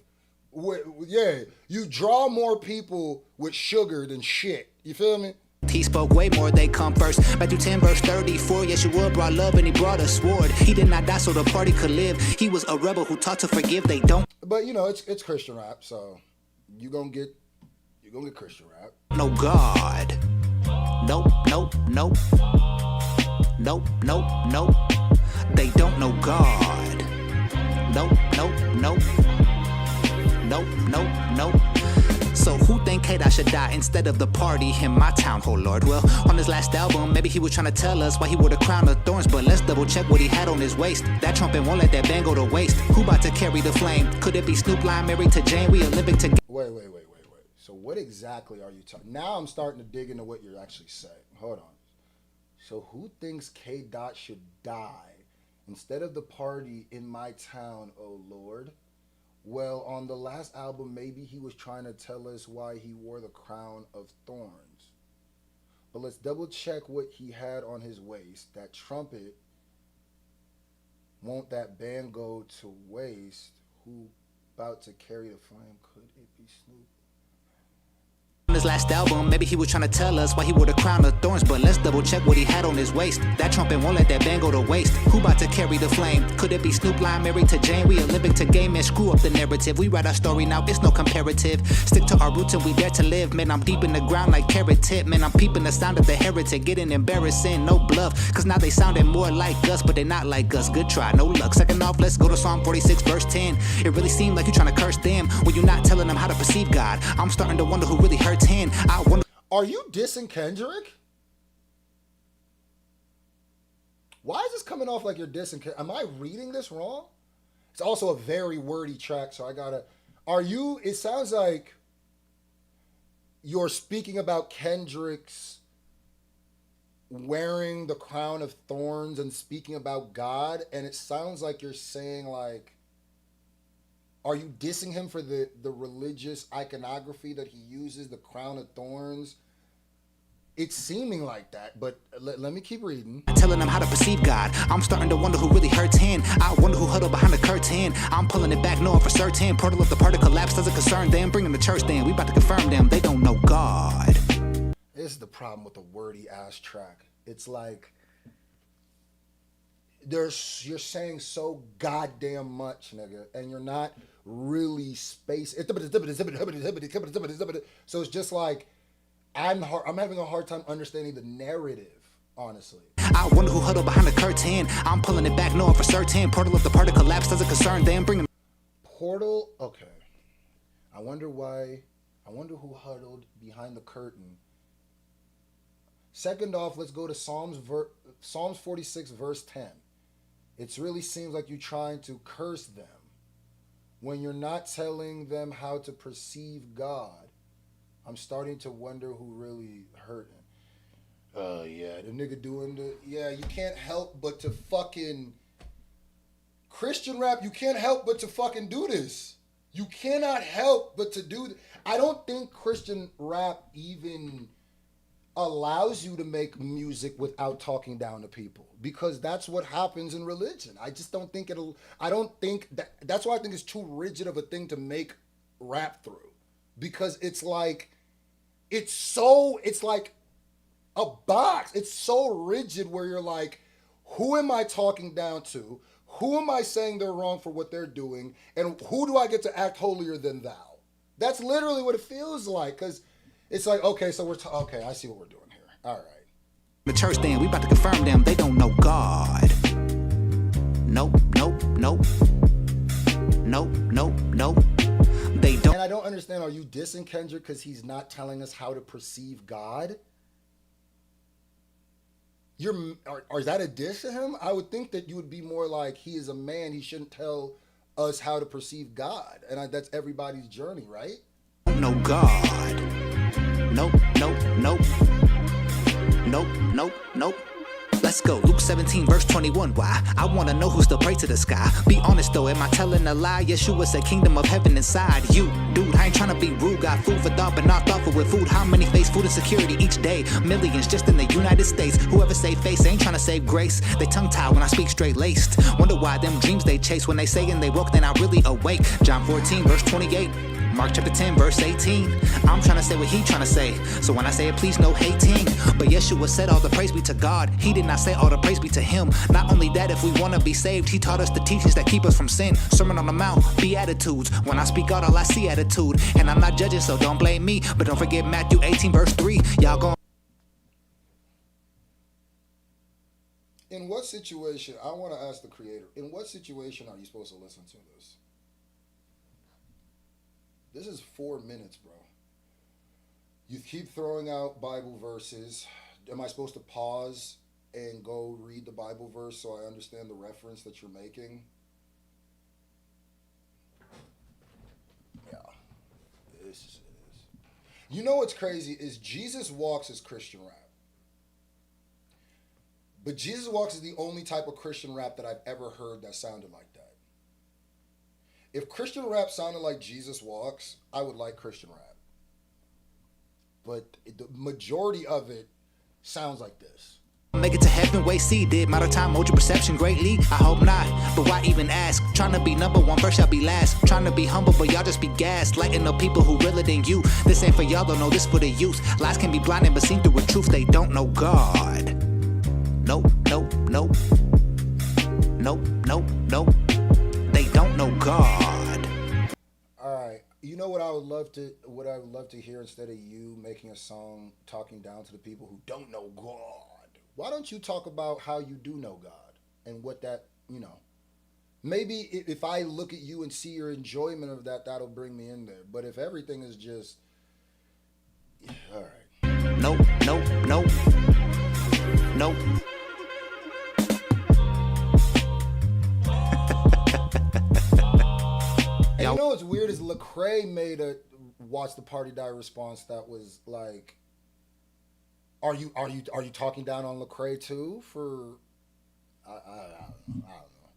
Yeah, you draw more people with sugar than shit. You feel me? He spoke way more, they come first. Matthew 10 verse 34, Yeshua brought love and he brought a sword. He did not die so the party could live. He was a rebel who taught to forgive, they don't. But you know, it's Christian rap, so you gonna get Christian rap. No God. Nope, nope, nope. Nope, nope, nope. They don't know God. Nope, nope, nope. Nope, nope, nope. So who think Kate I should die instead of the party in my town, oh Lord? Well, on his last album, maybe he was trying to tell us why he wore the crown of thorns, but let's double check what he had on his waist. That trumpet won't let that band go to waste. Who about to carry the flame? Could it be Snoop Lion married to Jane? We Olympic together. Wait. So what exactly are you talking? Now I'm starting to dig into what you're actually saying. Hold on. So who thinks K. Dot should die instead of the party in my town, oh Lord? Well, on the last album, maybe he was trying to tell us why he wore the crown of thorns. But let's double check what he had on his waist. That trumpet, won't that band go to waste? Who about to carry the flame? Could it be Snoop? On his last album, maybe he was trying to tell us why he wore the crown of thorns, but let's double check what he had on his waist. That trumpet won't let that band go to waste. Who about to carry the flame? Could it be Snoop Lion married to Jane? We Olympic to game and screw up the narrative. We write our story now, it's no comparative. Stick to our roots and we dare to live. Man, I'm deep in the ground like carrot tip. Man, I'm peeping the sound of the heretic, getting embarrassing, no bluff. Cause now they sounding more like us, but they not like us. Good try, no luck. Second off, let's go to Psalm 46 verse 10. It really seemed like you trying to curse them when you're not telling them how to perceive God. I'm starting to wonder who really hurts him. I wonder. Are you dissing Kendrick? Why is this coming off like you're dissing Kendrick? Am I reading this wrong? It's also a very wordy track, so I gotta... It sounds like you're speaking about Kendrick's wearing the crown of thorns and speaking about God, and it sounds like you're saying, like, are you dissing him for the religious iconography that he uses, the crown of thorns? It's seeming like that, but let me keep reading. Telling them how to perceive God. I'm starting to wonder who really hurts him. I wonder who huddled behind the curtain. I'm pulling it back, knowing for certain. Portal of the party collapse doesn't concern them. Bring them to church then. We about to confirm them. They don't know God. This is the problem with the wordy ass track. It's like you're saying so goddamn much, nigga, and you're not really spacing. So it's just like I'm having a hard time understanding the narrative, honestly. I wonder who huddled behind the curtain. I'm pulling it back, knowing for certain. Portal of the party collapse doesn't concern them. Bring them. Portal. Okay. I wonder who huddled behind the curtain. Second off, let's go to Psalms 46 verse 10. It really seems like you're trying to curse them when you're not telling them how to perceive God. I'm starting to wonder who really hurt him. Yeah, the nigga doing you can't help but to fucking Christian rap, you can't help but to fucking do this. You cannot help but to do I don't think Christian rap even allows you to make music without talking down to people, because that's what happens in religion. I just don't think that's why I think it's too rigid of a thing to make rap through, because it's like a box. It's so rigid where you're like, who am I talking down to? Who am I saying they're wrong for what they're doing? And who do I get to act holier than thou? That's literally what it feels like, because it's like, okay, so okay, I see what we're doing here. All right. The church then, we about to confirm them, they don't know God. Nope, nope, nope. Nope, nope, nope. They don't. And I don't understand, are you dissing Kendrick because he's not telling us how to perceive God? Or is that a diss to him? I would think that you would be more like, he is a man, he shouldn't tell us how to perceive God. And that's everybody's journey, right? No God. Nope, nope, nope. Nope, nope, nope. Let's go. Luke 17, verse 21. Why? I want to know who still pray to the sky. Be honest though, am I telling a lie? Yeshua said kingdom of heaven inside you. Dude, I ain't trying to be rude. Got food for thought, but not thoughtful with food. How many face food insecurity each day? Millions just in the United States. Whoever save face ain't trying to save grace. They tongue tied when I speak straight laced. Wonder why them dreams they chase when they say and they woke, then I really awake. John 14, verse 28. Mark chapter 10, verse 18. I'm trying to say what he trying to say. So when I say it, please no hating. But Yeshua said all the praise be to God. He did not say all the praise be to him. Not only that, if we want to be saved, he taught us the teachings that keep us from sin. Sermon on the Mount, Beatitudes. When I speak out, all I see attitude. And I'm not judging, so don't blame me. But don't forget Matthew 18, verse 3. Y'all gon' In what situation, I want to ask the creator, in what situation are you supposed to listen to this? This is 4 minutes, bro. You keep throwing out Bible verses. Am I supposed to pause and go read the Bible verse so I understand the reference that you're making? Yeah. This is. You know what's crazy is Jesus Walks is Christian rap. But Jesus Walks is the only type of Christian rap that I've ever heard that sounded like that. If Christian rap sounded like Jesus Walks, I would like Christian rap. But the majority of it sounds like this. make it to heaven, way seeded. Matter time, mold your perception greatly. I hope not, but why even ask? Trying to be number one, first y'all be last. Trying to be humble, but y'all just be gassed. Lighting up people who realer than you. This ain't for y'all, don't know this for the youth. Lies can be blinding, but seen through with truth. They don't know God. Nope, nope, nope. Nope, nope, nope. They don't know God. All right. You know what I would love to hear instead of you making a song talking down to the people who don't know God? Why don't you talk about how you do know God and what that, maybe if I look at you and see your enjoyment of that, that'll bring me in there. But if everything is just, all right. Nope, nope, nope. Nope. And you know what's weird is Lecrae made a Watch the Party Die response that was like, are you talking down on Lecrae too? For I don't know.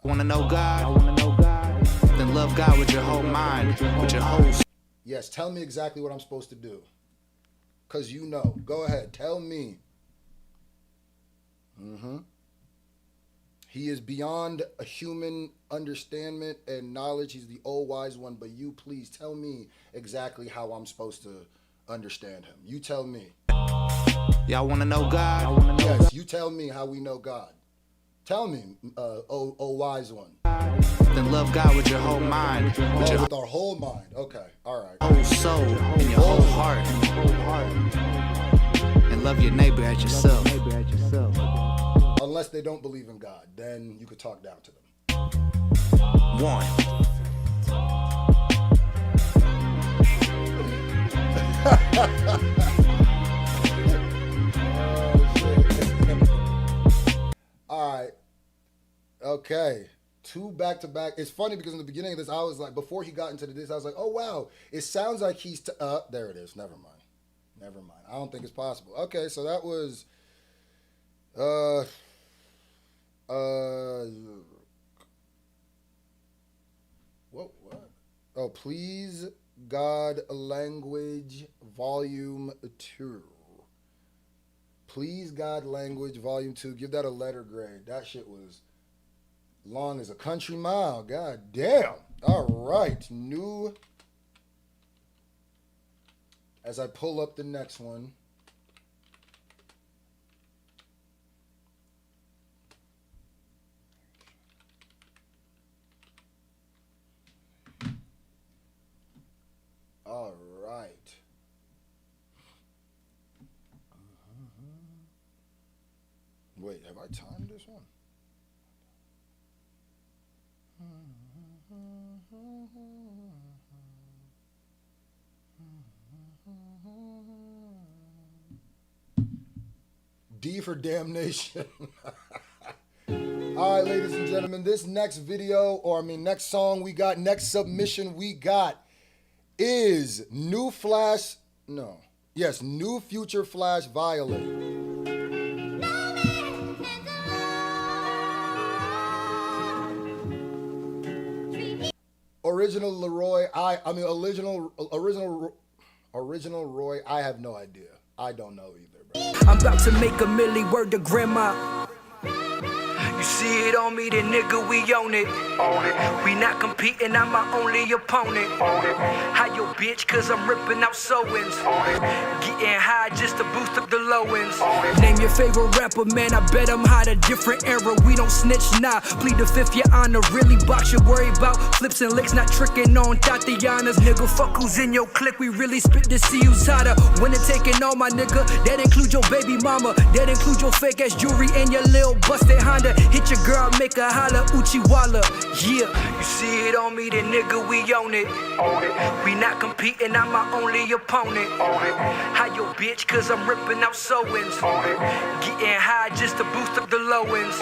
Wanna know God? Then love God with your whole mind, with your whole. Yes, tell me exactly what I'm supposed to do. Cause you know. Go ahead, tell me. He is beyond a human understanding and knowledge. He's the all wise one. But you please tell me exactly how I'm supposed to understand him. You tell me. Y'all wanna know God? Yes, you tell me how we know God. Tell me, oh wise one. Then love God with your whole mind. With our whole mind. Okay, all right. Whole soul and your whole heart. And love your neighbor as yourself. Unless they don't believe in God, then you could talk down to them. One. All right. Okay. 2 back-to-back. It's funny because in the beginning of this, I was like, before he got into this, I was like, oh, wow. It sounds like he's... there it is. Never mind. I don't think it's possible. Okay, so that was... What? Oh, Please God Language Volume 2. Please God Language, Volume 2. Give that a letter grade. That shit was long as a country mile. God damn. All right. New. As I pull up the next one. All right. Wait, have I timed this one? D for damnation. All right, ladies and gentlemen, this next video, next song we got, next submission we got is New Future Flash Violet. Original Roy, I have no idea. I don't know either, bro. I'm about to make a milli, word to grandma. You see it on me, then nigga, we own it. We not competing, I'm my only opponent. Hi, yo, bitch, cause I'm ripping out sewings. Getting high just to boost up the low ends. Name your favorite rapper, man, I bet I'm hot a different era. We don't snitch, nah. Plead the fifth, your honor. Really box, you worry about flips and licks, not tricking on Tatianas. Nigga, fuck who's in your clique, we really spit to see who's hotter. When it taking all my nigga, that include your baby mama. That include your fake ass jewelry and your little busted Honda. Hit your girl, make her holler, Uchiwala. Yeah, you see it on me, then nigga, we own it. We not competing, I'm my only opponent. Hi, yo, bitch, cause I'm ripping out sewings. Getting high just to boost up the low ends.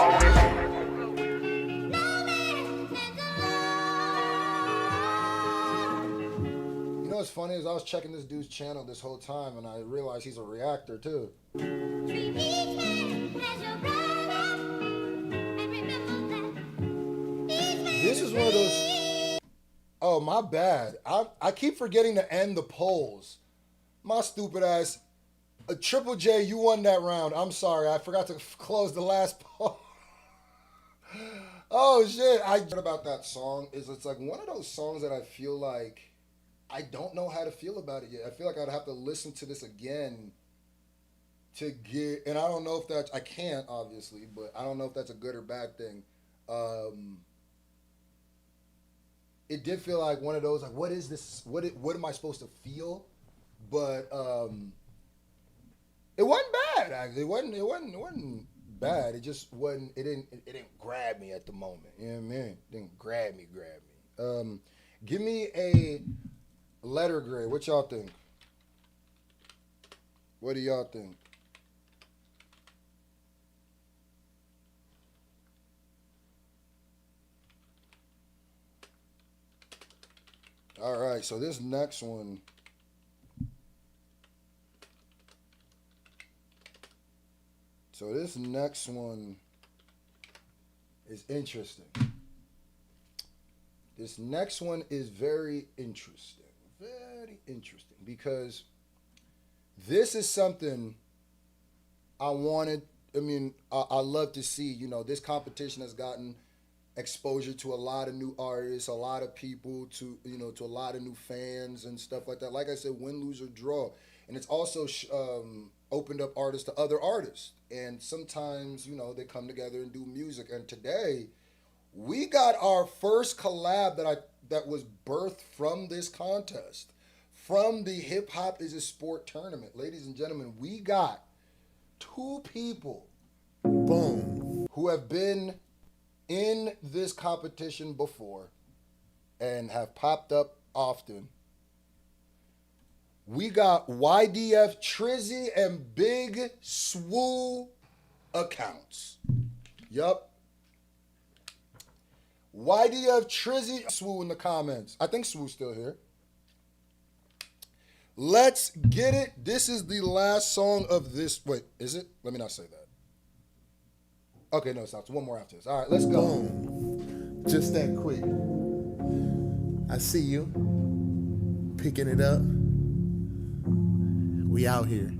You know what's funny is I was checking this dude's channel this whole time and I realized he's a reactor too. This is one of those. Oh, my bad. I keep forgetting to end the polls. My stupid ass. Triple J, you won that round. I'm sorry. I forgot to close the last poll. Oh, shit. I heard about that song. It's like one of those songs that I feel like I don't know how to feel about it yet. I feel like I'd have to listen to this again to get. And I don't know if that's. I can't, obviously, but I don't know if that's a good or bad thing. It did feel like one of those, like, what is this? What am I supposed to feel? But it wasn't bad. Actually, it wasn't bad. It just wasn't. It didn't grab me at the moment. You know what I mean? It didn't grab me. Give me a letter grade. What y'all think? What do y'all think? All right, so this next one. Is interesting. This next one is very interesting. Very interesting because this is something I wanted. I love to see. You know, this competition has gotten exposure to a lot of new artists, a lot of people, to a lot of new fans and stuff like that. Like I said, win, lose, or draw. And it's also opened up artists to other artists. And sometimes, they come together and do music. And today, we got our first collab that was birthed from this contest, from the Hip Hop is a Sport tournament. Ladies and gentlemen, we got two people, boom, who have been in this competition before and have popped up often. We got YDF Trizzy and Big Swoo accounts. Yup. YDF Trizzy, Swoo in the comments. I think Swoo's still here. Let's get it. This is the last song of this. Wait, is it? Let me not say that. Okay, no, it's not. It's one more after this. All right, let's go. Boom. Just that quick. I see you. Picking it up. We out here.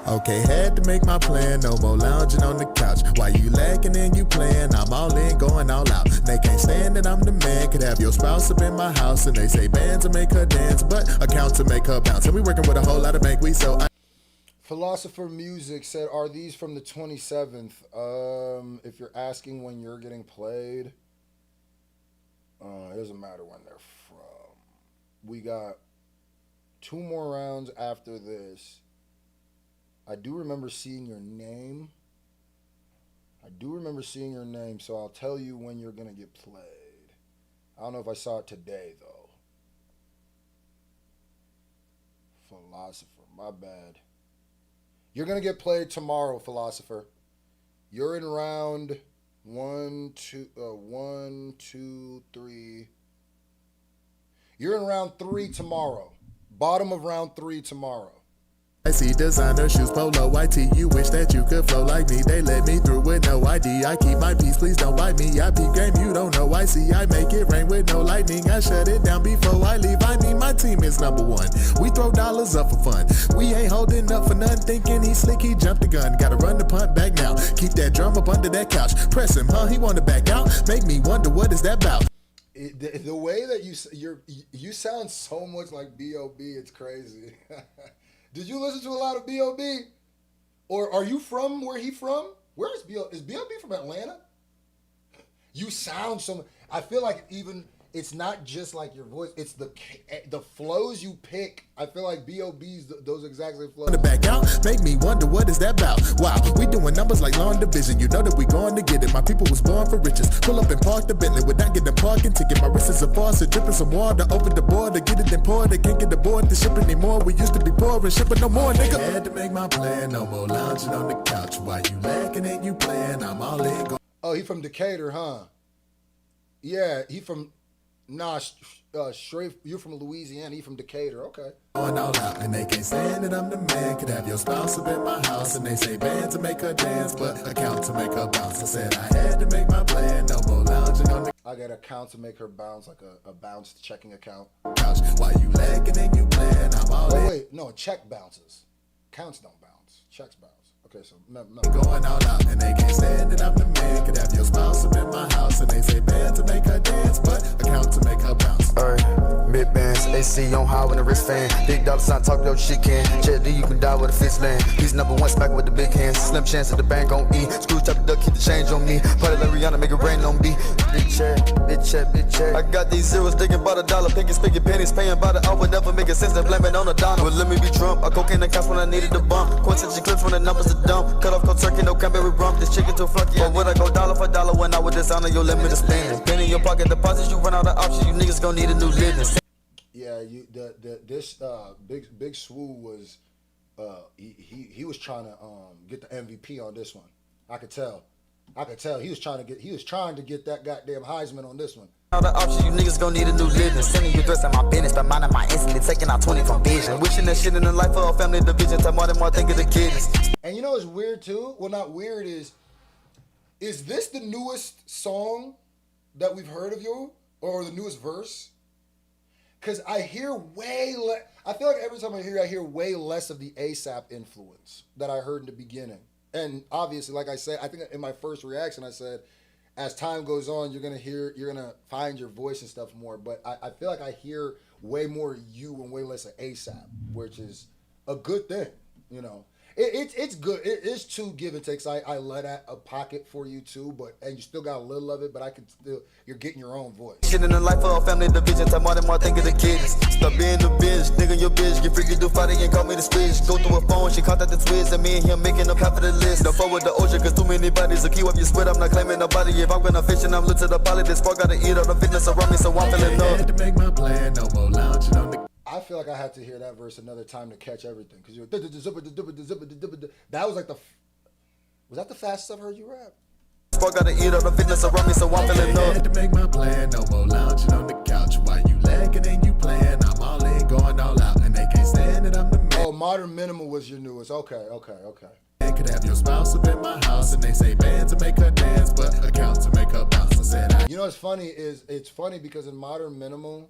Okay, had to make my plan, no more lounging on the couch. While you lacking and you playing, I'm all in, going all out. They can't stand that I'm the man, could have your spouse up in my house. And they say bands to make her dance, but accounts to make her bounce. And we working with a whole lot of bank, we so... Philosopher Music said, are these from the 27th? If you're asking when you're getting played, it doesn't matter when they're from. We got 2 more rounds after this. I do remember seeing your name. So I'll tell you when you're going to get played. I don't know if I saw it today, though. Philosopher, my bad. You're going to get played tomorrow, Philosopher. You're in round 1, 2, 3. You're in round 3 tomorrow. Bottom of round 3 tomorrow. I see designer shoes, polo, white tee. You wish that you could flow like me. They let me through with no ID. I keep my peace, please don't bite me. I peep game, you don't know. I see, I make it rain with no lightning. I shut it down before I leave. I mean, my team is number 1. We throw dollars up for fun. We ain't holding up for none. Thinking he slick, he jumped the gun. Gotta run the punt back now. Keep that drum up under that couch. Press him, huh? He wanna back out. Make me wonder what is that about. The way that you sound so much like B.O.B., it's crazy. Did you listen to a lot of B.O.B.? Or are you from where he from? Where is B.O.B.? Is B.O.B. from Atlanta? You sound so... I feel like even... It's not just like your voice. It's the flows you pick. I feel like B.O.B.'s those exactly flows. Back out, make me wonder what is that about. Wow, we doing numbers like long division. You know that we going to get it. My people was born for riches. Pull up and park the Bentley without getting a parking ticket. My wrist is a faucet, dripping some water. Open the border, get it then pour. They can't get the board to ship anymore. We used to be poor and shipping no more, nigga. Had to make my plan, no more lounging on the couch. While you lacking and you playing, I'm all in. Oh, he from Decatur, huh? Yeah, he from... Nah, Shreve, you're from Louisiana. He from Decatur. Okay. Going all out, and they can't stand that I'm the man. Could have your spouse up in my house, and they say band to make her dance, but account to make her bounce. I said I had to make my plan. No more lounging on the I got an account to make her bounce, like a bounced checking account. couch. While you lacking and you playing, I'm all in. Wait, no, check bounces. Accounts don't bounce. Checks bounce. Okay, so no. Going all out, and they can't stand that I'm the man. Could have your spouse up in my house, and they say band to make her dance, but account to make her bounce. Mid bands, AC on high with a wrist fan. Big dollar sign, talk your shit can. Check D, you can die with a fist land. He's number 1 smack with the big hands. Slim chance at the bank on E. Screw chop the duck, keep the change on me. Party like Rihanna, make it rain on me. Big check, big check, big check. I got these zeros thinking about $1. Pinky, spigot, pennies, paying by the hour. Never make sense to blame it on a dollar. But let me be drunk. I cocaine the cops when I needed the bump. Quintessential clips when the numbers are dumb. Cut off cold turkey, no cranberry rum. This chicken too fluffy. Or would I go dollar for dollar when I would dishonor your limit of spending? Penny in your pocket deposits, you run out of options. You niggas gon' need a new living. Yeah, this big Swoo was he was trying to get the MVP on this one. I could tell he was trying to get that goddamn Heisman on this one. All the options, you niggas gon' need a new living. Sending you dress in my business, but minding my instantly taking out 20 from vision. Wishing that shit in the life of a family division. Time more than more, think of the kids. And you know what's weird too? Well, not weird is this the newest song that we've heard of you, or the newest verse? Because I hear way less. I feel like every time I hear way less of the ASAP influence that I heard in the beginning. And obviously, like I said, I think in my first reaction, I said, as time goes on, you're gonna find your voice and stuff more. But I feel like I hear way more you and way less of ASAP, which is a good thing, you know. It's good. It's two give and takes. I let out a pocket for you too, and you still got a little of it, but I can still, you're getting your own voice. Shit in the life of a family division. Time more than more, think of the kids. Stop being the bitch, nigga, your bitch. Get freaky, do fighting and call me the switch. Go through a phone, she caught out the twist, and me and him making up half of the list. Don't forward the ocean, cause too many bodies will keep up your sweat. I'm not claiming nobody. If I'm gonna fish and I'm looking to the pilot, this spark gotta eat all the fitness around me, so I'm feeling I had to make my plan, no more lounging on the I feel like I had to hear that verse another time to catch everything, because you that was like was that the fastest I've heard you rap? Spark gotta eat all the fitness around me, so I'm feeling I had to make my plan, no more lounging on the couch. While you lacking and you playing, I'm all in, going all out, and they can't stand it, I'm the man. Oh, Modern Minimal was your newest. Okay. Could have your spouse up in my house, and they say band to make her dance, but account to make her bounce. I said you know what's funny is, it's funny because in Modern Minimal,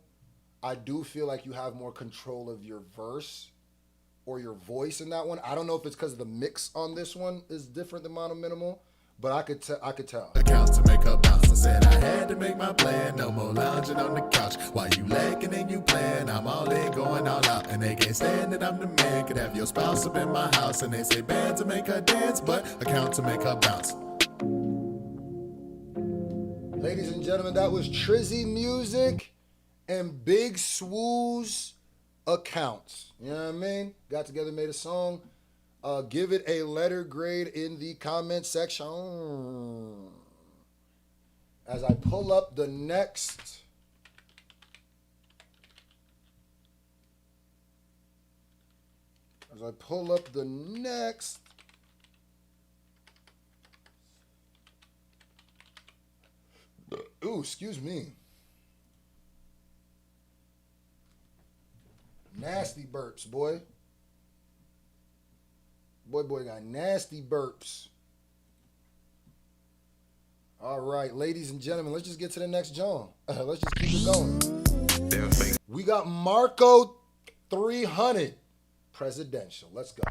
I do feel like you have more control of your verse, or your voice in that one. I don't know if it's because the mix on this one is different than Mono Minimal, but I could tell. Accounts to make her bounce. I said I had to make my plan. No more lounging on the couch while you lacking and you playing. I'm all in, going all out, and they can't stand it. I'm the man. Could have your spouse up in my house, and they say band to make her dance, but account to make her bounce. Ladies and gentlemen, that was Trizzy Music and Big Swoo's Accounts. You know what I mean? Got together, made a song. Give it a letter grade in the comment section. As I pull up the next. Ooh, excuse me. Nasty burps, boy. Boy got nasty burps. All right, ladies and gentlemen, let's just get to the next John. Let's just keep it going. We got Marco 300 presidential. Let's go.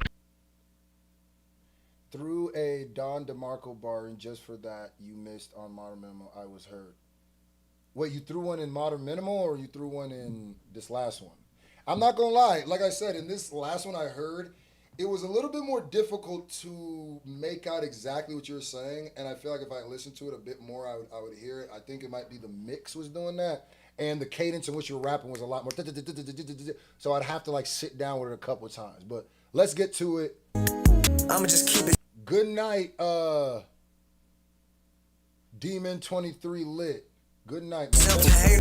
Threw a Don DeMarco bar, and just for that, you missed on Modern Minimal. I was hurt. Wait, you threw one in Modern Minimal, or you threw one in this last one? I'm not gonna lie. Like I said, in this last one I heard, it was a little bit more difficult to make out exactly what you were saying, and I feel like if I listened to it a bit more, I would hear it. I think it might be the mix was doing that, and the cadence in which you were rapping was a lot more. So I'd have to like sit down with it a couple of times. But let's get to it. I'ma just keep it. Good night, Demon 23 Lit. Good night, man.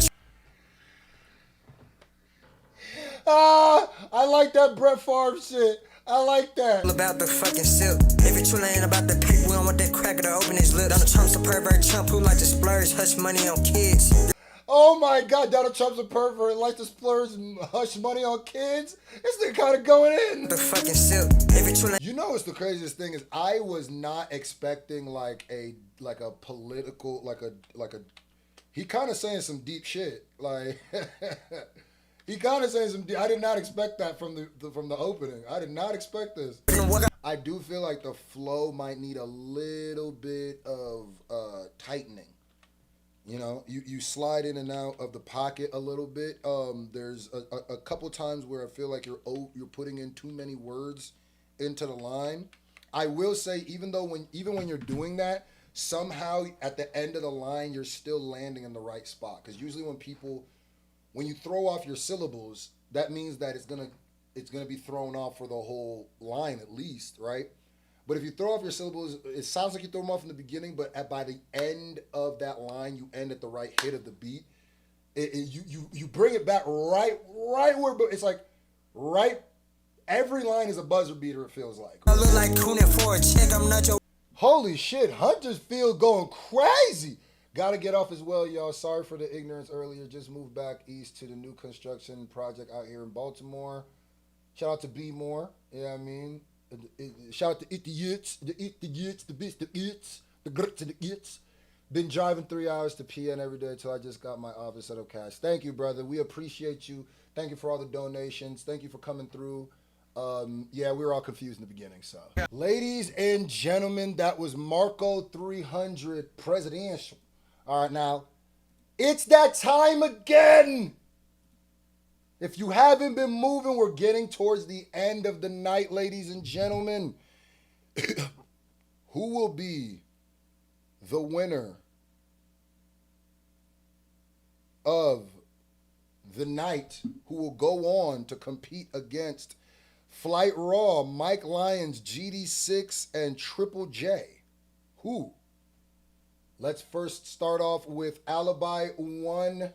I like that Brett Favre shit. I like that. About the fucking silk. If it's true, ain't about the paper. We don't want that cracker to open his lips. Donald Trump's a pervert chump who like to splurge, hush money on kids. Oh my God, Donald Trump's a pervert, like to splurge and hush money on kids. This nigga kind of going in. The fucking silk. If it's true, you know what's the craziest thing is I was not expecting like a political like a. He kind of saying some deep shit like. He kind of saying some. I did not expect that from the opening. I did not expect this. I do feel like the flow might need a little bit of tightening. You know, you slide in and out of the pocket a little bit. There's a couple times where I feel like you're putting in too many words into the line. I will say, even when you're doing that, somehow at the end of the line you're still landing in the right spot. Because usually when you throw off your syllables, that means that it's gonna be thrown off for the whole line at least, right? But if you throw off your syllables, it sounds like you throw them off in the beginning, but by the end of that line, you end at the right hit of the beat. You bring it back right where, but it's like right. Every line is a buzzer beater. It feels like. I look like cooning for a check. I'm not your. Holy shit, Hunter's Field going crazy. Gotta get off as well, y'all. Sorry for the ignorance earlier. Just moved back east to the new construction project out here in Baltimore. Shout out to B More. You know what I mean? Shout out to idiots, the bitch, the its, the grits and the its. Been driving 3 hours to PN every day till I just got my office set up cash. Thank you, brother. We appreciate you. Thank you for all the donations. Thank you for coming through. Yeah, we were all confused in the beginning, so. Ladies and gentlemen, that was Marco 300 presidential. All right, now, it's that time again. If you haven't been moving, we're getting towards the end of the night, ladies and gentlemen. Who will be the winner of the night, who will go on to compete against Flight Raw, Mike Lyons, GD6, and Triple J? Who? Let's first start off with Alibi 1.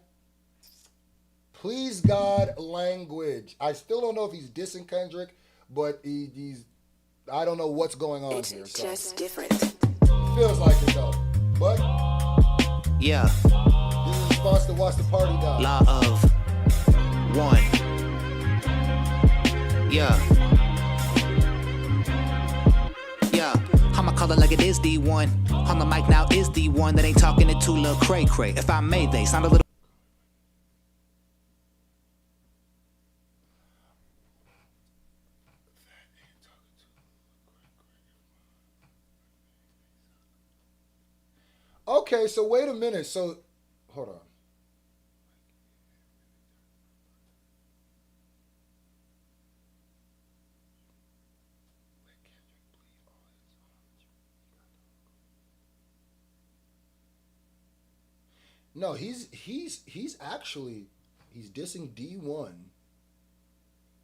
Please God language. I still don't know if he's dissing Kendrick, but he's I don't know what's going on here. So. Just different. Feels like it though. But yeah. This is a response to Watch the Party Die. Law of one. Yeah. Yeah. I'ma call it like it is D1. On the mic now is D1 that ain't talking it to Lil Cray Cray. If I may, they sound a little. Okay, so wait a minute. So, hold on. No, he's actually he's dissing D1.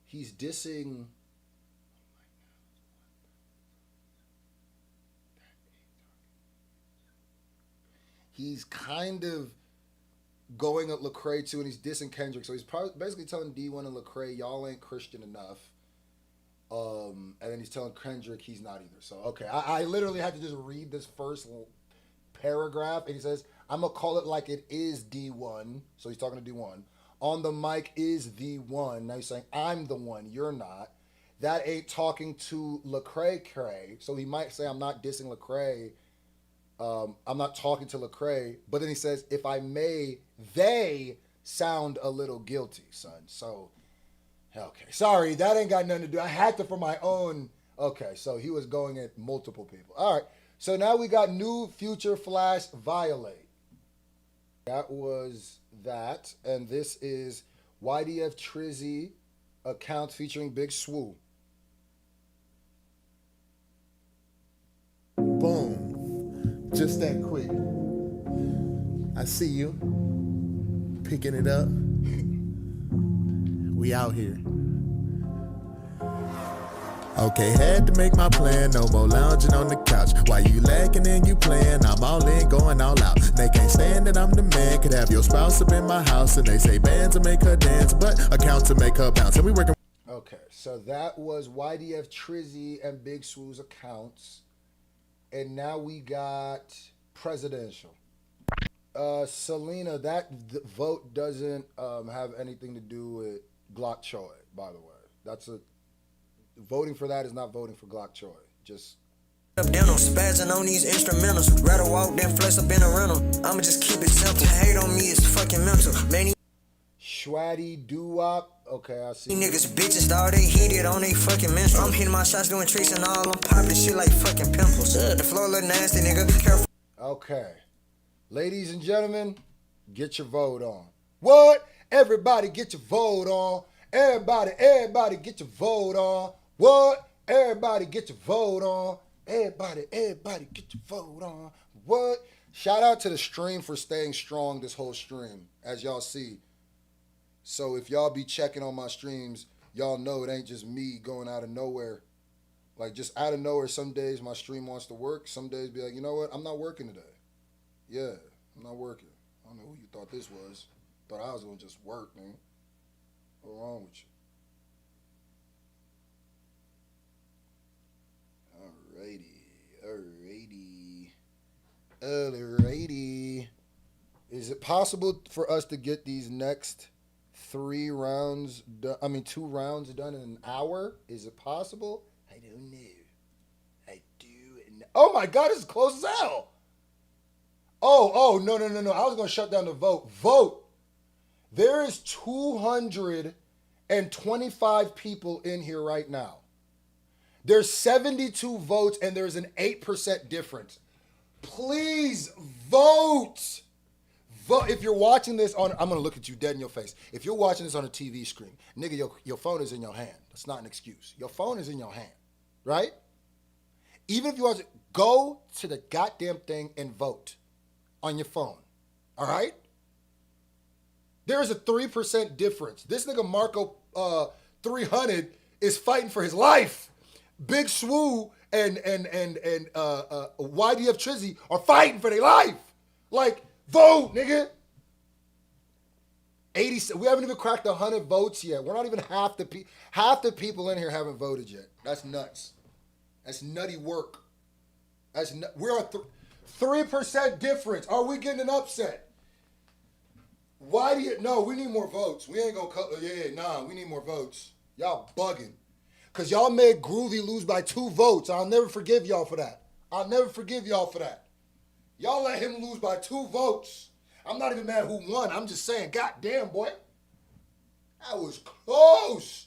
He's dissing. He's kind of going at Lecrae too, and he's dissing Kendrick. So he's probably basically telling D1 and Lecrae, y'all ain't Christian enough. And then he's telling Kendrick he's not either. So okay, I literally had to just read this first paragraph, and he says, I'm gonna call it like it is D1. So he's talking to D1. On the mic is the one. Now he's saying, I'm the one, you're not. That ain't talking to Lecrae. So he might say, I'm not dissing Lecrae. I'm not talking to Lecrae. But then he says, if I may, they sound a little guilty, son. So, okay. Sorry, that ain't got nothing to do. I had to for my own. Okay, so he was going at multiple people. All right. So now we got new Future Flash Violate. That was that. And this is YDF Trizzy account featuring Big Swoo. Boom. Just that quick. I see you. Picking it up. We out here. Okay, had to make my plan, no more lounging on the couch. While you lacking and you playing, I'm all in, going all out. They can't stand that I'm the man, could have your spouse up in my house. And they say bands to make her dance, but accounts to make her bounce. And we working. Okay, so that was YDF Trizzy and Big Swoo's accounts. And now we got presidential. Selena, that vote doesn't have anything to do with Glock Choi, by the way. That's a... Voting for that is not voting for Glock Choi. Just up down on spazzing on these instrumentals. Rather walk than flex up in a rental. I'ma just keep it simple. Hate on me is fucking mental. Man, Schwatty Doo-Wop. Okay, I see. These niggas bitches, all they heated on they fucking menstrual. I'm hitting my shots, doing tricks and all. I'm popping shit like fucking pimples. The flow look nasty, nigga. Careful. Okay. Ladies and gentlemen, get your vote on. What? Everybody get your vote on. Everybody get your vote on. What? Everybody get your vote on. Everybody get your vote on. What? Shout out to the stream for staying strong this whole stream, as y'all see. So if y'all be checking on my streams, y'all know it ain't just me going out of nowhere. Like, just out of nowhere, some days my stream wants to work. Some days be like, you know what? I'm not working today. Yeah, I'm not working. I don't know who you thought this was. Thought I was going to just work, man. What's wrong with you? Alrighty. Is it possible for us to get these next 2 rounds done in an hour? Is it possible? I don't know. Oh my God, it's close as hell. Oh, no. I was going to shut down the vote. Vote. There is 225 people in here right now. There's 72 votes and there's an 8% difference. Please vote. Vote. If you're watching this on, I'm going to look at you dead in your face. If you're watching this on a TV screen, nigga, your phone is in your hand. That's not an excuse. Your phone is in your hand, right? Even if you watch it, go to the goddamn thing and vote on your phone, all right? There is a 3% difference. This nigga Marco 300 is fighting for his life. Big Swoo and YDF Trizzy are fighting for their life. Like, vote, nigga. 80. We haven't even cracked 100 votes yet. We're not even half the people in here haven't voted yet. That's nuts. That's nutty work. We're at 3% difference. Are we getting an upset? No, we need more votes. We ain't gonna cut. We need more votes. Y'all bugging. Because y'all made Groovy lose by 2 votes. I'll never forgive y'all for that. Y'all let him lose by 2 votes. I'm not even mad who won. I'm just saying, goddamn, boy. That was close.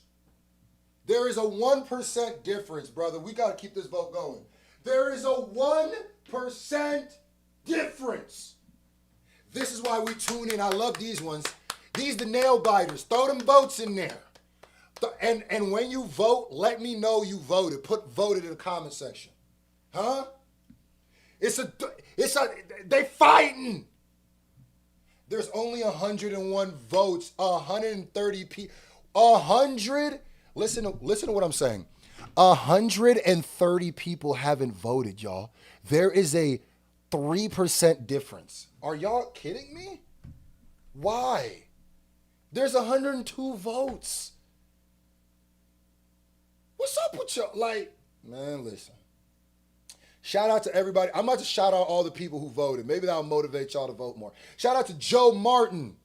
There is a 1% difference, brother. We got to keep this vote going. There is a 1% difference. This is why we tune in. I love these ones. These the nail biters. Throw them votes in there. And when you vote, let me know you voted. Put voted in the comment section. Huh? They fighting. There's only 101 votes, 130 people. 100, listen to what I'm saying. 130 people haven't voted, y'all. There is a 3% difference. Are y'all kidding me? Why? There's 102 votes. What's up with y'all? Like, man, listen. Shout out to everybody. I'm about to shout out all the people who voted. Maybe that'll motivate y'all to vote more. Shout out to Joe Martin.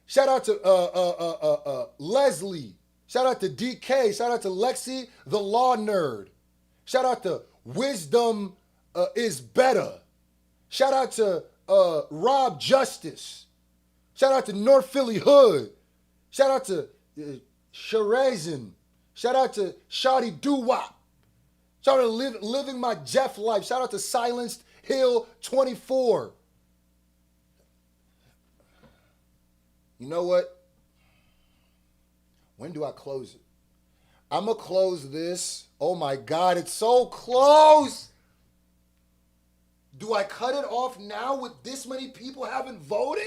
Shout out to Leslie. Shout out to DK. Shout out to Lexi, the law nerd. Shout out to Wisdom is Better. Shout out to Rob Justice. Shout out to North Philly Hood. Shout out to Sherazin. Shout out to Shawty Doo-Wop. Shout out to Living My Jeff Life. Shout out to Silenced Hill 24. You know what? When do I close it? I'm going to close this. Oh my God, it's so close. Do I cut it off now with this many people haven't voted?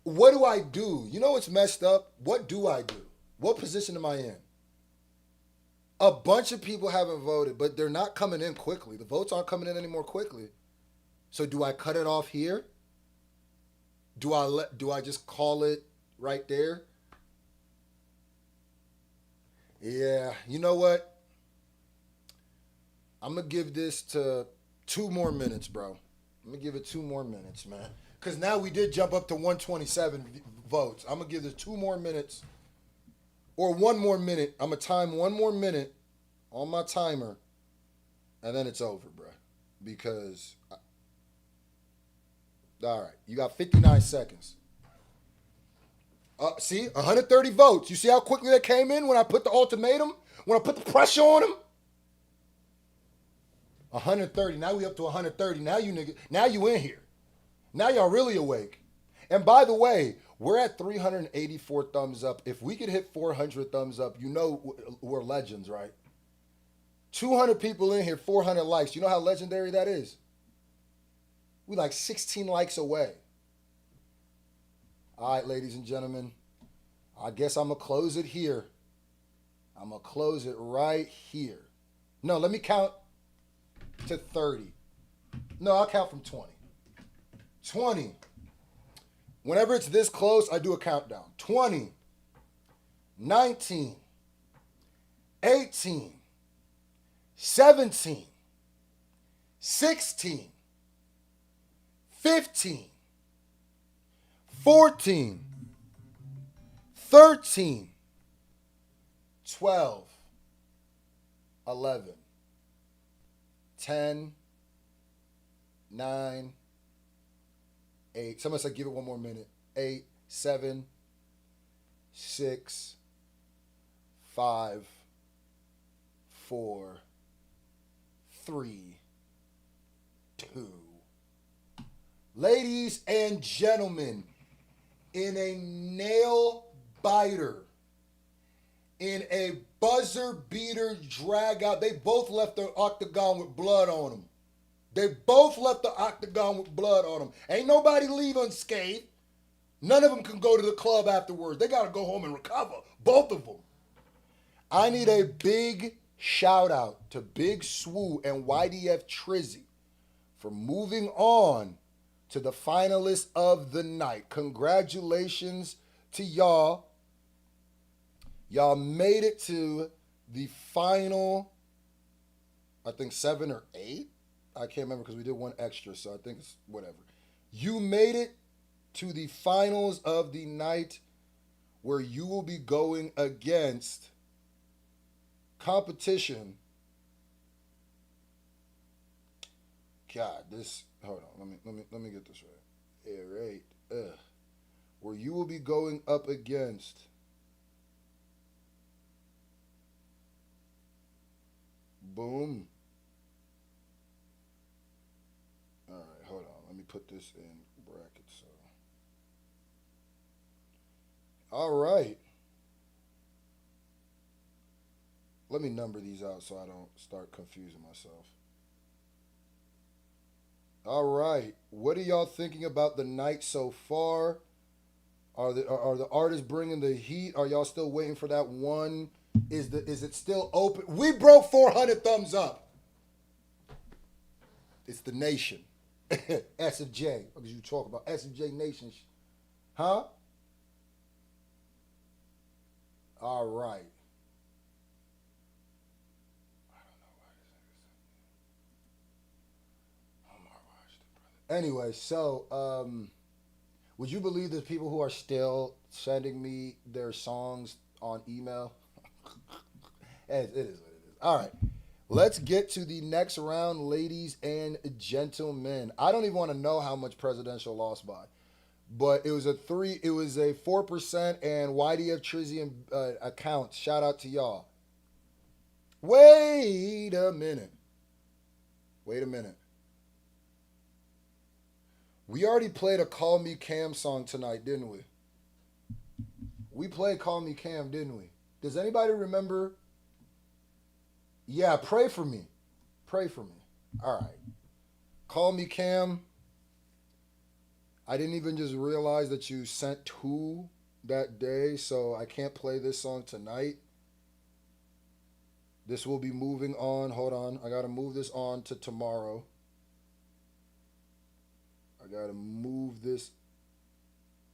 What do I do? You know what's messed up? What do I do? What position am I in? A bunch of people haven't voted, but they're not coming in quickly. The votes aren't coming in any more quickly. So do I cut it off here? Do I just call it right there? Yeah, you know what? I'm going to give this to 2 more minutes, bro. I'm going to give it 2 more minutes, man. Because now we did jump up to 127 votes. I'm going to give this 2 more minutes. Or 1 more minute. I'm going to time 1 more minute on my timer. And then it's over, bro. Because, all right, you got 59 seconds. See, 130 votes. You see how quickly that came in when I put the ultimatum? When I put the pressure on them? 130. Now we up to 130. Now you in here. Now y'all really awake. And by the way, we're at 384 thumbs up. If we could hit 400 thumbs up, you know we're legends, right? 200 people in here, 400 likes. You know how legendary that is? We like 16 likes away. All right, ladies and gentlemen, I guess I'm going to close it here. I'm going to close it right here. No, let me count to 30. No, I'll count from 20. 20. Whenever it's this close, I do a countdown. 20, 19, 18, 17, 16, 15, 14, 13, 12, 11, 10, 9, 8. Someone said give it 1 more minute. 8, 7, 6, 5, 4, 3, 2. Ladies and gentlemen, in a nail biter, in a buzzer beater drag out, they both left the octagon with blood on them. They both left the octagon with blood on them. Ain't nobody leave unscathed. None of them can go to the club afterwards. They got to go home and recover. Both of them. I need a big shout out to Big Swoo and YDF Trizzy for moving on to the finalists of the night. Congratulations to y'all. Y'all made it to the final, I think 7 or 8. I can't remember because we did 1 extra, so I think it's whatever. You made it to the finals of the night where you will be going against competition. God, this, hold on, let me get this right. Yeah, right. Where you will be going up against boom. All right, hold put this in brackets. So. All right. Let me number these out so I don't start confusing myself. All right. What are y'all thinking about the night so far? Are the artists bringing the heat? Are y'all still waiting for that one? Is it still open? We broke 400 thumbs up. It's the nation. SFJ. Because you talk about SFJ Nation. Huh? All right. Anyway, so would you believe there's people who are still sending me their songs on email? It is what it is. All right. Let's get to the next round, ladies and gentlemen. I don't even want to know how much Presidential lost by, but it was a 4% and YDF Trizian accounts. Shout out to y'all. Wait a minute. We already played a Call Me Cam song tonight, didn't we? We played Call Me Cam, didn't we? Does anybody remember? Yeah, pray for me. Pray for me. All right. Call Me Cam. I didn't even just realize that you sent two that day, so I can't play this song tonight. This will be moving on. Hold on. I got to move this on to tomorrow. I got to move this.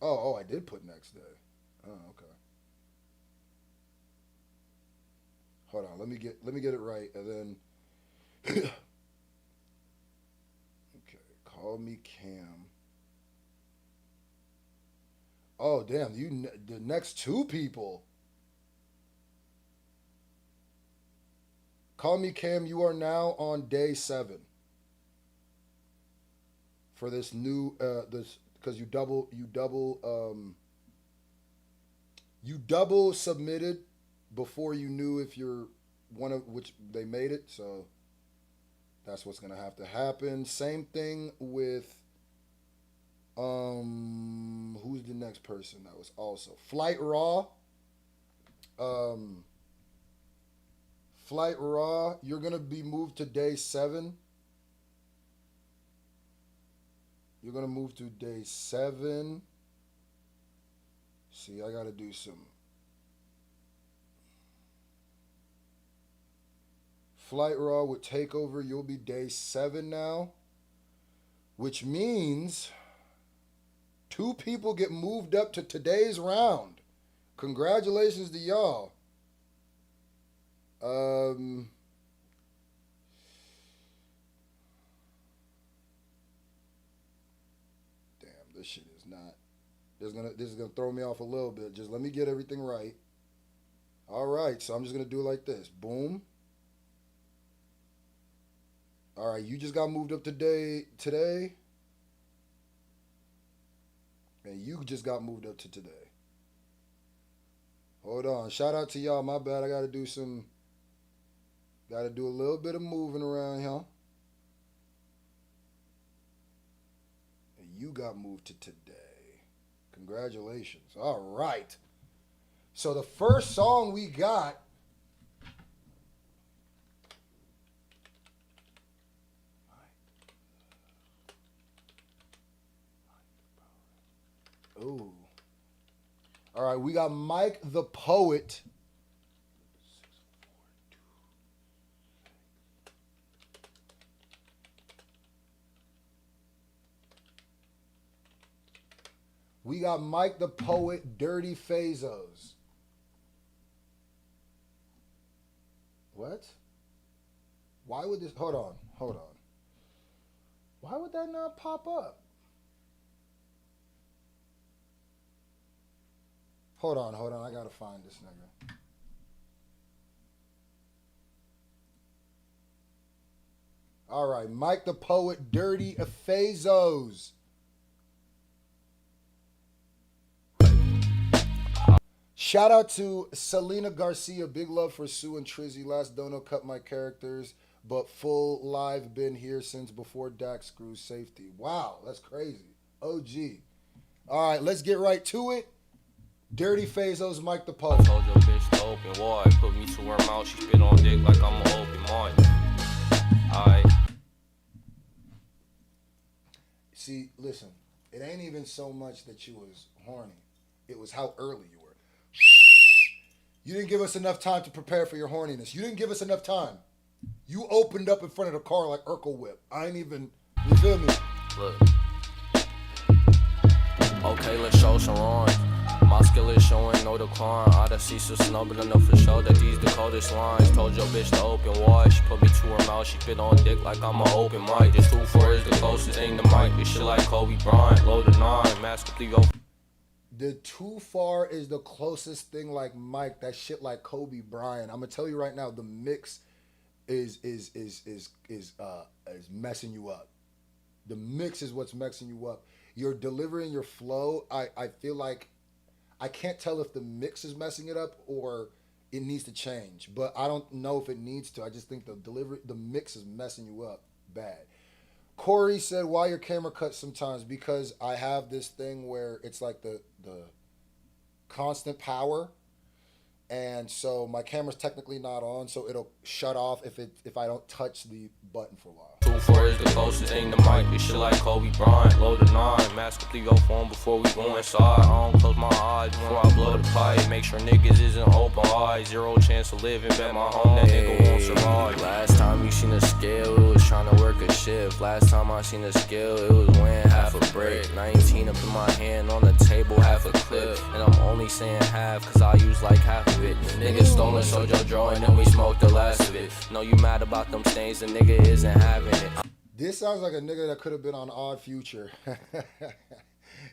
Oh, I did put next day. Oh, okay. Hold on. Let me get it right and then okay, Call Me Cam. Oh, damn, the next two people. Call Me Cam, you are now on day 7. For this new this because you double submitted before you knew if you're one of which they made it, so that's what's gonna have to happen. Same thing with who's the next person that was also Flight Raw. Flight Raw, you're gonna be moved to day 7. You're going to move to day 7. See, I got to do some. Flight Raw with Takeover, you'll be day 7 now. Which means 2 people get moved up to today's round. Congratulations to y'all. This shit is not. This is gonna throw me off a little bit. Just let me get everything right. All right, so I'm just gonna do it like this. Boom. All right, you just got moved up today, and you just got moved up to today. Hold on. Shout out to y'all. My bad. I gotta do a little bit of moving around here. You got moved to today. Congratulations. All right. So the first song we got. Ooh. All right. We got Mike the Poet. We got Mike the Poet, Dirty Fazos. What? Why would this... Hold on. Why would that not pop up? Hold on. I gotta find this nigga. All right, Mike the Poet, Dirty Fazos. Shout out to Selena Garcia. Big love for Sue and Trizzy. Last dono cut my characters. but full live been here since before Dak Screw safety. Wow, that's crazy. OG. All right, let's get right to it. Dirty Fazo's Mike the Poet. Told your bitch to open wide. Put me to her mouth. She spit on dick like I'm an open mind. Alright. See, listen, it ain't even so much that you was horny. It was how early you were. You didn't give us enough time to prepare for your horniness. You didn't give us enough time. You opened up in front of the car like Urkel Whip. I ain't even, you feel me? Look. Okay, let's show some rhymes. My skill is showing no decline. I done see some snow, but enough for sure that these the coldest lines. Told your bitch to open wide. She put me to her mouth. She fit on dick like I'm an open mic. This 2-4 is the closest thing to Mike. This shit like Kobe Bryant. Load the 9. Mask complete go. The too far is the closest thing like Mike. That shit like Kobe Bryant. I'm gonna tell you right now, the mix is messing you up. The mix is what's messing you up. You're delivering your flow. I feel like I can't tell if the mix is messing it up or it needs to change. But I don't know if it needs to. I just think the mix is messing you up bad. Corey said, why your camera cuts sometimes? Because I have this thing where it's like the constant power. And so my camera's technically not on, so it'll shut off if I don't touch the button for a while. 2-4 is the closest thing to Mike. This shit like Kobe Bryant. Load the 9. Mask complete go phone before we go inside. I don't close my eyes before I blow the pipe. Make sure niggas isn't open eyes. 0 chance of living. Bet my home that nigga won't survive. Last time you seen a scale, it was trying to work a shift. Last time I seen a scale, it was weighing half a brick. 19 up in my hand on the table, half a clip. And I'm only saying half cause I use like half of it. Niggas stolen Sojo drawing and we smoked the last of it. Know you mad about them stains, the nigga isn't having it. This sounds like a nigga that could have been on Odd Future.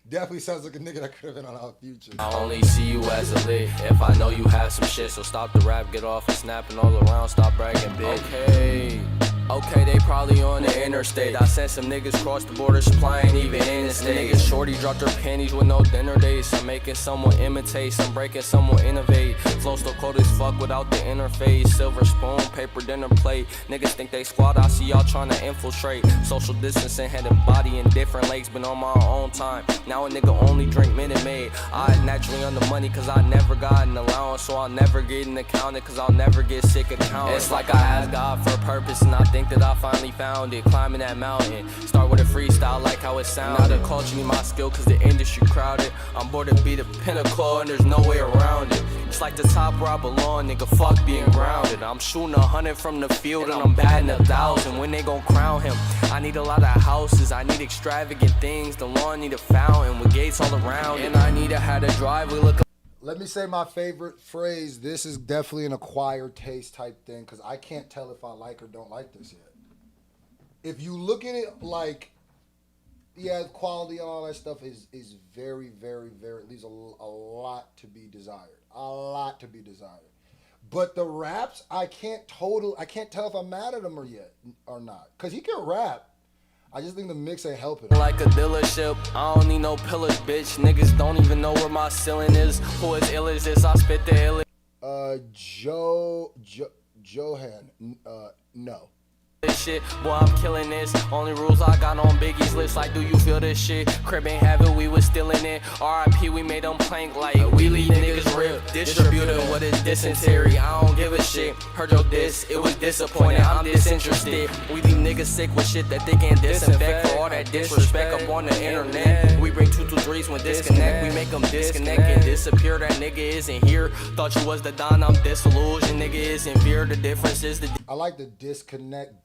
Definitely sounds like a nigga that could have been on Odd Future. I only see you as a lit if I know you have some shit. So stop the rap, get off and snapping all around, stop bragging, bitch. Okay, they probably on the interstate. I sent some niggas cross the border, supplying even in the state. Niggas shorty dropped her panties with no dinner dates. I'm making someone imitate, some breaking, someone innovate. Flow still cold as fuck without the interface. Silver spoon, paper dinner plate. Niggas think they squad, I see y'all trying to infiltrate. Social distancing, head and body in different lakes. Been on my own time. Now a nigga only drink Minute Maid. I naturally on the money cause I never got an allowance. So I'll never get an accountant cause I'll never get sick of counting. It's like I asked God for a purpose and I think that I finally found it. Climbing that mountain. Start with a freestyle like how it sounded. Now the culture need my skill cause the industry crowded. I'm bored to be the pinnacle and there's no way around it. It's like the top where I belong, nigga, fuck being grounded. I'm shooting 100 from the field and I'm batting 1,000. When they gon' crown him, I need a lot of houses, I need extravagant things. The lawn need a fountain with gates all around it. And I need a how to drive, we look. Let me say my favorite phrase. This is definitely an acquired taste type thing because I can't tell if I like or don't like this yet. If you look at it like, yeah, quality and all that stuff is very, very, very, leaves a lot to be desired. A lot to be desired. But the raps, I can't tell if I'm mad at him or not. Because he can rap. I just think the mix ain't helping. Like a dealership, I don't need no pillars, bitch. Niggas don't even know where my ceiling is. Who is ill is this? I spit the ill. Johan, no. This shit, boy, I'm killing this. Only rules I got on Biggie's list, like, do you feel this shit? Crib ain't have it, we was still in it. RIP, we made them plank like we leave niggas rip. Distributing what is dysentery, I don't give a shit. Heard your diss, it was disappointing, I'm disinterested. We leave niggas sick with shit that they can't disinfect. For all that disrespect up on the internet. We bring 223s when disconnect, we make them disconnect and disappear. That nigga isn't here. Thought you was the Don, I'm disillusioned. Nigga isn't fear, the difference is the. I like the disconnect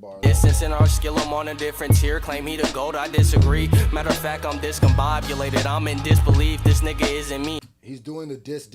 bar. Distance in our skill, I'm on a different tier. Claim he the GOAT, I disagree. Matter of fact, I'm discombobulated. I'm in disbelief, this nigga isn't me. He's doing the diss.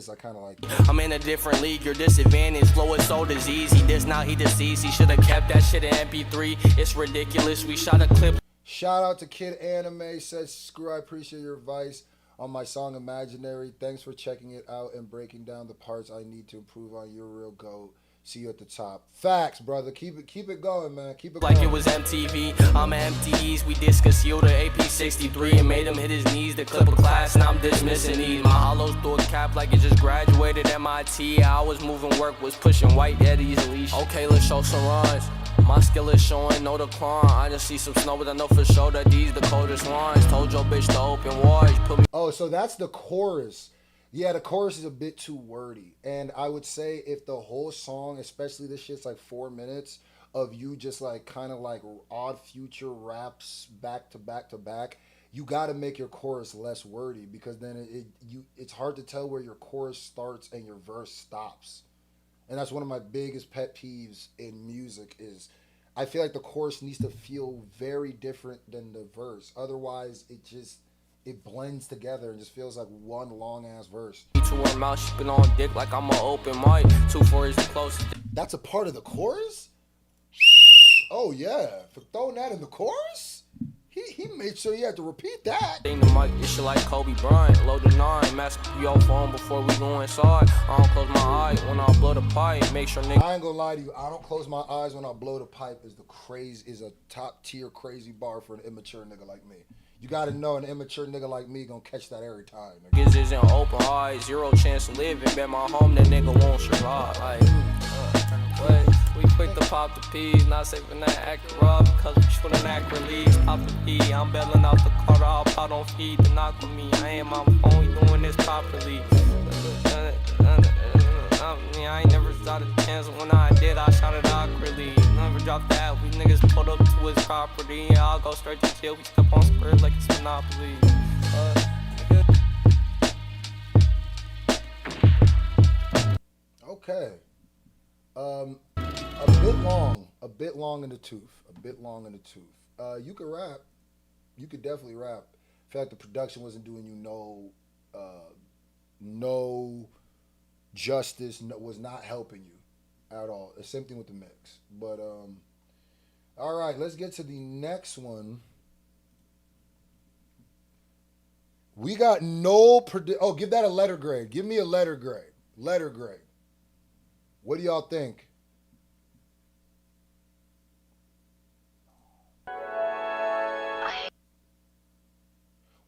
I kind of like it. I'm in a different league, your disadvantage. Flow is so diseased. He diss, now he deceased. He should've kept that shit in MP3. It's ridiculous, we shot a clip. Shout out to Kid Anime, says, Screw, I appreciate your advice on my song Imaginary. Thanks for checking it out and breaking down the parts I need to improve on. Your real GOAT. See you at the top. Facts, brother. Keep it going, man. Keep it Like going. it was MTV, I'm empties. We discussed Yoda AP63 and made him hit his knees to clip a class. Now I'm dismissing these. My hollows through a cap like it just graduated MIT. I was moving work, was pushing white Eddie's leash. Okay, let's show some runs. My skill is showing no decline. I just see some snow, but I know for sure that these the coldest ones. Told your bitch to open wide. Put me. Oh, so that's the chorus. Yeah, the chorus is a bit too wordy. And I would say if the whole song, especially this shit's like 4 minutes of you just like kind of like Odd Future raps back to back to back, you got to make your chorus less wordy because then it's hard to tell where your chorus starts and your verse stops. And that's one of my biggest pet peeves in music is I feel like the chorus needs to feel very different than the verse. Otherwise, it blends together and just feels like one long ass verse. To her mouth, she been on dick like I'm an open mic. 2-4 is the closest. That's a part of the chorus? Oh yeah, for throwing that in the chorus? He made sure you had to repeat that. Ain't the mic, this shit like Kobe Bryant. Load the 9, mask your phone before we go inside. I don't close my eye when I blow the pipe. Make sure nigga. I ain't gonna lie to you. I don't close my eyes when I blow the pipe is a top tier crazy bar for an immature nigga like me. You gotta know an immature nigga like me gonna catch that every time. Niggas isn't open eyes, 0 chance to live. And bet my home that nigga won't survive. Like, we quick to pop the peas, not saving that accurate because we shouldn't act release. Pop the pee, I'm bailing out the car, I'll pot on feed to knock with me. I ain't my phone, we doing this properly. I ain't never shot a chance, when I did, I shot it awkwardly. Never dropped that, we niggas pulled up to his property. I'll go straight to jail, we step on Spurs like it's Monopoly. Okay. A bit long in the tooth. You could rap. You could definitely rap. In fact, the production wasn't doing you no justice, was not helping you at all. The same thing with the mix. But, all right, let's get to the next one. We got no oh, give that a letter grade. Give me a letter grade. Letter grade. What do y'all think?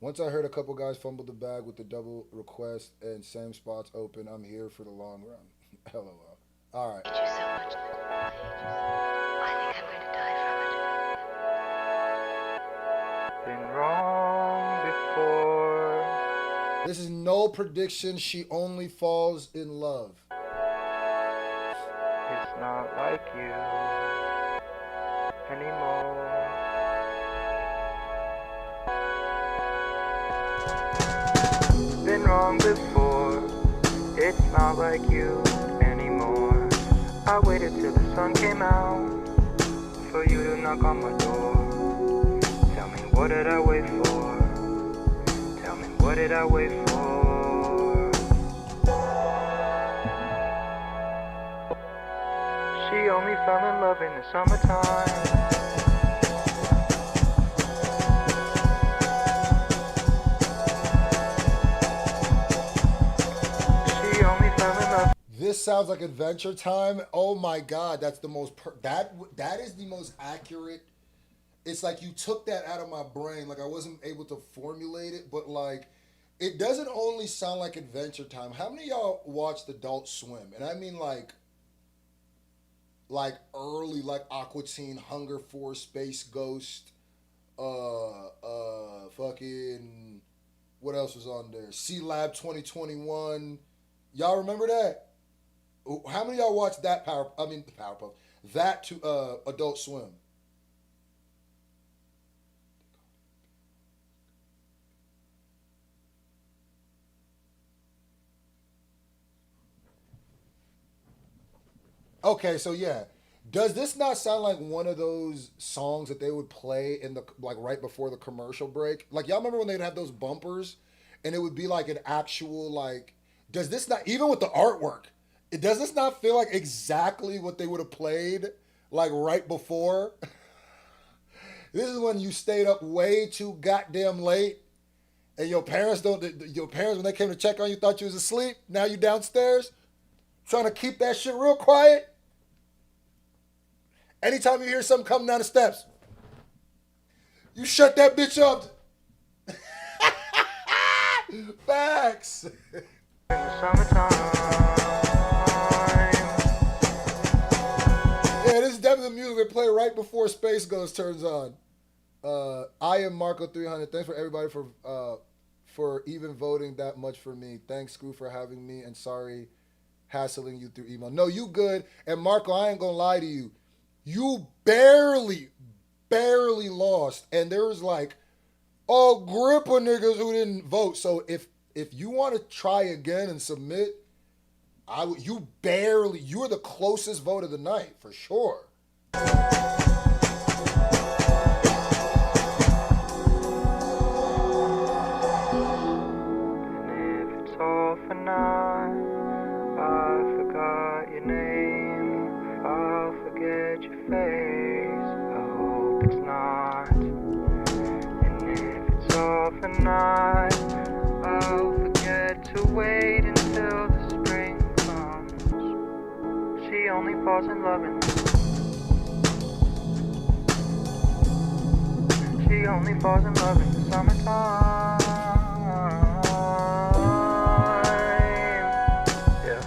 Once I heard a couple guys fumble the bag with the double request and same spots open, I'm here for the long run. LOL. All right. I hate you so much. I hate you so much. I think I'm going to die from it. Been wrong before. This is no prediction. She only falls in love. It's not like you anymore. Been wrong before. It's not like you anymore. I waited till the sun came out for you to knock on my door. Tell me, what did I wait for? Tell me, what did I wait for? She only fell in love in the summertime. This sounds like Adventure Time. Oh my God, that's the most that is the most accurate. It's like you took that out of my brain. Like I wasn't able to formulate it, but like it doesn't only sound like Adventure Time. How many of y'all watched Adult Swim? And I mean like early, like Aqua Teen, Hunger Force, Space Ghost, fucking what else was on there? C Lab 2021. Y'all remember that? How many of y'all watched that Powerpuff? That to Adult Swim. Okay, so yeah. Does this not sound like one of those songs that they would play in the like right before the commercial break? Like y'all remember when they'd have those bumpers and it would be like an actual like does this not even with the artwork? Does this not feel like exactly what they would have played like right before? This is when you stayed up way too goddamn late and your parents when they came to check on you thought you was asleep. Now you downstairs trying to keep that shit real quiet. Anytime you hear something coming down the steps, you shut that bitch up. Facts. Yeah, this is definitely the music they play right before Space Ghost turns on. I am Marco 300. Thanks for everybody for even voting that much for me. Thanks, Scru, for having me, and sorry hassling you through email. No, you good. And Marco, I ain't gonna lie to you. You barely lost, and there was like a grip of niggas who didn't vote. So if you want to try again and submit, you're the closest vote of the night for sure. Night, I'll forget to wait until the spring comes. She only falls in love in She only falls in love in the summertime. Yeah.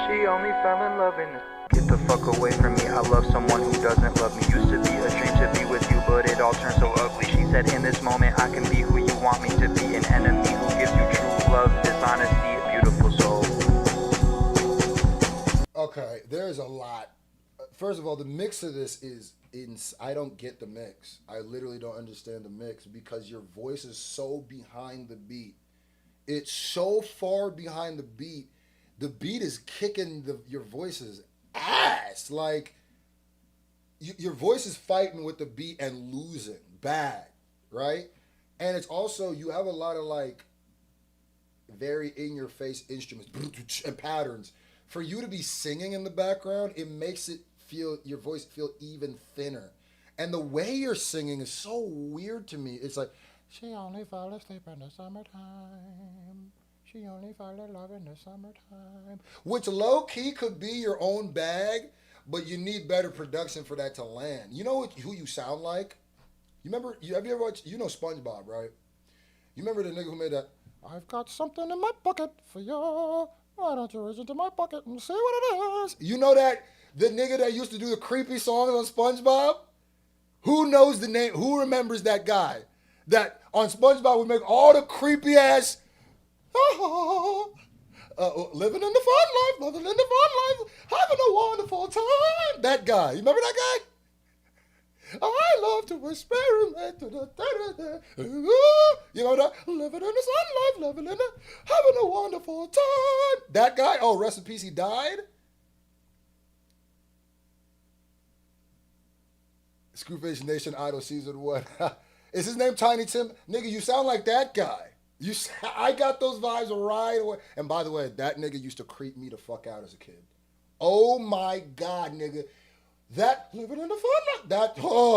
She only fell in love in the Get the fuck away from me, I love someone who doesn't love me. Used to be a dream to be with you, but it all turned so ugly. She said in this moment I can be who you want me to be. An enemy who gives you true love, dishonesty, a beautiful soul. Okay, there's a lot. First of all, the mix of this is I don't get the mix. I literally don't understand the mix because your voice is so behind the beat. It's so far behind the beat. The beat is kicking your voices ass. Like your voice is fighting with the beat and losing bad, right? And it's also you have a lot of like very in your face instruments and patterns. For you to be singing in the background, it makes your voice feel even thinner. And the way you're singing is so weird to me. It's like she only fell asleep in the summertime. She only fell in love in the summertime. Which low-key could be your own bag, but you need better production for that to land. You know who you sound like? Have you ever watched, you know SpongeBob, right? You remember the nigga who made that, I've got something in my pocket for you. Why don't you reach into my pocket and see what it is? You know that, the nigga that used to do the creepy songs on SpongeBob? Who knows the name? Who remembers that guy? That on SpongeBob would make all the creepy ass, living in the fun life, living in the fun life, having a wonderful time. That guy. You remember that guy? I love to experiment. You know that? Living in the sun life, having a wonderful time. That guy? Oh, rest in peace, he died? Scrufacejean Nation Idol Season 1. Is his name Tiny Tim? Nigga, you sound like that guy. I got those vibes right away. And by the way, that nigga used to creep me the fuck out as a kid. Oh my God, nigga. That living in the fun life,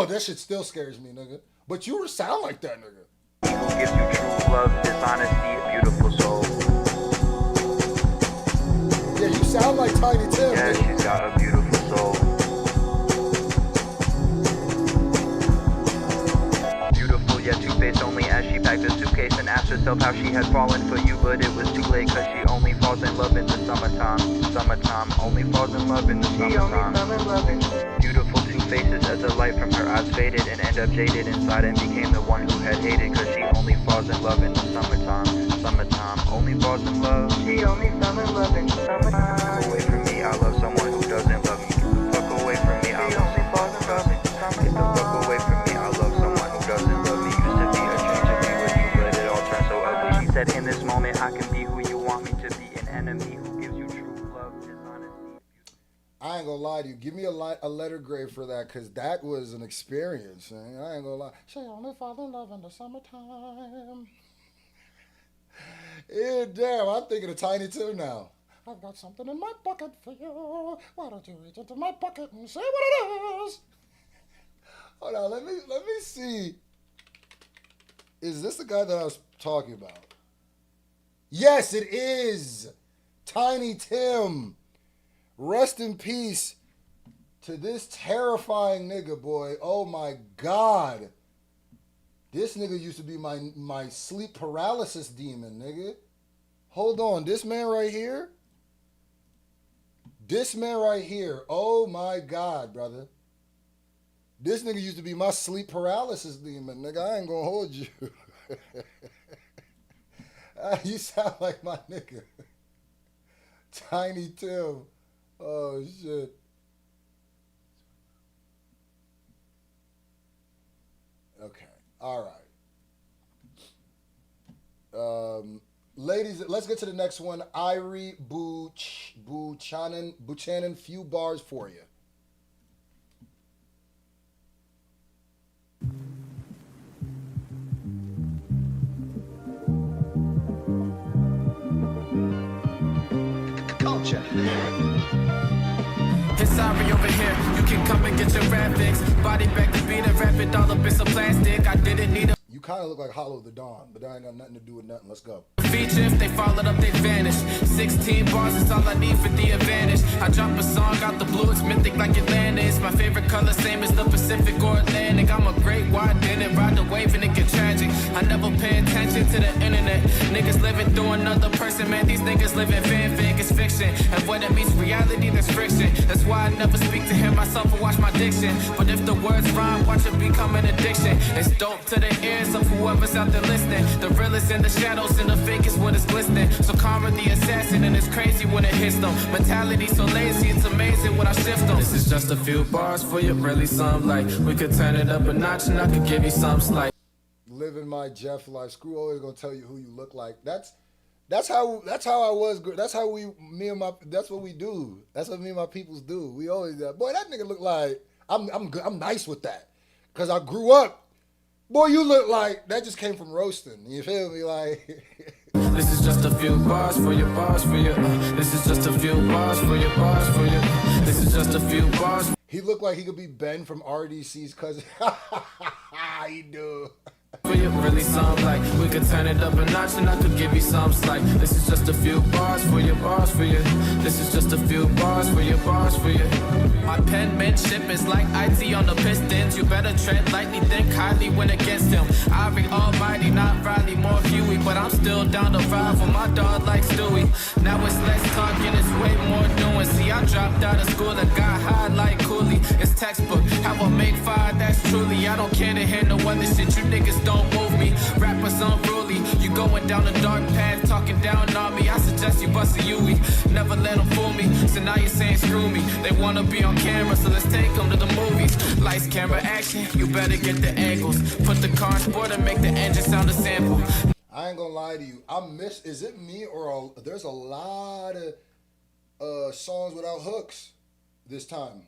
that shit still scares me, nigga. But you sound like that, nigga. Who gives you true love, dishonesty, a beautiful soul. Yeah, you sound like Tiny Tim. Yeah, nigga. she's got a beautiful soul. Yet two-faced only as she packed a suitcase and asked herself how she had fallen for you, but it was too late cause she only falls in love in the summertime. Summertime, only falls in love in the summertime. Beautiful two faces as the light from her eyes faded and ended up jaded inside and became the one who had hated cause she only falls in love in the summertime. Summertime, only falls in love. She only fell in love in the summertime. Away from me, I love someone who doesn't love me. Get the fuck away from me, I love someone who doesn't. Get the fuck away from me, I love someone who doesn't love me. Said in this moment I can be who you want me to be, an enemy who gives you true love, dishonesty. I ain't gonna lie to you. Give me a letter grade for that, because that was an experience. Man. I ain't gonna lie. She only fall in love in the summertime. Yeah, damn. I'm thinking of Tiny Tim now. I've got something in my pocket for you. Why don't you reach into my pocket and say what it is? Hold on. Let me see. Is this the guy that I was talking about? Yes, it is. Tiny Tim. Rest in peace to this terrifying nigga, boy. Oh my God. This nigga used to be my sleep paralysis demon, nigga. Hold on. This man right here? This man right here. Oh my God, brother. This nigga used to be my sleep paralysis demon, nigga. I ain't gonna hold you. You sound like my nigga. Tiny Tim. Oh, shit. Okay. All right. Ladies, let's get to the next one. Irie Buchanan, few bars for you. Culture. It's sorry over here. You can come and get your rap fix. Body back to beat and wrap it all up in some plastic. I didn't need a You kind of look like Hollow the Dawn, but that ain't got nothing to do with nothing. Let's go. feature. If they followed up, they vanish. 16 bars is all I need for the advantage. I drop a song out the blue, it's mythic like Atlantis. My favorite color, same as the Pacific or Atlantic. I'm a great white, didn't ride the wave and it get tragic. I never pay attention to the internet. Niggas living through another person, man. These niggas living fanfic, it's fiction. And when it meets reality, there's friction. That's why I never speak to him myself or watch my diction. But if the words rhyme, watch it become an addiction. It's dope to the ears of whoever's out there listening. The real is in the shadows and the fake is what is glistening. So karma the assassin and it's crazy when it hits them. Mentality so lazy, it's amazing when I shift them. This is just a few bars for you, really some like. We could turn it up a notch and I could give you some slight. Living my Jeff life. Screw always gonna tell you who you look like. That's how I was. That's how that's what we do. That's what me and my peoples do. We always boy, that nigga look like I'm good. I'm nice with that. Cause I grew up. Boy, you look like that just came from roasting. You feel me? Like this is just a few bars for your bars for your. This is just a few bars for your bars for your. This is just a few bars. He looked like he could be Ben from RDC's cousin. He do. For you, really some like we could turn it up a notch and I could give you some slight. This is just a few bars for your bars for you. This is just a few bars for your bars for you. My penmanship is like IT on the Pistons. You better tread lightly, think highly when against him. I read Almighty, not Riley, more Huey, but I'm still down to ride for my dog like Stewie. Now it's less talking, it's way more doing. See, I dropped out of school and got high like Cooley. It's textbook, how I make fire, that's truly. I don't care to hear no other shit, you niggas don't move me. Rappers unruly, you going down a dark path, talking down on me. I suggest you bust a Yui, never let them fool me. So now you're saying screw me. They wanna be on camera, so let's take them to the movies. Lights, camera, action, you better get the angles. Put the car in sport and make the engine sound a sample. I ain't gonna lie to you. Is it me or there's a lot of songs without hooks this time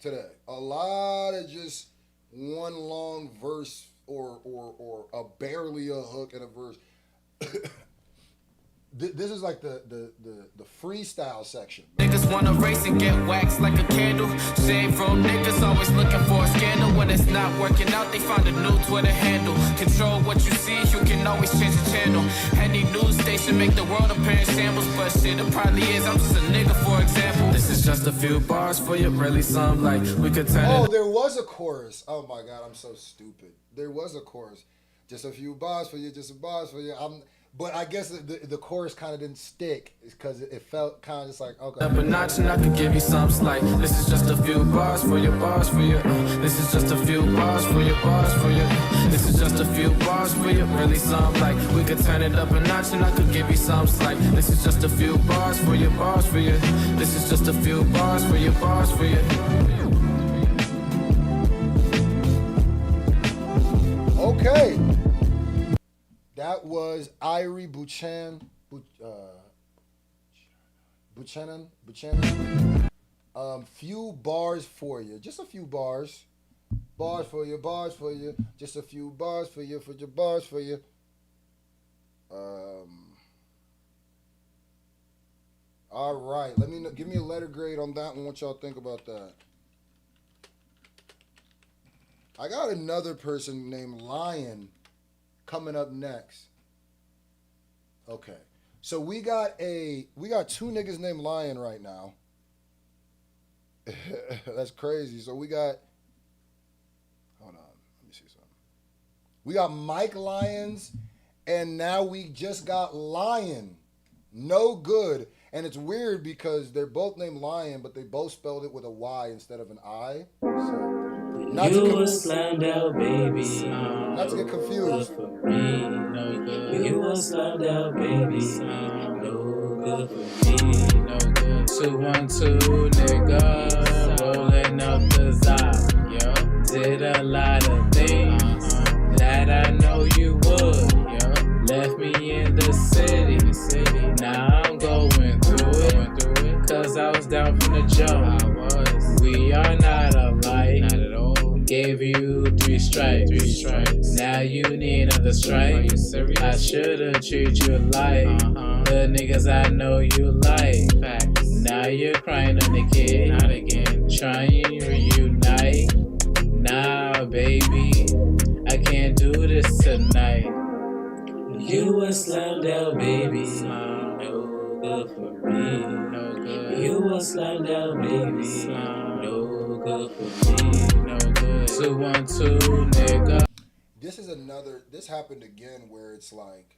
today. A lot of just one long verse or a barely a hook and a verse. This is like the freestyle section. Niggas wanna race and get waxed like a candle. Shame from niggas always looking for a scandal. When it's not working out, they find a new Twitter handle. Control what you see, you can always change the channel. Any news station make the world appear in shambles. But shit, it probably is, I'm just a nigga for example. This is just a few bars for you, really some like we could turn Oh, there was a chorus. Oh my God, I'm so stupid. There was a chorus. Just a few bars for you, just a bars for you. But I guess the chorus kind of didn't stick because it felt kind of just like, okay. Up a notch and I could give you some slight. This is just a few bars for your bars for you. This is just a few bars for your bars for you. This is just a few bars for you, really some like. We could turn it up a notch and I could give you some slight. This is just a few bars for your bars for you. This is just a few bars for your bars for you. Okay. That was Irie Buchanan. Few bars for you. Just a few bars. Bars for you, bars for you. Just a few bars for you, for your bars for you. All right. Give me a letter grade on that one. What y'all think about that? I got another person named Lion coming up next. Okay. So we got two niggas named Lion right now. That's crazy. So we got, hold on, let me see something. We got Mike Lyons, and now we just got Lion. No good. And it's weird because they're both named Lion, but they both spelled it with a Y instead of an I. So, You a slammed out baby. Not to get confused. Good for me, no good. You a slammed out baby. No good for me, no good. 212 nigga, rolling up the Zod, yo. Did a lot of things that I know you would, yo. Left me in the city. Now I'm going through it. Cause I was down from the jump. We are not alike. Not at all. Gave you 3 stripes. Now you need another stripe. I should've treated you like the niggas I know you like. Now you're crying on the kid. Not again. Trying to reunite. Nah, baby, I can't do this tonight. You a slammed out baby. No good for me. No good. You a slammed out baby. No good for me. No good. 212 nigga. This happened again where it's like,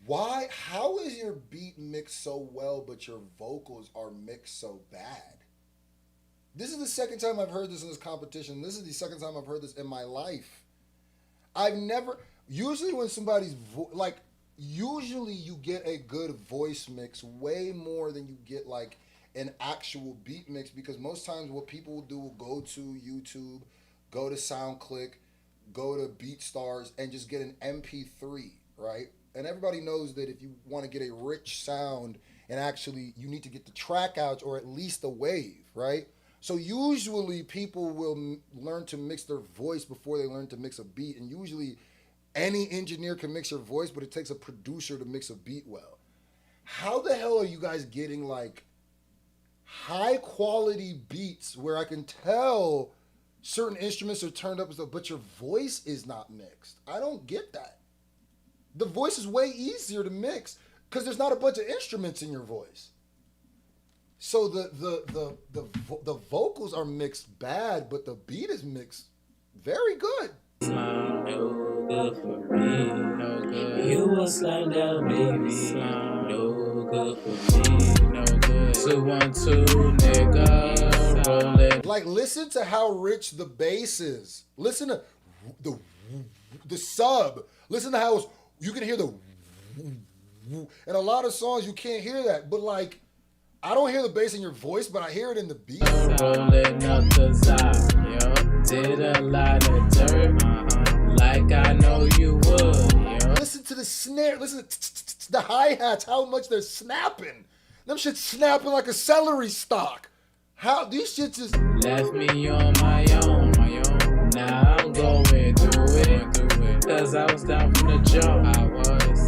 why, how is your beat mixed so well, but your vocals are mixed so bad? This is the second time I've heard this in this competition. This is the second time I've heard this in my life. I've never, usually when somebody's, usually you get a good voice mix way more than you get like an actual beat mix, because most times what people will do will go to YouTube, go to SoundClick, go to BeatStars, and just get an MP3, right? And everybody knows that if you want to get a rich sound, and actually you need to get the track outs or at least the wave, right? So usually people will learn to mix their voice before they learn to mix a beat, and usually any engineer can mix your voice, but it takes a producer to mix a beat well. How the hell are you guys getting like high quality beats where I can tell certain instruments are turned up and stuff, but your voice is not mixed? I don't get that. The voice is way easier to mix because there's not a bunch of instruments in your voice. So the vocals are mixed bad, but the beat is mixed very good. No good for me, no good. You a slammed out baby. No good for me, no good. 212 nigga, rolling. Like, listen to how rich the bass is. Listen to the sub. Listen to how you can hear the. In a lot of songs you can't hear that, but like, I don't hear the bass in your voice, but I hear it in the beat. Rolling up the Zod, yo. Did a lot of dirt, like I know you would, yo. Listen to the snare, listen to the hi-hats, how much they're snapping. Them shit snapping like a celery stalk. How, these shits just... Left me on my own. Now I'm going through it. Cause I was down from the jump.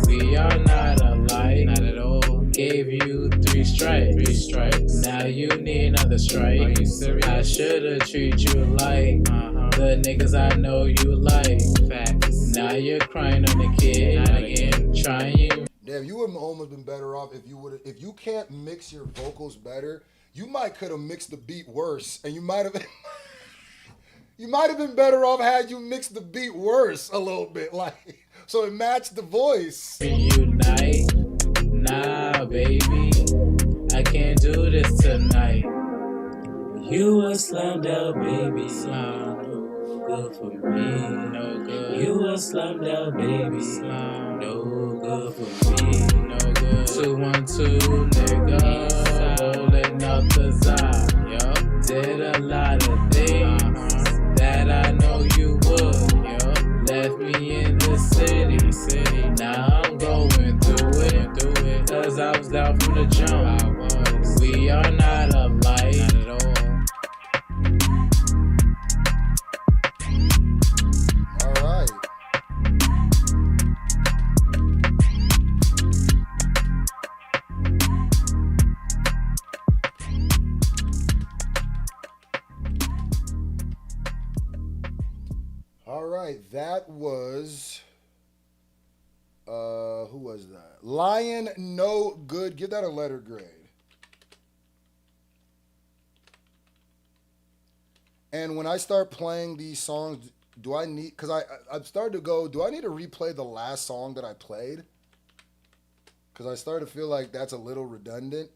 We are not alike. Not at all. Gave you 3 stripes. Now you need another stripe. Are you serious? I should've treated you like the niggas I know you like. Facts. Now you're crying on the kid. Not again. Trying. Damn, you would have almost been better off if you can't mix your vocals better, you might could have mixed the beat worse, and you might have you might have been better off had you mixed the beat worse a little bit, like, so it matched the voice. Reunite. Nah, baby, I can't do this tonight. You a slammed out baby. No good for me, no good. You a slammed out baby. No good for me, no good. 212 nigga, rolling up the Zod, yo. Did a lot of things that I know you would, yo. Left me in the city. Now I'm going through it. Cause I was down from the jump. We are not alike. Not at all. Alright. Alright, that was... who was that? Lion No Good. Give that a letter grade. And when I start playing these songs, do I need, because I've started to go, do I need to replay the last song that I played? Because I started to feel like that's a little redundant.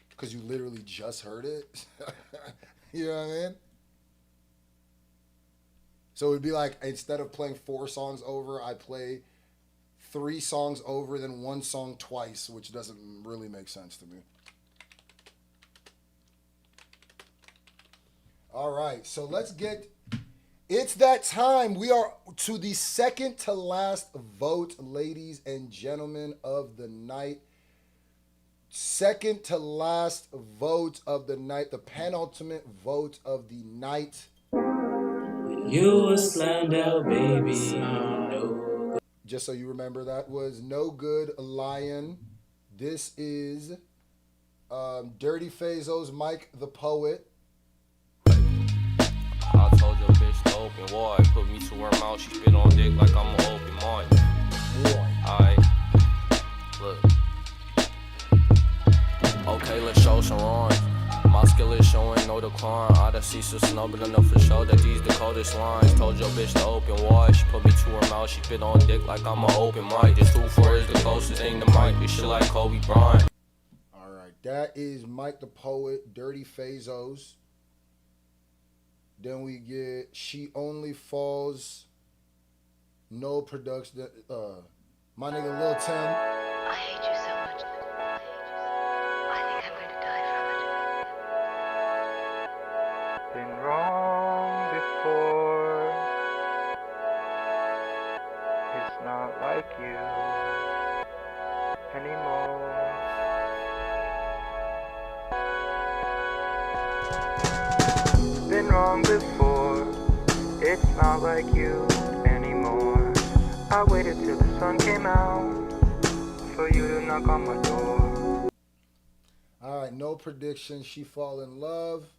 Because you literally just heard it. You know what I mean? So it would be like, instead of playing 4 songs over, I play 3 songs over, then 1 song twice, which doesn't really make sense to me. All right, so let's get, it's that time. We are to the second to last vote, ladies and gentlemen of the night. Second to last vote of the night, the penultimate vote of the night. You a slammed out baby. No. Just so you remember, that was No Good Lion. This is Dirty Fazo's Mike the Poet. I told your bitch to open wide. Put me to her mouth, she spit on dick like I'm an open mind. Alright, look. Okay, let's show some rhymes. My skill is showing no decline. I done see some snow, but enough for sure that these the coldest lines. Told your bitch to open wide. She put me to her mouth, she spit on dick like I'm an open mic. This 2-4 is the closest thing to Mike. This shit like Kobe Bryant. Alright, that is Mike the Poet, Dirty Fazos. Then we get She Only Falls, No Production, my nigga Lil Tim. I hate you so much. I think I'm going to die from it. Been wrong before. It's not like you anymore. Been wrong before. It's not like you anymore. I waited till the sun came out for you to knock on my door. All right, No Prediction, She Fall in Love.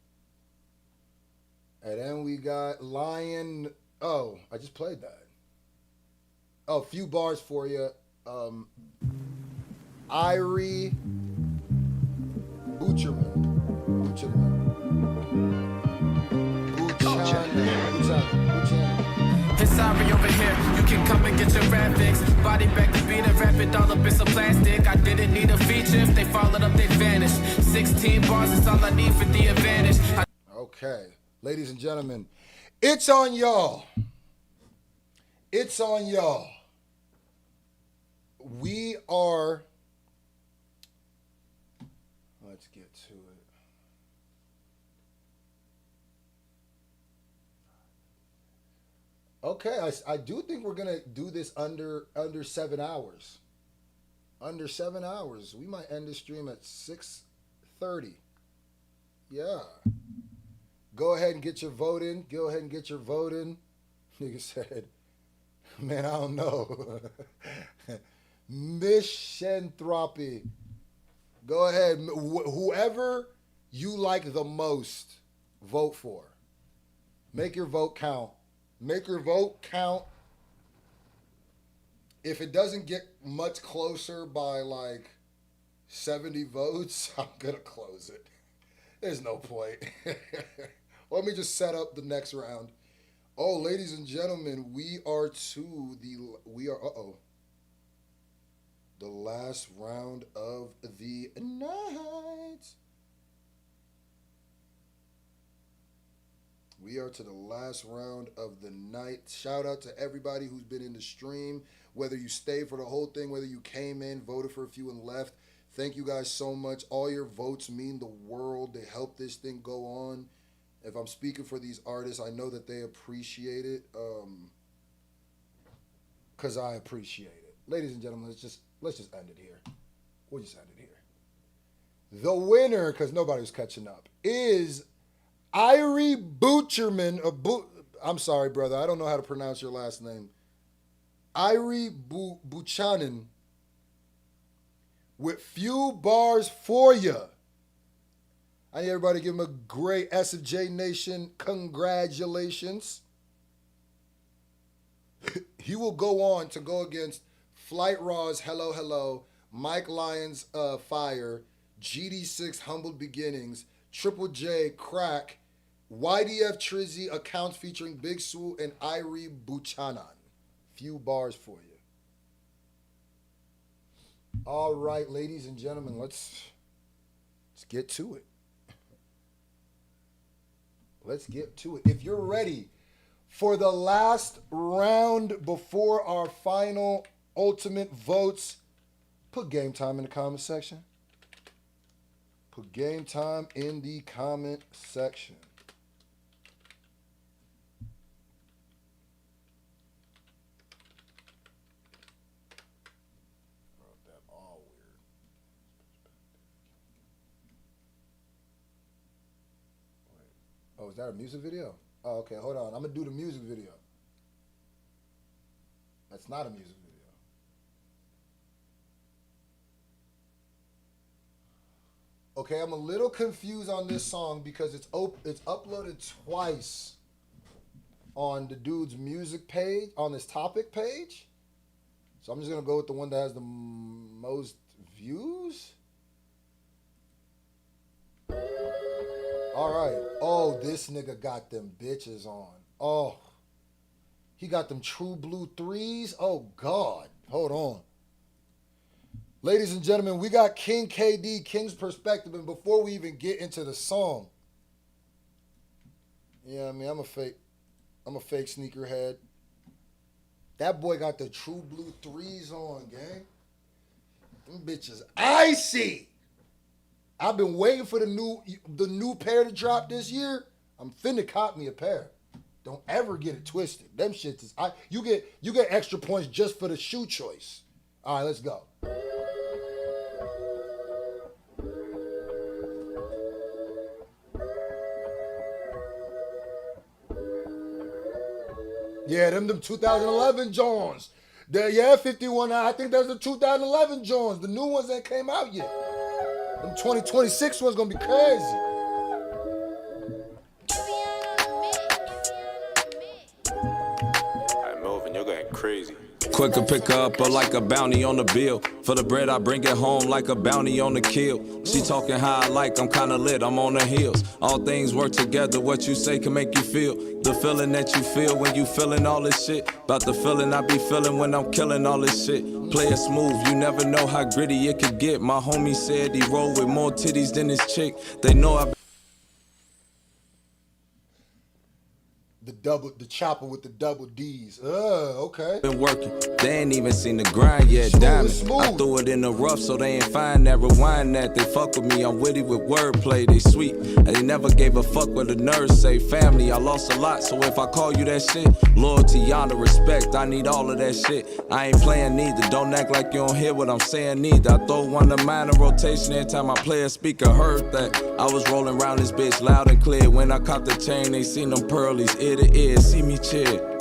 And then we got Lion. Oh, I just played that. Oh, a few bars for you. Irie Butcherman. It's sorry over here, you can come and get your rap fix. Body back to beat and wrap it all up in some plastic. I didn't need a feature, if they followed up, they vanished. 16 bars is all I need for the advantage. Okay, ladies and gentlemen, it's on y'all. It's on y'all. We are, let's get to it. Okay, I do think we're gonna do this under 7 hours. Under 7 hours. We might end the stream at 6:30. Yeah. Go ahead and get your vote in. Go ahead and get your vote in. Nigga said, man, I don't know. Misanthropy. Go ahead. Whoever you like the most, vote for. Make your vote count. Make your vote count. If it doesn't get much closer by like 70 votes, I'm going to close it. There's no point. Let me just set up the next round. Oh, ladies and gentlemen, we are the last round of the night. We are to the last round of the night. Shout out to everybody who's been in the stream, whether you stayed for the whole thing, whether you came in, voted for a few and left. Thank you guys so much. All your votes mean the world. They help this thing go on. If I'm speaking for these artists, I know that they appreciate it, because I appreciate it. Ladies and gentlemen, let's just end it here. We'll just end it here. The winner, because nobody was catching up, is Irie Butcherman. I'm sorry, brother. I don't know how to pronounce your last name. Irie Buchanan with Few Bars For Ya. I need everybody to give him a great S&J Nation congratulations. He will go on to go against Flight Raw's Hello Hello, Mike Lyons' Fire, GD6 Humbled Beginnings, Triple J, Crack, YDF Trizzy, accounts featuring Big Swoo and Irie Buchanan. Few bars for you. All right, ladies and gentlemen, let's get to it. Let's get to it. If you're ready for the last round before our final ultimate votes, put game time in the comment section. Put game time in the comment section. Oh, is that a music video? Oh, okay, hold on. I'm going to do the music video. That's not a music video. Okay, I'm a little confused on this song because it's uploaded twice on the dude's music page, on this topic page. So I'm just going to go with the one that has the most views. All right. Oh, this nigga got them bitches on. Oh. He got them true blue threes. Oh, God. Hold on. Ladies and gentlemen, we got King KD, King's Perspective. And before we even get into the song, yeah, I mean, I'm a fake sneakerhead. That boy got the true blue threes on, gang. Them bitches icy. I've been waiting for the new pair to drop this year. I'm finna cop me a pair. Don't ever get it twisted. Them shits is you get extra points just for the shoe choice. All right, let's go. Yeah, them 2011 Jones. Yeah, 51. I think that's the 2011 Jones. The new ones that came out yet. Them 2026 ones gonna be crazy. Hey, Melvin, you're going crazy. Quick to pick her up or like a bounty on the bill. For the bread, I bring it home like a bounty on the kill. She talking how I like, I'm kinda lit, I'm on the heels. All things work together, what you say can make you feel. The feeling that you feel when you feeling all this shit. About the feeling I be feeling when I'm killing all this shit. Play it smooth, you never know how gritty it could get. My homie said he roll with more titties than his chick. They know I The chopper with the double D's. Okay. been working. They ain't even seen the grind yet, diamond. I threw it in the rough so they ain't find that, rewind that. They fuck with me, I'm witty with wordplay. They sweet, and they never gave a fuck what the nerds say. Family, I lost a lot, so if I call you that shit, loyalty, honor, respect, I need all of that shit. I ain't playing neither, don't act like you don't hear what I'm saying neither. I throw one of mine in rotation every time I play a speaker, heard that. I was rolling around this bitch loud and clear. When I caught the chain, they seen them pearlies, ear to ear, see me cheer.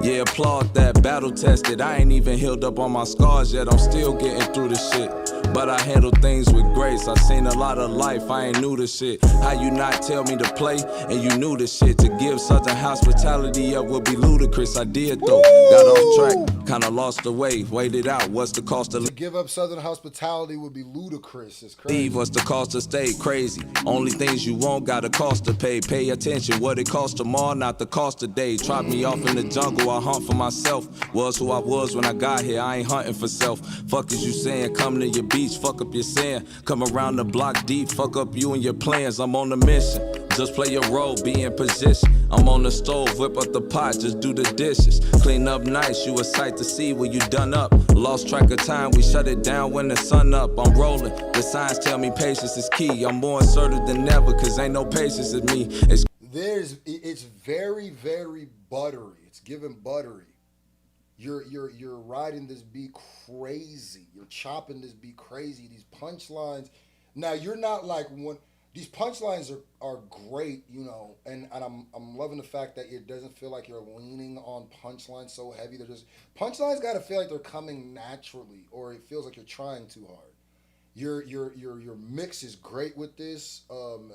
Yeah, applaud that, battle tested. I ain't even healed up on my scars yet, I'm still getting through the shit. But I handle things with grace. I seen a lot of life, I ain't new to shit. How you not tell me to play and you knew the shit? To give Southern hospitality up would be ludicrous. I did though, got off track, kinda lost the way. Waited out, what's the cost of To give up Southern hospitality would be ludicrous. It's crazy. leave? What's the cost to stay crazy? Only things you want got a cost to pay. Pay attention, what it cost tomorrow, not the cost today. Drop me off in the jungle, I hunt for myself. Was who I was when I got here, I ain't hunting for self. Fuck is you saying, come to your beach, fuck up your sand. Come around the block deep, fuck up you and your plans. I'm on a mission, just play your role, be in position. I'm on the stove, whip up the pot, just do the dishes. Clean up nice, you a sight to see when you done up. Lost track of time, we shut it down when the sun up. I'm rolling, the signs tell me patience is key. I'm more assertive than ever, cause ain't no patience in me. It's very, very buttery. It's giving buttery. You're riding this beat crazy. You're chopping this beat crazy. These punchlines. Now you're not like one. These punchlines are great, you know, and I'm loving the fact that it doesn't feel like you're leaning on punchlines so heavy. They're just punchlines got to feel like they're coming naturally, or it feels like you're trying too hard. Your mix is great with this,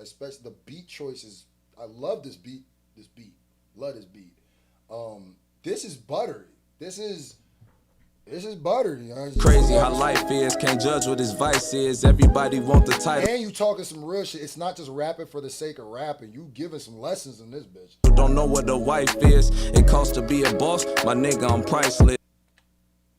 especially the beat choices. I love this beat. Love this beat. This is buttery. This is This is butter. You know? Crazy how life is, can't judge what his vice is. Everybody want the title. And you talking some real shit. It's not just rapping for the sake of rapping. You giving some lessons in this bitch. Don't know what a wife is. It costs to be a boss. My nigga, I'm priceless.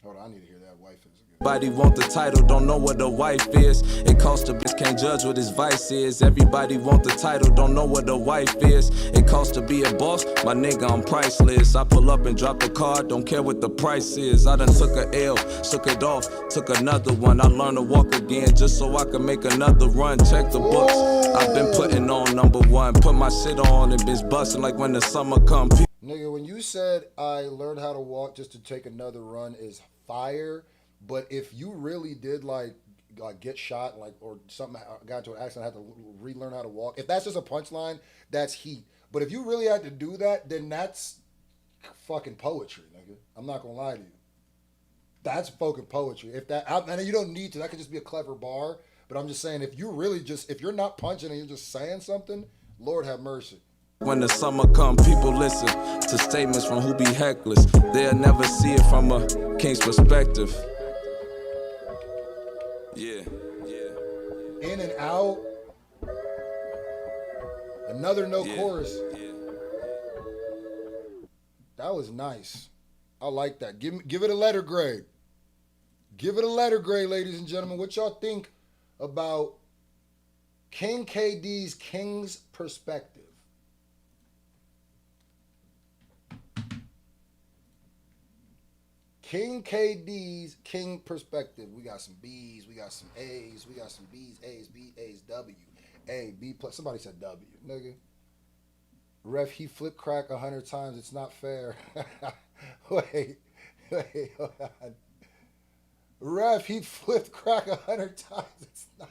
Hold on, I need to hear that wife is. Everybody want the title, don't know what a wife is. It costs a bitch, can't judge what his vice is. Everybody want the title, don't know what a wife is. It costs to be a boss, my nigga, I'm priceless. I pull up and drop the card, don't care what the price is. I done took a L, shook it off, took another one. I learned to walk again just so I can make another run. Check the books, I've been putting on #1. Put my shit on and bitch busting like when the summer come. Nigga, when you said I learned how to walk just to take another run is fire. But if you really did like get shot or something, got into an accident, had to relearn how to walk, if that's just a punchline, that's heat. But if you really had to do that, then that's fucking poetry, nigga. I'm not gonna lie to you. That's fucking poetry. If that, and you don't need to. That could just be a clever bar. But I'm just saying, if you really if you're not punching and you're just saying something, Lord have mercy. When the summer come, people listen to statements from who be heckless. They'll never see it from a king's perspective. Yeah. In and out. Another chorus. Yeah. That was nice. I like that. Give it a letter grade. Give it a letter grade, ladies and gentlemen. What y'all think about King KD's King's Perspective? King KD's King Perspective. We got some B's, we got some A's, we got some B's, A's, B, A's, W, A, B plus. Somebody said W, nigga. Ref, he flip crack 100 times. It's not fair. wait, hold on. Ref, he flipped crack 100 times. It's not.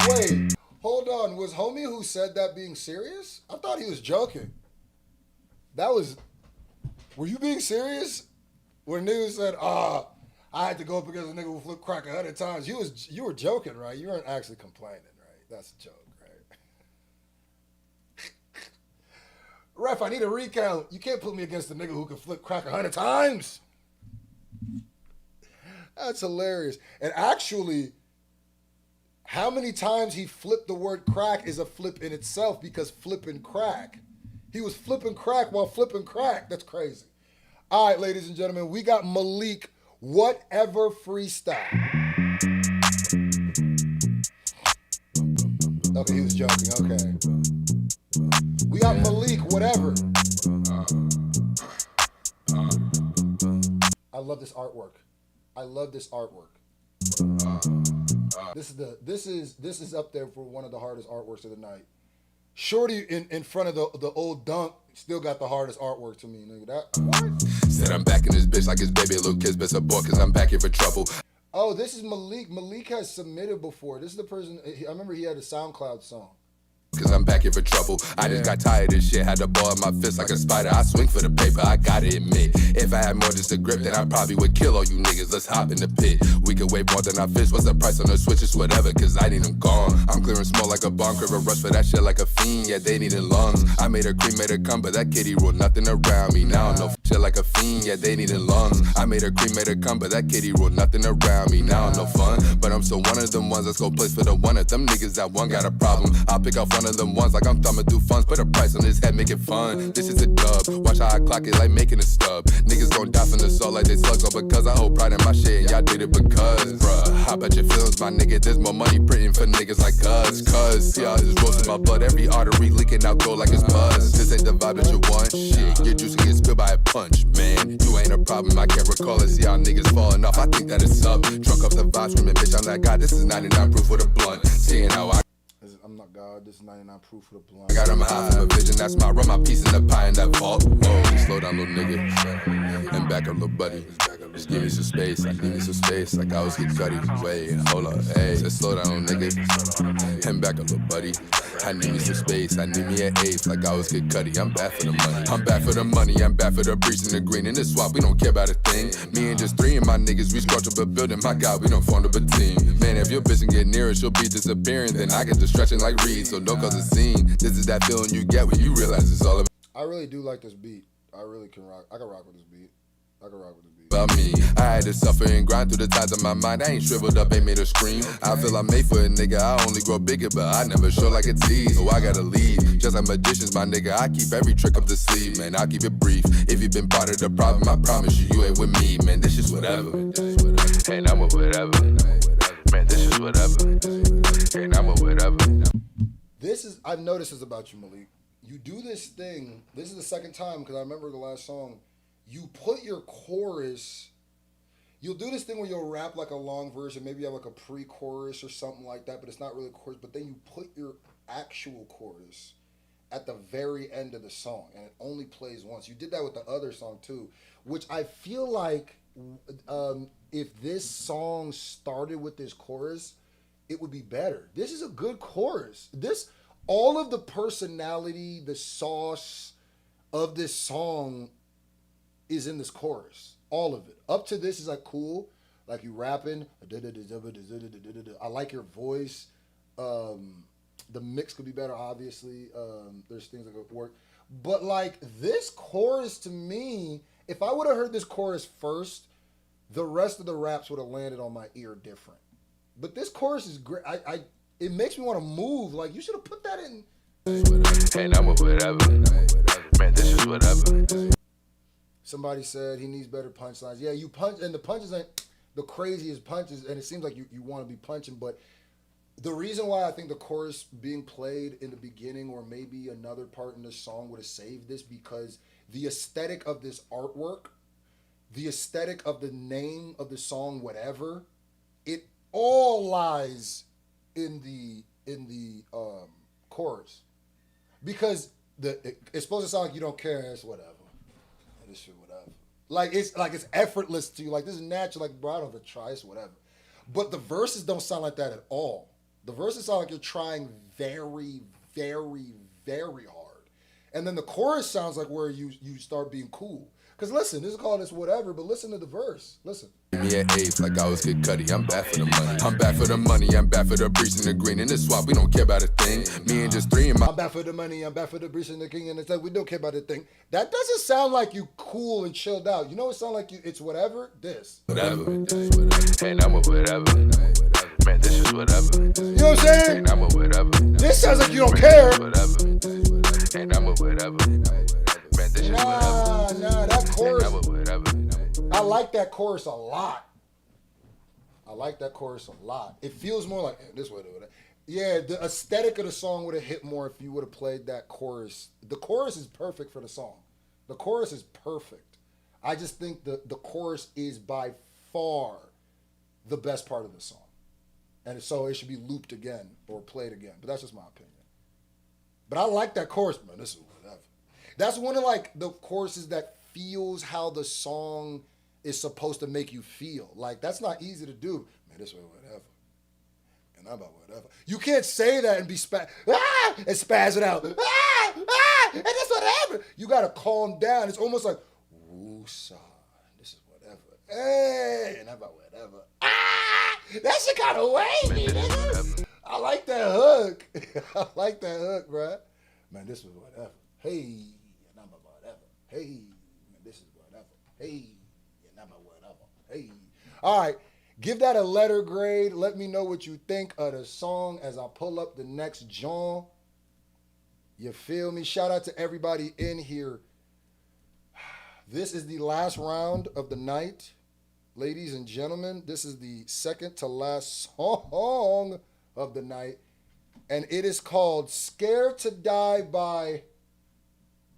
Wait, hold on. Was homie who said that being serious? I thought he was joking. Were you being serious? When niggas said, I had to go up against a nigga who flipped crack 100 times, you were joking, right? You weren't actually complaining, right? That's a joke, right? Ref, I need a recount. You can't put me against a nigga who can flip crack 100 times. That's hilarious. And actually, how many times he flipped the word crack is a flip in itself, because flipping crack. He was flipping crack while flipping crack. That's crazy. All right, ladies and gentlemen, we got Malik, Whatever Freestyle. Okay, he was joking. Okay. We got Malik, Whatever. I love this artwork. This is up there for one of the hardest artworks of the night. Shorty in front of the old dunk still got the hardest artwork to me, nigga. What? Said I'm back in this bitch like it's baby little kids best abort cause I'm back here for trouble. Oh, this is Malik. Malik has submitted before. This is the person, I remember he had a SoundCloud song. Cause I'm back here for trouble. I just got tired of this shit. Had to ball in my fist like a spider. I swing for the paper, I gotta admit. If I had more just a grip, then I probably would kill all you niggas. Let's hop in the pit. We could weigh more than our fists. What's the price on the switches? Whatever, cause I need them gone. I'm clearing smoke like a bomb. Crib a rush for that shit like a fiend. Yeah, they needin' lungs. I made her cream, made her come, but that kitty ruled nothing around me. Now I know shit like a fiend. Yeah, they needin' lungs. I made her cream, made her come, but that kitty ruled nothing around me. Now I'm no fun, but I'm still one of them ones. Let's go place for the one of them niggas that one got a problem. I'll pick off one of them ones like I'm thumbing through funds. Put a price on his head, make it fun. This is a dub. Watch how I clock it like making a stub. Niggas gon' die from the soul like they slugs. All because I hold pride in my shit and y'all did it because, bruh. How about your feelings, my nigga? There's more money printing for niggas like us. Cause see all this rose in my blood, every artery leaking out gold like it's buzz. This ain't the vibe that you want. Shit, your juice can get spilled by a punch, man. You ain't a problem, I can't recall it. See how niggas falling off, I think that it's up. Drunk off the vibe, screaming, bitch, I'm that guy. This is 99 proof with a blunt. Seeing how I I'm not God, this is 99 proof for the blunt. I got him high from a vision, that's my rum, my piece in the pie in that vault. Whoa, slow down, little nigga, and back up, little buddy. Just give me some space, I need me some space, like I was Kid Cudi. Wait, hold up, hey, said slow down, little nigga, and back up, little buddy. I need me some space, I need me an ace, like I was Kid Cudi. I'm back for the money, I'm back for the money, I'm back for the breeze and the green. In this swap, we don't care about a thing. Me and just three of my niggas, we scratch up a building. My God, we don't form up a team. Man, if your bitch can get near it, she'll be disappearing. Then I get to stretching like Reed, so don't cause a scene. This is that feeling you get when you realize it's all about. I really do like this beat. I really can rock. I can rock with this beat. I can rock with the beat. About me, I had to suffer and grind through the times of my mind. I ain't shriveled up, ain't made a scream. I feel I'm made for a nigga. I only grow bigger, but I never show like a tease. So I gotta leave. Just like magicians, my nigga. I keep every trick up the sleeve, man. I'll keep it brief. If you been part of the problem, I promise you, you ain't with me, man. This is whatever. And I'm a whatever. Man, this is whatever. And I'm a whatever. I've noticed this about you, Malik. You do this thing. This is the second time because I remember the last song. You put your chorus. You'll do this thing where you'll rap like a long verse and maybe you have like a pre-chorus or something like that, but it's not really a chorus. But then you put your actual chorus at the very end of the song, and it only plays once. You did that with the other song too, which I feel like if this song started with this chorus, it would be better. This is a good chorus. All of the personality, the sauce of this song is in this chorus. All of it. Up to this is like cool. Like you rapping. I like your voice. The mix could be better, obviously. There's things that could work. But like this chorus to me, if I would have heard this chorus first, the rest of the raps would have landed on my ear different. But this chorus is great. It makes me want to move. Like, you should have put that in. And I'm a whatever. Man, this is whatever. Somebody said he needs better punchlines. Yeah, you punch, and the punches ain't the craziest punches, and it seems like you want to be punching, but the reason why I think the chorus being played in the beginning or maybe another part in the song would have saved this, because the aesthetic of this artwork, the aesthetic of the name of the song, whatever, it all lies in the chorus, because it's supposed to sound like you don't care. It's whatever. This shit, whatever. Like it's effortless to you. Like this is natural. Like, bro, I don't have to try. It's whatever. But the verses don't sound like that at all. The verses sound like you're trying very, very, very hard. And then the chorus sounds like where you start being cool. Because listen, this is called this whatever, but listen to the verse. Listen. Me at eighth, like I was Kid Cody. I'm back for the money. I'm back for the money. I'm back for the breach and the green. In this swap, we don't care about a thing. Me and just three in my. I'm back for the money. I'm back for the breach and the king. And it's like, we don't care about a thing. That doesn't sound like you cool and chilled out. You know what it sounds like? It's whatever. This. Whatever. And I'm a whatever. Man, this is whatever. You know what I'm saying? And I'm a whatever. This sounds like you don't care. Whatever. And I'm a whatever. Man, this is whatever. Nah, that chorus. And I'm a whatever. I like that chorus a lot. It feels more like this way. Yeah, the aesthetic of the song would have hit more if you would have played that chorus. The chorus is perfect for the song. The chorus is perfect. I just think the chorus is by far the best part of the song. And so it should be looped again or played again. But that's just my opinion. But I like that chorus, man. This is whatever. That's one of like the choruses that feels how the song is supposed to make you feel. Like, that's not easy to do. Man, this way, whatever. And I'm about whatever. You can't say that and be and spaz it out. And that's whatever. You got to calm down. It's almost like, woo-saw. This is whatever. Hey, and I'm about whatever. That shit kind of wavy. I like that hook. I like that hook, bruh. Man, this was whatever. Hey, and I'm about whatever. Hey, man, this is whatever. Hey. Hey. All right, give that a letter grade. Let me know what you think of the song as I pull up the next John. You feel me? Shout out to everybody in here. This is the last round of the night. Ladies and gentlemen, this is the second to last song of the night. And it is called Scared to Die by,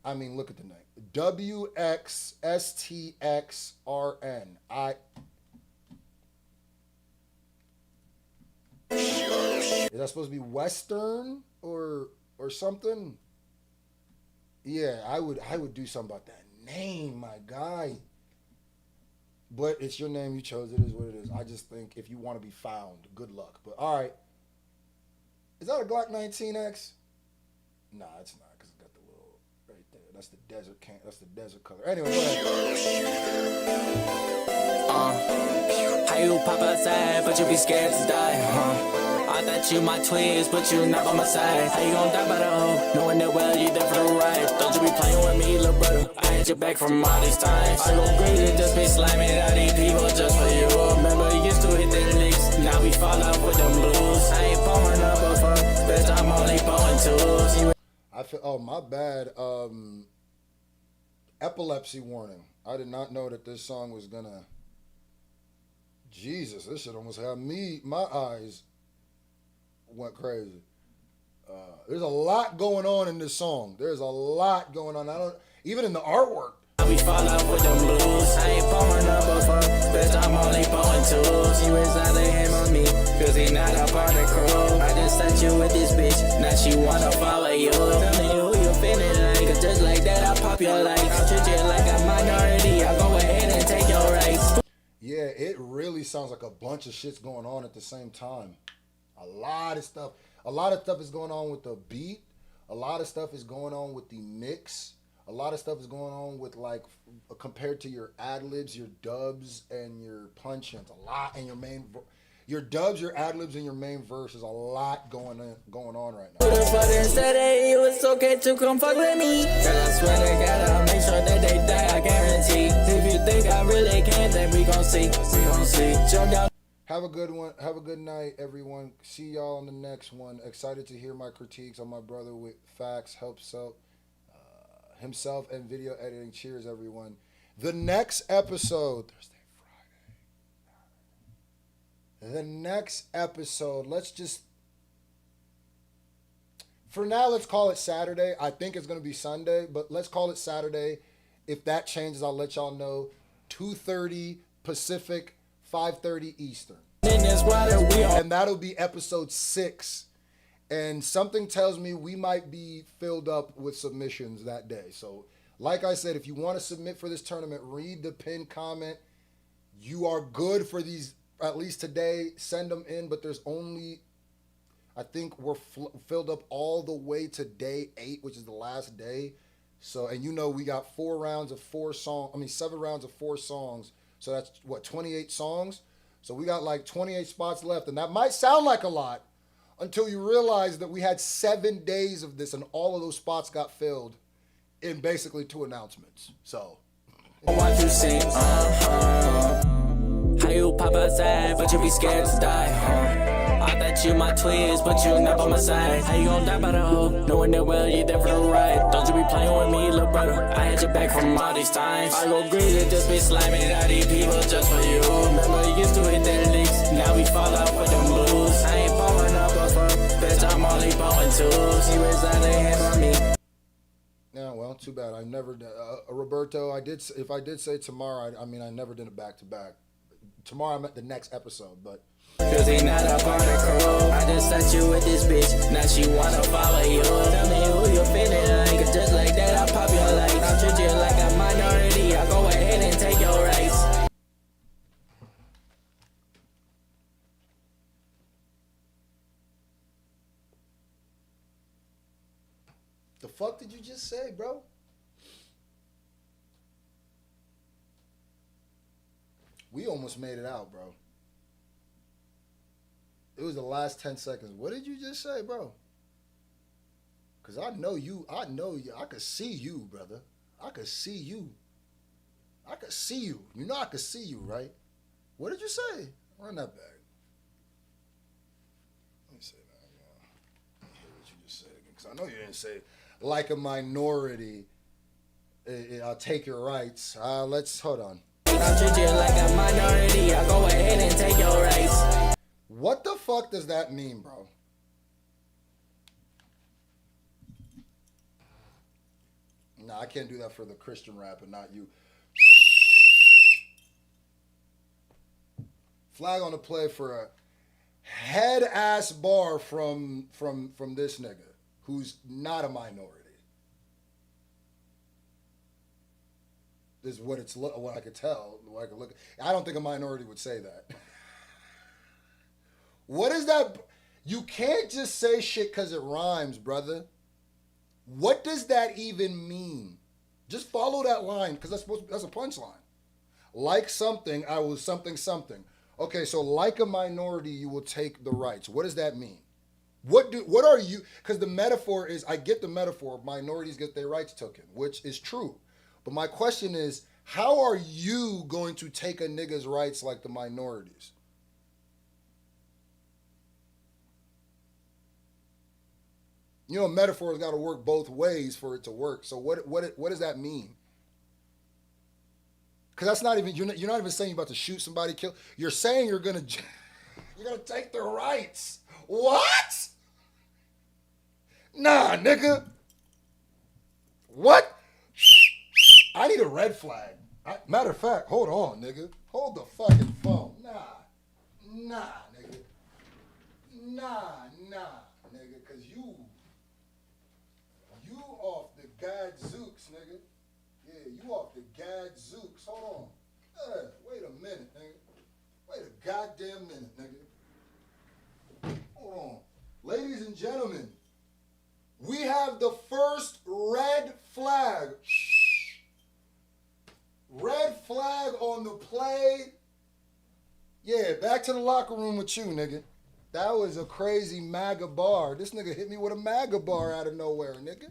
look at the name. WXSTXRN. Is that supposed to be Western or something? Yeah, I would do something about that name, my guy. But it's your name, you chose it, is what it is. I just think if you want to be found, good luck. But all right. Is that a Glock 19X? Nah, it's not. That's the desert That's the desert color. Anyway, go ahead. How you pop outside, but you be scared to die, I thought you my twins, but you not by my side. How you gon' die by the hoe, knowing that well you there for the ride? Don't you be playing with me, little brother. I ain't had your back from all these times. I go crazy, just be slamming out these people just for you. Remember, you used to hit the licks, now we fall off with them blues. I ain't pouring up a fuck, bitch, I'm only pouring twos. I feel, oh, my bad. Epilepsy warning. I did not know that this song was gonna. Jesus, this shit almost had me. My eyes went crazy. There's a lot going on in this song. There's a lot going on. I don't even in the artwork. We fall off with them blues. I ain't pouring up a fuck, bitch, I'm only pouring twos. You is not to him on me, cause he not a part of the crew. I just sent you with this bitch, now she wanna follow you. Tell me who you feeling like, cause just like that I pop your life. I'll treat you like a minority, I'll go ahead and take your rights. Yeah, it really sounds like a bunch of shit's going on at the same time. A lot of stuff. A lot of stuff is going on with the beat. A lot of stuff is going on with the mix. A lot of stuff is going on with, like, compared to your ad-libs, your dubs, and your punch-ins. A lot, and your dubs, your ad-libs, and your main verse is a lot going on right now. The fucking said that it was okay to come fuck with me. Cause I swear to God, I'll make sure that they die, I guarantee. If you think I really can, then we gon' see. We gon' see. Jump down. Have a good one. Have a good night, everyone. See y'all on the next one. Excited to hear my critiques on my brother with facts, himself, and video editing. Cheers, everyone. The next episode, Thursday, Friday. The next episode, for now, let's call it Saturday. I think it's going to be Sunday, but let's call it Saturday. If that changes, I'll let y'all know. 2:30 Pacific, 5:30 Eastern. And that'll be episode 6. And something tells me we might be filled up with submissions that day. So, like I said, if you want to submit for this tournament, read the pinned comment. You are good for these, at least today. Send them in, but there's only, I think we're filled up all the way to day 8, which is the last day. So, and we got 7 rounds of 4 songs. So that's, 28 songs? So we got like 28 spots left. And that might sound like a lot until you realize that we had 7 days of this and all of those spots got filled in basically 2 announcements. So. What you see, How you pop outside, but you be scared to die, I bet you my twins, but you not by my side. How you gon' die by the hoe, knowing that well you there for the ride. Don't you be playing with me, little brother. I had your back from all these times. I go greedy, just be slamming out these people just for you. Remember you used to hit that licks, now we fall off with them blues. I ain't pouring up a fuck, bitch, I'm only pouring twos. You is out of hand on me. Yeah, well, too bad. I never did. Roberto, if I did say tomorrow, I never did it back to back. Tomorrow I'm at the next episode, but. Cause he not a part of the crew. I just sent you with this bitch, now she wanna follow you. Tell me who you feeling like, cause just like that I pop your lights. I'll treat you like a minority, I'll go ahead and take your rights. The fuck did you just say, bro? We almost made it out, bro. It was the last 10 seconds. What did you just say, bro? Because I know you. I could see you, brother. I could see you. I could see you. You know I could see you, right? What did you say? Run that back. Let me say that again. Let me hear what you just said again. Because I know you didn't say, like a minority, I'll take your rights. Hold on. I'll treat you like a minority, I'll go ahead and take your rights. What the fuck does that mean, bro? Nah, I can't do that for the Christian rap and not you. Flag on the play for a head-ass bar from this nigga who's not a minority. This is what what I could tell, what I could look. I don't think a minority would say that. What is that? You can't just say shit because it rhymes, brother. What does that even mean? Just follow that line because that's a punchline. Like something, I will something. Okay, so like a minority, you will take the rights. What does that mean? What are you? Because the metaphor is, I get the metaphor. Minorities get their rights taken, which is true. But my question is, how are you going to take a nigga's rights like the minorities? You know, metaphor's got to work both ways for it to work. So what does that mean? Because that's not even, you're not even saying you're about to shoot somebody, kill. You're saying you're gonna take their rights. What? Nah, nigga. What? I need a red flag. Matter of fact, hold on, nigga. Hold the fucking phone. Nah, nigga. Nah, nigga. Cause you off the gadzooks, nigga. Yeah, you off the gadzooks. Hold on. Wait a minute, nigga. Wait a goddamn minute, nigga. Hold on. Ladies and gentlemen, we have the first red flag. Red flag on the play. Yeah, back to the locker room with you, nigga. That was a crazy MAGA bar. This nigga hit me with a MAGA bar out of nowhere, nigga.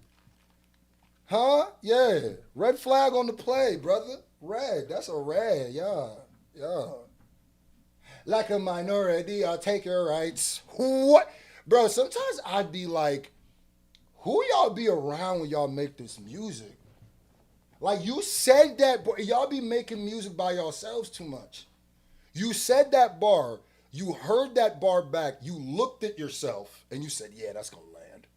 Huh? Yeah. Red flag on the play, brother. Red. That's a red. Yeah. Like a minority, I'll take your rights. What? Bro, sometimes I'd be like, who y'all be around when y'all make this music? Like, you said that, but y'all be making music by yourselves too much. You said that bar. You heard that bar back. You looked at yourself, and you said, yeah, that's going to land.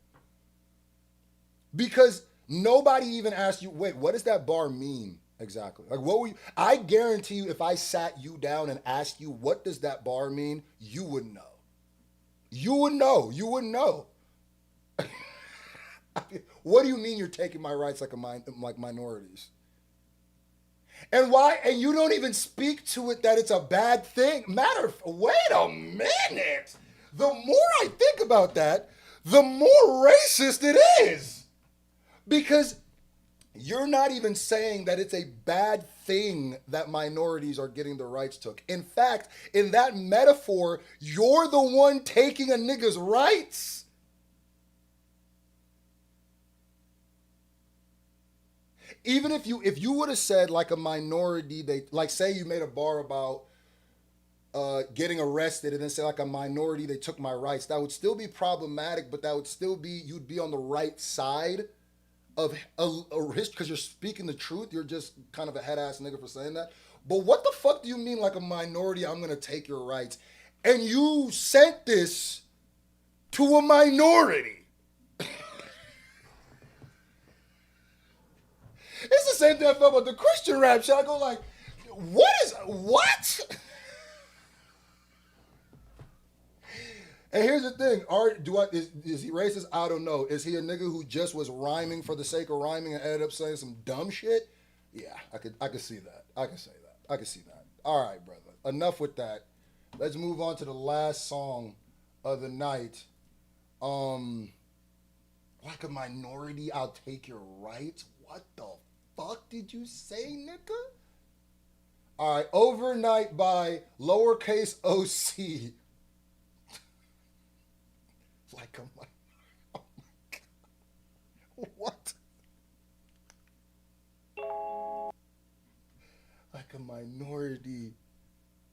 Because nobody even asked you, wait, what does that bar mean exactly? Like, what were you? I guarantee you, if I sat you down and asked you, what does that bar mean? You would know. You would know. You wouldn't know. What do you mean you're taking my rights like minorities? And why? And you don't even speak to it that it's a bad thing. Wait a minute. The more I think about that, the more racist it is. Because you're not even saying that it's a bad thing that minorities are getting their rights took. In fact, in that metaphor, you're the one taking a nigga's rights. Even if you would have said like a minority, like say you made a bar about getting arrested and then say like a minority, they took my rights, that would still be problematic, but that would still be, you'd be on the right side of a risk because you're speaking the truth. You're just kind of a head ass nigga for saying that. But what the fuck do you mean like a minority, I'm going to take your rights? And you sent this to a minority. It's the same thing I felt about the Christian rap shit. I go like, what? And here's the thing, is he racist? I don't know. Is he a nigga who just was rhyming for the sake of rhyming and ended up saying some dumb shit? Yeah, I could see that. I can see that. All right, brother. Enough with that. Let's move on to the last song of the night. Like a minority, I'll take your rights. What the fuck did you say, nigga? All right, Overnight by Lowercase OC. Like a oh my God. What? Like a minority,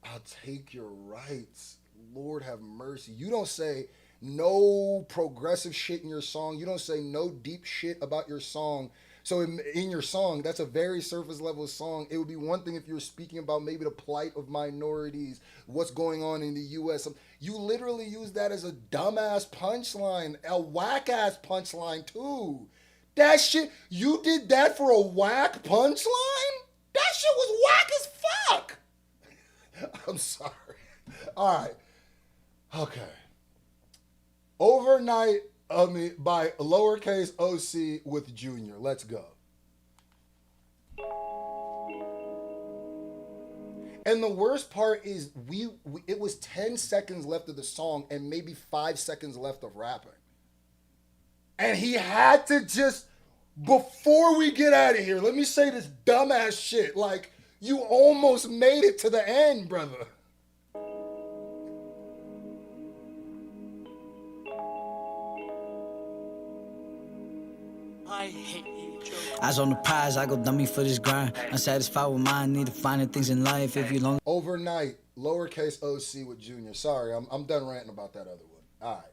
I'll take your rights. Lord have mercy. You don't say no progressive shit in your song. You don't say no deep shit about your song. So in your song, that's a very surface level song. It would be one thing if you were speaking about maybe the plight of minorities, what's going on in the U.S. You literally use that as a dumbass punchline, a whack-ass punchline too. That shit, you did that for a whack punchline? That shit was whack as fuck. I'm sorry. All right. Okay. Overnight by Lowercase OC with Junior. Let's go. And the worst part is it was 10 seconds left of the song and maybe 5 seconds left of rapping. And he had to just, before we get out of here, let me say this dumbass shit. Like, you almost made it to the end, brother. I hate you. Eyes on the prize, I go dummy for this grind. Unsatisfied with mine, need to find the things in life. If you long Overnight, lowercase OC with Junior. Sorry, I'm done ranting about that other one. All right.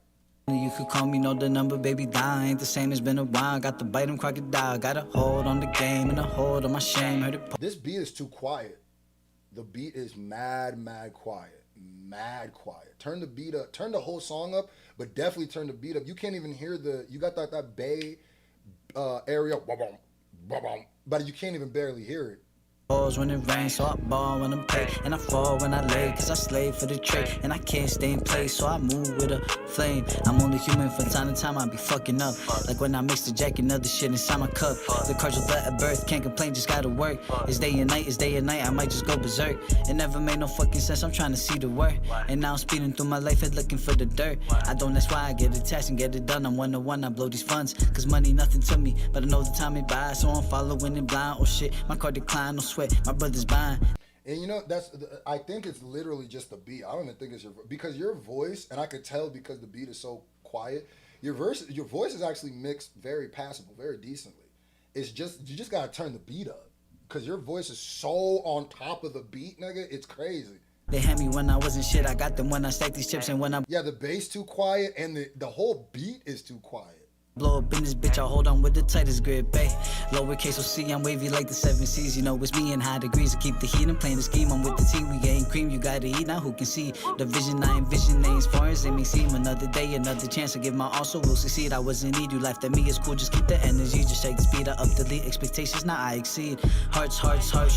you could call me, know the number, baby, die. Ain't the same, it's been a while. Got the bite 'em crocodile. Got a hold on the game and a hold on my shame. Heard it. This beat is too quiet. The beat is mad quiet. Mad quiet. Turn the beat up. Turn the whole song up, but definitely turn the beat up. You can't even hear you got that bay area, but you can't even barely hear it. When it rains, so I ball when I'm paid. And I fall when I lay, cause I slave for the trade. And I can't stay in place, so I move with a flame. I'm only human, from time to time I be fucking up. Like when I mix the jack and other shit inside my cup. The cards will let at birth, can't complain, just gotta work. It's day and night, I might just go berserk. It never made no fucking sense, I'm trying to see the work. And now I'm speeding through my life and looking for the dirt. I don't, that's why I get attached and get it done. I'm 1-to-1, I blow these funds. Cause money nothing to me, but I know the time it buys. So I'm following it blind, oh shit, my card decline, no sweat. My brother's buying. And you know, I think it's literally just the beat. I don't even think it's because your voice, and I could tell because the beat is so quiet, your voice is actually mixed very passable, very decently. It's just, you just gotta turn the beat up. Cause your voice is so on top of the beat, nigga, it's crazy. They had me when I wasn't shit, I got them when I stacked these chips and when I'm... Yeah, the bass too quiet and the whole beat is too quiet. Blow up in this bitch, I hold on with the tightest grip, bae. Lowercase OC, I'm wavy like the 7 C's. You know it's me in high degrees. I keep the heat, I'm playing the scheme. I'm with the team, we getting cream. You gotta eat, now who can see the vision I envision? As far as it may seem, another day, another chance. I give my all, so we'll succeed. I was in need, you laughed at me, it's cool. Just keep the energy, just shake the speed. I up the lead, expectations, now I exceed. Hearts,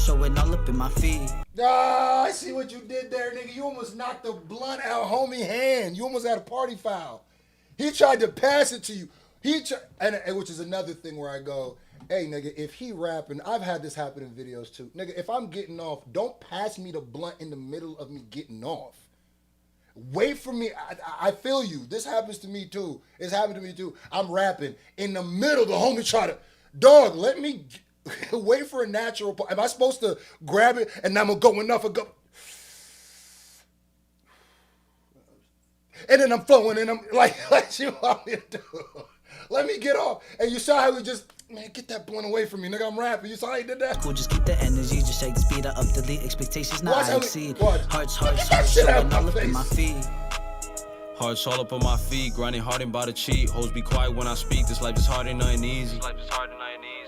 showing all up in my feed. Ah, I see what you did there, nigga. You almost knocked the blunt out homie hand. You almost had a party foul. He tried to pass it to you. And which is another thing where I go, hey, nigga, if he rapping, I've had this happen in videos too. Nigga, if I'm getting off, don't pass me the blunt in the middle of me getting off. Wait for me. I feel you. This happens to me too. It's happened to me too. I'm rapping. In the middle, the homie try to, dog, let me wait for a natural. Am I supposed to grab it and I'm going to go enough and go? And then I'm flowing and I'm like you want me to do. Let me get off. And you saw how he just, man, get that blunt away from me, nigga. I'm rapping. You saw how he did that? Cool, just keep the energy, just shake the speed. I up the lead, expectations, now I exceed. Hearts, showing all up in my feet. Hearts all up on my feet, grinding hard and about to cheat. Hoes be quiet when I speak, this life is hard and nothing easy.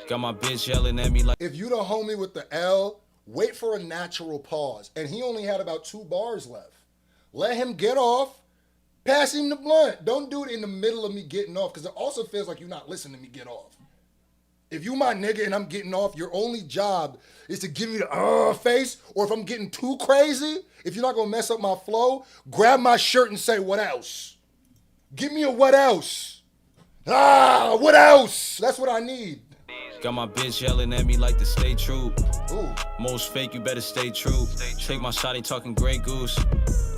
Got my bitch yelling at me like... If you the homie with the L, wait for a natural pause. And he only had about 2 bars left. Let him get off. Pass him the blunt. Don't do it in the middle of me getting off, because it also feels like you're not listening to me get off. If you my nigga and I'm getting off, your only job is to give me the face, or if I'm getting too crazy, if you're not gonna mess up my flow, grab my shirt and say, what else? Give me a what else? What else? That's what I need. Got my bitch yelling at me like to stay true. Ooh. Most fake, you better stay true. Take my shot, ain't talking Grey Goose.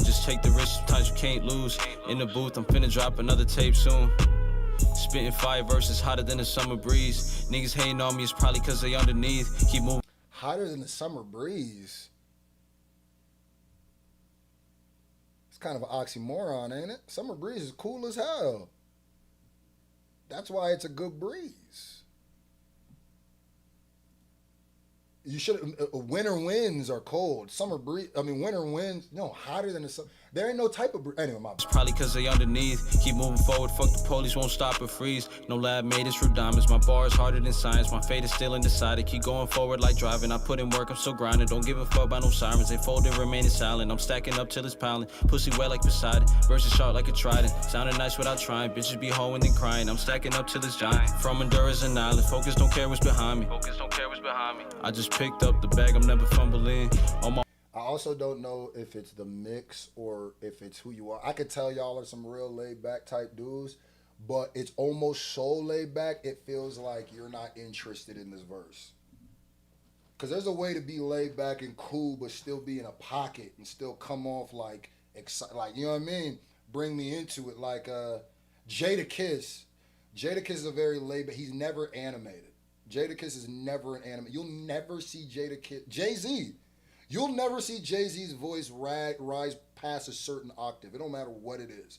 Just take the risk, sometimes you can't lose. In the booth, I'm finna drop another tape soon. Spitting 5 verses hotter than the summer breeze. Niggas hating on me, it's probably cause they underneath. Keep moving. Hotter than the summer breeze. It's kind of an oxymoron, ain't it? Summer breeze is cool as hell. That's why it's a good breeze. You should. Winter winds are cold. Summer breeze. I mean, winter winds. No, hotter than the summer. There ain't no type of breeze. Anyway, my. It's probably cause they underneath. Keep moving forward. Fuck the police, won't stop or freeze. No lab made it's through diamonds. My bar is harder than science. My fate is still undecided. Keep going forward like driving. I put in work. I'm still grinding. Don't give a fuck about no sirens. They folded, remaining silent. I'm stacking up till it's piling. Pussy wet like Poseidon. Verses sharp like a trident. Sounding nice without trying. Bitches be hoeing and crying. I'm stacking up till it's giant. From Honduras and island. Focus, don't care what's behind me. Focus, don't care what's behind me. I just picked up the bag. I'm never fumbling. On my. I also don't know if it's the mix or if it's who you are. I could tell y'all are some real laid back type dudes, but it's almost so laid back it feels like you're not interested in this verse. Because there's a way to be laid back and cool, but still be in a pocket and still come off like you know what I mean? Bring me into it. Like Jadakiss. Jadakiss is a very laid back. He's never animated. Jadakiss is never an anime. You'll never see Jadakiss. Jay-Z. You'll never see Jay-Z's voice rise past a certain octave. It don't matter what it is.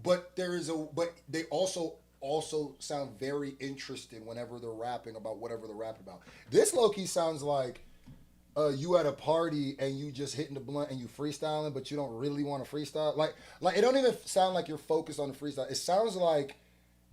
But they also also sound very interested whenever they're rapping about whatever they're rapping about. This low-key sounds like you at a party and you just hitting the blunt and you freestyling, but you don't really want to freestyle. Like it don't even sound like you're focused on the freestyle. It sounds like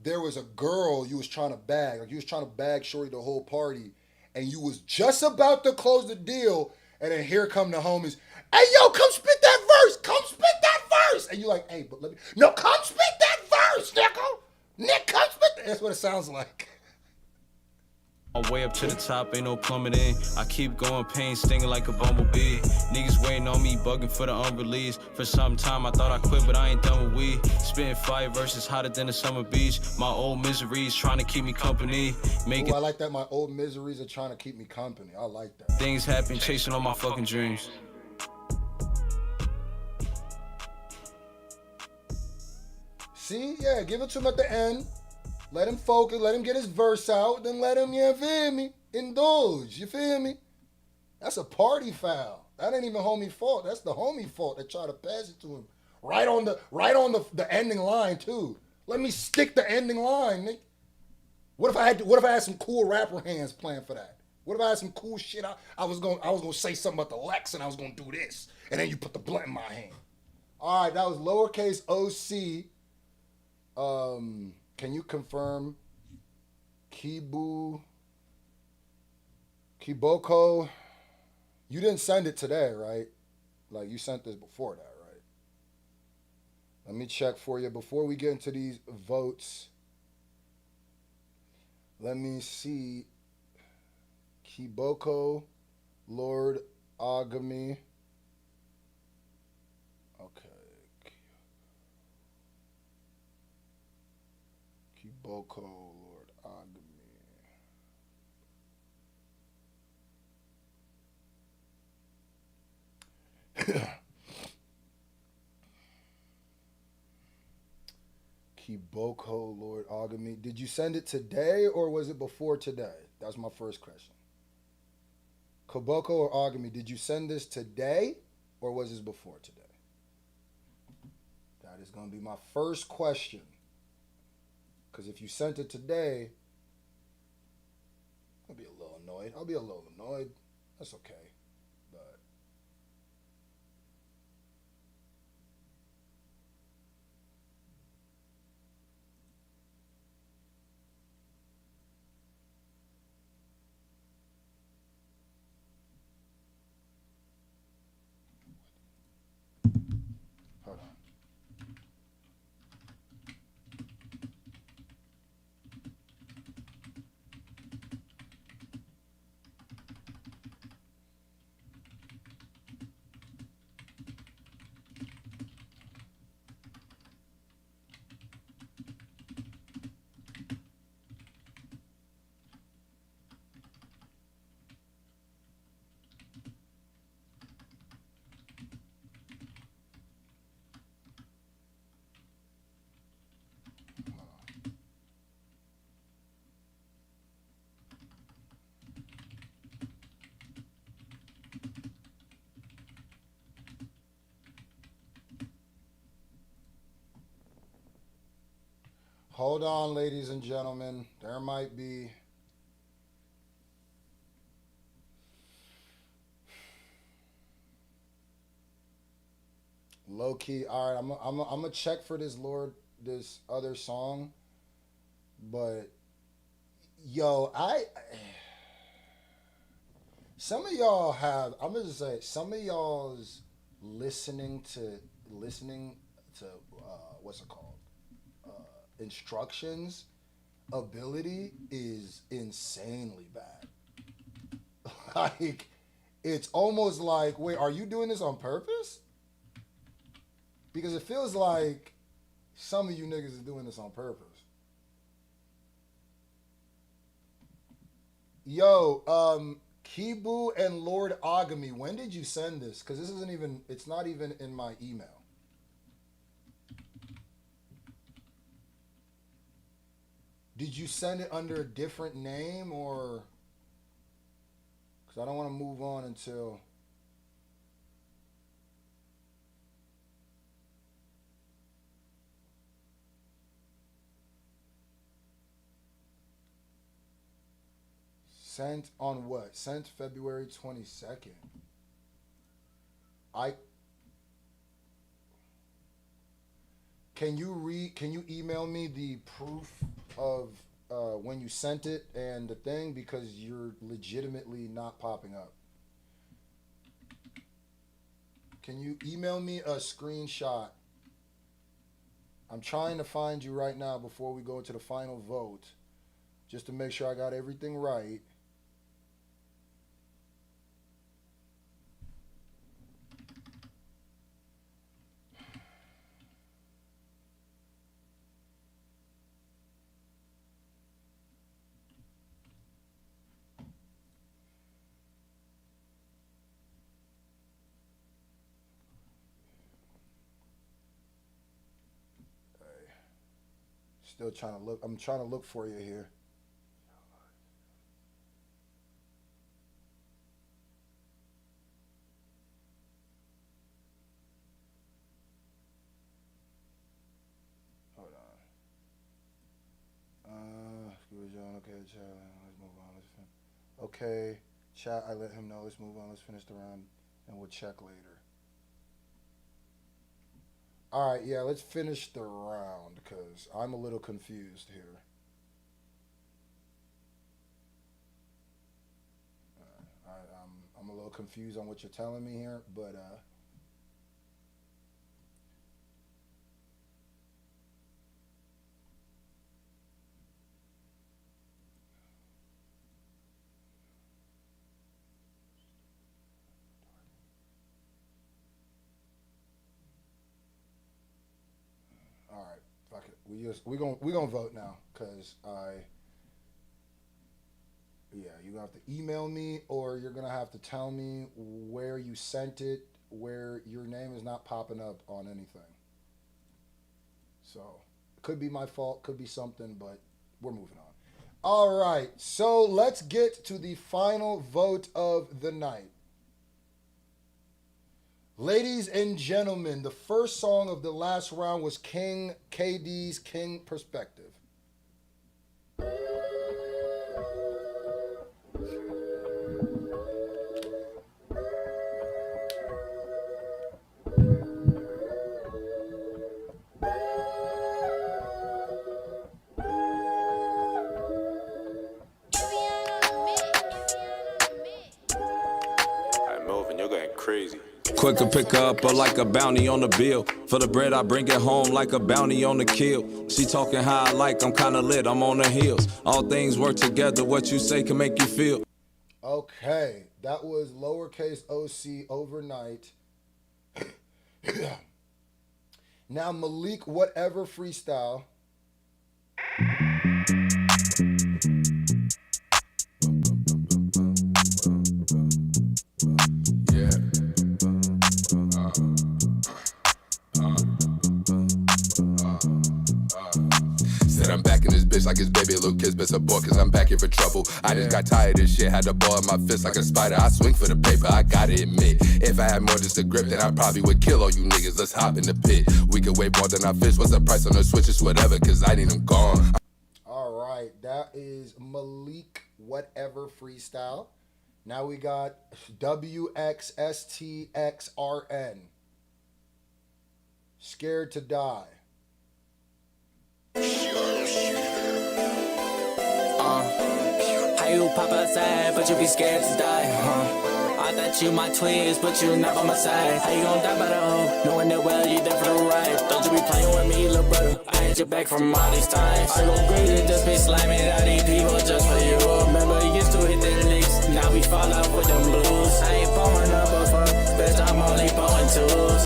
there was a girl you was trying to bag. Like you was trying to bag shorty the whole party, and you was just about to close the deal, and then here come the homies. Hey, yo, come spit that verse. Come spit that verse. And you like, hey, but let me. No, come spit that verse, nigga. Nick, come spit that. That's what it sounds like. All way up to the top, ain't no plummeting. I keep going, pain stinging like a bumblebee. Niggas waiting on me, bugging for the unreleased. For some time, I thought I quit, but I ain't done with weed. Spitting fire verses hotter than the summer beach. My old miseries trying to keep me company. Ooh, I like that. My old miseries are trying to keep me company. I like that. Things happen, chasing all my fucking dreams. See, yeah, give it to him at the end. Let him focus, let him get his verse out, then let him, you feel me, indulge, you feel me? That's a party foul. That ain't even homie fault. That's the homie fault that tried to pass it to him. Right on the ending line too. Let me stick the ending line, Nick. What if I had some cool rapper hands playing for that? What if I had some cool shit? I was gonna say something about the Lex and I was gonna do this, and then you put the blunt in my hand. All right, that was Lowercase OC. Can you confirm Kiboko? You didn't send it today, right? Like you sent this before that, right? Let me check for you before we get into these votes. Let me see. Kiboko, Lord Agami. Boko, Lord Agami. Kiboko, Lord Agami. Did you send it today or was it before today? That's my first question. Kiboko or Agami, did you send this today or was this before today? That is going to be my first question. Because if you sent it today, I'll be a little annoyed. That's okay. But hold on. Hold on, ladies and gentlemen. There might be low key. All right, I'm gonna check for this other song, but yo, some of y'all have. I'm gonna just say some of y'all's listening to what's it called? Instructions ability is insanely bad. Like, it's almost like, wait, are you doing this on purpose? Because it feels like some of you niggas is doing this on purpose. Yo, Kibu and Lord Agami, when did you send this? Because it's not even in my email. Did you send it under a different name or? Because I don't want to move on until. Sent on what? Sent February 22nd. Can you email me the proof of when you sent it and the thing, because you're legitimately not popping up. Can you email me a screenshot? I'm trying to find you right now before we go to the final vote, just to make sure I got everything right. Still trying to look. I'm trying to look for you here. Hold on. Scru John. Okay, chat. Let's move on. Let's finish. Okay, chat. I let him know. Let's move on. Let's finish the round, and we'll check later. All right, yeah, let's finish the round because I'm a little confused here. I'm a little confused on what you're telling me here, but all right, fuck it. We gonna vote now, cause you're gonna have to email me, or you're gonna have to tell me where you sent it, where your name is not popping up on anything. So it could be my fault, could be something, but we're moving on. All right, so let's get to the final vote of the night. Ladies and gentlemen, the first song of the last round was King KD's King Perspective. Hey, Melvin, you're going crazy. Quick to pick her up or like a bounty on the bill. For the bread, I bring it home like a bounty on the kill. She talking how I like, I'm kinda lit, I'm on the heels. All things work together, what you say can make you feel. Okay, that was Lowercase OC Overnight. Now Malik, Whatever Freestyle. Said I'm back in this bitch like it's baby little kids, best abort cause I'm back here for trouble. I just got tired of this shit, had the ball in my fist like a spider. I swing for the paper, I gotta admit. If I had more just a grip, then I probably would kill all you niggas. Let's hop in the pit. We could weigh more than our fish. What's the price on the switches? Whatever, cause I need them gone. All right, that is Malik, Whatever Freestyle. Now we got WXSTXRN. Scared to Die. How you pop outside, but you be scared to die, I thought you my twins, but you not by my side. How you gon' die by the hoe, knowing that well you there for the ride? Don't you be playing with me, little brother. I had your back from all these times. I go crazy, just be sliming out these people just for you. Remember, you used to hit them licks, now we fall off with them blues. I ain't pouring up a fuck, bitch, I'm only pouring twos.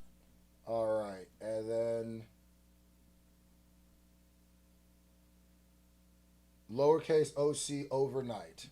All right, and then Lowercase OC Overnight.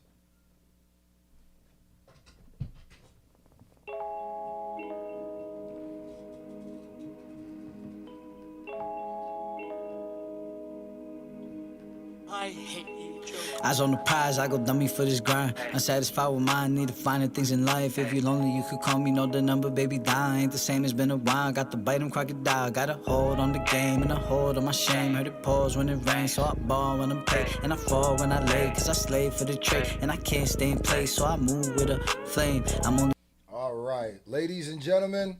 I hate you. Eyes on the prize, I go dummy for this grind. Unsatisfied with mine, need to find the things in life. If you're lonely, you could call me, know the number, baby, die. Ain't the same, it's been a while. Got to bite them crocodile, got a hold on the game and a hold on my shame. Heard it pause when it rains, so I ball when I'm paid. And I fall when I lay, cause I slave for the trade. And I can't stay in place, so I move with a flame. I'm only. All right, ladies and gentlemen,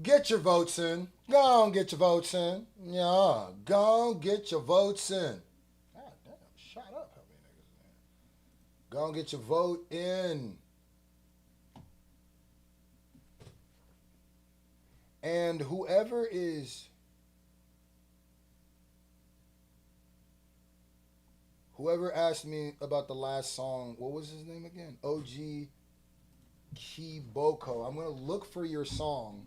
get your votes in. Go on, get your votes in. Yeah, go on, get your votes in. God damn, shut up, how many niggas in there? Go on, get your vote in. And whoever asked me about the last song, what was his name again? OG Kiboko. I'm going to look for your song.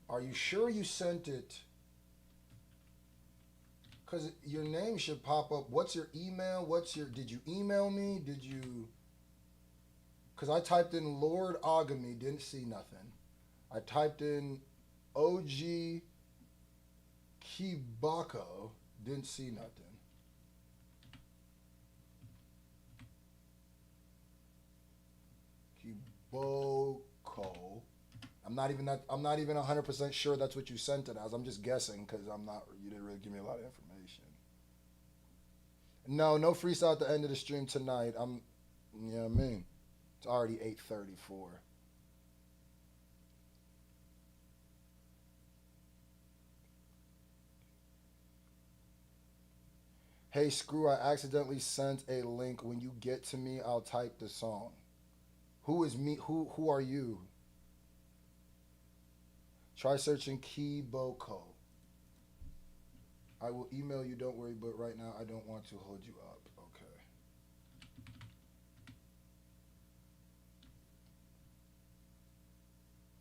Are you sure you sent it? Because your name should pop up. What's your email? Did you email me? Did you? Because I typed in Lord Agami, didn't see nothing. I typed in OG Kibako, didn't see nothing. Kiboko. I'm not even 100% sure that's what you sent it as. I'm just guessing because you didn't really give me a lot of information. No freestyle at the end of the stream tonight. You know what I mean? It's already 8:34. Hey, Screw, I accidentally sent a link. When you get to me, I'll type the song. Who is me? Who are you? Try searching Kiboko. I will email you, don't worry, but right now I don't want to hold you up. Okay.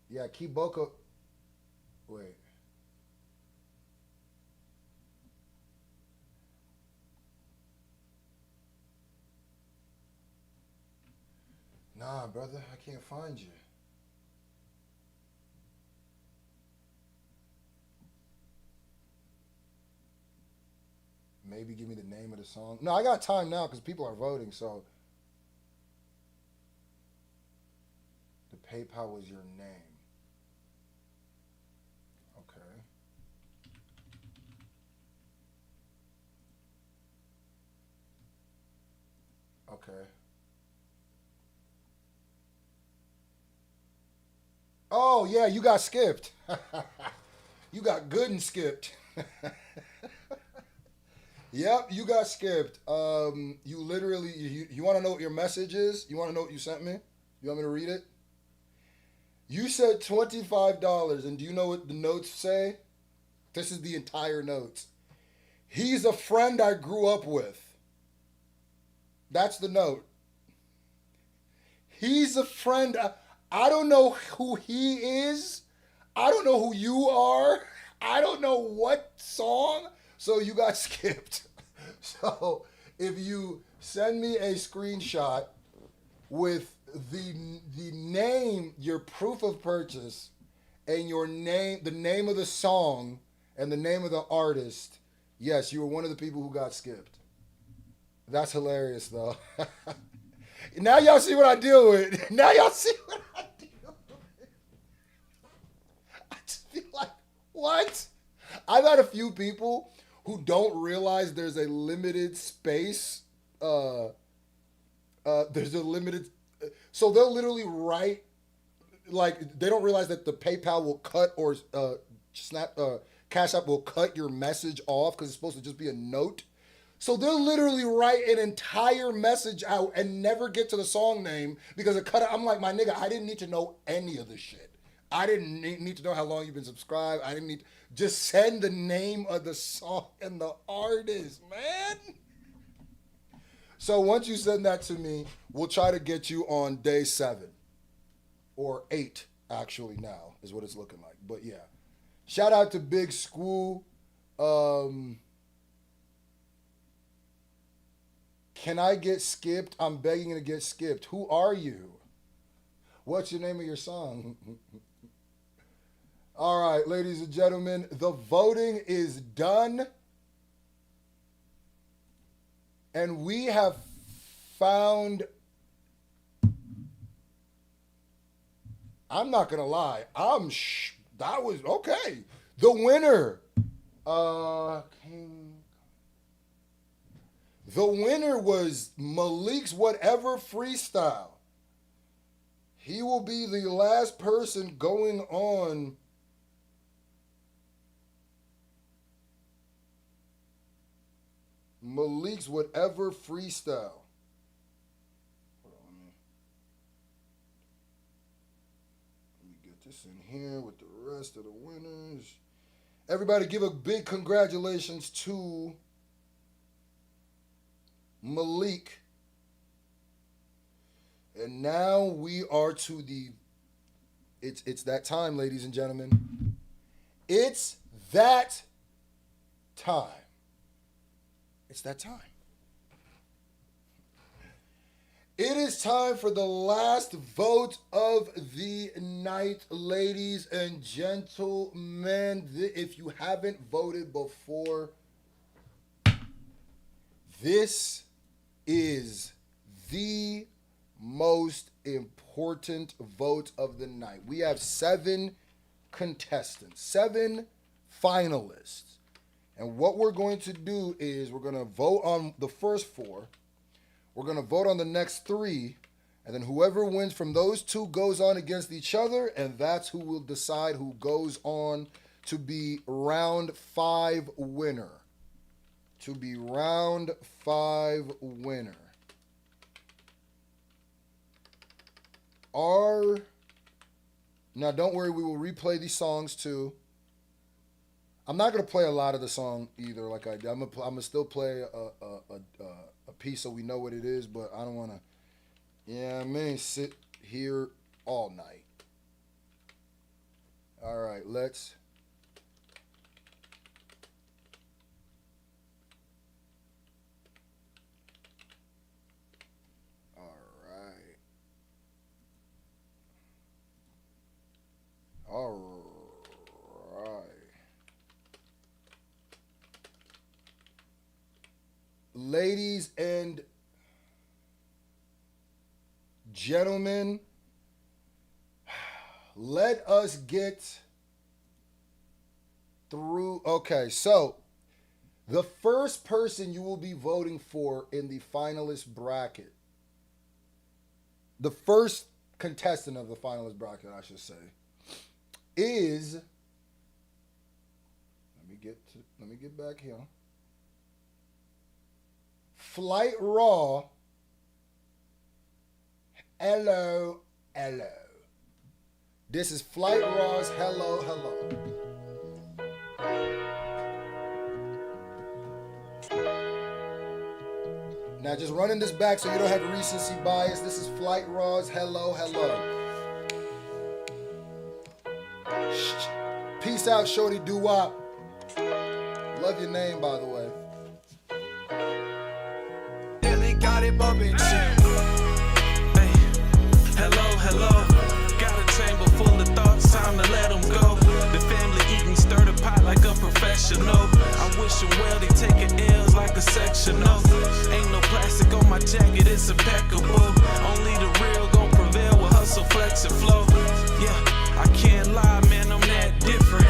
Yeah, Kiboko. Wait. Nah, brother, I can't find you. Maybe give me the name of the song. No, I got time now because people are voting, so. The PayPal was your name. Okay. Okay. Oh, yeah, you got skipped. You got good and skipped. Yep, you got skipped. You literally, you want to know what your message is? You want to know what you sent me? You want me to read it? You said $25, and do you know what the notes say? This is the entire notes. He's a friend I grew up with. That's the note. He's a friend. I don't know who he is. I don't know who you are. I don't know what song. So you got skipped. So if you send me a screenshot with the name, your proof of purchase, and your name, the name of the song, and the name of the artist, yes, you were one of the people who got skipped. That's hilarious, though. Now y'all see what I deal with. Now y'all see what I deal with. I just feel like, what? I've had a few people who don't realize there's a limited space. There's a limited... So they'll literally write... Like, they don't realize that the PayPal will cut or Cashapp will cut your message off because it's supposed to just be a note. So they'll literally write an entire message out and never get to the song name because it cut out. I'm like, my nigga, I didn't need to know any of this shit. I didn't need to know how long you've been subscribed. I didn't need... Just send the name of the song and the artist, man. So once you send that to me, we'll try to get you on day 7. Or 8, actually, now, is what it's looking like. But yeah. Shout out to Big Scru. Can I get skipped? I'm begging to get skipped. Who are you? What's your name of your song? All right, ladies and gentlemen, the voting is done. And we have found, I'm not going to lie, that was, okay. The winner, the winner was Malik's Whatever Freestyle. He will be the last person going on Malik's Whatever Freestyle. Hold on, let me get this in here with the rest of the winners. Everybody give a big congratulations to Malik. And now we are to it's that time, ladies and gentlemen. It's that time. It's that time. It is time for the last vote of the night, ladies and gentlemen. If you haven't voted before, this is the most important vote of the night. We have 7 contestants, 7 finalists. And what we're going to do is we're going to vote on the first 4. We're going to vote on the next 3. And then whoever wins from those 2 goes on against each other. And that's who will decide who goes on to be round 5 winner. To be round 5 winner. Now don't worry, we will replay these songs too. I'm not gonna play a lot of the song either, like I did. I'm gonna still play a piece so we know what it is, but I don't wanna, sit here all night. All right, let's. All right. Ladies and gentlemen, let us get through. Okay, so the first person you will be voting for in the finalist bracket, the first contestant of the finalist bracket, I should say, is, let me get back here. Flight Raw. Hello. This is Flight Raw's Hello. Now just running this back so you don't have recency bias. This is Flight Raw's Hello. Peace out, Shorty Doo-Wop. Love your name, by the way. Nearly got it bumping. Hey, hello. Got a chamber full of thoughts, time to let them go. The family eating, stir the pot like a professional. I wish them well, they taking L's like a sectional. Ain't no plastic on my jacket, it's impeccable. Only the real gon' prevail with hustle, flex, and flow. Yeah. I can't lie, man, I'm that different.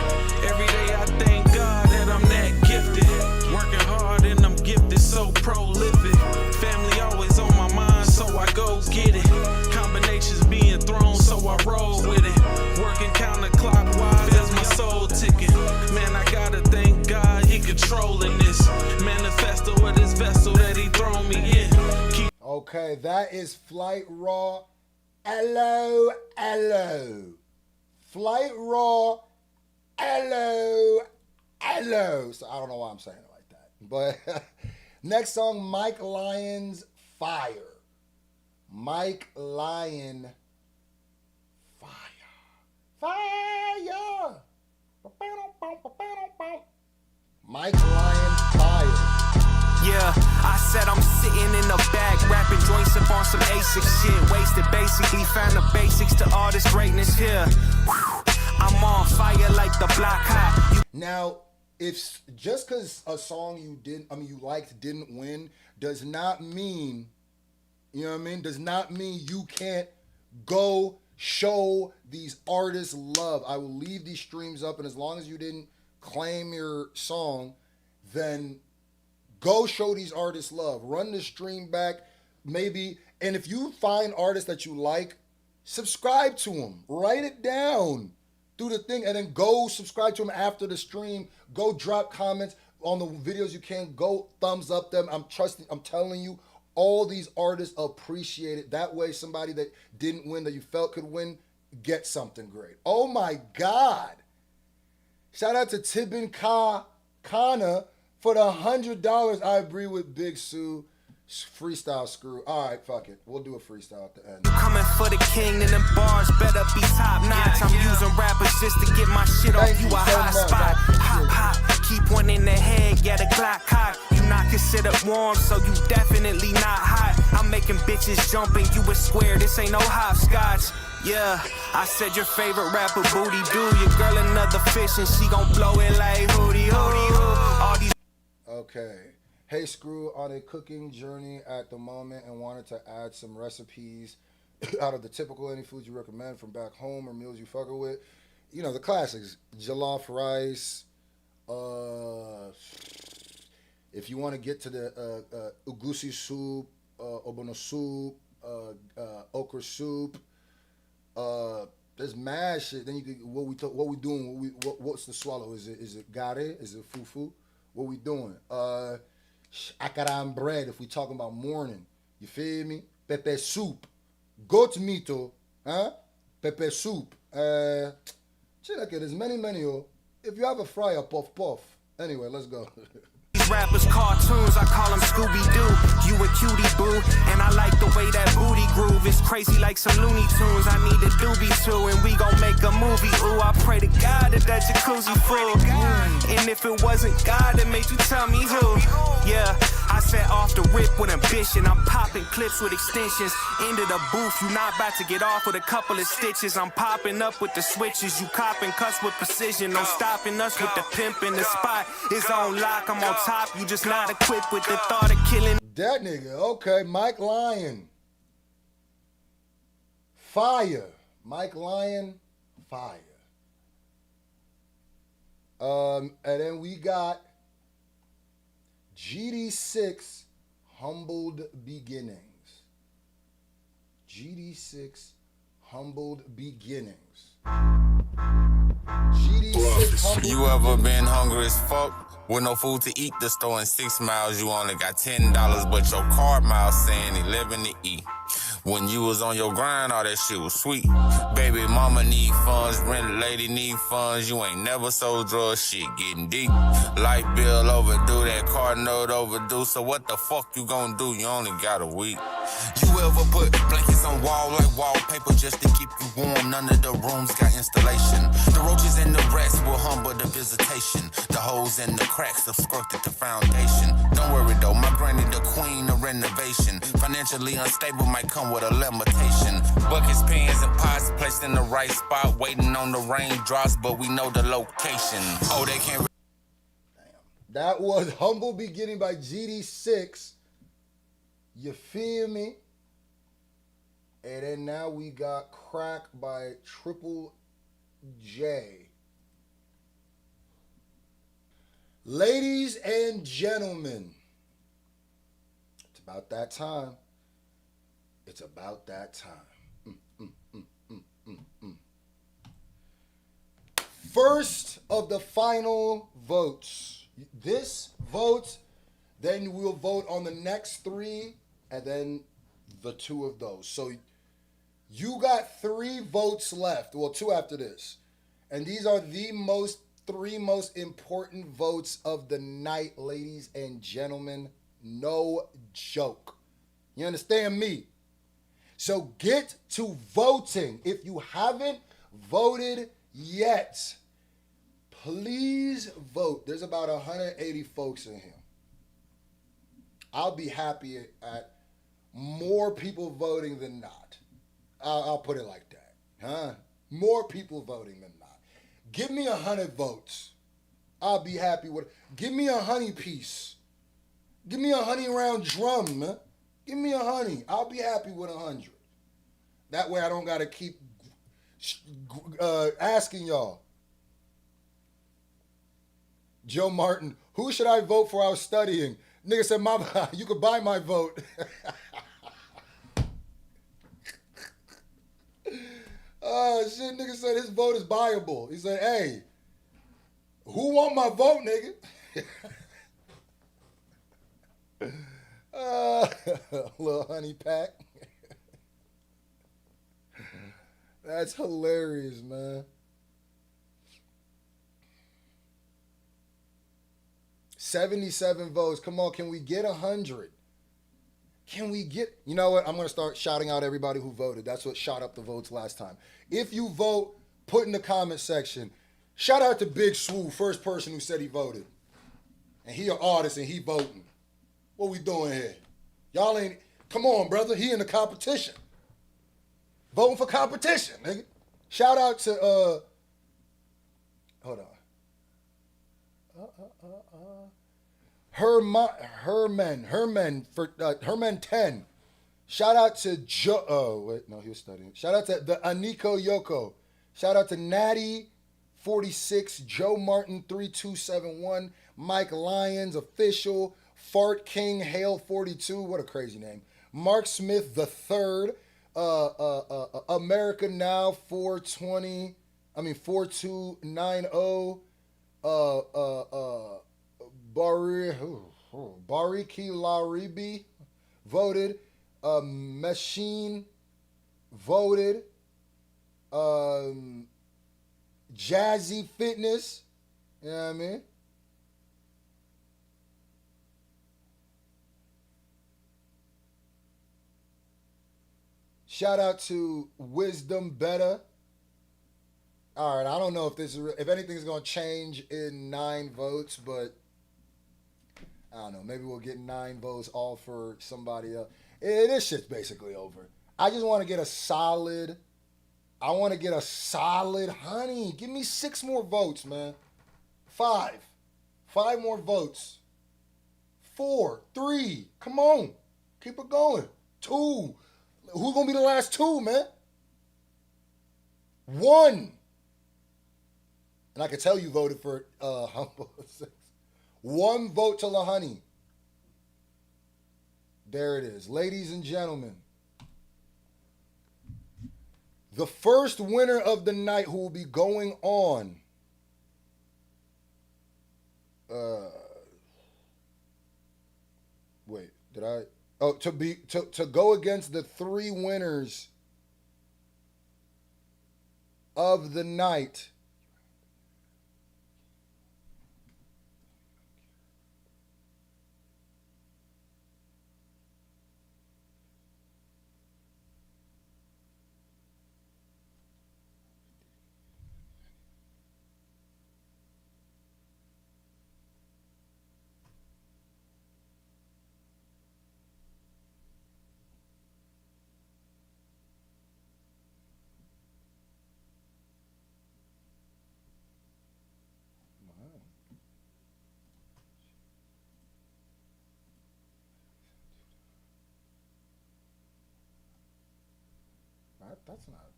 Every day I thank God that I'm that gifted. Working hard and I'm gifted, so prolific. Family always on my mind, so I go get it. Combinations being thrown, so I roll with it. Working counterclockwise as my soul ticking. Man, I gotta thank God, he controlling this. Manifesto with his vessel that he thrown me in. Okay, that is Flight Raw. Hello. Flight Raw, hello. So I don't know why I'm saying it like that. But next song, Mike Lyon's Fire. Mike Lyon, Fire. Mike Lyon, Fire. Yeah, I said I'm sitting in the back, rapping joints up on some ASIC shit. Wasted basically, found the basics to all this greatness here. I'm on fire like the block hot. Now, if just because a song you liked didn't win, does not mean, you know what I mean? Does not mean you can't go show these artists love. I will leave these streams up, and as long as you didn't claim your song, then go show these artists love. Run the stream back, maybe. And if you find artists that you like, subscribe to them. Write it down. Do the thing, and then go subscribe to them after the stream. Go drop comments on the videos you can. Go thumbs up them. I'm telling you, all these artists appreciate it. That way, somebody that didn't win, that you felt could win, get something great. Oh my God. Shout out to Tibin Kana for the $100. I agree with Big Sue. Freestyle Screw. All right, fuck it. We'll do a freestyle at the end. Coming for the king and them bars better be top notch. I'm using rappers just to get my shit off you a high spot. Hop, hop, keep one in the head, yeah, the Glock hot. You not considered warm, so you definitely not hot. I'm making bitches jump and you a square, this ain't no hopscotch. Yeah, I said your favorite rapper booty do. Your girl another fish and she gon' blow it like hootie hootie. All these. Okay. Hey, Screw, on a cooking journey at the moment and wanted to add some recipes out of the typical any foods you recommend from back home or meals you fucking with. You know, the classics. Jollof rice. If you want to get to the ugusi soup, obono soup, okra soup, there's mad shit. Then you can, what's the swallow? Is it gare? Is it fufu? What we doing? Akaram bread, if we talking about morning. You feel me? Pepe soup. Goat meat, huh? Pepe soup. Shit like it. There's many, oh. If you have a fryer, puff. Anyway, let's go. These rappers cartoons, I call them Scooby-Doo. You a cutie boo, and I like the way that booty groove. It's crazy like some Looney Tunes. I need a doobie too, and we gon' make a movie. Ooh, I pray to God that jacuzzi full. And if it wasn't God that made you tell me who, yeah. I set off the rip with ambition. I'm popping clips with extensions. Into the booth, you not about to get off with a couple of stitches. I'm popping up with the switches. You copping cuts with precision. No stopping us with the pimp in the spot. It's on lock, I'm on top. You just not equipped with the thought of killing. That nigga, okay. Mike Lyon. Fire. Mike Lyon, fire. And then we got GD6 Humbled Beginnings. GD6 Humbled Beginnings. GD6 Humbled. You ever been hungry as fuck? With no food to eat, the store in 6 miles, you only got $10, but your card miles saying 11 to eat. When you was on your grind, all that shit was sweet. Baby mama need funds, rent lady need funds. You ain't never sold drugs, shit getting deep. Light bill overdue, that car note overdue. So what the fuck you gon' do? You only got a week. You ever put blankets on wall like wallpaper just to keep you warm? None of the rooms got installation. The roaches and the rats will humble the visitation. The holes and the cracks obstructed the foundation. Don't worry though, my granny the queen of renovation. Financially unstable might come with a limitation. Buckets, pans, and pots placed in the right spot, waiting on the raindrops, but we know the location. Oh, they can't. That was Humble Beginning by GD6. You feel me? And then now we got Crack by Triple J. Ladies and gentlemen, it's about that time. It's about that time. First of the final votes. This vote, then we'll vote on the next 3, and then the 2 of those. So you got 3 votes left. Well, 2 after this. And these are the 3 most important votes of the night, ladies and gentlemen. No joke. You understand me? So get to voting. If you haven't voted yet, please vote. There's about 180 folks in here. I'll be happy at more people voting than not. I'll put it like that. Huh? More people voting than not. Give me 100 votes. I'll be happy with it. Give me a honey piece. Give me a 100 round drum, man. Give me a 100. I'll be happy with 100. That way I don't got to keep asking y'all. Joe Martin, who should I vote for? I was studying. Nigga said, you could buy my vote. Oh, shit, nigga said his vote is buyable. He said, hey, who want my vote, nigga? Little honey pack. That's hilarious, man. 77 votes. Come on, can we get 100? Can we get... You know what? I'm going to start shouting out everybody who voted. That's what shot up the votes last time. If you vote, put in the comment section. Shout out to Big Swoo, first person who said he voted. And he an artist and he voting. What we doing here? Y'all ain't... Come on, brother. He in the competition. Voting for competition, nigga. Shout out to... Hold on. Herman Herman 10. Shout out to Joe. Oh wait, no, he was studying. Shout out to the Aniko Yoko. Shout out to Natty 46, Joe Martin 3271, Mike Lyons official, Fart King Hale 42. What a crazy name. Mark Smith the third. America Now 420. I mean 4290. Bariki Laribi voted. Machine voted. Jazzy Fitness. You know what I mean? Shout out to Wisdom Better. All right, I don't know if if anything's gonna change in 9 votes, but I don't know. Maybe we'll get 9 votes all for somebody else. This shit's basically over. I just want to get a solid. I want to get a solid honey. Give me 6 more votes, man. 5 more votes. 4, 3. Come on, keep it going. 2. Who's gonna be the last 2, man? 1. And I can tell you voted for Humble 6. 1 vote to La Honey. There it is. Ladies and gentlemen, the first winner of the night who will be going on wait, did I? Oh, to go against the 3 winners of the night.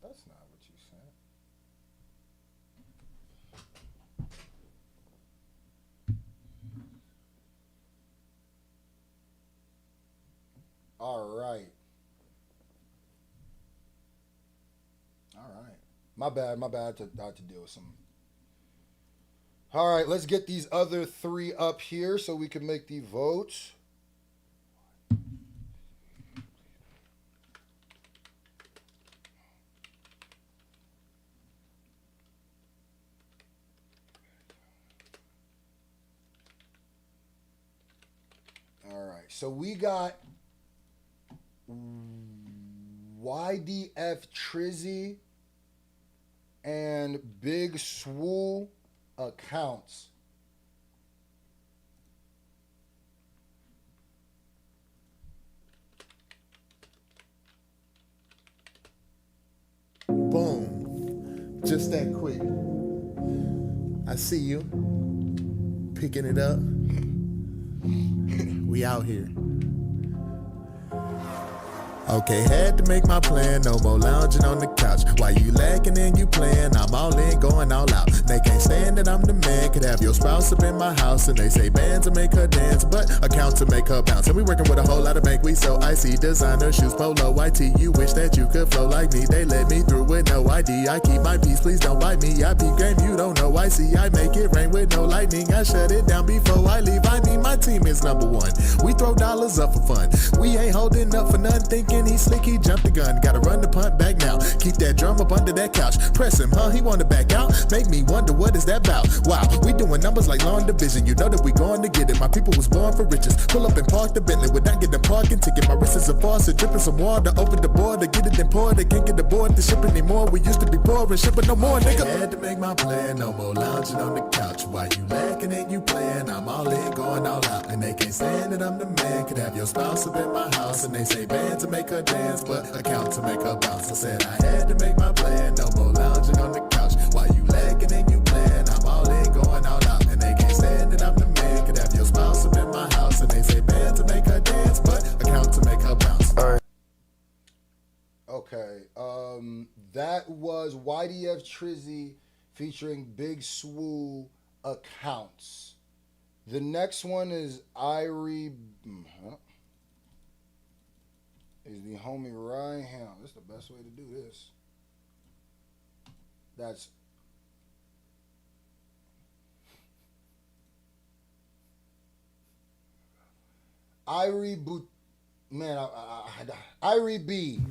That's not what you said. All right. My bad. I had to deal with some. All right, let's get these other 3 up here so we can make the votes. So we got YDF Trizzy and Big Swole accounts. Boom. Just that quick. I see you picking it up. We out here. Okay, had to make my plan, no more lounging on the couch. While you lacking and you playing, I'm all in, going all out. They can't stand that I'm the man, could have your spouse up in my house. And they say bands to make her dance, but account to make her bounce. And we working with a whole lot of bank, we so icy. Designer shoes, polo, white tee. You wish that you could flow like me. They let me through with no ID. I keep my peace, please don't bite me. I peep game, you don't know, I see. I make it rain with no lightning. I shut it down before I leave. I mean, my team is number one. We throw dollars up for fun. We ain't holding up for nothing, thinking he slick, he jumped the gun. Gotta run the punt back now. Keep that drum up under that couch. Press him, huh? He wanna back out? Make me wonder what is that about. Wow, we doing numbers like law and division. You know that we going to get it. My people was born for riches. Pull up and park the Bentley without getting a parking ticket. My wrist is a faucet, dripping some water. Open the border, get it then pour. They can't get the board to ship anymore. We used to be poor and shipping no more, nigga. Had to make my plan, no more lounging on the couch. While you lacking and you playing, I'm all in, going all out. And they can't stand that I'm the man. Could have your spouse up in my house. And they say band to make her dance, but account to make her bounce. I said I had to make my plan, no more lounging on the couch. While you lacking and you playing, I'm all in, going all out. And they can't stand that I'm the man. Could have your spouse up in my house. And they say band to make her dance, but account to make her bounce. All right. Okay, that was YDF Trizzy featuring Big Swoo, Accounts. The next one is Irie. Is the homie right here. That's the best way to do this. That's Irie Boot. Man, Irie B.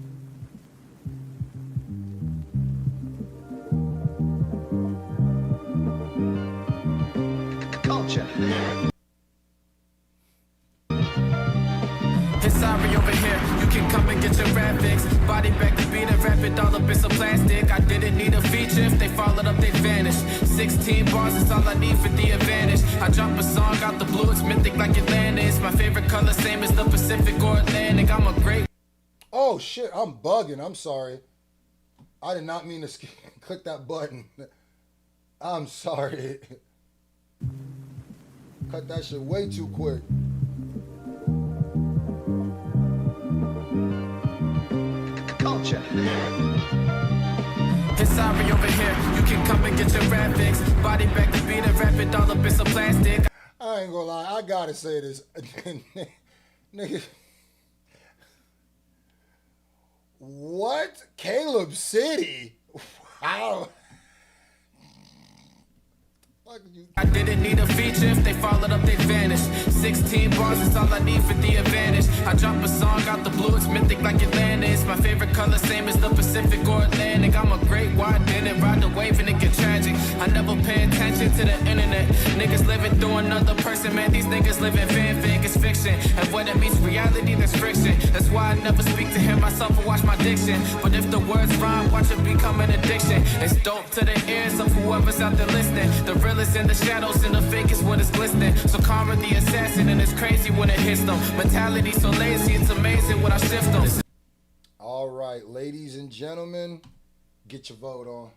Culture. It's sorry over here, you can come and get your rap fix. Body back to beat and wrap it all up in some plastic. I didn't need a feature, if they followed up, they'd vanish. 16 bars is all I need for the advantage. I drop a song out the blue, it's mythic like Atlantis. My favorite color, same as the Pacific or Atlantic. I'm a great... Oh shit, I'm bugging, I'm sorry. I did not mean to click that button. I'm sorry. Cut that shit way too quick. Culture. It's sorry over here, you can come and get your rap fix. Body back to beat and wrap it all up in some plastic. I ain't gonna lie, I gotta say this. Nigga. What? Caleb City? Wow. I didn't need a feature, if they followed up, they'd vanish. 16 bars is all I need for the advantage. I drop a song out the blue, it's mythic like Atlantis. My favorite color, same as the Pacific or Atlantic. I'm a great wide, didn't ride the wave and it get tragic. I never pay attention to the internet. Niggas living through another person, man, these niggas living fanfic, it's fiction. And when it meets reality, there's friction. That's why I never speak to him myself or watch my diction. But if the words rhyme, watch it become an addiction. It's dope to the ears of whoever's out there listening. The realest in the shadows and the fake is what is glistening. So karma the assassin and it's crazy when it hits them. Mentality so lazy, it's amazing when I shift them. All right, ladies and gentlemen, get your vote on.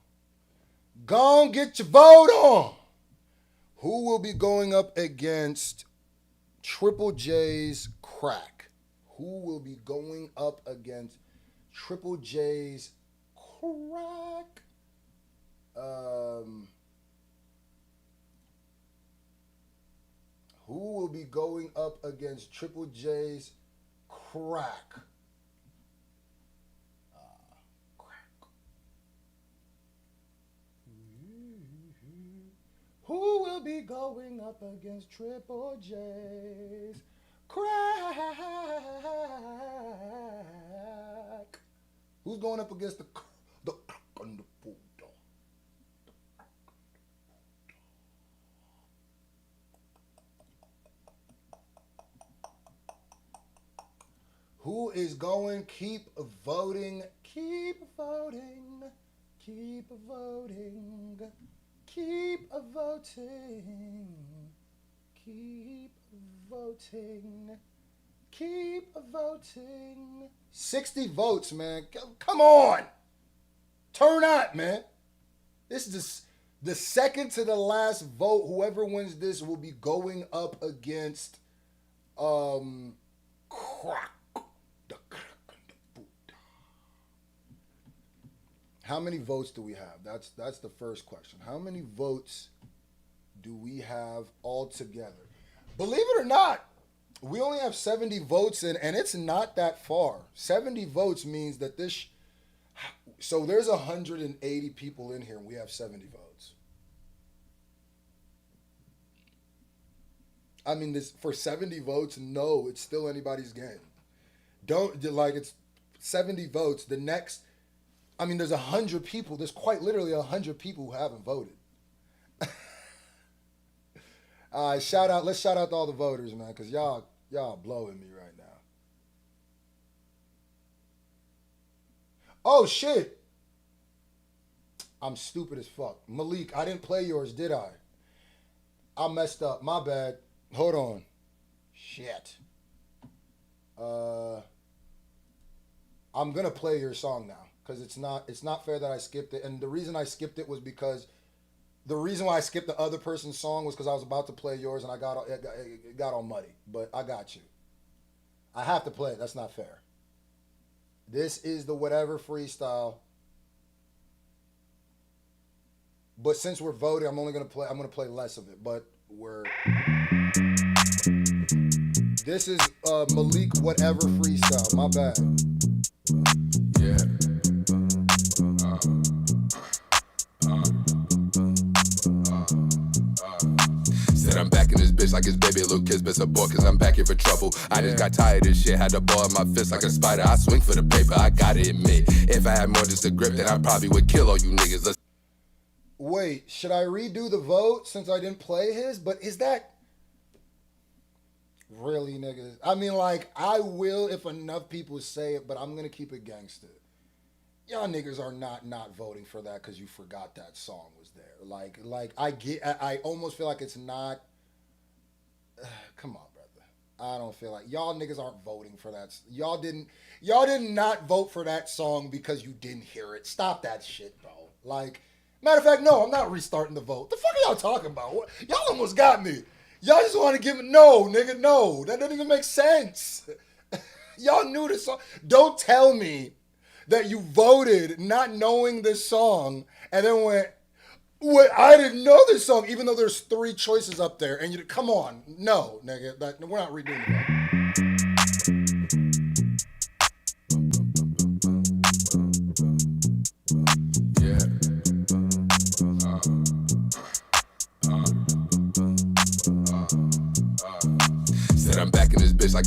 Go on, get your vote on. Who will be going up against Triple J's Crack? Who will be going up against Triple J's Crack? Who will be going up against Triple J's Crack? Who will be going up against Triple J's Crack? Who's going up against the crack on the bulldog? Who is going? Keep voting. Keep voting. Keep voting. Keep voting. Keep voting. Keep voting. 60 votes, man. Come on. Turn up, man. This is the second to the last vote. Whoever wins this will be going up against How many votes do we have? That's the first question. How many votes do we have altogether? Believe it or not, we only have 70 votes in, and it's not that far. 70 votes means that this. So there's 180 people in here, and we have 70 votes. I mean, this for 70 votes, no, it's still anybody's game. Don't like it's 70 votes. The next, I mean, there's 100 people. There's quite literally 100 people who haven't voted. Let's shout out to all the voters, man, because y'all blowing me right now. Oh, shit. I'm stupid as fuck. Malik, I didn't play yours, did I? I messed up. My bad. Hold on. Shit. I'm going to play your song now because it's not fair that I skipped it. And the reason I skipped it was because the reason why I skipped the other person's song was because I was about to play yours and it got all muddy. But I got you. I have to play it. That's not fair. This is the whatever freestyle. But since we're voting, I'm going to play less of it. But this is Malik whatever freestyle. My bad. Yeah. Said I'm back in this bitch like it's baby little kids, best abort cause I'm back here for trouble. I just got tired of this shit, had to ball in my fist like a spider. I swing for the paper, I gotta admit. If I had more just a grip, then I probably would kill all you niggas. Wait, should I redo the vote since I didn't play his? But is that really, niggas? I mean, like, I will if enough people say it, but I'm gonna keep it gangster. Y'all niggas are not voting for that because you forgot that song was there. Like I almost feel like it's not. Come on, brother. I don't feel like y'all niggas aren't voting for that. Y'all did not vote for that song because you didn't hear it. Stop that shit, bro. Like, matter of fact, no, I'm not restarting the vote. The fuck are y'all talking about? Y'all almost got me. Y'all just want to give it. No, nigga, no. That doesn't even make sense. Y'all knew the song. Don't tell me that you voted not knowing this song and then went, wait, I didn't know this song, even though there's 3 choices up there. And you, come on. No, nigga. We're not redoing that. Said I'm back in this bitch like.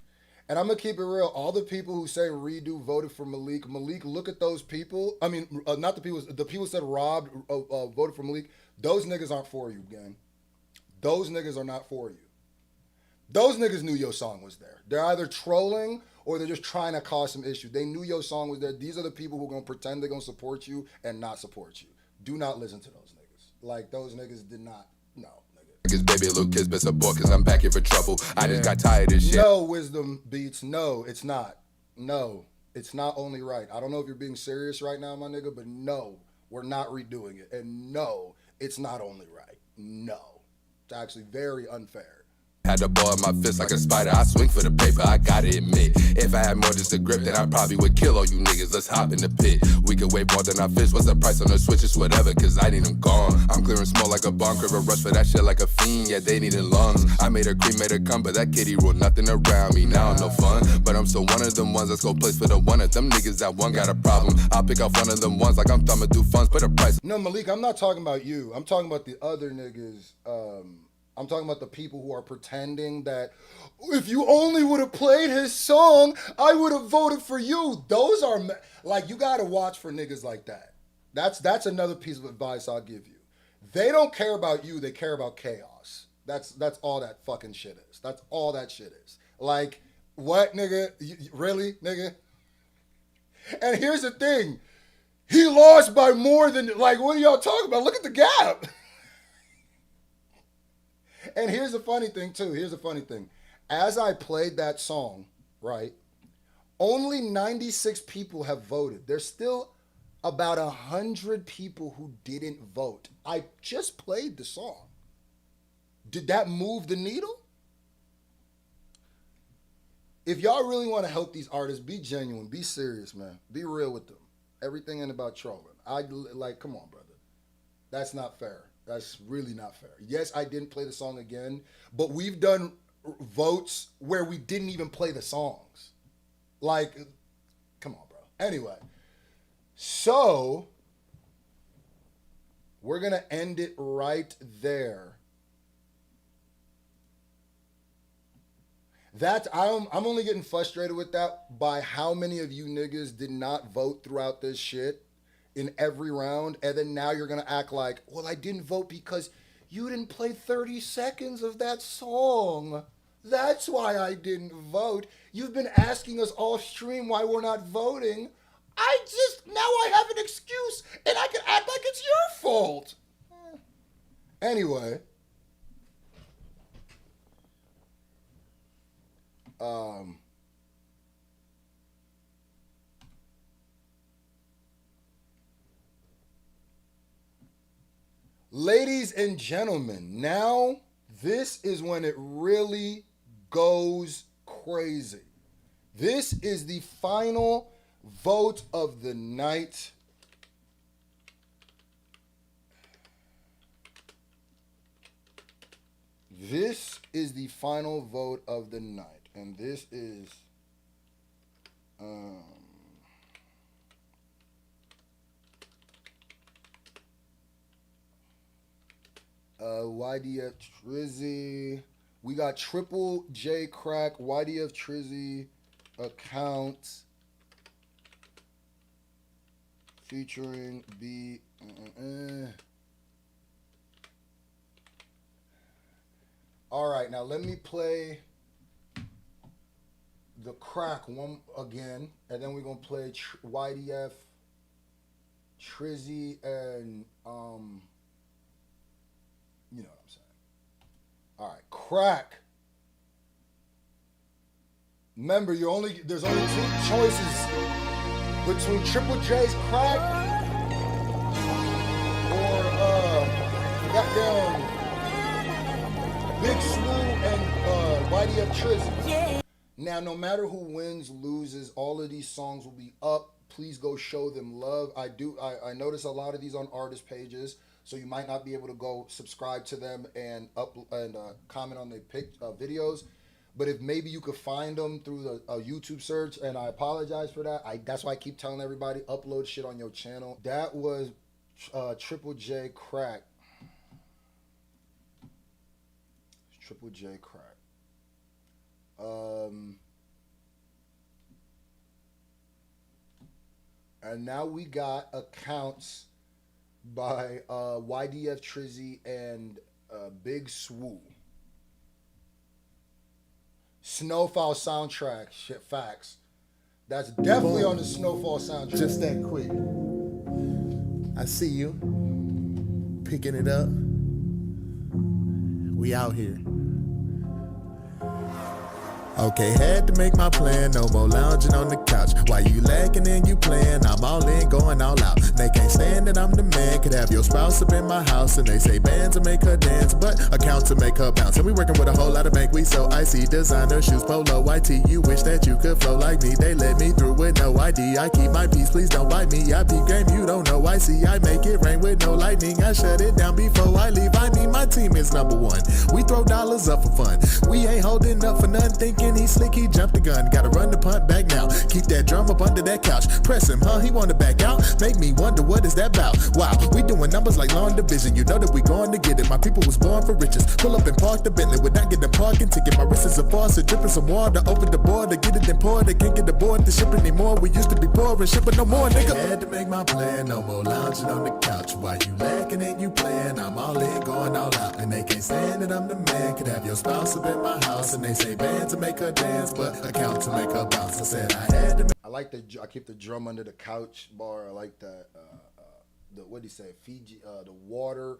And I'm going to keep it real. All the people who say redo voted for Malik. Malik, look at those people. I mean, not the people. The people said Rob voted for Malik. Those niggas aren't for you, gang. Those niggas are not for you. Those niggas knew your song was there. They're either trolling or they're just trying to cause some issue. They knew your song was there. These are the people who are going to pretend they're going to support you and not support you. Do not listen to those niggas. Like, those niggas did not. No. Cause baby little kids best abort cause I'm back here for trouble. I just got tired of this shit. No, Wisdom Beats. No, it's not. No, it's not only right. I don't know if you're being serious right now, my nigga, but no, we're not redoing it. And no, it's not only right. No. It's actually very unfair. Had the ball in my fist like a spider. I swing for the paper, I gotta admit. If I had more just a grip, then I probably would kill all you niggas. Let's hop in the pit. We could weigh more than our fists. What's the price on the switches? Whatever, cause I need them gone. I'm clearing smoke like a bunker. A rush for that shit like a fiend. Yeah, they needed lungs. I made her cream, made her come, but that kitty ruled nothing around me. Now I'm no fun. But I'm still one of them ones. Let's go place for the one of them niggas that one got a problem. I'll pick off one of them ones like I'm thumbing through funds. Put a price. No, Malik, I'm not talking about you. I'm talking about the other niggas. I'm talking about the people who are pretending that if you only would have played his song, I would have voted for you. Those are, like, you got to watch for niggas like that. That's another piece of advice I'll give you. They don't care about you. They care about chaos. That's all that fucking shit is. That's all that shit is. Like, what, nigga? Really, nigga? And here's the thing. He lost by more than, like, what are y'all talking about? Look at the gap. And here's the funny thing, too. Here's the funny thing. As I played that song, right, only 96 people have voted. There's still about 100 people who didn't vote. I just played the song. Did that move the needle? if y'all really want to help these artists, be genuine, be serious, man. Be real with them. Everything ain't about trolling. Come on, brother. That's not fair. That's really not fair. Yes, I didn't play the song again, but we've done votes where we didn't even play the songs. Like, come on, bro. Anyway, so we're going to end it right there. I'm only getting frustrated with that by how many of you niggas did not vote throughout this shit in every round, and then now you're gonna act like, well, I didn't vote because you didn't play 30 seconds of that song. That's why I didn't vote. You've been asking us off stream why we're not voting. Now I have an excuse, and I can act like it's your fault. Anyway. Ladies and gentlemen, now this is when it really goes crazy. This is the final vote of the night. This is the final vote of the night. And this is YDF Trizzy. We got Triple J Crack, YDF Trizzy account featuring B. All right, now let me play the Crack one again, and then we're gonna play YDF Trizzy and you know what I'm saying. All right, Crack. Remember, there's only two choices between Triple J's Crack or goddamn Big Scru and YDF Trizzy. Yeah. Now, no matter who wins, loses, all of these songs will be up. Please go show them love. I notice a lot of these on artist pages, so you might not be able to go subscribe to them and comment on their videos. But if maybe you could find them through a YouTube search, and I apologize for that. That's why I keep telling everybody, upload shit on your channel. That was Triple J Crack. Triple J Crack. And now we got accounts by YDF Trizzy and Big Scru. Snowfall soundtrack, shit, facts. That's definitely on the Snowfall soundtrack. Just that quick. I see you picking it up. We out here. Okay, had to make my plan, no more lounging on the couch. While you lacking and you playing, I'm all in, going all out. They can't stand that I'm the man, could have your spouse up in my house. And they say bands to make her dance, but account to make her bounce. And we working with a whole lot of bank, we so icy. Designer shoes, polo, white tee. You wish that you could flow like me, they let me through with no ID. I keep my peace, please don't bite me. I peep game, you don't know, I see. I make it rain with no lightning, I shut it down before I leave. I mean, my team is number one. We throw dollars up for fun. We ain't holding up for nothing, thinking he slick, he jumped the gun. Gotta run the punt back now. Keep that drum up under that couch. Press him, huh? He wanna back out. Make me wonder what is that about. Wow, we doing numbers like long division. You know that we going to get it. My people was born for riches. Pull up and park the Bentley without getting a parking ticket. My wrist is a faucet, dripping some water. Open the border, get it then pour. They can't get aboard the ship anymore. We used to be poor and shipping no more, nigga. I had to make my plan, no more lounging on the couch. While you lacking and you playing, I'm all in, going all out. And they can't stand that I'm the man. Could have your spouse up in my house. And they say band to make her dance, but account to make her bounce. I said I had to. I keep the drum under the couch bar. I like that. What do you say? Fiji. The water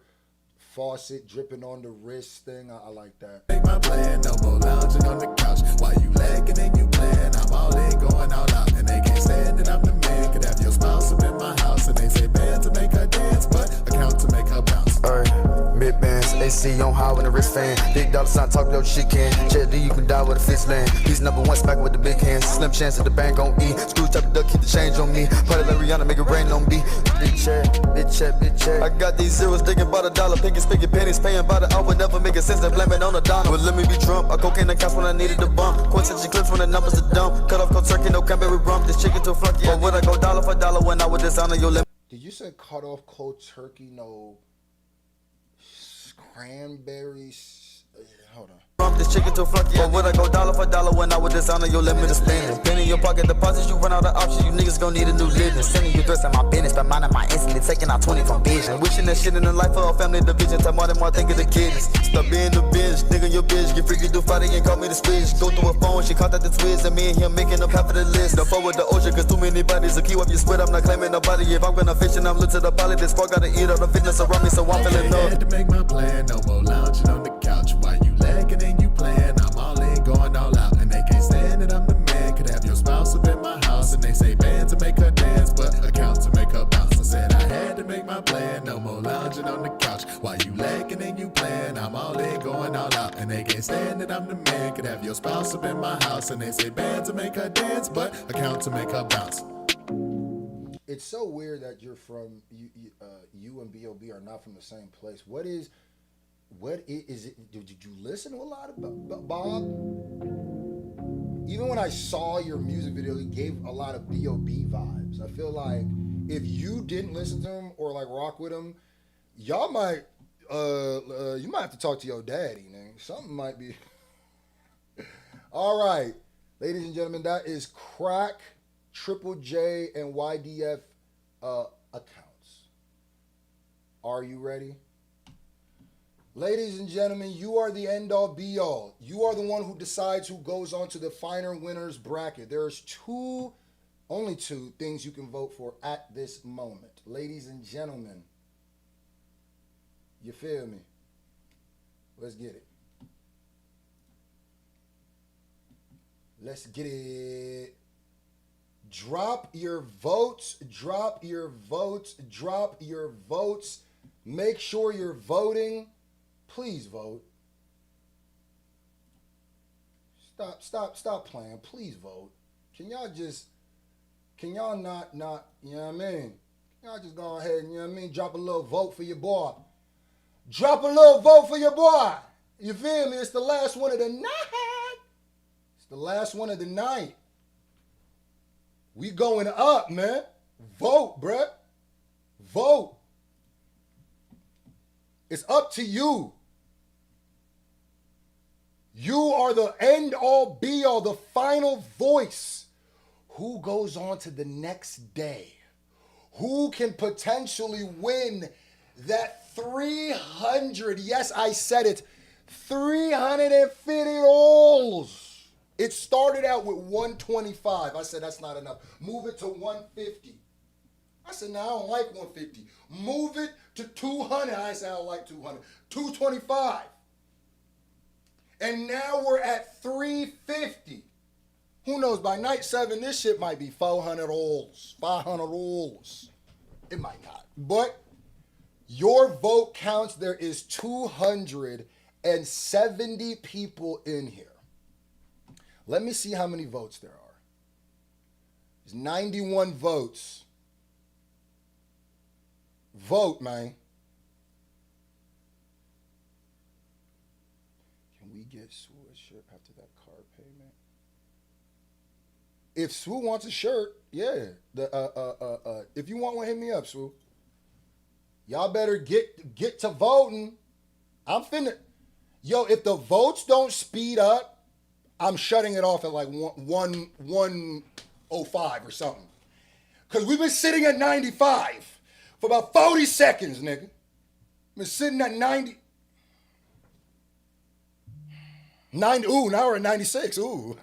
faucet dripping on the wrist thing. I like that. Make my plan, no more lounging on the couch. While you lacking and you playing, I'm all in, going all out. And they can't stand that I'm the man. Could have your spouse up in my house. And they say band to make her dance, but account to make her bounce. Alright, big bands, AC AC on high when the wrist fan. Big dollar sign, talk your shit can. Check D, you can die with a fist land. He's number one smack with the big hands. Slim chance that the bank gon' eat. Screw type of duck, keep the change on me. Party like Rihanna, make it rain on me. Big check, big check, big check. I got these zeros digging by the dollar. Picking, spicking pennies, paying by the hour. Never make a sense to blame it on the dollar. But let me be drunk. I cocaine the cash when I needed the bump. Quintessential clips when the numbers are dumb. Cut off cold turkey, no cranberry rum. This chicken too funky. But would I go dollar for dollar when I would dishonor your limit? Did you say cut off cold turkey? No. Cranberries. Hold on. This chicken too funky. But would I go dollar for dollar when I would dishonor your limit of spending? Pen in your pocket deposits, you run out of options. You niggas gon' need a new living. Sending you threats in my business, but minding my instantly taking out 20 from vision. Wishing that shit in the life of a family division. Time more than more, think of the kids. Stop being the bitch, nigga, your bitch. Get freaky, do Friday and call me the switch. Go through a phone, she caught out the twist, and me and him making up half of the list. The forward the ocean, cause too many bodies. So keep up your sweat, I'm not claiming nobody. If I'm gonna fish and I'm lit to the pilot, this spark gotta eat up the fitness around me, so I'm feeling up. I had to make my plan, no more lounging on the couch. While you lagging and you playing, I'm all in, going all out. And they can't stand it, I'm the man. Could have your spouse up in my house, and they say band to make her dance, but account to make her bounce. I said I had to make my plan, no more lounging on the couch. While you lagging and you playing, I'm all in, going all out. And they can't stand it, I'm the man. Could have your spouse up in my house, and they say band to make her dance, but account to make her bounce. It's so weird that you're from you and B.O.B. are not from the same place. What is it? Did you listen to a lot of Bob? Even when I saw your music video, it gave a lot of B.O.B. vibes. I feel like if you didn't listen to him or like rock with him, y'all might you might have to talk to your daddy, man. Something might be. All right, ladies and gentlemen, that is Crack, Triple J, and YDF accounts. Are you ready? Ladies and gentlemen, you are the end-all, be-all. You are the one who decides who goes on to the finer winners bracket. There's only two things you can vote for at this moment. Ladies and gentlemen, you feel me? Let's get it. Let's get it. Drop your votes. Drop your votes. Drop your votes. Make sure you're voting. Please vote. Stop playing. Please vote. Can y'all not, you know what I mean? Y'all just go ahead and, you know what I mean, drop a little vote for your boy. Drop a little vote for your boy. You feel me? It's the last one of the night. It's the last one of the night. We going up, man. Vote, bruh. Vote. It's up to you. You are the end-all, be-all, the final voice. Who goes on to the next day? Who can potentially win that 300, yes, I said it, $350. It started out with 125. I said, that's not enough. Move it to 150. I said, no, I don't like 150. Move it to 200. I said, I don't like 200. 225. And now we're at 350. Who knows, by night 7, this shit might be $400, $500. It might not. But your vote counts. There is 270 people in here. Let me see how many votes there are. There's 91 votes. Vote, man. Can we get Swoo a shirt after that card payment? If Swoo wants a shirt, yeah. If you want one, hit me up, Swoo. Y'all better get to voting. I'm finna. Yo, if the votes don't speed up, I'm shutting it off at like 1:05 or something. Because we've been sitting at 95 for about 40 seconds, nigga. Been sitting at 90. Ooh, now we're at 96. Ooh.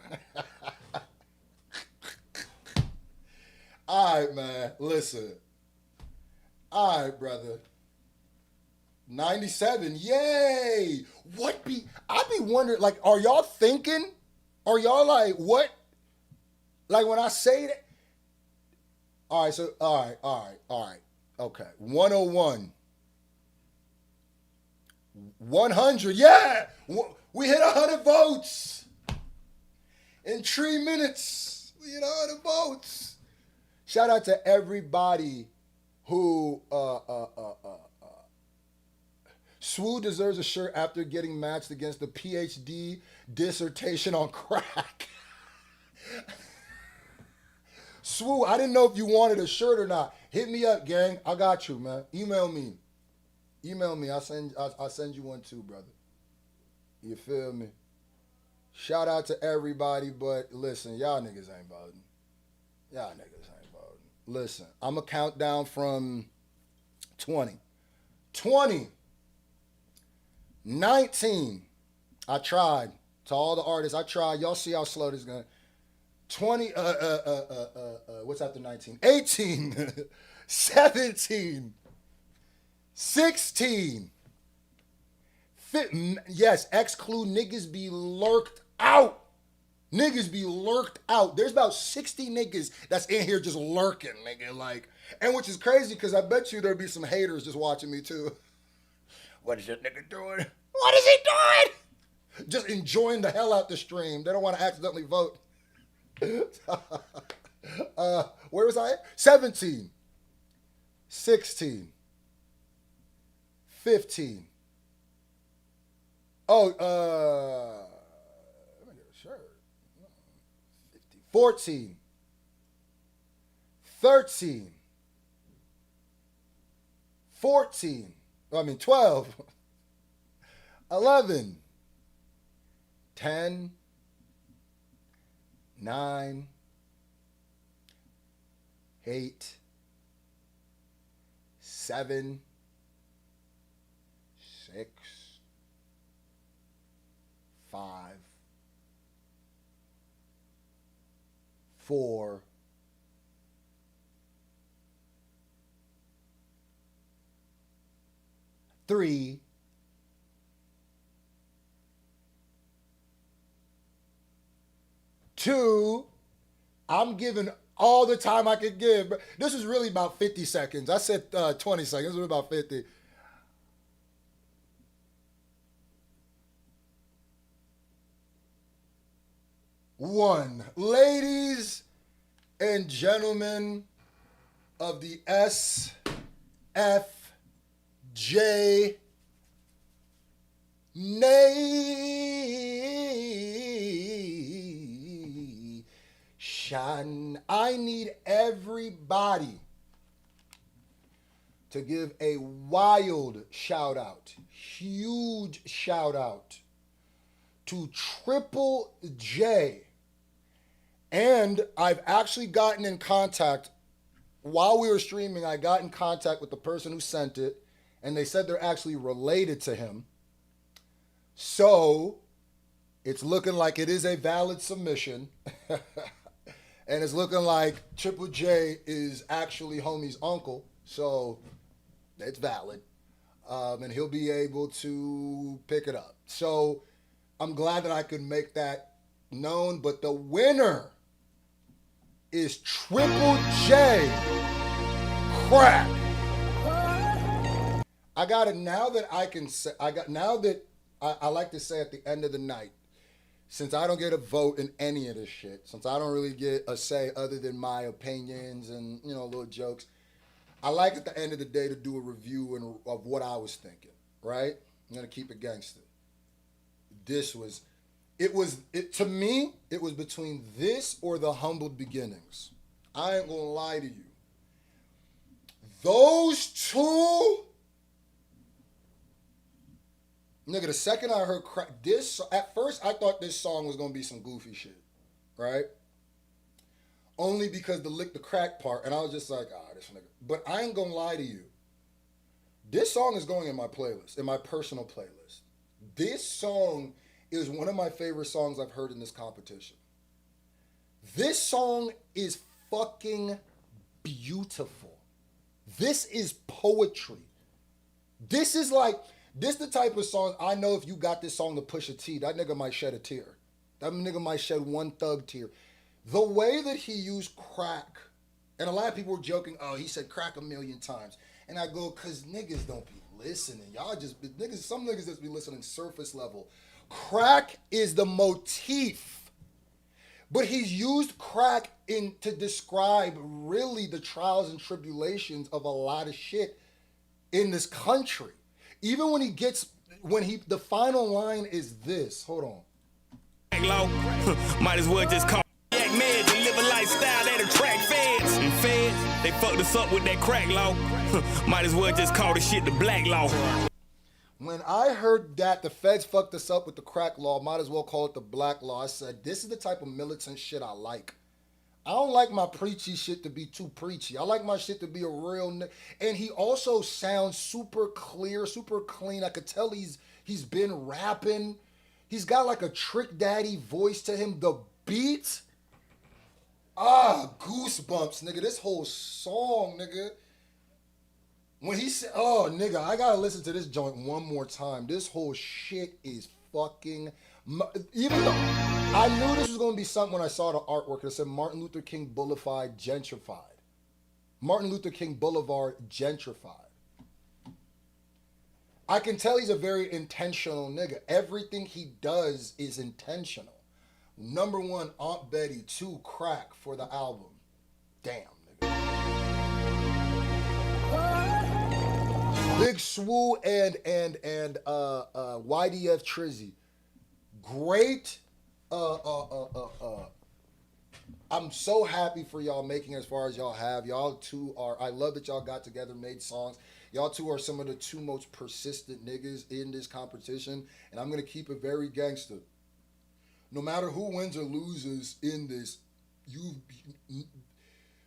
All right, man. Listen. All right, brother. 97. Yay. I be wondering, like, are y'all thinking? Are y'all like, what? Like when I say that? All right, so, all right. Okay. 101. 100. Yeah. We hit 100 votes. In 3 minutes, we hit 100 votes. Shout out to everybody who Scru deserves a shirt after getting matched against the PhD dissertation on crack. Scru, I didn't know if you wanted a shirt or not. Hit me up, gang. I got you, man. Email me. I'll send you one too, brother. You feel me? Shout out to everybody, but listen, y'all niggas ain't voting. Listen, I'm going to count down from 20. 20. 19. I tried. To all the artists, I tried. Y'all see how slow this is going. 20, what's after 19? 18. 17. 16. Yes, exclude niggas be lurked out. Niggas be lurked out. There's about 60 niggas that's in here just lurking, nigga. Like, and which is crazy because I bet you there'd be some haters just watching me too. What is that nigga doing? What is he doing? Just enjoying the hell out the stream. They don't want to accidentally vote. Where was I at? 17. 16. 15. Oh, let me get a shirt. 14. 13. 14. 12. 11. 10. 9. 8. 7. 6. 5. 4. 3. 2. I'm giving all the time I could give. This is really about 50 seconds. I said 20 seconds. This was about 50. 1. Ladies and gentlemen of the SFJ Nation, I need everybody to give a wild shout out, huge shout out to Triple J. And I've actually gotten in contact, while we were streaming, I got in contact with the person who sent it, and they said they're actually related to him. So, it's looking like it is a valid submission. And it's looking like Triple J is actually homie's uncle. So, it's valid. And he'll be able to pick it up. So, I'm glad that I could make that known. But the winner is Triple J Crack. I got it now that I can say. I like to say at the end of the night, since I don't get a vote in any of this shit, since I don't really get a say other than my opinions and, little jokes, I like at the end of the day to do a review of what I was thinking, right? I'm going to keep it gangster. To me, it was between this or The Humbled Beginnings. I ain't going to lie to you. Those two, nigga, the second I heard this, at first I thought this song was going to be some goofy shit, right? Only because the lick the crack part, and I was just like, this nigga. But I ain't going to lie to you. This song is going in my playlist, in my personal playlist. This song is one of my favorite songs I've heard in this competition. This song is fucking beautiful. This is poetry. This the type of song, I know if you got this song to Pusha T, that nigga might shed a tear. That nigga might shed one thug tear. The way that he used crack, and a lot of people were joking, he said crack a million times. And I go, because niggas don't be listening. Y'all just niggas. Some niggas just be listening surface level. Crack is the motif, but he's used crack to describe really the trials and tribulations of a lot of shit in this country. Even when the final line is this. Hold on. Might as well just call Yak Meds and live a lifestyle that attract feds. And feds, they fucked us up with that crack law. Might as well just call the shit the black law. When I heard that the feds fucked us up with the crack law, might as well call it the black law, I said, this is the type of militant shit I like. I don't like my preachy shit to be too preachy. I like my shit to be a real and he also sounds super clear, super clean. I could tell he's been rapping. He's got like a Trick Daddy voice to him. The beat, goosebumps, nigga. This whole song, nigga. When he said, oh, nigga, I gotta listen to this joint one more time. This whole shit is fucking, even though I knew this was gonna be something when I saw the artwork. It said Martin Luther King Boulevard gentrified. Martin Luther King Boulevard gentrified. I can tell he's a very intentional nigga. Everything he does is intentional. Number 1, Aunt Betty. 2, Crack for the album. Damn, nigga. Big Swoo and YDF Trizzy. Great. I'm so happy for y'all making as far as y'all have. Y'all two are, I love that y'all got together, made songs. Y'all two are some of the 2 most persistent niggas in this competition. And I'm going to keep it very gangster. No matter who wins or loses in this,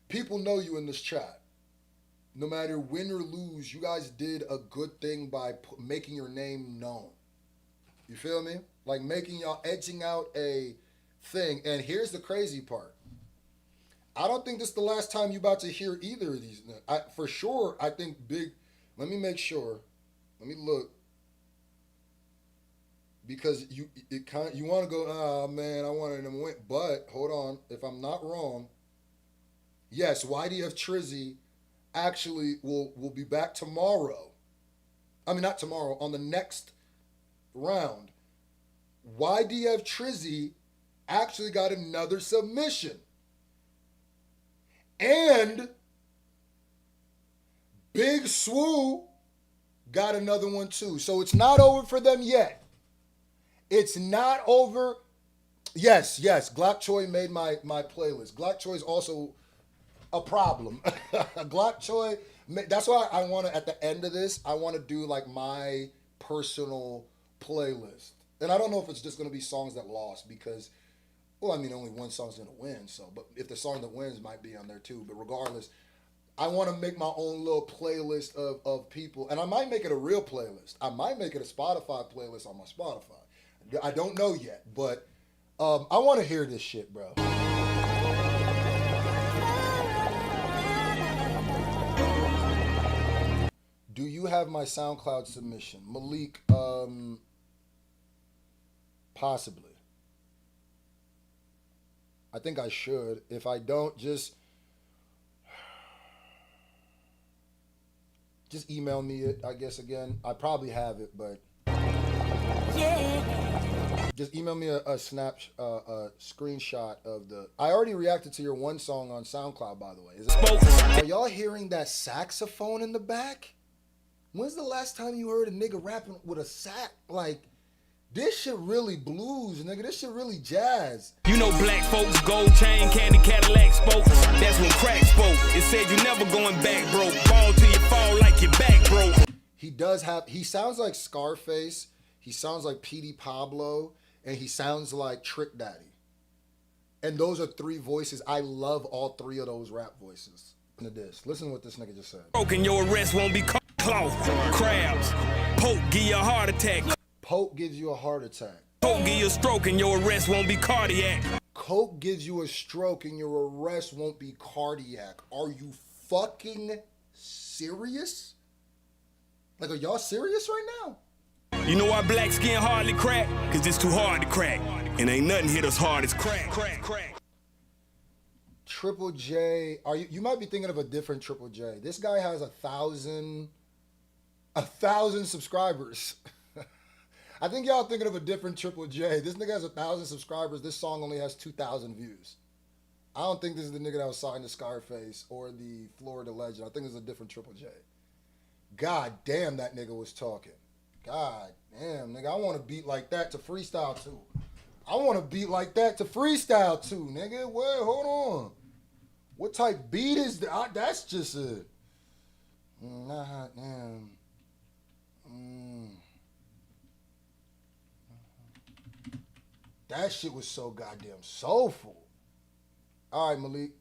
people know you in this chat. No matter win or lose, you guys did a good thing by making your name known. You feel me? Like making y'all edging out a thing. And here's the crazy part. I don't think this is the last time you about to hear either of these. For sure, I think Big... Let me make sure. Let me look. Because you want to go, oh man, I wanted them to win. But, hold on. If I'm not wrong, yes, YDF Trizzy actually will be back tomorrow. I mean, not tomorrow, on the next round. YDF Trizzy actually got another submission. And Big Swoo got another one too. So it's not over for them yet. It's not over. Yes, Glock Choi made my playlist. Glock Choi is also a problem. Glock Choi, that's why I want to, at the end of this, I want to do like my personal playlist. And I don't know if it's just going to be songs that lost because, well, I mean, only one song's going to win. So, but if the song that wins might be on there too. But regardless, I want to make my own little playlist of people. And I might make it a real playlist. I might make it a Spotify playlist on my Spotify. I don't know yet, but I want to hear this shit, bro. Do you have my SoundCloud submission? Malik, possibly. I think I should. If I don't, just email me it, I guess, again. I probably have it, but just email me a screenshot of the... I already reacted to your one song on SoundCloud, by the way. Are y'all hearing that saxophone in the back? When's the last time you heard a nigga rapping with a sax? Like, this shit really blues, nigga. This shit really jazz. You know black folks, gold chain, candy Cadillac spoke. That's when crack spoke. It said you never going back broke. Fall till you fall like your back broke. He sounds like Scarface. He sounds like P.D. Pablo. And he sounds like Trick Daddy. And those are 3 voices. I love all 3 of those rap voices. Listen to what this nigga just said. Broken, your arrest won't be cloth. Crabs. Poke, give you a heart attack. Poke gives you a heart attack. Coke give you a stroke and your arrest won't be cardiac. Coke gives you a stroke and your arrest won't be cardiac. Are you fucking serious? Like, are y'all serious right now? You know why black skin hardly crack? Cause it's too hard to crack. And ain't nothing hit us hard as crack. Triple J, you might be thinking of a different Triple J. This guy has 1,000 1,000 subscribers. I think y'all thinking of a different Triple J. This nigga has 1,000 subscribers. This song only has 2,000 views. I don't think this is the nigga that was signed to Scarface or the Florida Legend. I think this is a different Triple J. God damn, that nigga was talking. God damn, nigga. I want a beat like that to freestyle to. I want a beat like that to freestyle to, nigga. Wait, hold on. What type beat is that? That's just a... Nah, damn. That shit was so goddamn soulful. All right, Malik.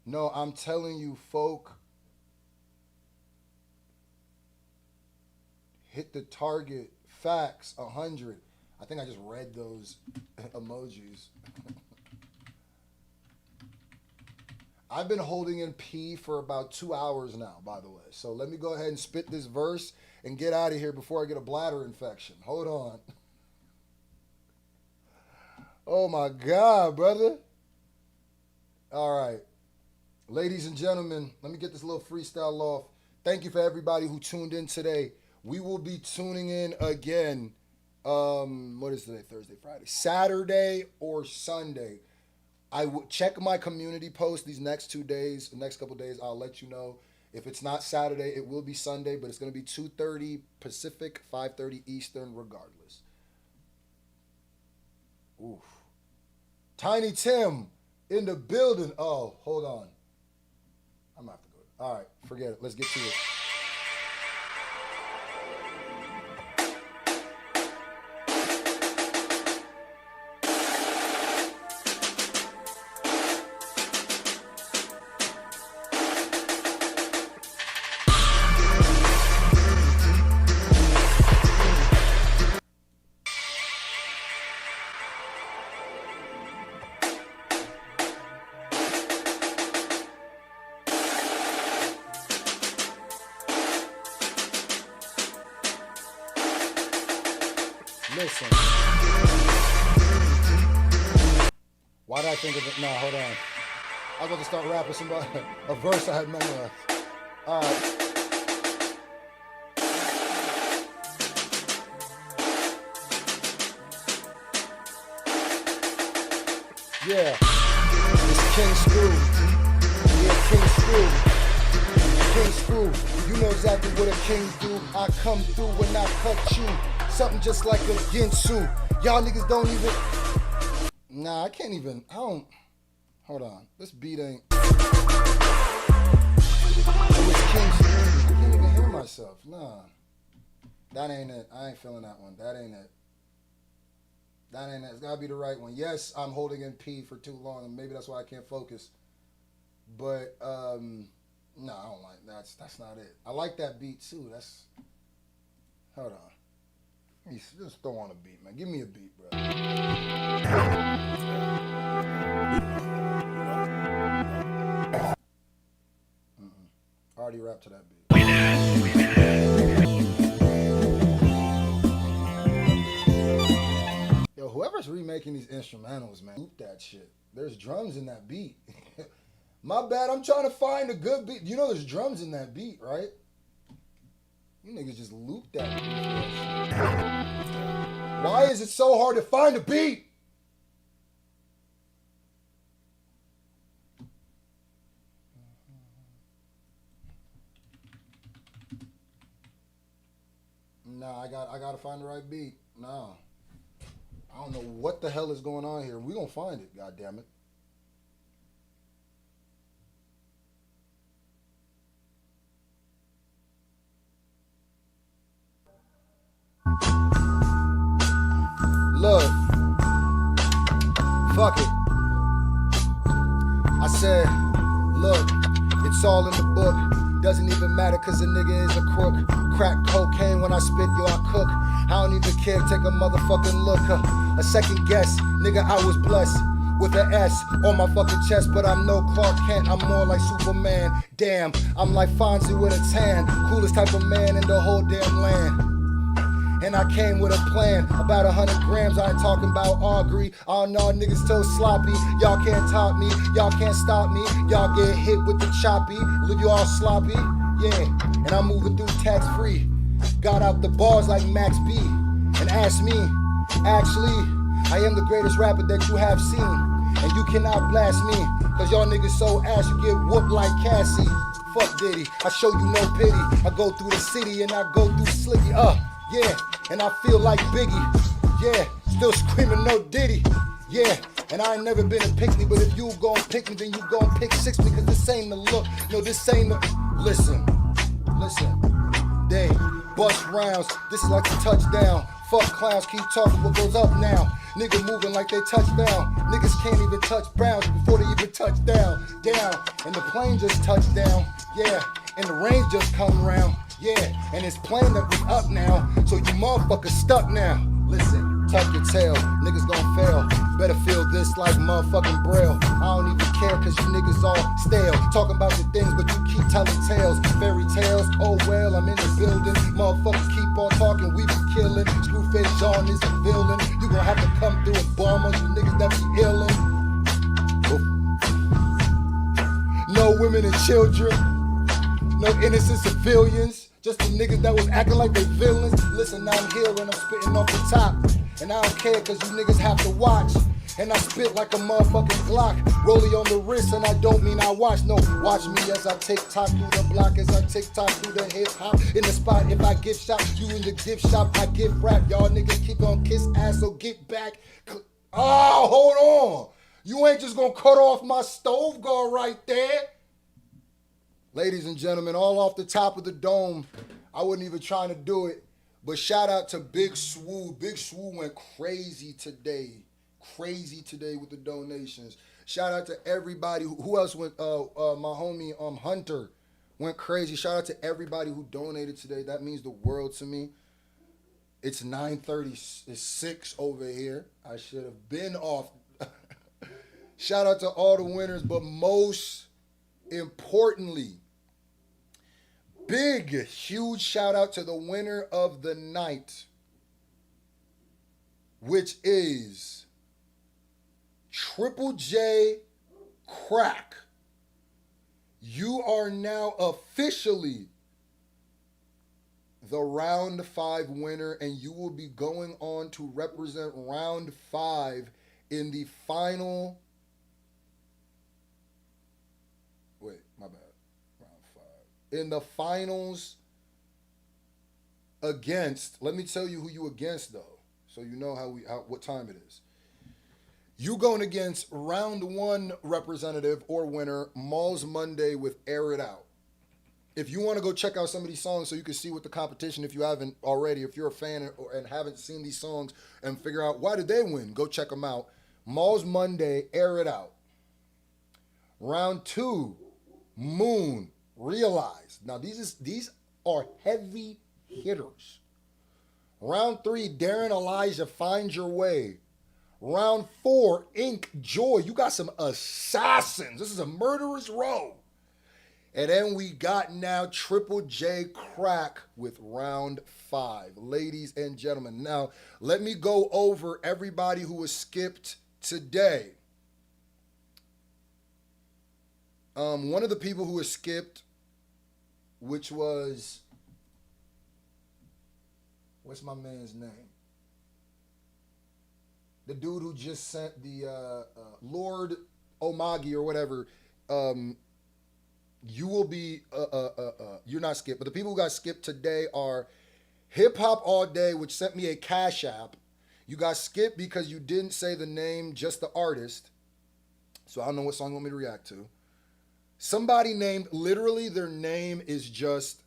No, I'm telling you, folk. Hit the target. Facts, 100. I think I just read those emojis. I've been holding in P for about 2 hours now, by the way. So let me go ahead and spit this verse and get out of here before I get a bladder infection. Hold on. Oh my God, brother. All right. Ladies and gentlemen, let me get this little freestyle off. Thank you for everybody who tuned in today. We will be tuning in again. What is today? Thursday, Friday, Saturday or Sunday. I will check my community post these next 2 days. The next couple days, I'll let you know. If it's not Saturday, it will be Sunday, but it's going to be 2:30 Pacific, 5:30 Eastern, regardless. Oof. Tiny Tim in the building. Oh, hold on. I'm going to have to go. All right, forget it. Let's get to it. Listen. Why did I think of it? No, hold on. I was about to start rapping somebody a verse I had memorized. All right. Yeah. It's King Scru. Yeah, King Scru. King Scru. You know exactly what a king do. I come through when I cut you. Something just like a Ginsu. Y'all niggas don't even... Nah, I can't even... I don't... Hold on. This beat ain't... It was King Scru. I can't even hear myself. Nah. That ain't it. I ain't feeling that one. That ain't it. That ain't it. It's gotta be the right one. Yes, I'm holding in P for too long, and maybe that's why I can't focus. But, no, I don't like... That's not it. I like that beat, too. That's... Hold on. Just throw on a beat, man. Give me a beat, bro. I already rapped to that beat. Yo, whoever's remaking these instrumentals, man, loop that shit. There's drums in that beat. My bad, I'm trying to find a good beat. You know there's drums in that beat, right? You niggas just looped that beat. Why is it so hard to find a beat? Nah, I gotta find the right beat. Nah. I don't know what the hell is going on here. We gonna find it, goddammit. Look, fuck it. I said, look, it's all in the book. Doesn't even matter cause a nigga is a crook. Crack cocaine when I spit, yo, I cook. I don't even care, take a motherfucking look. A second guess, nigga, I was blessed with an S on my fucking chest, but I'm no Clark Kent, I'm more like Superman. Damn, I'm like Fonzie with a tan. Coolest type of man in the whole damn land. And I came with a plan, about 100 grams, I ain't talking about Aubrey. All y'all niggas so sloppy, y'all can't top me, y'all can't stop me. Y'all get hit with the choppy, leave you all sloppy, yeah. And I'm moving through tax free. Got out the bars like Max B. And asked me, actually, I am the greatest rapper that you have seen. And you cannot blast me, cause y'all niggas so ass, you get whooped like Cassie. Fuck Diddy, I show you no pity. I go through the city and I go through Slicky, yeah. And I feel like Biggie, yeah. Still screaming no Diddy, yeah. And I ain't never been a pick me, but if you gon' pick me, then you gon' pick 6 me, cause this ain't the look, no, this ain't the, listen, they bust rounds, this is like a touchdown. Fuck clowns, keep talking, what goes up now? Nigga moving like they touchdown. Niggas can't even touch Browns before they even touch down. And the plane just touched down, yeah. And the rain just come around, yeah. And it's plain that we up now, so you motherfuckers stuck now. Listen, tuck your tail, niggas gon' fail. Better feel this like motherfucking Braille. I don't even care cause you niggas all stale. Talking about the things but you keep telling tales. Fairy tales, oh well, I'm in the building. Motherfuckers keep on talking, we be killing. Scrufacejean is a villain. You gon' have to come through and bomb on you niggas that be illin'. No women and children, no innocent civilians. Just the niggas that was acting like they villains. Listen, I'm here and I'm spitting off the top. And I don't care cause you niggas have to watch. And I spit like a motherfucking Glock. Rollie on the wrist and I don't mean I watch. No, watch me as I tick tock through the block. As I tick tock through the hip hop. In the spot, if I give shot, you in the gift shop, I give rap. Y'all niggas keep on kiss ass, so get back. Oh, hold on. You ain't just gonna cut off my stove guard right there. Ladies and gentlemen, all off the top of the dome. I wasn't even trying to do it. But shout out to Big Swoo. Big Swoo went crazy today. Crazy today with the donations. Shout out to everybody. Who else went? My homie Hunter went crazy. Shout out to everybody who donated today. That means the world to me. It's 9:36 over here. I should have been off. Shout out to all the winners, but most importantly, big, huge shout out to the winner of the night, which is Triple J Crack. You are now officially the round 5 winner, and you will be going on to represent round 5 in the final. Wait, my bad. Round 5. In the finals against, let me tell you who you against though, so you know what time it is. You going against round 1 representative or winner, Malls Monday with Air It Out. If you want to go check out some of these songs so you can see what the competition, if you haven't already, if you're a fan and haven't seen these songs and figure out why did they win, go check them out. Malls Monday, Air It Out. Round 2, Moon, Realize. Now these are heavy hitters. Round 3, Darren Elijah, Find Your Way. Round 4, Ink, Joy. You got some assassins. This is a murderous row. And then we got now Triple J Crack with round 5. Ladies and gentlemen. Now, let me go over everybody who was skipped today. One of the people who was skipped, which was, what's my man's name? The dude who just sent the Lord Omagi or whatever. You will be, you're not skipped, but the people who got skipped today are Hip Hop All Day, which sent me a Cashapp. You got skipped because you didn't say the name, just the artist. So I don't know what song you want me to react to. Somebody named, literally their name is just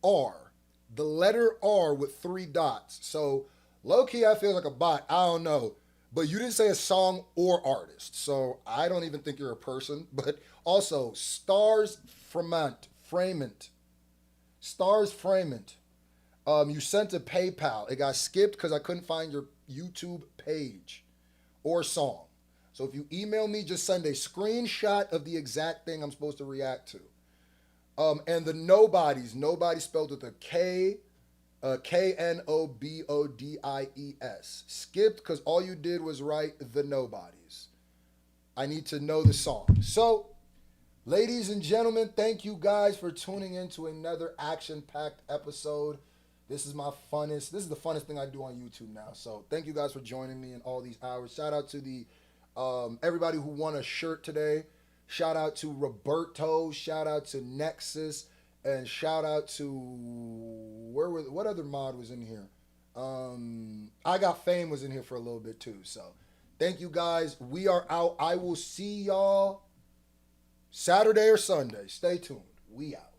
R. The letter R with 3 dots. So low-key, I feel like a bot. I don't know. But you didn't say a song or artist. So I don't even think you're a person. But also, Stars Framant. Stars Framant. You sent a PayPal. It got skipped because I couldn't find your YouTube page or song. So if you email me, just send a screenshot of the exact thing I'm supposed to react to. And the nobody spelled with a K, Knobodies. Skipped because all you did was write the Nobodies. I need to know the song. So, ladies and gentlemen, thank you guys for tuning in to another action-packed episode. This is the funnest thing I do on YouTube now. So thank you guys for joining me in all these hours. Shout out to the everybody who won a shirt today. Shout out to Roberto. Shout out to Nexus. And shout out to what other mod was in here? I Got Fame was in here for a little bit too. So thank you guys. We are out. I will see y'all Saturday or Sunday. Stay tuned. We out.